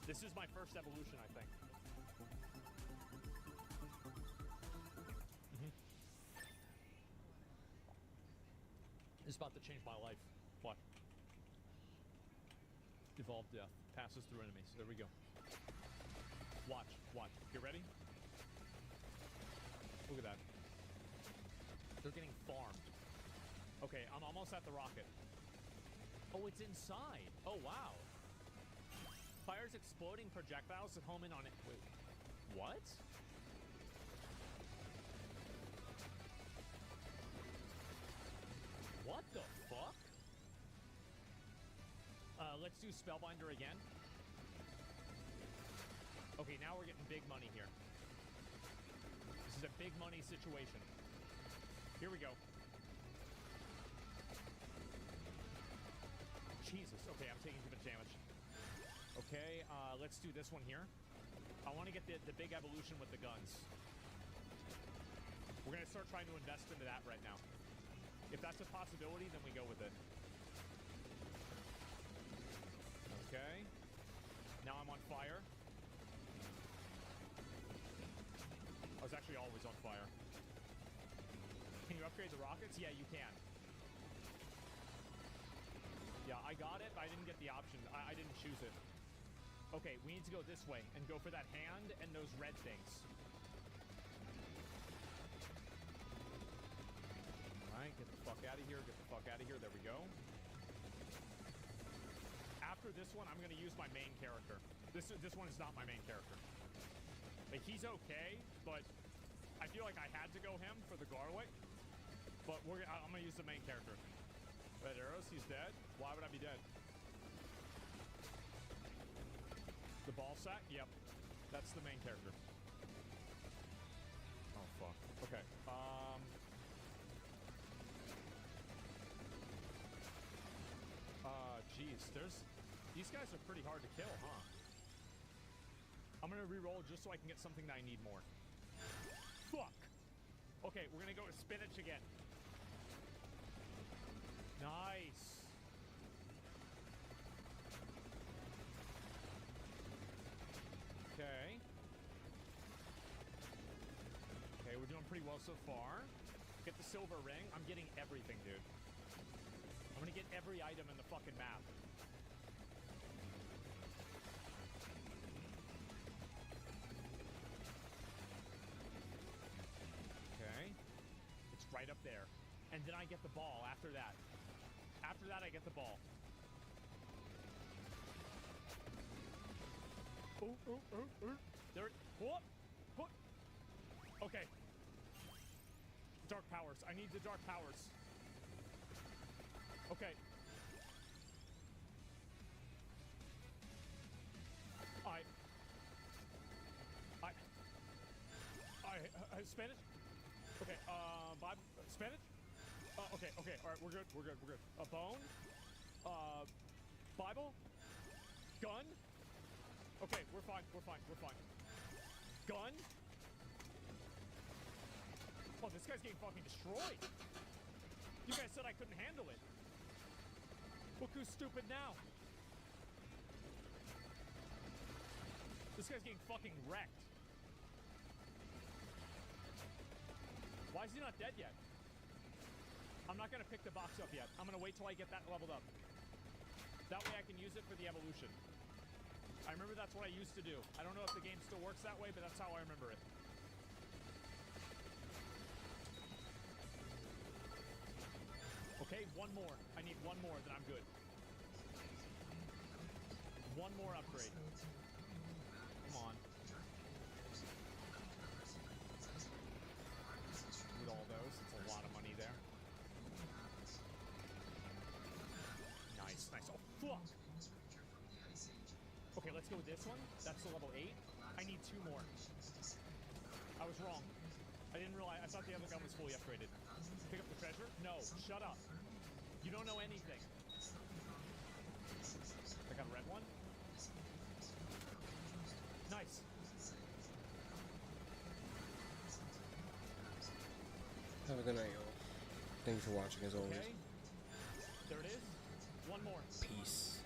This is my first evolution, I think. It's about to change my life. What? Evolved death. Passes through enemies. There we go. Watch. You ready? Look at that. They're getting farmed. Okay, I'm almost at the rocket. Oh, it's inside. Oh, wow. Fires exploding projectiles that home in on it. Wait, what? What the fuck? Let's do Spellbinder again. Okay, now we're getting big money here. This is a big money situation. Here we go. Jesus, okay, I'm taking too much damage. Okay, let's do this one here. I want to get the big evolution with the guns. We're going to start trying to invest into that right now. If that's a possibility, then we go with it. Okay. Now I'm on fire. I was actually always on fire. Can you upgrade the rockets? Yeah, you can. Yeah, I got it, but I didn't get the option. I didn't choose it. Okay, we need to go this way and go for that hand and those red things. Alright, get the fuck out of here, there we go. After this one, I'm going to use my main character. This one is not my main character. Like, he's okay, but I feel like I had to go him for the garlic. But I'm going to use the main character. Red arrows, he's dead. Why would I be dead? The ball sack? Yep. That's the main character. Oh, fuck. Okay. Jeez, these guys are pretty hard to kill, huh? I'm gonna re-roll just so I can get something that I need more. Fuck! Okay, we're gonna go with Spinach again. Nice! pretty well so far. Get the silver ring. I'm getting everything, dude. I'm gonna get every item in the fucking map. Okay. It's right up there. And then I get the ball after that. After that, I get the ball. There. Whoop. Whoop. Okay. Dark powers. I need the dark powers. Okay. Spanish? Okay, Bible, Spanish? Okay, all right, we're good. A bone? Bible? Gun? Okay, we're fine. Gun? Oh, this guy's getting fucking destroyed. You guys said I couldn't handle it. Look who's stupid now. This guy's getting fucking wrecked. Why is he not dead yet? I'm not gonna pick the box up yet. I'm gonna wait till I get that leveled up. That way I can use it for the evolution. I remember that's what I used to do. I don't know if the game still works that way, but that's how I remember it. Okay, one more. I need one more, then I'm good. One more upgrade. Come on. Need all those. It's a lot of money there. Nice. Oh, fuck! Okay, let's go with this one. That's the level 8. I need 2 more. I was wrong. I didn't realize. I thought the other gun was fully upgraded. Pick up the treasure? No, shut up. You don't know anything. I got a red one. Nice. Have a good night, y'all. Thank you for watching, as always. Okay. There it is. One more. Peace.